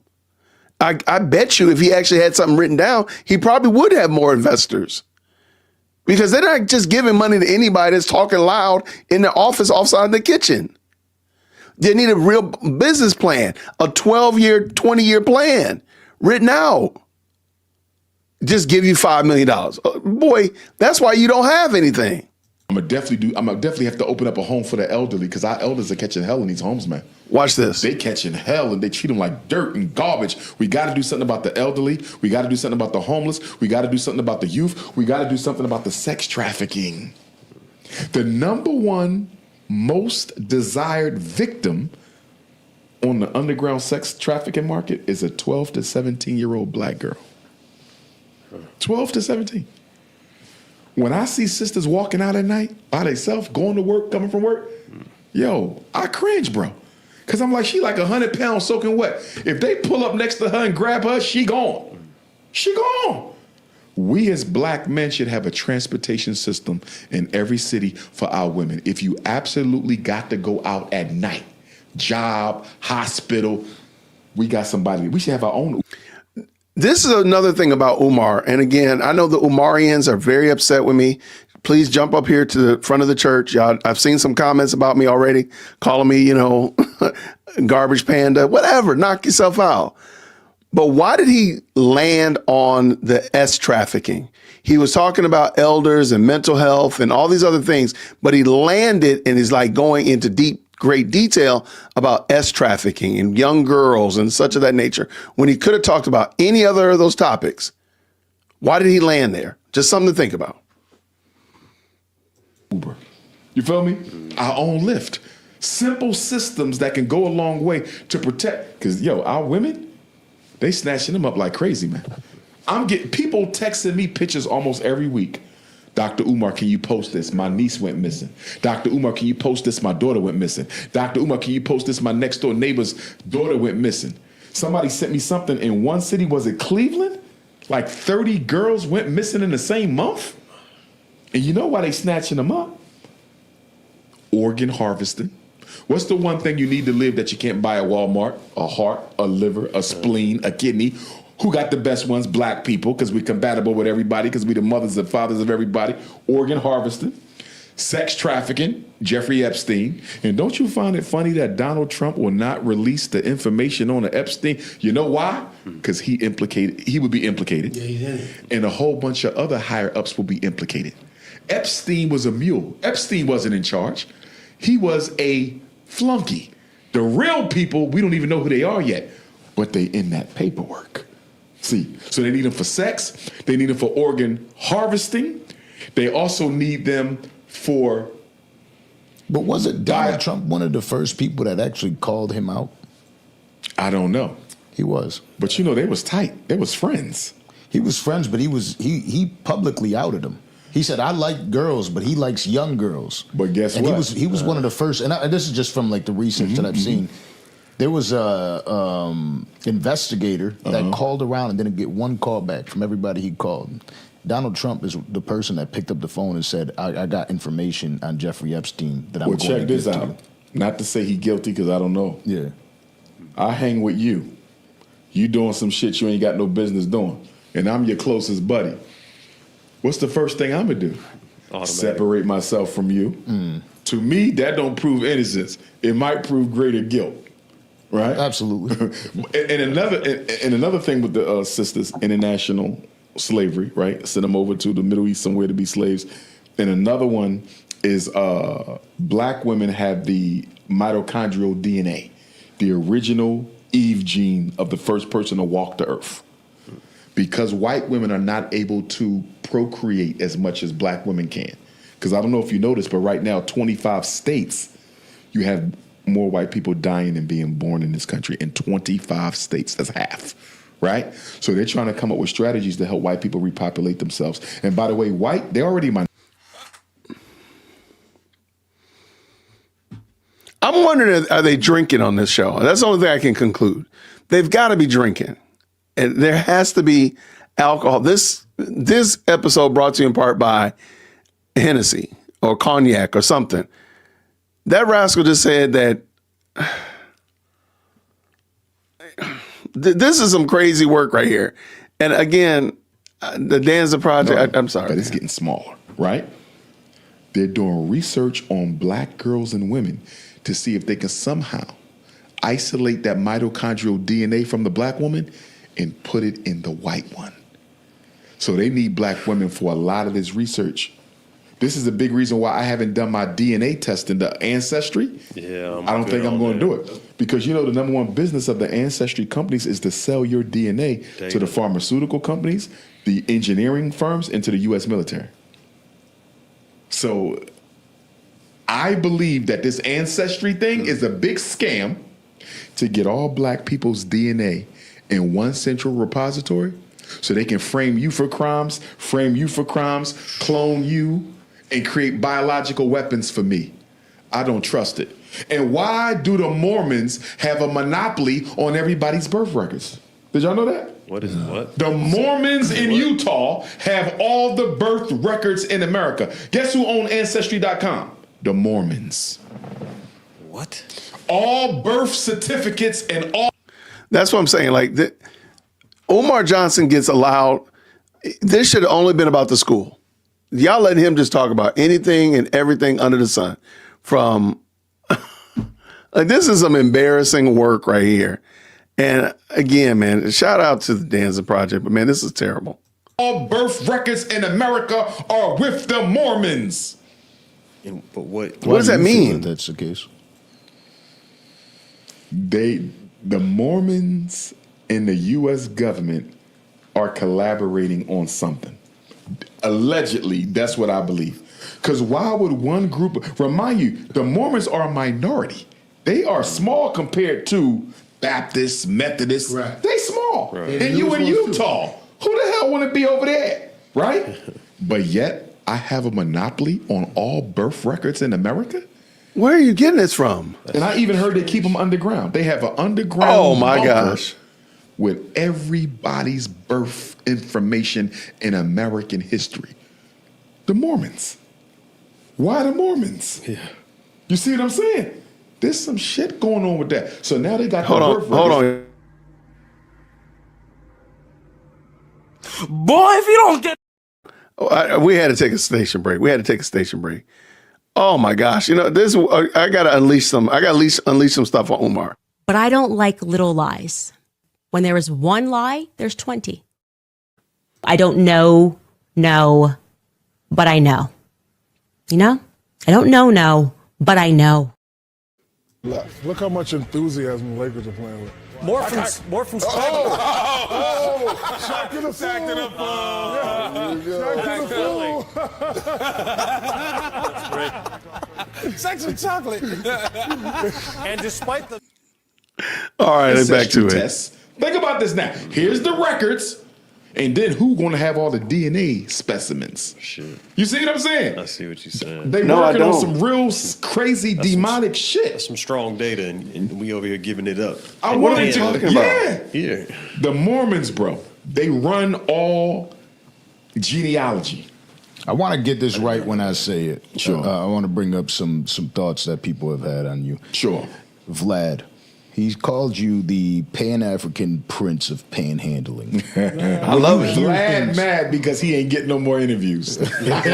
I bet you if he actually had something written down, he probably would have more investors. Because they're not just giving money to anybody that's talking loud in the office outside the kitchen. They need a real business plan, a 12-year, 20-year plan written out. Just give you $5 million. Boy, that's why you don't have anything. I'm gonna definitely have to open up a home for the elderly because our elders are catching hell in these homes, man. Watch this. They catching hell and they treat them like dirt and garbage. We got to do something about the elderly. We got to do something about the homeless. We got to do something about the youth. We got to do something about the sex trafficking. The number one most desired victim on the underground sex trafficking market is a 12 to 17-year-old black girl. 12 to 17. When I see sisters walking out at night by themselves, going to work, coming from work, yo, I cringe, bro. Because I'm like, she like 100 pounds soaking wet. If they pull up next to her and grab her, she gone. She gone. We as black men should have a transportation system in every city for our women. If you absolutely got to go out at night, job, hospital, we got somebody. We should have our own. This is another thing about Umar. And again, I know the Umarians are very upset with me. Please jump up here to the front of the church. Y'all, I've seen some comments about me already, calling me, garbage panda, whatever, knock yourself out. But why did he land on the S trafficking? He was talking about elders and mental health and all these other things, but he landed and is like going into great detail about S trafficking and young girls and such of that nature when he could have talked about any other of those topics. Why did he land there? Just something to think about. Uber. You feel me? Our own Lyft. Simple systems that can go a long way to protect. Because, our women, they snatching them up like crazy, man. I'm getting people texting me pictures almost every week. Dr. Umar, can you post this? My niece went missing. Dr. Umar, can you post this? My daughter went missing. Dr. Umar, can you post this? My next door neighbor's daughter went missing. Somebody sent me something in one city. Was it Cleveland? Like 30 girls went missing in the same month. And you know why they snatching them up? Organ harvesting. What's the one thing you need to live that you can't buy at Walmart? A heart, a liver, a spleen, a kidney. Who got the best ones? Black people, because we're compatible with everybody, because we're the mothers and fathers of everybody. Organ harvesting, sex trafficking, Jeffrey Epstein. And don't you find it funny that Donald Trump will not release the information on the Epstein? You know why? Because he would be implicated. Yeah, he did. And a whole bunch of other higher ups will be implicated. Epstein was a mule. Epstein wasn't in charge. He was a flunky. The real people, we don't even know who they are yet, but they in that paperwork. See, so they need them for sex. They need them for organ harvesting. They also need them for. But was it Donald Trump one of the first people that actually called him out? I don't know. He was. But they was tight. They was friends. He was friends, but he publicly outed him. He said, "I like girls, but he likes young girls." But guess and what? He was one of the first, and this is just from like the research that I've seen. There was a investigator that called around and didn't get one call back from everybody he called. Donald Trump is the person that picked up the phone and said, I got information on Jeffrey Epstein that I'm going to give to you. Well, check this out. Not to say he guilty, because I don't know. Yeah. I hang with you. You doing some shit you ain't got no business doing. And I'm your closest buddy. What's the first thing I'm going to do? Automatic. Separate myself from you. To me, that don't prove innocence. It might prove greater guilt. Right? Absolutely. and another thing with the sisters, international slavery, right? Send them over to the Middle East somewhere to be slaves. And another one is black women have the mitochondrial DNA, the original Eve gene of the first person to walk the earth. Because white women are not able to procreate as much as black women can. Because I don't know if you noticed, but right now, 25 states, you have more white people dying than being born in this country. In 25 states, that's half, right? So they're trying to come up with strategies to help white people repopulate themselves. And by the way, they're already I'm wondering, are they drinking on this show? That's the only thing I can conclude. They've got to be drinking. And there has to be alcohol. This episode brought to you in part by Hennessy or cognac or something. That rascal just said that this is some crazy work right here. And again, the Danza project, I'm sorry. But it's getting smaller, right? They're doing research on black girls and women to see if they can somehow isolate that mitochondrial DNA from the black woman and put it in the white one. So they need black women for a lot of this research This is a big reason why I haven't done my DNA testing, the ancestry. Yeah, I don't think I'm going to do it. Because the number one business of the ancestry companies is to sell your DNA to the pharmaceutical companies, the engineering firms, and to the U.S. military. So I believe that this ancestry thing is a big scam to get all black people's DNA in one central repository so they can frame you for crimes, clone you, and create biological weapons for me. I don't trust it. And why do the Mormons have a monopoly on everybody's birth records? Did y'all know that? What is what? The Mormons in Utah have all the birth records in America. Guess who owns Ancestry.com? The Mormons. What? All birth certificates and all. That's what I'm saying. Like, Umar Johnson gets allowed. This should have only been about the school. Y'all letting him just talk about anything and everything under the sun. From like, this is some embarrassing work right here. And again, man, shout out to the Danza Project, but man, this is terrible. All birth records in America are with the Mormons. But what does that mean? That's the case. The Mormons and the U.S. government are collaborating on something. Allegedly, that's what I believe. Because why would one group, remind you, the Mormons are a minority. They are small compared to Baptists, Methodists. Right. They small. Right. And you in Utah. Who the hell want to be over there? Right? But yet, I have a monopoly on all birth records in America? Where are you getting this from? And I even heard they keep them underground. They have an underground Oh my bunker gosh. with everybody's birth information in American history. The Mormons. Why the Mormons? Yeah. You see what I'm saying? There's some shit going on with that. So now they got Hold the on, birth hold records. on. Boy, if you don't get We had to take a station break. Oh my gosh! This. I gotta unleash some. I gotta unleash some stuff on Umar. But I don't like little lies. When there is one lie, there's 20. I don't know, but I know. I don't know, but I know. Look how much enthusiasm the Lakers are playing with. more from Spain. Shaq to the fool. Sex with chocolate. And despite the All right, back to it. Tests. Think about this now. Here's the records, and then who going to have all the DNA specimens? Shit. You see what I'm saying? I see what you're saying. They No, I working on don't. some real crazy demonic That's shit. some strong data, and we over here giving it up. I What are wanted you to. talking about? Yeah. Here. The Mormons, bro, they run all genealogy. I want to get this right when I say it. Sure. I want to bring up some thoughts that people have had on you. Sure. Vlad, he's called you the Pan-African Prince of Panhandling. I love it. Glad mad because he ain't getting no more interviews. That's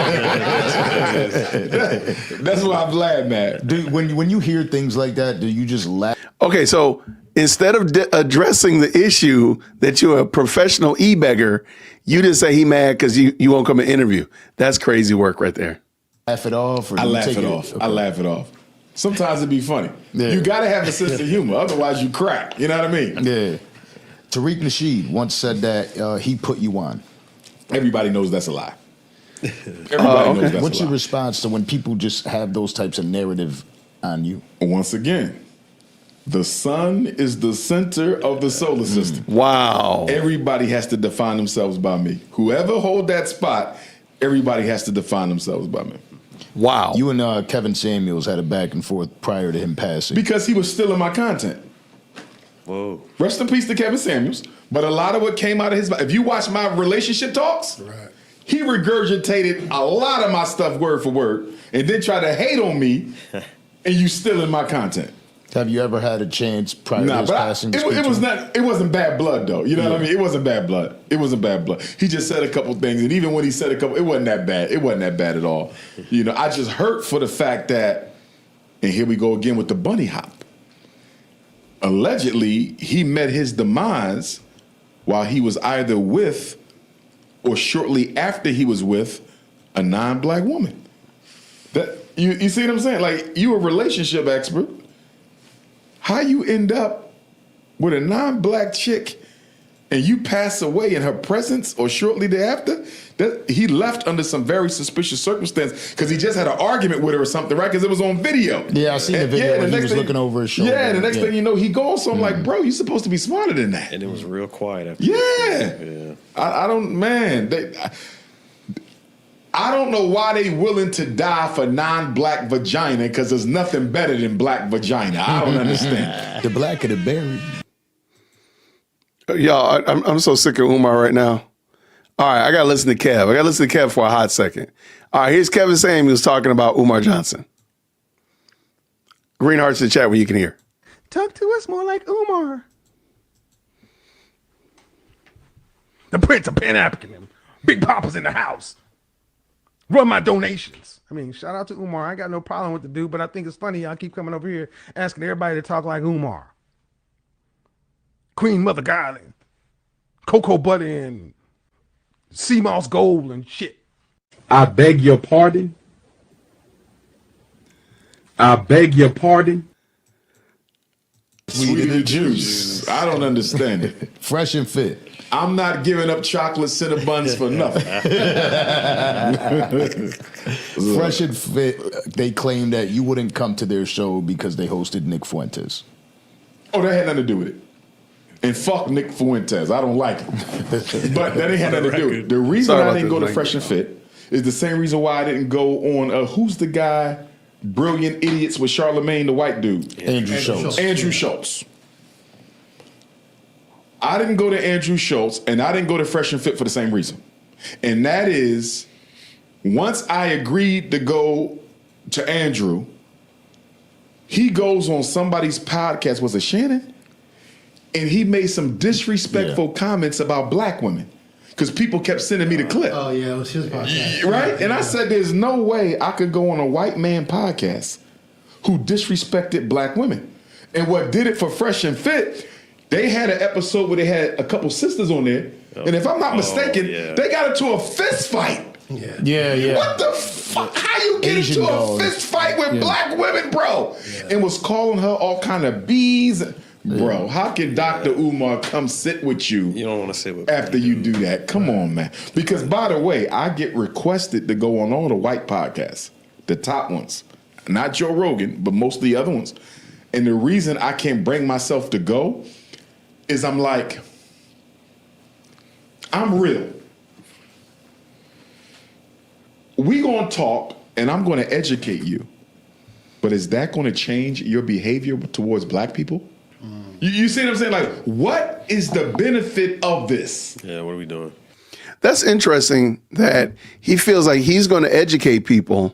why I'm glad mad. When you hear things like that, do you just laugh? Okay, so instead of addressing the issue that you're a professional e-beggar, you just say he mad because you won't come and interview. That's crazy work right there. Laugh it off? Or I do you laugh take it off. Okay. I laugh it off. Sometimes it be funny. Yeah. You got to have a sense of humor, otherwise you crack. You know what I mean? Yeah. Tariq Nasheed once said that he put you on. Everybody knows that's a lie. Everybody knows that's What's a your lie. response to when people just have those types of narrative on you? Once again, the sun is the center of the solar system. Wow. Everybody has to define themselves by me. Whoever hold that spot, everybody has to define themselves by me. Wow. You and Kevin Samuels had a back and forth prior to him passing. Because he was stealing my content. Whoa. Rest in peace to Kevin Samuels. But a lot of what came out of his mouth, if you watch my relationship talks, he regurgitated a lot of my stuff word for word and then tried to hate on me and you stealing my content. Have you ever had a chance prior to his passing? to speak to him? It wasn't bad blood though. You know what I mean? It wasn't bad blood. It wasn't bad blood. He just said a couple things, and even when he said a couple, it wasn't that bad. It wasn't that bad at all. I just hurt for the fact that, and here we go again with the bunny hop. Allegedly, he met his demise while he was either with or shortly after he was with a non-black woman. That you see what I'm saying? Like, you a relationship expert. How you end up with a non-black chick and you pass away in her presence or shortly thereafter? That he left under some very suspicious circumstance because he just had an argument with her or something, right? Because it was on video. Yeah, I seen the video when he was looking over his shoulder. Yeah, the next thing you know, he goes. So I'm like, bro, you're supposed to be smarter than that. And it was real quiet after. Yeah. I don't, man. I don't know why they willing to die for non-black vagina because there's nothing better than black vagina. I don't understand. The black of the berry. Y'all, I'm so sick of Umar right now. All right, I got to listen to Kev. I got to listen to Kev for a hot second. All right, here's Kevin Sam. He was talking about Umar Johnson. Green hearts in the chat where you can hear. Talk to us more like Umar. The Prince of Pan-African. Big Papa's in the house. Run my donations. I mean, shout out to Umar. I ain't got no problem with the dude, but I think it's funny y'all keep coming over here asking everybody to talk like Umar. Queen Mother Garland. Cocoa Butter and sea moss gold and shit. I beg your pardon. I beg your pardon. Sweeter the juice. I don't understand it. Fresh and fit. I'm not giving up chocolate Cinnabons for nothing. Fresh and fit. They claim that you wouldn't come to their show because they hosted Nick Fuentes. Oh, that had nothing to do with it. And fuck Nick Fuentes. I don't like him. But that ain't had nothing to do with it. The reason I didn't go to Fresh and Fit is the same reason why I didn't go on, who's the guy, Brilliant Idiots with Charlemagne, the white dude? Andrew Schultz. Andrew Schultz. I didn't go to Andrew Schultz and I didn't go to Fresh and Fit for the same reason. And that is, once I agreed to go to Andrew, he goes on somebody's podcast, was it Shannon? And he made some disrespectful comments about black women because people kept sending me the clip. Oh, yeah, it was his podcast. Right? And I said, there's no way I could go on a white man podcast who disrespected black women. And what did it for Fresh and Fit, they had an episode where they had a couple sisters on there. And if I'm not mistaken, they got into a fist fight. Yeah. What the fuck? How you get Asian into dogs. a fist fight with black women, bro? And was calling her all kind of bees. Bro, how can Dr. Umar come sit with you? You don't want to sit with after you do that. Come on, man. Because by the way, I get requested to go on all the white podcasts, the top ones. Not Joe Rogan, but most of the other ones. And the reason I can't bring myself to go is I'm like, I'm real. We gonna talk and I'm gonna educate you. But is that gonna change your behavior towards black people? You see what I'm saying? Like, what is the benefit of this? Yeah, what are we doing? That's interesting that he feels like he's going to educate people.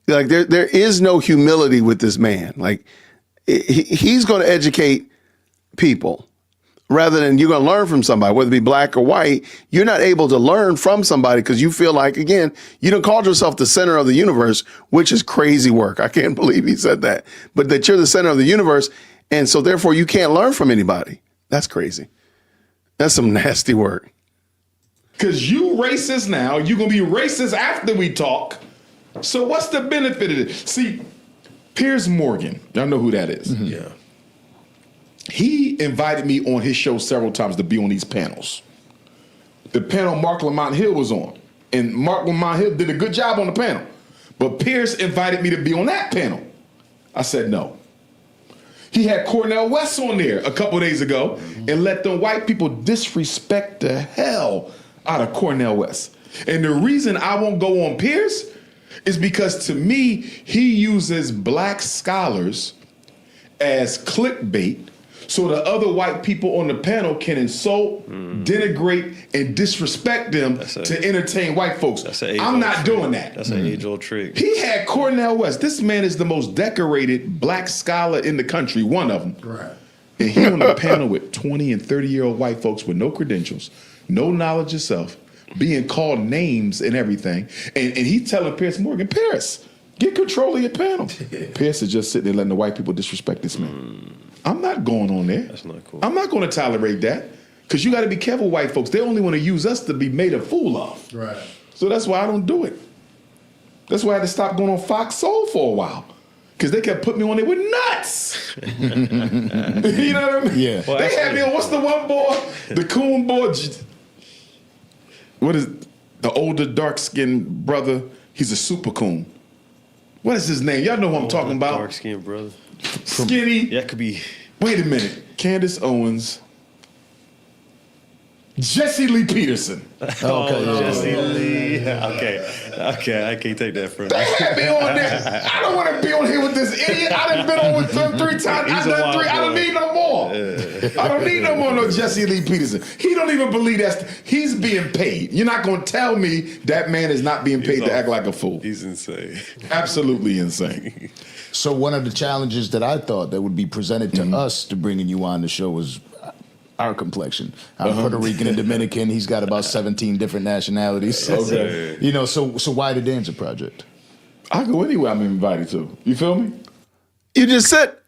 Like there is no humility with this man. Like he's going to educate people rather than you're going to learn from somebody, whether it be black or white. You're not able to learn from somebody because you feel like, again, you don't call yourself the center of the universe, which is crazy work. I can't believe he said that, but that you're the center of the universe. And so therefore you can't learn from anybody. That's crazy. That's some nasty work. Because you racist now, you're going to be racist after we talk. So what's the benefit of it? See, Piers Morgan, y'all know who that is. Mm-hmm. Yeah. He invited me on his show several times to be on these panels. The panel Mark Lamont Hill was on. And Mark Lamont Hill did a good job on the panel. But Piers invited me to be on that panel. I said no. He had Cornel West on there a couple days ago and let them white people disrespect the hell out of Cornel West. And the reason I won't go on Piers is because to me, he uses black scholars as clickbait so the other white people on the panel can insult, denigrate, and disrespect them to entertain white folks. I'm not doing that. That's an age-old trick. He had Cornel West. This man is the most decorated black scholar in the country, one of them. Right. And he on a panel with 20 and 30-year-old white folks with no credentials, no knowledge of self, being called names and everything. And he telling Piers Morgan, Piers, get control of your panel. Piers is just sitting there letting the white people disrespect this man. I'm not going on there. That's not cool. I'm not going to tolerate that. Because you got to be careful, white folks. They only want to use us to be made a fool of. Right. So that's why I don't do it. That's why I had to stop going on Fox Soul for a while. Because they kept putting me on there with nuts. You know what I mean? Yeah. Well, They had me on, what's the one boy? The coon boy. What is the older dark-skinned brother? He's a super coon. What is his name? Y'all know who I'm talking about. Dark-skinned brother. Skinny. That could be. Wait a minute. Candace Owens. Jesse Lee Peterson. Jesse Lee. Okay, I can't take that from They you. had me on there. I don't want to be on here with this idiot. I done been on with them 3 times. I done 3. I don't need no more. I don't need no more no Jesse Lee Peterson. He don't even believe he's being paid. You're not going to tell me that man is not being paid to act like a fool. He's insane. Absolutely insane. So one of the challenges that I thought that would be presented to us to bringing you on the show was our complexion. I'm Puerto Rican and Dominican. He's got about 17 different nationalities. Okay. You know, so why the Danza Project? I go anywhere I'm invited to. You feel me? You just sat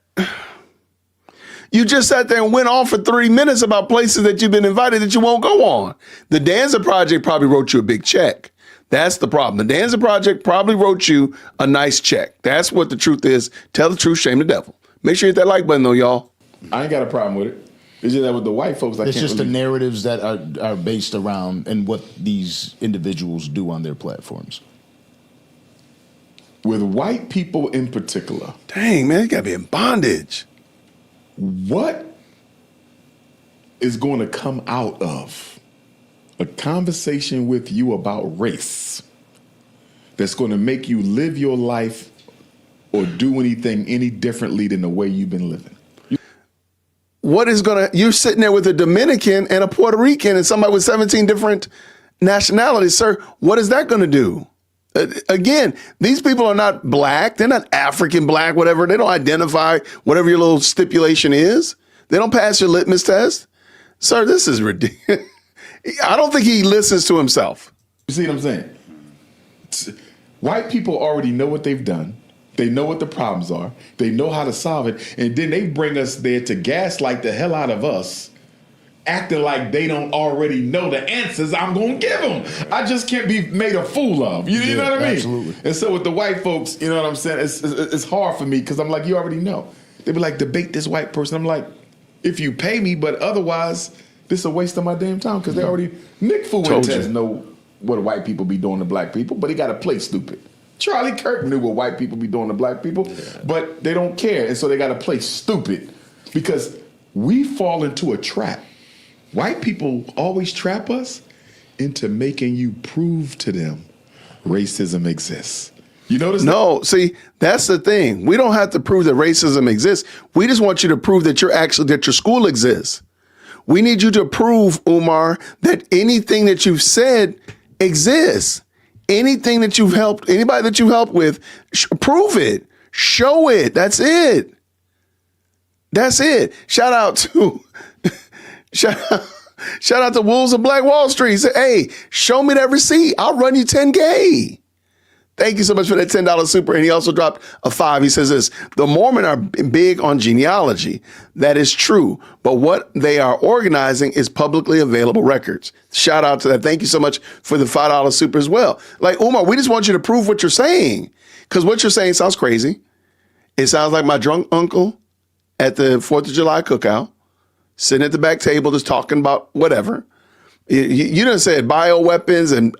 there and went on for 3 minutes about places that you've been invited that you won't go on. The Danza Project probably wrote you a big check. That's the problem. The Danza Project probably wrote you a nice check. That's what the truth is. Tell the truth, shame the devil. Make sure you hit that like button though, y'all. I ain't got a problem with it. It's just that with the white folks, It's just the narratives that are based around and what these individuals do on their platforms. With white people in particular. Dang, man, you gotta be in bondage. What is going to come out of a conversation with you about race that's going to make you live your life or do anything any differently than the way you've been living? You're sitting there with a Dominican and a Puerto Rican and somebody with 17 different nationalities, sir. What is that gonna do? Again, these people are not black. They're not African black, whatever. They don't identify whatever your little stipulation is. They don't pass your litmus test. Sir, this is ridiculous. I don't think he listens to himself. You see what I'm saying? White people already know what they've done. They know what the problems are. They know how to solve it. And then they bring us there to gaslight the hell out of us, acting like they don't already know the answers I'm going to give them. I just can't be made a fool of. You know what I mean? Absolutely. And so with the white folks, you know what I'm saying? It's hard for me because I'm like, you already know. They be like, debate this white person. I'm like, if you pay me, but otherwise, this is a waste of my damn time because they already, Nick Fuentes know what white people be doing to black people, but he got to play stupid. Charlie Kirk knew what white people be doing to black people, but they don't care. And so they got to play stupid because we fall into a trap. White people always trap us into making you prove to them racism exists. You notice that? No, see, that's the thing. We don't have to prove that racism exists. We just want you to prove that that your school exists. We need you to prove, Umar, that anything that you've said exists. Anything that you've helped, anybody that you helped with, prove it. Show it. That's it. That's it. Shout out to Wolves of Black Wall Street. Say, hey, show me that receipt. I'll run you 10K. Thank you so much for that $10 super. And he also dropped a 5. He says this: the Mormon are big on genealogy. That is true. But what they are organizing is publicly available records. Shout out to that. Thank you so much for the $5 super as well. Like, Umar, we just want you to prove what you're saying. Because what you're saying sounds crazy. It sounds like my drunk uncle at the 4th of July cookout, sitting at the back table just talking about whatever. You done said bioweapons and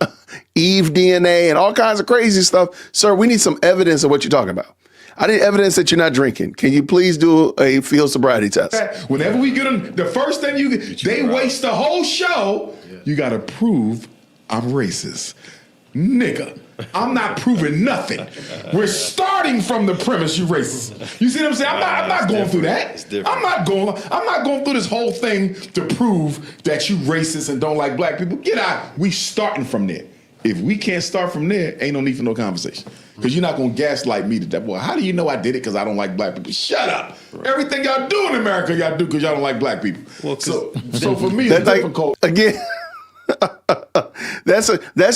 Eve DNA and all kinds of crazy stuff. Sir, we need some evidence of what you're talking about. I need evidence that you're not drinking. Can you please do a field sobriety test? Whenever we get them, the first thing they waste the whole show. Yeah. You got to prove I'm racist. Nigga, I'm not proving nothing. We're starting from the premise you racist. You see what I'm saying? I'm not going through that. I'm not going through this whole thing to prove that you racist and don't like black people. Get out. We starting from there. If we can't start from there, ain't no need for no conversation. Because you're not going to gaslight me to that. Well, how do you know I did it because I don't like black people? Shut up. Right. Everything y'all do in America, y'all do because y'all don't like black people. Well, so for me, it's difficult. Again, that's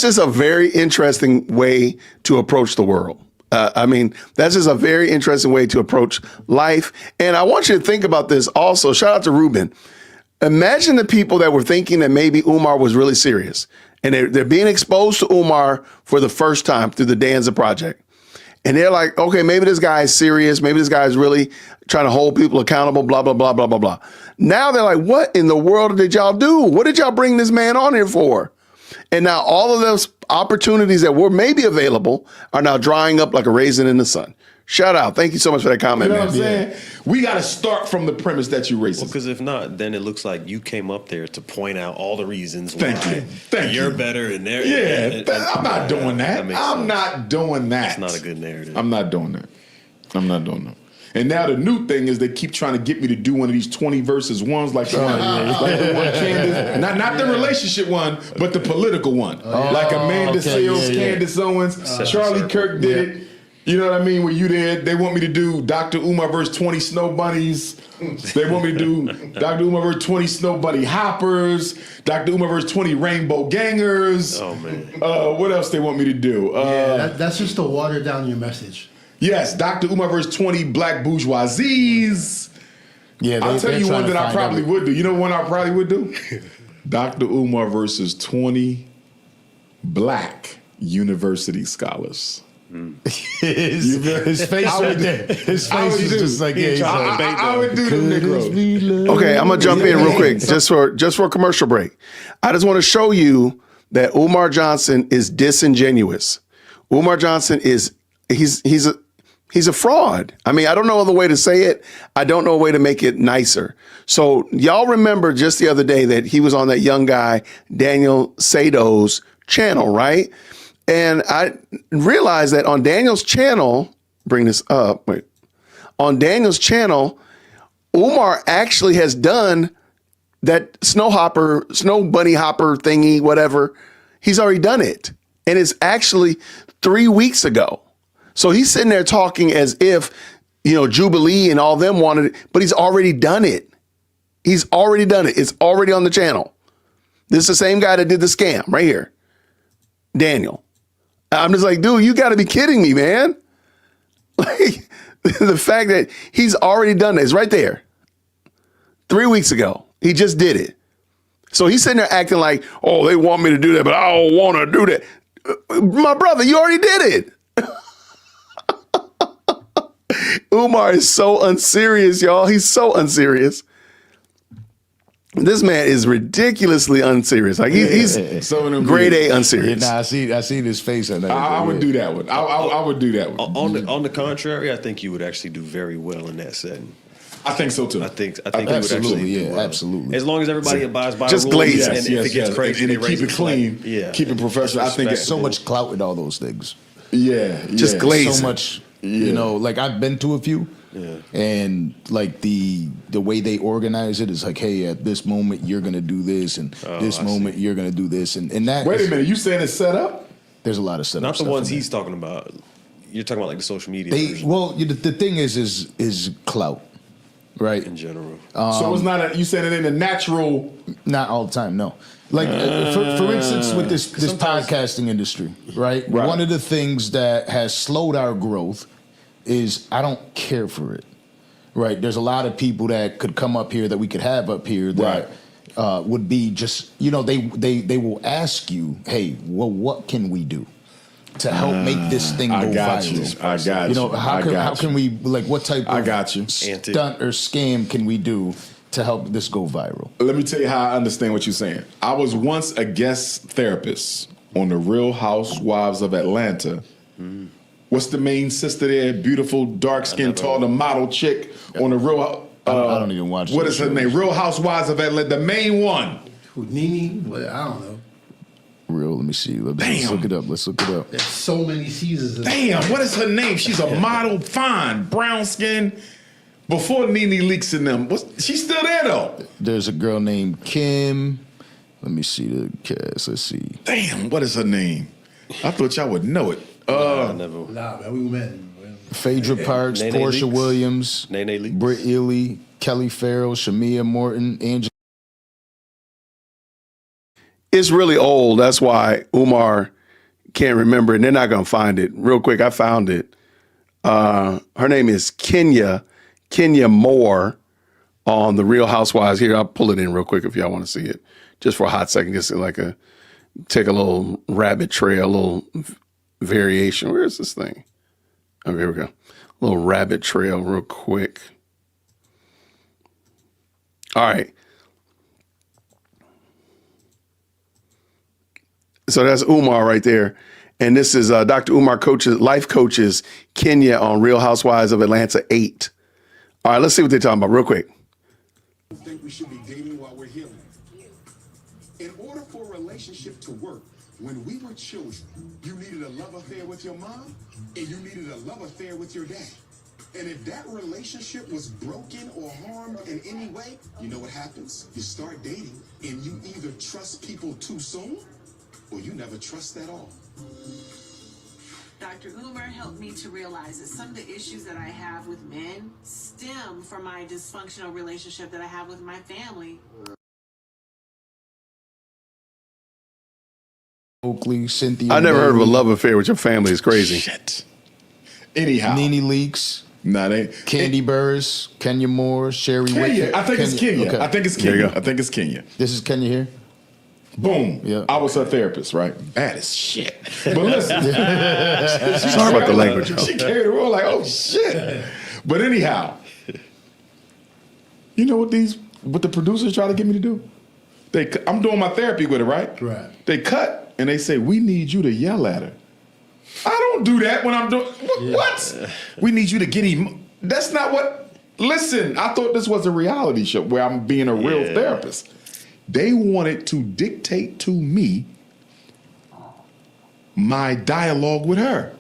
just a very interesting way to approach the world. That's just a very interesting way to approach life. And I want you to think about this also. Shout out to Ruben. Imagine the people that were thinking that maybe Umar was really serious, and they're being exposed to Umar for the first time through the Danza project. And they're like, okay, maybe this guy is serious. Maybe this guy is really trying to hold people accountable, blah, blah, blah, blah, blah, blah. Now they're like, what in the world did y'all do? What did y'all bring this man on here for? And now all of those opportunities that were maybe available are now drying up like a raisin in the sun. Shout out. Thank you so much for that comment, You know man. what I'm saying? We got to start from the premise that you're racist. Because if not, then it looks like you came up there to point out all the reasons why Thank you're you. better and they're I'm not doing that. I'm not doing that. It's not a good narrative. I'm not doing that. I'm not doing that. And now the new thing is they keep trying to get me to do one of these 20 verses ones like the one Candace. Not the relationship one, but the political one. Like Amanda Seales, Candace Owens, Charlie Kirk did it. You know what I mean? Where you did, they want me to do Dr. Umar verse 20 snow bunnies. They want me to do Dr. Umar verse 20 snow bunny hoppers. Dr. Umar verse 20 rainbow gangers. Oh, man. What else they want me to do? That's just to water down your message. Yes, Dr. Umar verse 20 black bourgeoisies. Yeah, I'll tell they're you trying one to that I find probably every- would do. You know one I probably would do? Dr. Umar versus 20 black university scholars. His face right there. His face is just like, yeah, he's like, I would do the Negro. Okay, I'm gonna jump in real quick just for a commercial break. I just want to show you that Umar Johnson is disingenuous. Umar Johnson is he's a fraud. I mean, I don't know other way to say it. I don't know a way to make it nicer. So y'all remember just the other day that he was on that young guy Daniel Sado's channel, right? And I realized that on Daniel's channel, on Daniel's channel, Umar actually has done that snow bunny hopper thingy, whatever. He's already done it. And it's actually 3 weeks ago. So he's sitting there talking as if, Jubilee and all them wanted it, but he's already done it. He's already done it. It's already on the channel. This is the same guy that did the scam right here. Daniel. I'm just like, dude, you got to be kidding me, man. Like, the fact that he's already done it is right there. 3 weeks ago, he just did it. So he's sitting there acting like, oh, they want me to do that, but I don't want to do that. My brother, you already did it. Umar is so unserious, y'all. He's so unserious. This man is ridiculously unserious. Like he's grade A unserious. Yeah, I see his face on that. I would do that one. I would do that one. On the contrary, I think you would actually do very well in that setting. I think so too. I think you would actually do well. Absolutely. As long as everybody abides by just the rules, glaze. and if it gets crazy, and they keep raise it the clean, flag. keep it professional. I think it's So much clout with all those things. Just glazing. So much, like I've been to a few. Yeah. And like the way they organize it is like, hey, at this moment you're gonna do this, and this moment you're gonna do this, and that. Wait a minute, you saying it's set up? There's a lot of setup. Not the stuff ones in he's there. talking about. You're talking about like the social media. version The thing is clout, right? in general. So it's not you saying it in a natural. Not all the time, no. Like for instance, with this podcasting industry, right? One of the things that has slowed our growth is I don't care for it, right? There's a lot of people that could come up here that we could have up here that would be just, they will ask you, hey, well, what can we do to help make this thing go viral? I got you. How can we, like, what type of you. stunt or scam can we do to help this go viral? Let me tell you how I understand what you're saying. I was once a guest therapist on the Real Housewives of Atlanta. What's the main sister there? Beautiful, dark skinned, tall, the model chick on the Real. I don't even watch. What is her name? Real Housewives of Atlanta, the main one. Who, Nene? Well, I don't know. Real. Let me see. Let's look it up. There's so many seasons. Damn, what is her name? She's a model, fine, brown skin. Before Nene Leaks in them, she's still there though. There's a girl named Kim. Let me see the cast. Let's see. Damn, what is her name? I thought y'all would know it. I never. Nah, man, we met. Phaedra Parks, Nene Portia Leaks. Williams, Nene Leaks. Britt Ely, Kelly Farrell, Shamia Morton, Angela. It's really old. That's why Umar can't remember it. And they're not going to find it. Real quick, I found it. Her name is Kenya Moore on the Real Housewives. Here, I'll pull it in real quick if y'all want to see it, just for a hot second. Just like take a little rabbit trail, a little variation. Where is this thing? Okay, here we go. A little rabbit trail real quick. All right. So that's Umar right there. And this is Dr. Umar life coaches Kenya on Real Housewives of Atlanta 8. All right, let's see what they're talking about real quick. I think we should be dating while we're healing. In order for a relationship to work, when we were children, you needed a love affair with your mom and you needed a love affair with your dad. And if that relationship was broken or harmed in any way, you know what happens? You start dating and you either trust people too soon or you never trust at all. Dr. Umar helped me to realize that some of the issues that I have with men stem from my dysfunctional relationship that I have with my family. Oakley, Cynthia. I never heard of a love affair with your family. It's crazy. Shit. Anyhow. Nene Leakes. Nah, they Candy Burrs, Kenya Moore, Sherry Whitfield. I think it's Kenya. Okay. I think it's Kenya. I think it's Kenya. This is Kenya here? Boom. Yeah. I was her therapist, right? Bad as shit. But listen. Sorry about the language, y'all. She carried the role like, oh shit. But anyhow, you know what the producers try to get me to do? I'm doing my therapy with her, right? Right. They cut and they say, we need you to yell at her. I don't do that when I'm doing what? We need you to get him. That's not what. Listen, I thought this was a reality show where I'm being a real therapist. They wanted to dictate to me my dialogue with her.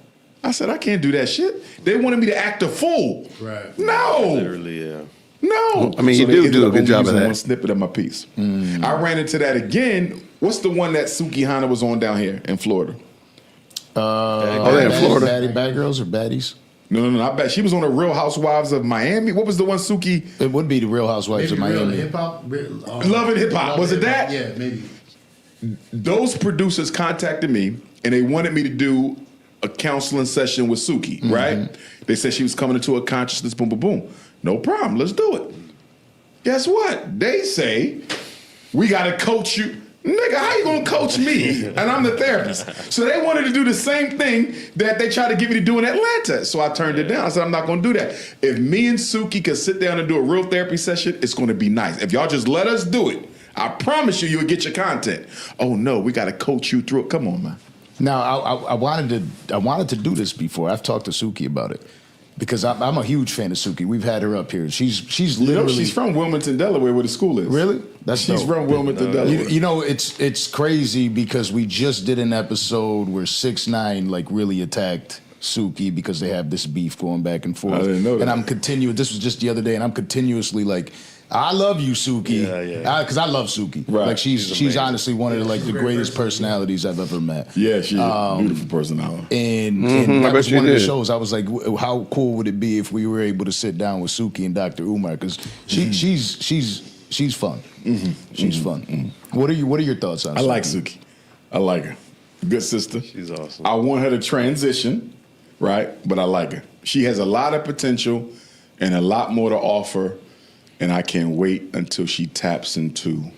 I said, I can't do that shit. They wanted me to act a fool. Right. No. Literally, yeah. No. I mean, So you they do ended a up good only job of using that. one snippet of my piece. I ran into that again. What's the one that Suki Hana was on down here in Florida? They're in Florida. Bad girls or baddies? No. I bet she was on the Real Housewives of Miami. What was the one Suki? It would be the Real Housewives of Miami. Hip hop. Love and Hip Hop. Was it that? Yeah, maybe. Those producers contacted me and they wanted me to do a counseling session with Suki, right? They said she was coming into a consciousness, boom, boom, boom. No problem, let's do it. Guess what? They say, we gotta coach you. Nigga, how you gonna coach me? And I'm the therapist. So they wanted to do the same thing that they tried to get me to do in Atlanta. So I turned it down. I said, I'm not gonna do that. If me and Suki can sit down and do a real therapy session, it's gonna be nice. If y'all just let us do it, I promise you'll get your content. Oh no, we gotta coach you through it. Come on, man. Now, I wanted to do this before. I've talked to Suki about it because I'm a huge fan of Suki. We've had her up here. She's literally she's from Wilmington, Delaware, where the school is. Really? That's she's dope. from Wilmington, Delaware. You know, it's crazy because we just did an episode where 6ix9ine like really attacked Suki because they have this beef going back and forth. I didn't know that. And I'm continuing. This was just the other day, and I'm continuously like, I love you, Suki. Yeah. Because I love Suki. Right. Like she's honestly one of the greatest personalities I've ever met. Yeah, she's a beautiful personality. And that was one of the did. shows. I was like, how cool would it be if we were able to sit down with Suki and Dr. Umar? Because she's fun. She's fun. What are your thoughts on? I like Suki. I like her. Good sister. She's awesome. I want her to transition, right? But I like her. She has a lot of potential and a lot more to offer. And I can't wait until she taps into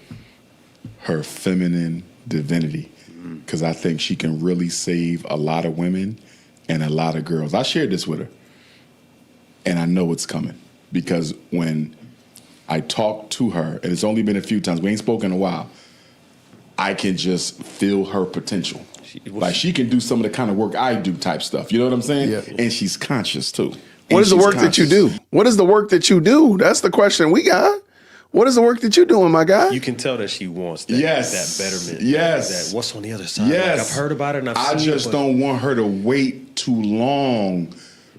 her feminine divinity. Because I think she can really save a lot of women and a lot of girls. I shared this with her. And I know it's coming. Because when I talk to her, and it's only been a few times, we ain't spoken in a while, I can just feel her potential. Like she can do some of the kind of work I do type stuff. You know what I'm saying? Yeah. And she's conscious too. What is the work that you do? What is the work that you do? That's the question we got. What is the work that you're doing, my guy? You can tell that she wants that, Yes. that betterment. Yes. That what's on the other side. Yes. Like I've heard about it and I've seen just it, but don't want her to wait too long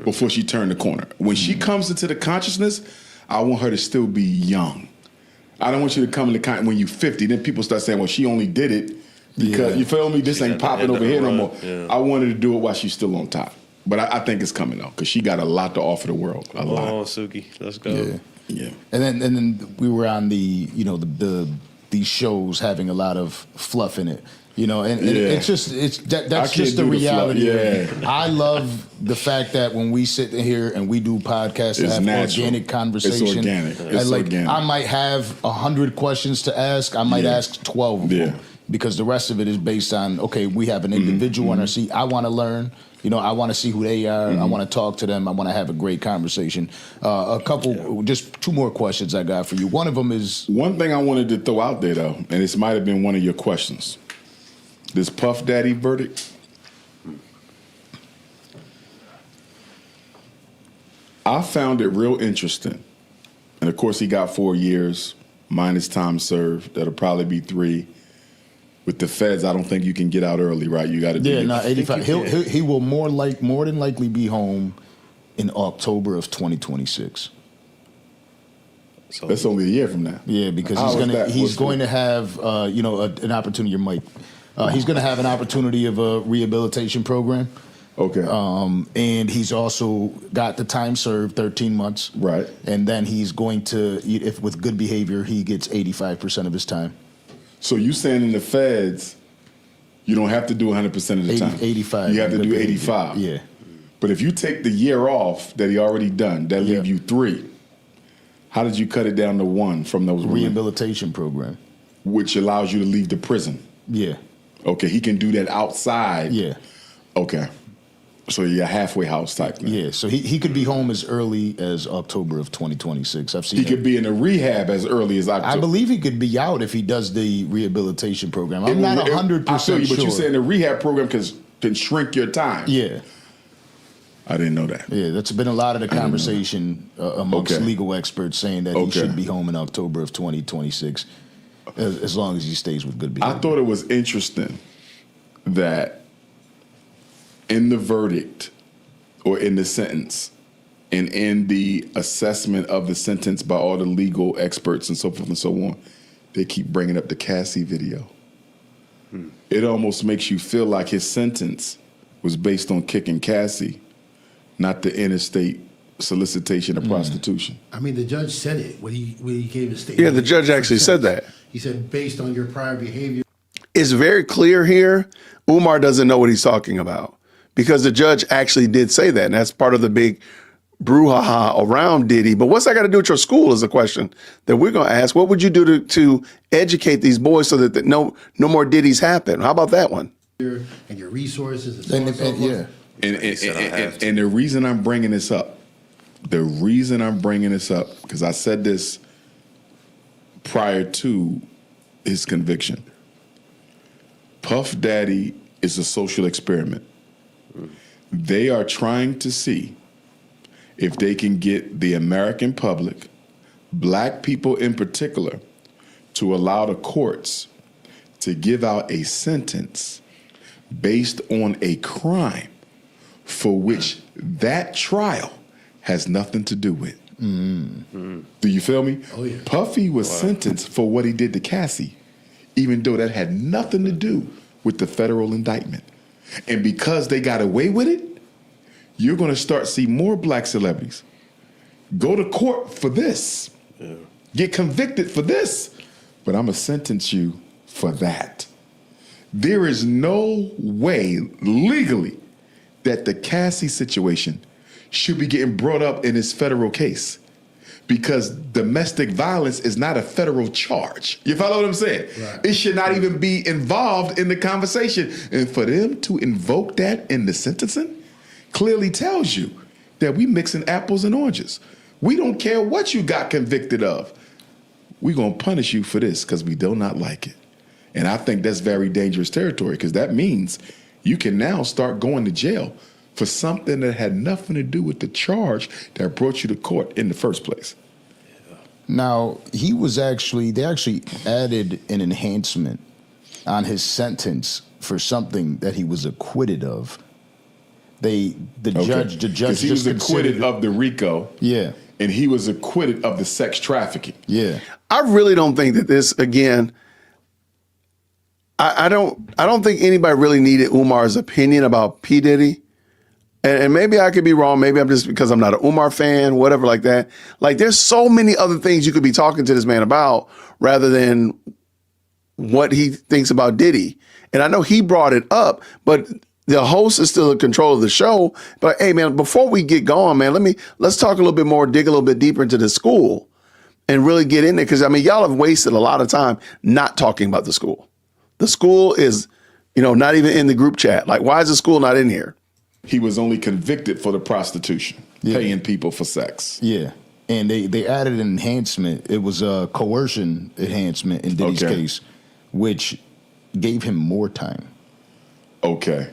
before she turned the corner. When she comes into the consciousness, I want her to still be young. I don't want you to come into when you're 50, then people start saying, well, she only did it because, you feel me, this She's ain't at the popping end over of here the no run. more. Yeah. I want her to do it while she's still on top. But I think it's coming though, because she got a lot to offer the world. A lot. Oh, Suki, let's go. Yeah. Yeah. And then we were on these shows having a lot of fluff in it. You know, and it's just that's just the reality. I love the fact that when we sit here and we do podcasts, It's have natural. organic conversation. It's organic. It's like organic. I might have 100 questions to ask. I might ask 12 of them because the rest of it is based on we have an individual in our seat. I want to learn. You know, I want to see who they are. I want to talk to them. I want to have a great conversation. Just two more questions I got for you. One of them is one thing I wanted to throw out there though, and this might have been one of your questions. This Puff Daddy verdict. I found it real interesting. And of course, he got 4 years minus time served. That'll probably be 3. With the feds, I don't think you can get out early, right? You got to do 85. He will more than likely be home in October of 2026. So that's only a year from now. Yeah, because he's going to have an opportunity. He's going to have an opportunity of a rehabilitation program. Okay. And he's also got the time served, 13 months. Right. And then he's going to, if with good behavior, he gets 85% of his time. So you saying in the feds, you don't have to do 100% of the time. 85. You have to do 85. Yeah. But if you take the year off that he already done, that leave you 3. How did you cut it down to 1 from those rehabilitation program, which allows you to leave the prison? Yeah. Okay, he can do that outside. Yeah. Okay. So you're a halfway house type thing. Yeah, so he could be home as early as October of 2026. I've seen he could be in a rehab as early as October. I believe he could be out if he does the rehabilitation program. I'm not 100% I feel you, sure. but you're saying the rehab program can shrink your time. Yeah. I didn't know that. Yeah, that's been a lot of the conversation amongst legal experts saying that he should be home in October of 2026 as long as he stays with good behavior. I thought it was interesting that in the verdict or in the sentence and in the assessment of the sentence by all the legal experts and so forth and so on, they keep bringing up the Cassie video. It almost makes you feel like his sentence was based on kicking Cassie, not the interstate solicitation of prostitution. I mean, the judge said it when he gave his statement. Yeah, the judge actually said that. He said, based on your prior behavior. It's very clear here, Umar doesn't know what he's talking about because the judge actually did say that. And that's part of the big brouhaha around Diddy. But what's that got to do with your school is the question that we're going to ask. What would you do to educate these boys so that no more Diddies happen? How about that one? And your resources and so on and so forth. And the reason I'm bringing this up, because I said this prior to his conviction, Puff Daddy is a social experiment. They are trying to see if they can get the American public, black people in particular, to allow the courts to give out a sentence based on a crime for which that trial has nothing to do with. Do you feel me? Oh, yeah. Puffy was sentenced for what he did to Cassie, even though that had nothing to do with the federal indictment. And because they got away with it, you're going to start see more black celebrities go to court for this, get convicted for this, but I'm going to sentence you for that. There is no way legally that the Cassie situation should be getting brought up in this federal case because domestic violence is not a federal charge. You follow what I'm saying? Right. It should not even be involved in the conversation. And for them to invoke that in the sentencing clearly tells you that we mixing apples and oranges. We don't care what you got convicted of. We're going to punish you for this because we do not like it. And I think that's very dangerous territory because that means you can now start going to jail for something that had nothing to do with the charge that brought you to court in the first place. Now, they actually added an enhancement on his sentence for something that he was acquitted of. The judge he was acquitted of the RICO. Yeah. And he was acquitted of the sex trafficking. Yeah. I really don't think that this, again, I don't think anybody really needed Umar's opinion about P. Diddy. And maybe I could be wrong. Maybe I'm just because I'm not an Umar fan, whatever like that. Like there's so many other things you could be talking to this man about rather than what he thinks about Diddy. And I know he brought it up, but the host is still in control of the show. But hey, man, before we get going, man, let's talk a little bit more, dig a little bit deeper into the school and really get in there. Because, I mean, y'all have wasted a lot of time not talking about the school. The school is, not even in the group chat. Like, why is the school not in here? He was only convicted for the prostitution, paying people for sex. Yeah. And they added an enhancement. It was a coercion enhancement in Diddy's case, which gave him more time. Okay.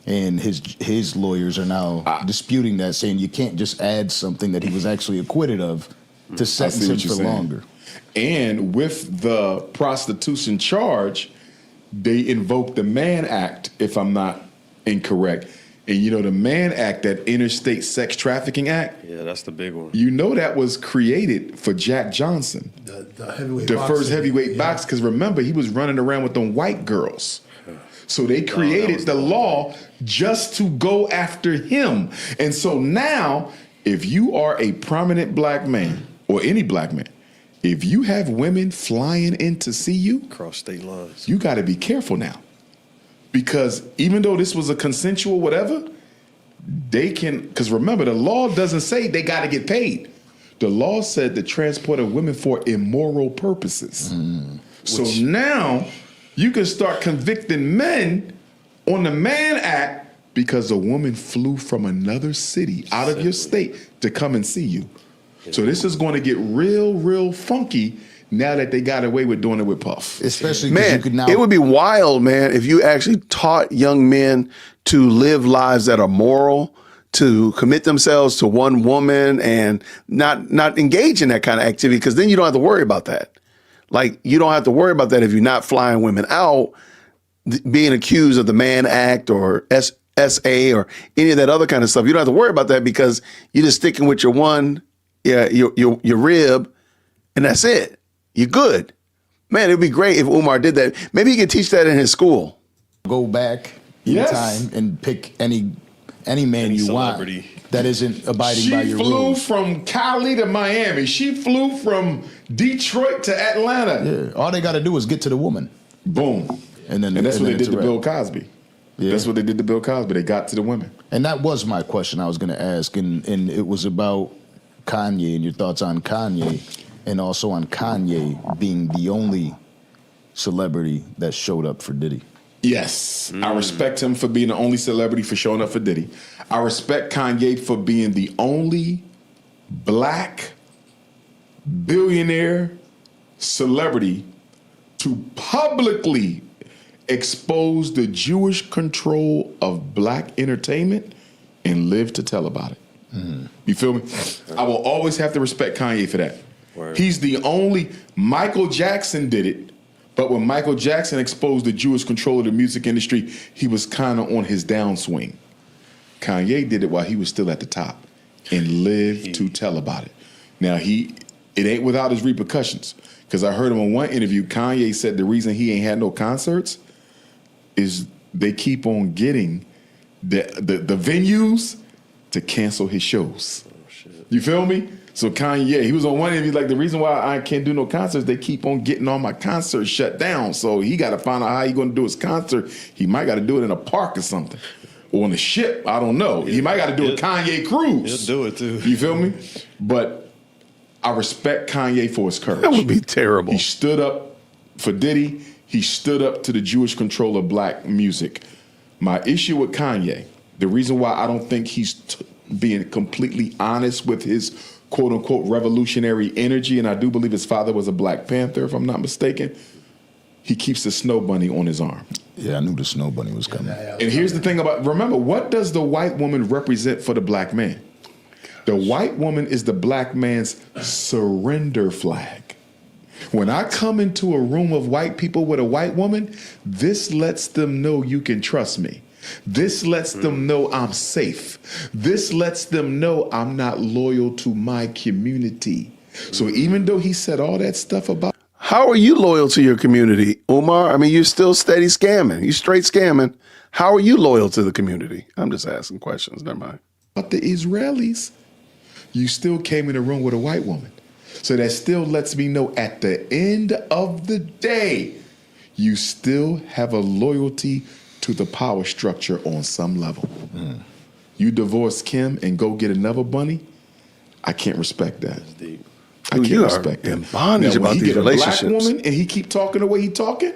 And his lawyers are now disputing that, saying you can't just add something that he was actually acquitted of to sentence him for longer. And with the prostitution charge, they invoked the Mann Act, if I'm not incorrect. And the Mann Act, that Interstate Sex Trafficking Act. Yeah, that's the big one. That was created for Jack Johnson, the first heavyweight box. Because remember, he was running around with them white girls. So they created the law just to go after him. And so now, if you are a prominent black man or any black man, if you have women flying in to see you, cross state lines, you got to be careful now. Because even though this was a consensual whatever, they can, because remember, the law doesn't say they got to get paid. The law said the transport of women for immoral purposes. So now you can start convicting men on the Mann Act because a woman flew from another city out of your state to come and see you. So this is going to get real, real funky now that they got away with doing it with Puff. Especially man, you could now. It would be wild, man, if you actually taught young men to live lives that are moral, to commit themselves to one woman and not engage in that kind of activity, because then you don't have to worry about that. Like, you don't have to worry about that if you're not flying women out, being accused of the Mann Act or SA or any of that other kind of stuff. You don't have to worry about that because you're just sticking with your one, your rib, and that's it. You're good. Man, it'd be great if Umar did that. Maybe he could teach that in his school. Go back in time and pick any man you celebrity want that isn't abiding by your rules. She flew from Cali to Miami. She flew from Detroit to Atlanta. Yeah, all they got to do is get to the woman. Boom. And that's what they did to wrap. Bill Cosby. Yeah. That's what they did to Bill Cosby. They got to the women. And that was my question I was going to ask. And it was about Kanye and your thoughts on Kanye, and also on Kanye being the only celebrity that showed up for Diddy. Yes. I respect him for being the only celebrity for showing up for Diddy. I respect Kanye for being the only black billionaire celebrity to publicly expose the Jewish control of black entertainment and live to tell about it. You feel me? I will always have to respect Kanye for that. Word. He's the only. Michael Jackson did it, but when Michael Jackson exposed the Jewish control of the music industry, he was kind of on his downswing. Kanye did it while he was still at the top and lived to tell about it. Now, it ain't without his repercussions, because I heard him in one interview. Kanye said the reason he ain't had no concerts is they keep on getting the venues to cancel his shows. Oh, shit. You feel me? So Kanye, he was on one interview like, the reason why I can't do no concerts, they keep on getting all my concerts shut down. So he got to find out how he going to do his concert. He might got to do it in a park or something, or on a ship. I don't know. He might got to do a Kanye cruise. He'll do it too. You feel me? But I respect Kanye for his courage. That would be terrible. He stood up for Diddy. He stood up to the Jewish control of black music. My issue with Kanye, the reason why I don't think he's being completely honest with his quote unquote revolutionary energy, and I do believe his father was a Black Panther, if I'm not mistaken, he keeps the snow bunny on his arm. Yeah, I knew the snow bunny was coming. And here's the thing about, remember, what does the white woman represent for the black man? The white woman is the black man's surrender flag. When I come into a room of white people with a white woman, this lets them know you can trust me. This lets them know I'm safe. This lets them know I'm not loyal to my community. So even though he said all that stuff about... How are you loyal to your community, Umar? I mean, you're still steady scamming. You straight scamming. How are you loyal to the community? I'm just asking questions. Never mind. But the Israelis, you still came in a room with a white woman. So that still lets me know at the end of the day, you still have a loyalty to the power structure on some level. You divorce Kim and go get another bunny, I can't respect that. I Dude, can't you are respect that. in bondage Now, when about he these get a black relationships. woman and he keep talking the way he talking,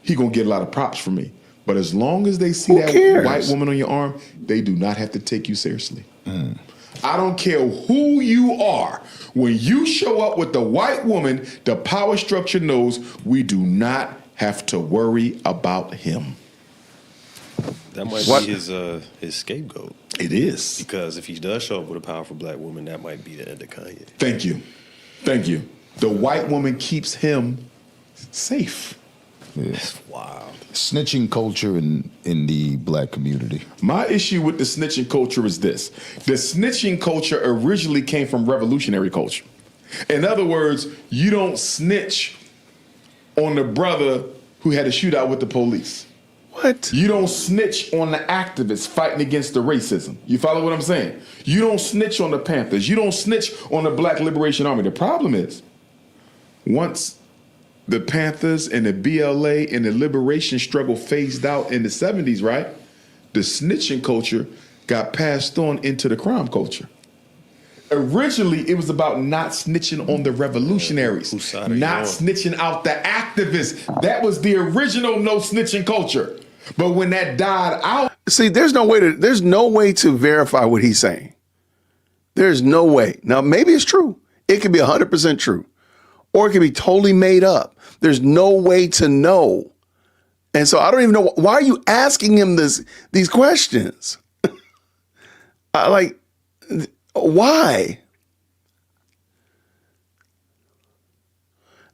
he gonna get a lot of props from me. But as long as they see Who that cares? white woman on your arm, they do not have to take you seriously. I don't care who you are. When you show up with the white woman, the power structure knows we do not have to worry about him. That might What? be his scapegoat. It is. Because if he does show up with a powerful black woman, that might be the end of Kanye. Thank you. Thank you. The white woman keeps him safe. That's wild. Snitching culture in the black community. My issue with the snitching culture is this. The snitching culture originally came from revolutionary culture. In other words, you don't snitch on the brother who had a shootout with the police. What? You don't snitch on the activists fighting against the racism. You follow what I'm saying? You don't snitch on the Panthers. You don't snitch on the Black Liberation Army. The problem is, once the Panthers and the BLA and the liberation struggle phased out in the 70s, right? The snitching culture got passed on into the crime culture. Originally, it was about not snitching on the revolutionaries, Whose side are you not on? snitching out the activists. That was the original no snitching culture. But when that died out, See, there's no way to verify what he's saying. There's no way. Now, maybe it's true. It could be 100% true. Or it could be totally made up. There's no way to know. And so I don't even know, why are you asking him these questions? Why?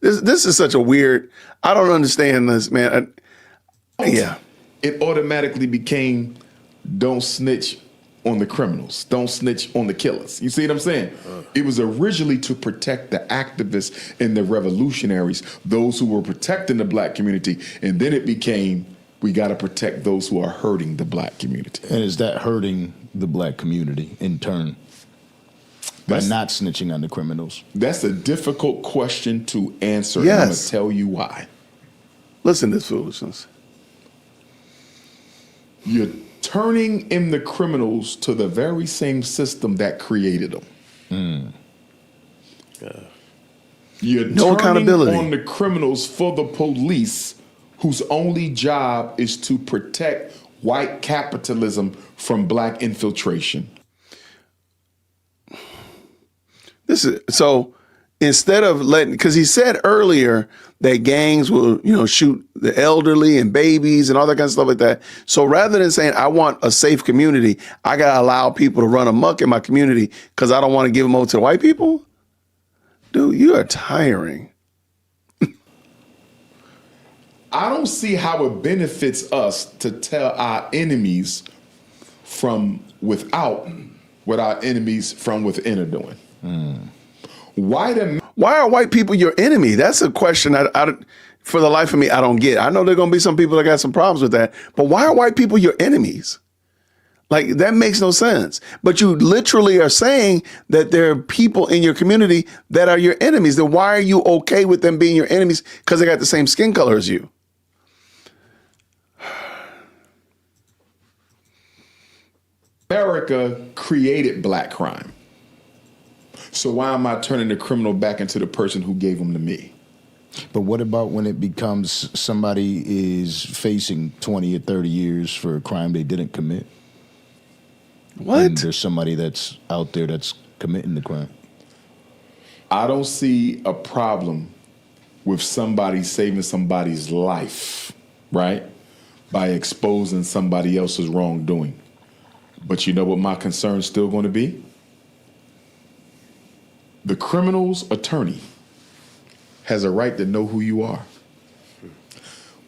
This is such a weird, I don't understand this, man. Yeah. it automatically became don't snitch on the criminals, don't snitch on the killers. You see what I'm saying? It was originally to protect the activists and the revolutionaries, those who were protecting the black community, and then it became we got to protect those who are hurting the black community. And is that hurting the black community in turn by not snitching on the criminals? That's a difficult question to answer. Yes. And I'm going to tell you why. Listen to this foolishness. You're turning in the criminals to the very same system that created them. You're No turning accountability. on the criminals for the police whose only job is to protect white capitalism from black infiltration. This is so instead of letting, because he said earlier that gangs will, shoot the elderly and babies and all that kind of stuff like that. So rather than saying I want a safe community, I gotta allow people to run amok in my community because I don't want to give them over to the white people. Dude, you are tiring. I don't see how it benefits us to tell our enemies from without what our enemies from within are doing. Why are white people your enemy? That's a question I for the life of me, I don't get. I know there are going to be some people that got some problems with that, but why are white people your enemies? Like, that makes no sense. But you literally are saying that there are people in your community that are your enemies. Then why are you okay with them being your enemies? Because they got the same skin color as you. America created black crime. So why am I turning the criminal back into the person who gave them to me? But what about when it becomes somebody is facing 20 or 30 years for a crime they didn't commit? What? And there's somebody that's out there that's committing the crime. I don't see a problem with somebody saving somebody's life, right? By exposing somebody else's wrongdoing. But you know what my concern is still going to be? The criminal's attorney has a right to know who you are.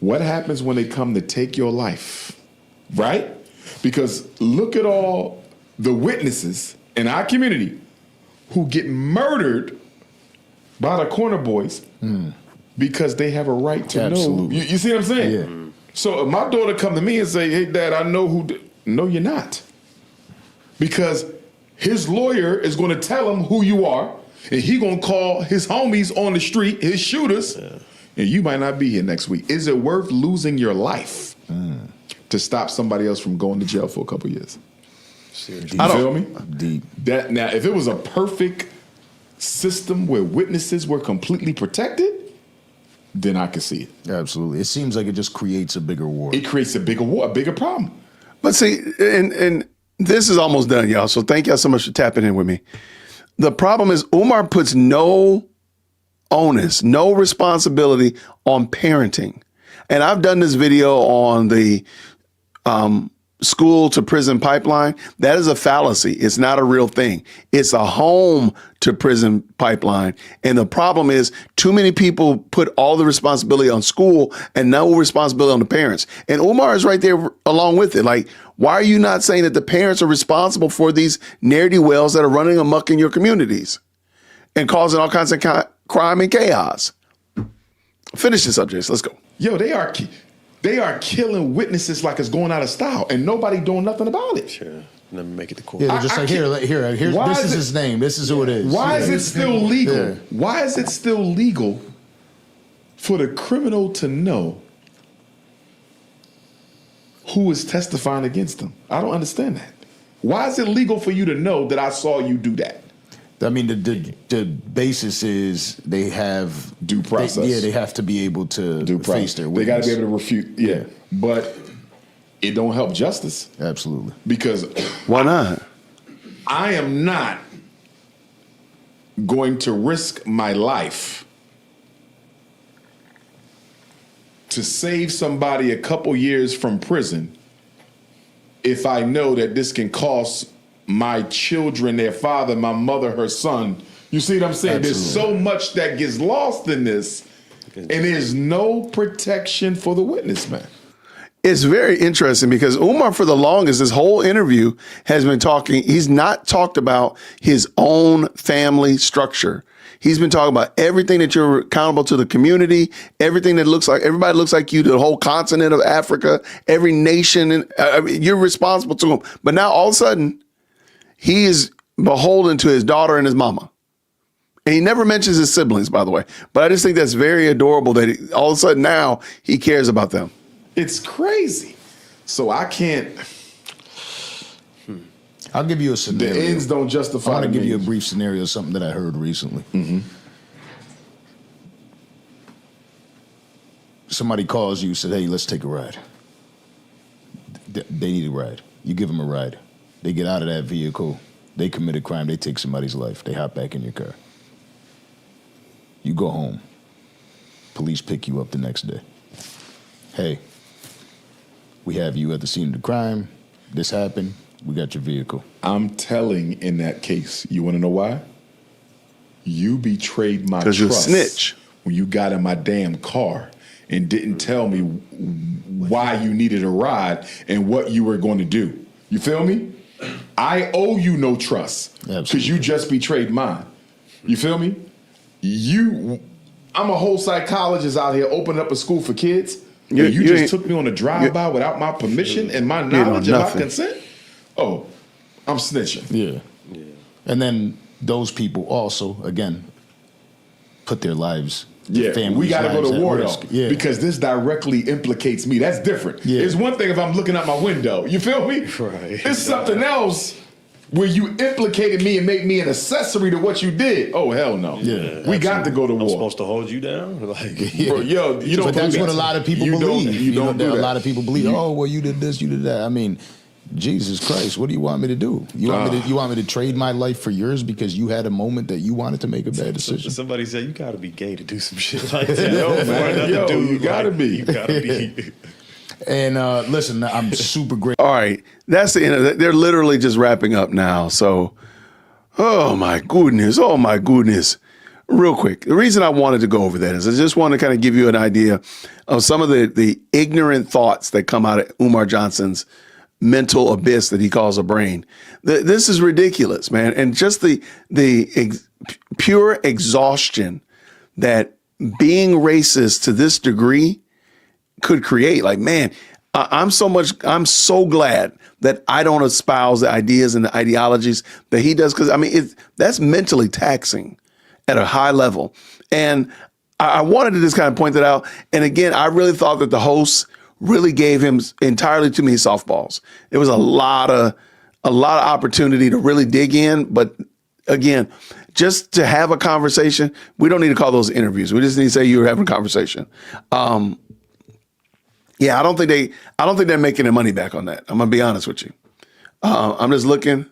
What happens when they come to take your life, right? Because look at all the witnesses in our community who get murdered by the corner boys because they have a right to know. You see what I'm saying? Yeah. So if my daughter come to me and say, hey, Dad, I know who... No, you're not. Because his lawyer is going to tell him who you are, and he going to call his homies on the street, his shooters, and you might not be here next week. Is it worth losing your life to stop somebody else from going to jail for a couple years? You feel me? Deep. That now, if it was a perfect system where witnesses were completely protected, then I could see it. Absolutely. It seems like it just creates a bigger war. It creates a bigger war, a bigger problem. But see, and this is almost done, y'all. So thank y'all so much for tapping in with me. The problem is Umar puts no onus, no responsibility on parenting. And I've done this video on the school to prison pipeline. That is a fallacy. It's not a real thing. It's a home to prison pipeline. And the problem is too many people put all the responsibility on school and no responsibility on the parents. And Umar is right there along with it. Like, why are you not saying that the parents are responsible for these ne'er-do-wells that are running amok in your communities and causing all kinds of crime and chaos? Finish the subjects. Let's go. Yo, they are killing witnesses like it's going out of style, and nobody doing nothing about it. Sure. Let me make it to court. Yeah, they're just here. This is his name. This is who it is. Why is it still legal? Yeah. Why is it still legal for the criminal to know who is testifying against them? I don't understand that. Why is it legal for you to know that I saw you do that? I mean, the basis is they have due process. They have to be able to face their They witness. got to be able to refute. Yeah, but it don't help justice. Absolutely. Because why not? I am not going to risk my life to save somebody a couple years from prison if I know that this can cost my children, their father, my mother, her son. You see what I'm saying? Absolutely. There's so much that gets lost in this, and there's no protection for the witness, man. It's very interesting because Umar, for the longest, this whole interview has been talking. He's not talked about his own family structure. He's been talking about everything that you're accountable to the community, everything that looks like everybody looks like you, the whole continent of Africa, every nation, and you're responsible to them. But now all of a sudden, he is beholden to his daughter and his mama. And he never mentions his siblings, by the way. But I just think that's very adorable that all of a sudden now he cares about them. It's crazy. So I can't. I'll give you a scenario. The ends don't justify. I want to the give you a means. brief scenario of something that I heard recently. Mm-hmm. Somebody calls you, said, "Hey, let's take a ride." They need a ride. You give them a ride. They get out of that vehicle. They commit a crime. They take somebody's life. They hop back in your car. You go home. Police pick you up the next day. Hey, we have you at the scene of the crime. This happened. We got your vehicle. I'm telling in that case. You want to know why? You betrayed my trust. 'Cause you're a snitch. When you got in my damn car and didn't tell me why you needed a ride and what you were going to do. You feel me? I owe you no trust because you just betrayed mine. You feel me? I'm a whole psychologist out here opening up a school for kids. You just took me on a drive-by without my permission and my knowledge and my consent? Oh, I'm snitching. Yeah. And then those people also, again, put their lives, Yeah, we got to go to war though, Yeah. because this directly implicates me. That's different. Yeah. It's one thing if I'm looking out my window. You feel me? Right. It's something else where you implicated me and made me an accessory to what you did. Oh hell no. Yeah, we got to go to war. I'm supposed to hold you down, like, bro, yo, you don't. But that's do what that. a lot of people You believe. Don't, you don't do a that. lot of people believe. Oh, well, you did this, you did that. I mean, Jesus Christ, what do you want me to do? You want me to trade my life for yours because you had a moment that you wanted to make a bad decision? Somebody said you got to be gay to do some shit like that. You gotta be. You gotta be. And listen, I'm super grateful. All right. That's the end of it. They're literally just wrapping up now. So, oh my goodness. Real quick. The reason I wanted to go over that is I just want to kind of give you an idea of some of the ignorant thoughts that come out of Umar Johnson's mental abyss that he calls a brain. This is ridiculous, man. And just the pure exhaustion that being racist to this degree could create. Like, man, I'm so glad that I don't espouse the ideas and the ideologies that he does. Cause I mean, that's mentally taxing at a high level. And I wanted to just kind of point that out. And again, I really thought that the hosts really gave him entirely too many softballs. It was a lot of opportunity to really dig in. But again, just to have a conversation, we don't need to call those interviews. We just need to say you were having a conversation. Yeah, I don't think they're making their money back on that. I'm gonna be honest with you. I'm just looking.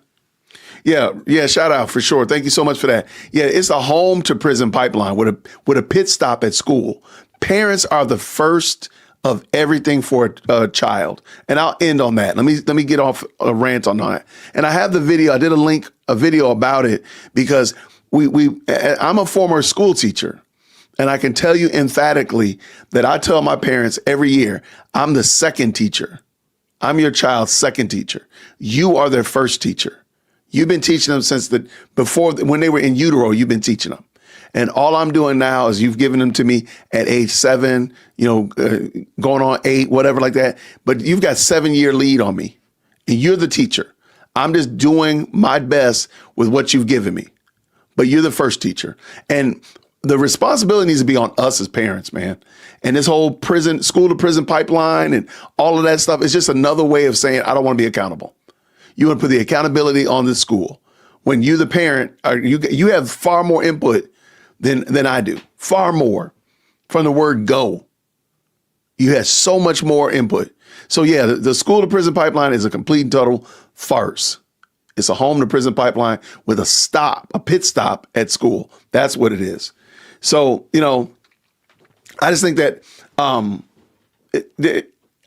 Yeah, shout out for sure. Thank you so much for that. Yeah, it's a home to prison pipeline with a pit stop at school. Parents are the first of everything for a child. And I'll end on that. Let me get off a rant on that. And I have the video. I did a video about it because I'm a former school teacher. And I can tell you emphatically that I tell my parents every year, I'm the second teacher. I'm your child's second teacher. You are their first teacher. You've been teaching them since when they were in utero, you've been teaching them. And all I'm doing now is you've given them to me at age 7, going on 8, whatever like that. But you've got 7-year lead on me and you're the teacher. I'm just doing my best with what you've given me, but you're the first teacher. And the responsibility needs to be on us as parents, man. And this whole school to prison pipeline and all of that stuff is just another way of saying, I don't want to be accountable. You want to put the accountability on the school. When you, the parent, you have far more input than I do, far more from the word go. You have so much more input. So yeah, the school to prison pipeline is a complete and total farce. It's a home to prison pipeline with a pit stop at school. That's what it is. So, I just think that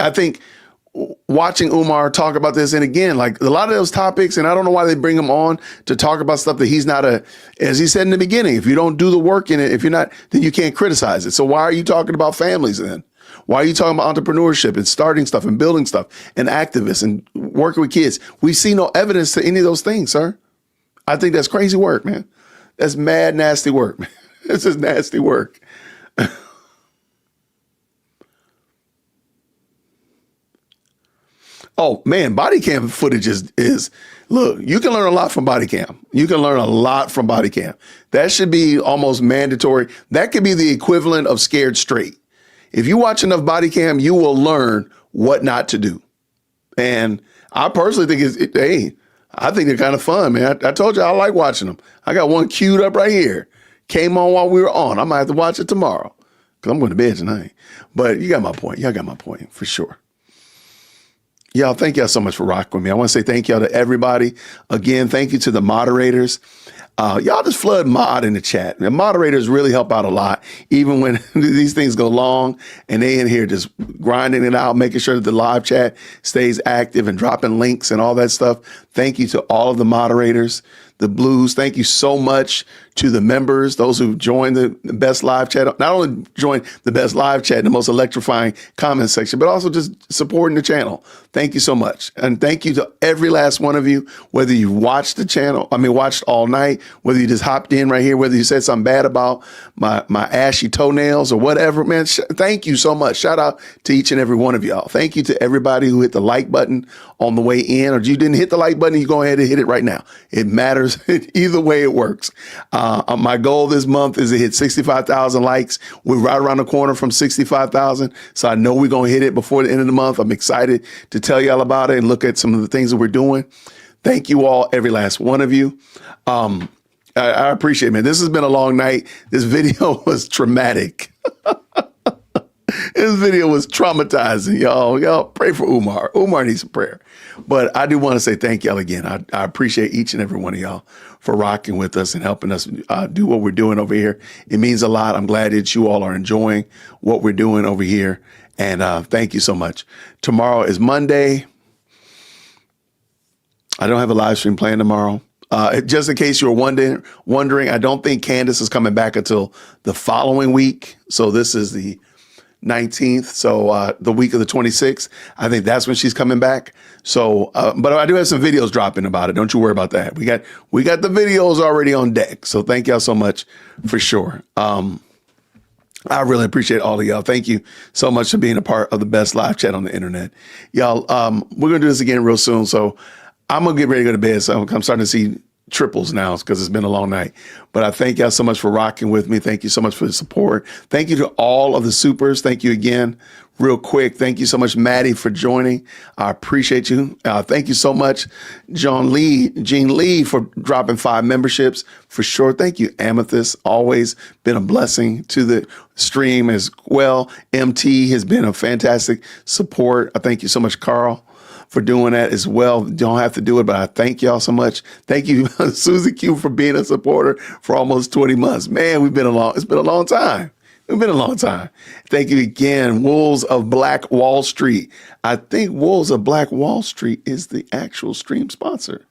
I think watching Umar talk about this, and again, like a lot of those topics, and I don't know why they bring him on to talk about stuff that he's not as he said in the beginning, if you don't do the work in it, if you're not, then you can't criticize it. So why are you talking about families then? Why are you talking about entrepreneurship and starting stuff and building stuff and activists and working with kids? We see no evidence to any of those things, sir. I think that's crazy work, man. That's mad, nasty work, man. This is nasty work. Oh man, body cam footage is look, you can learn a lot from body cam. You can learn a lot from body cam. That should be almost mandatory. That could be the equivalent of Scared Straight. If you watch enough body cam, you will learn what not to do. And I personally think I think they're kind of fun, man. I told you I like watching them. I got one queued up right here. Came on while we were on. I might have to watch it tomorrow because I'm going to bed tonight. But you got my point. Y'all got my point for sure. Y'all, thank y'all so much for rocking with me. I want to say thank y'all to everybody. Again, thank you to the moderators. Y'all just flood mod in the chat. The moderators really help out a lot, even when these things go long and they in here just grinding it out, making sure that the live chat stays active and dropping links and all that stuff. Thank you to all of the moderators, the Blues. Thank you so much to the members, those who joined the best live chat, not only joined the best live chat, the most electrifying comment section, but also just supporting the channel. Thank you so much. And thank you to every last one of you, whether you watched watched all night, whether you just hopped in right here, whether you said something bad about my ashy toenails or whatever, man, thank you so much. Shout out to each and every one of y'all. Thank you to everybody who hit the like button on the way in, or you didn't hit the like button, you go ahead and hit it right now. It matters. Either way it works. My goal this month is to hit 65,000 likes. We're right around the corner from 65,000. So I know we're going to hit it before the end of the month. I'm excited to tell y'all about it and look at some of the things that we're doing. Thank you all, every last one of you. I appreciate it, man. This has been a long night. This video was traumatic. This video was traumatizing, y'all. Y'all pray for Umar. Umar needs some prayer. But I do want to say thank y'all again. I appreciate each and every one of y'all for rocking with us and helping us do what we're doing over here. It means a lot. I'm glad that you all are enjoying what we're doing over here. And thank you so much. Tomorrow is Monday. I don't have a live stream planned tomorrow. Just in case you were wondering, I don't think Candace is coming back until the following week. So this is the 19th. So the week of the 26th, I think that's when she's coming back. So, but I do have some videos dropping about it. Don't you worry about that. We got the videos already on deck. So thank y'all so much for sure. I really appreciate all of y'all. Thank you so much for being a part of the best live chat on the internet. Y'all, we're going to do this again real soon. So I'm going to get ready to go to bed. So I'm starting to see triples now because it's been a long night. But I thank y'all so much for rocking with me. Thank you so much for the support. Thank you to all of the supers. Thank you again. Real quick, thank you so much, Maddie, for joining. I appreciate you. Thank you so much, Jean Lee, for dropping 5 memberships. For sure. Thank you, Amethyst. Always been a blessing to the stream as well. MT has been a fantastic support. I thank you so much, Carl, for doing that as well. You don't have to do it, but I thank y'all so much. Thank you, Susie Q, for being a supporter for almost 20 months. Man, it's been a long time. It's been a long time. Thank you again, Wolves of Black Wall Street. I think Wolves of Black Wall Street is the actual stream sponsor.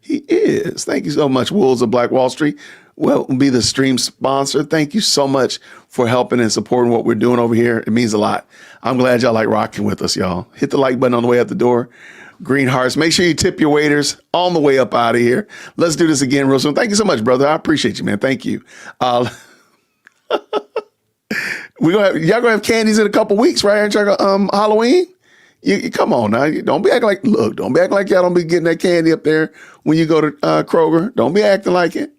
He is. Thank you so much, Wolves of Black Wall Street. Well, be the stream sponsor. Thank you so much for helping and supporting what we're doing over here. It means a lot. I'm glad y'all like rocking with us, y'all. Hit the like button on the way out the door. Green hearts. Make sure you tip your waiters on the way up out of here. Let's do this again real soon. Thank you so much, brother. I appreciate you, man. Thank you. Y'all gonna have candies in a couple weeks, right? Halloween. You come on now. Don't be acting like y'all don't be getting that candy up there when you go to Kroger. Don't be acting like it.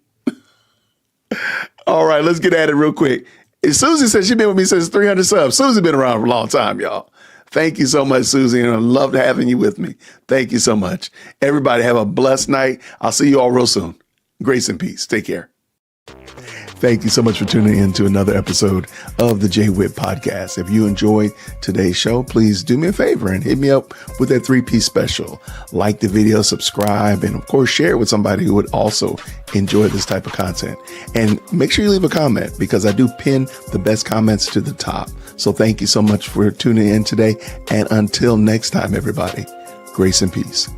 All right, let's get at it real quick. Susie said she's been with me since 300 subs. Susie been around for a long time, y'all. Thank you so much, Susie, and I loved having you with me. Thank you so much. Everybody have a blessed night. I'll see you all real soon. Grace and peace. Take care. Thank you so much for tuning in to another episode of the Jay Witt Podcast. If you enjoyed today's show, please do me a favor and hit me up with that 3-piece special. Like the video, subscribe, and of course, share it with somebody who would also enjoy this type of content. And make sure you leave a comment because I do pin the best comments to the top. So thank you so much for tuning in today. And until next time, everybody, grace and peace.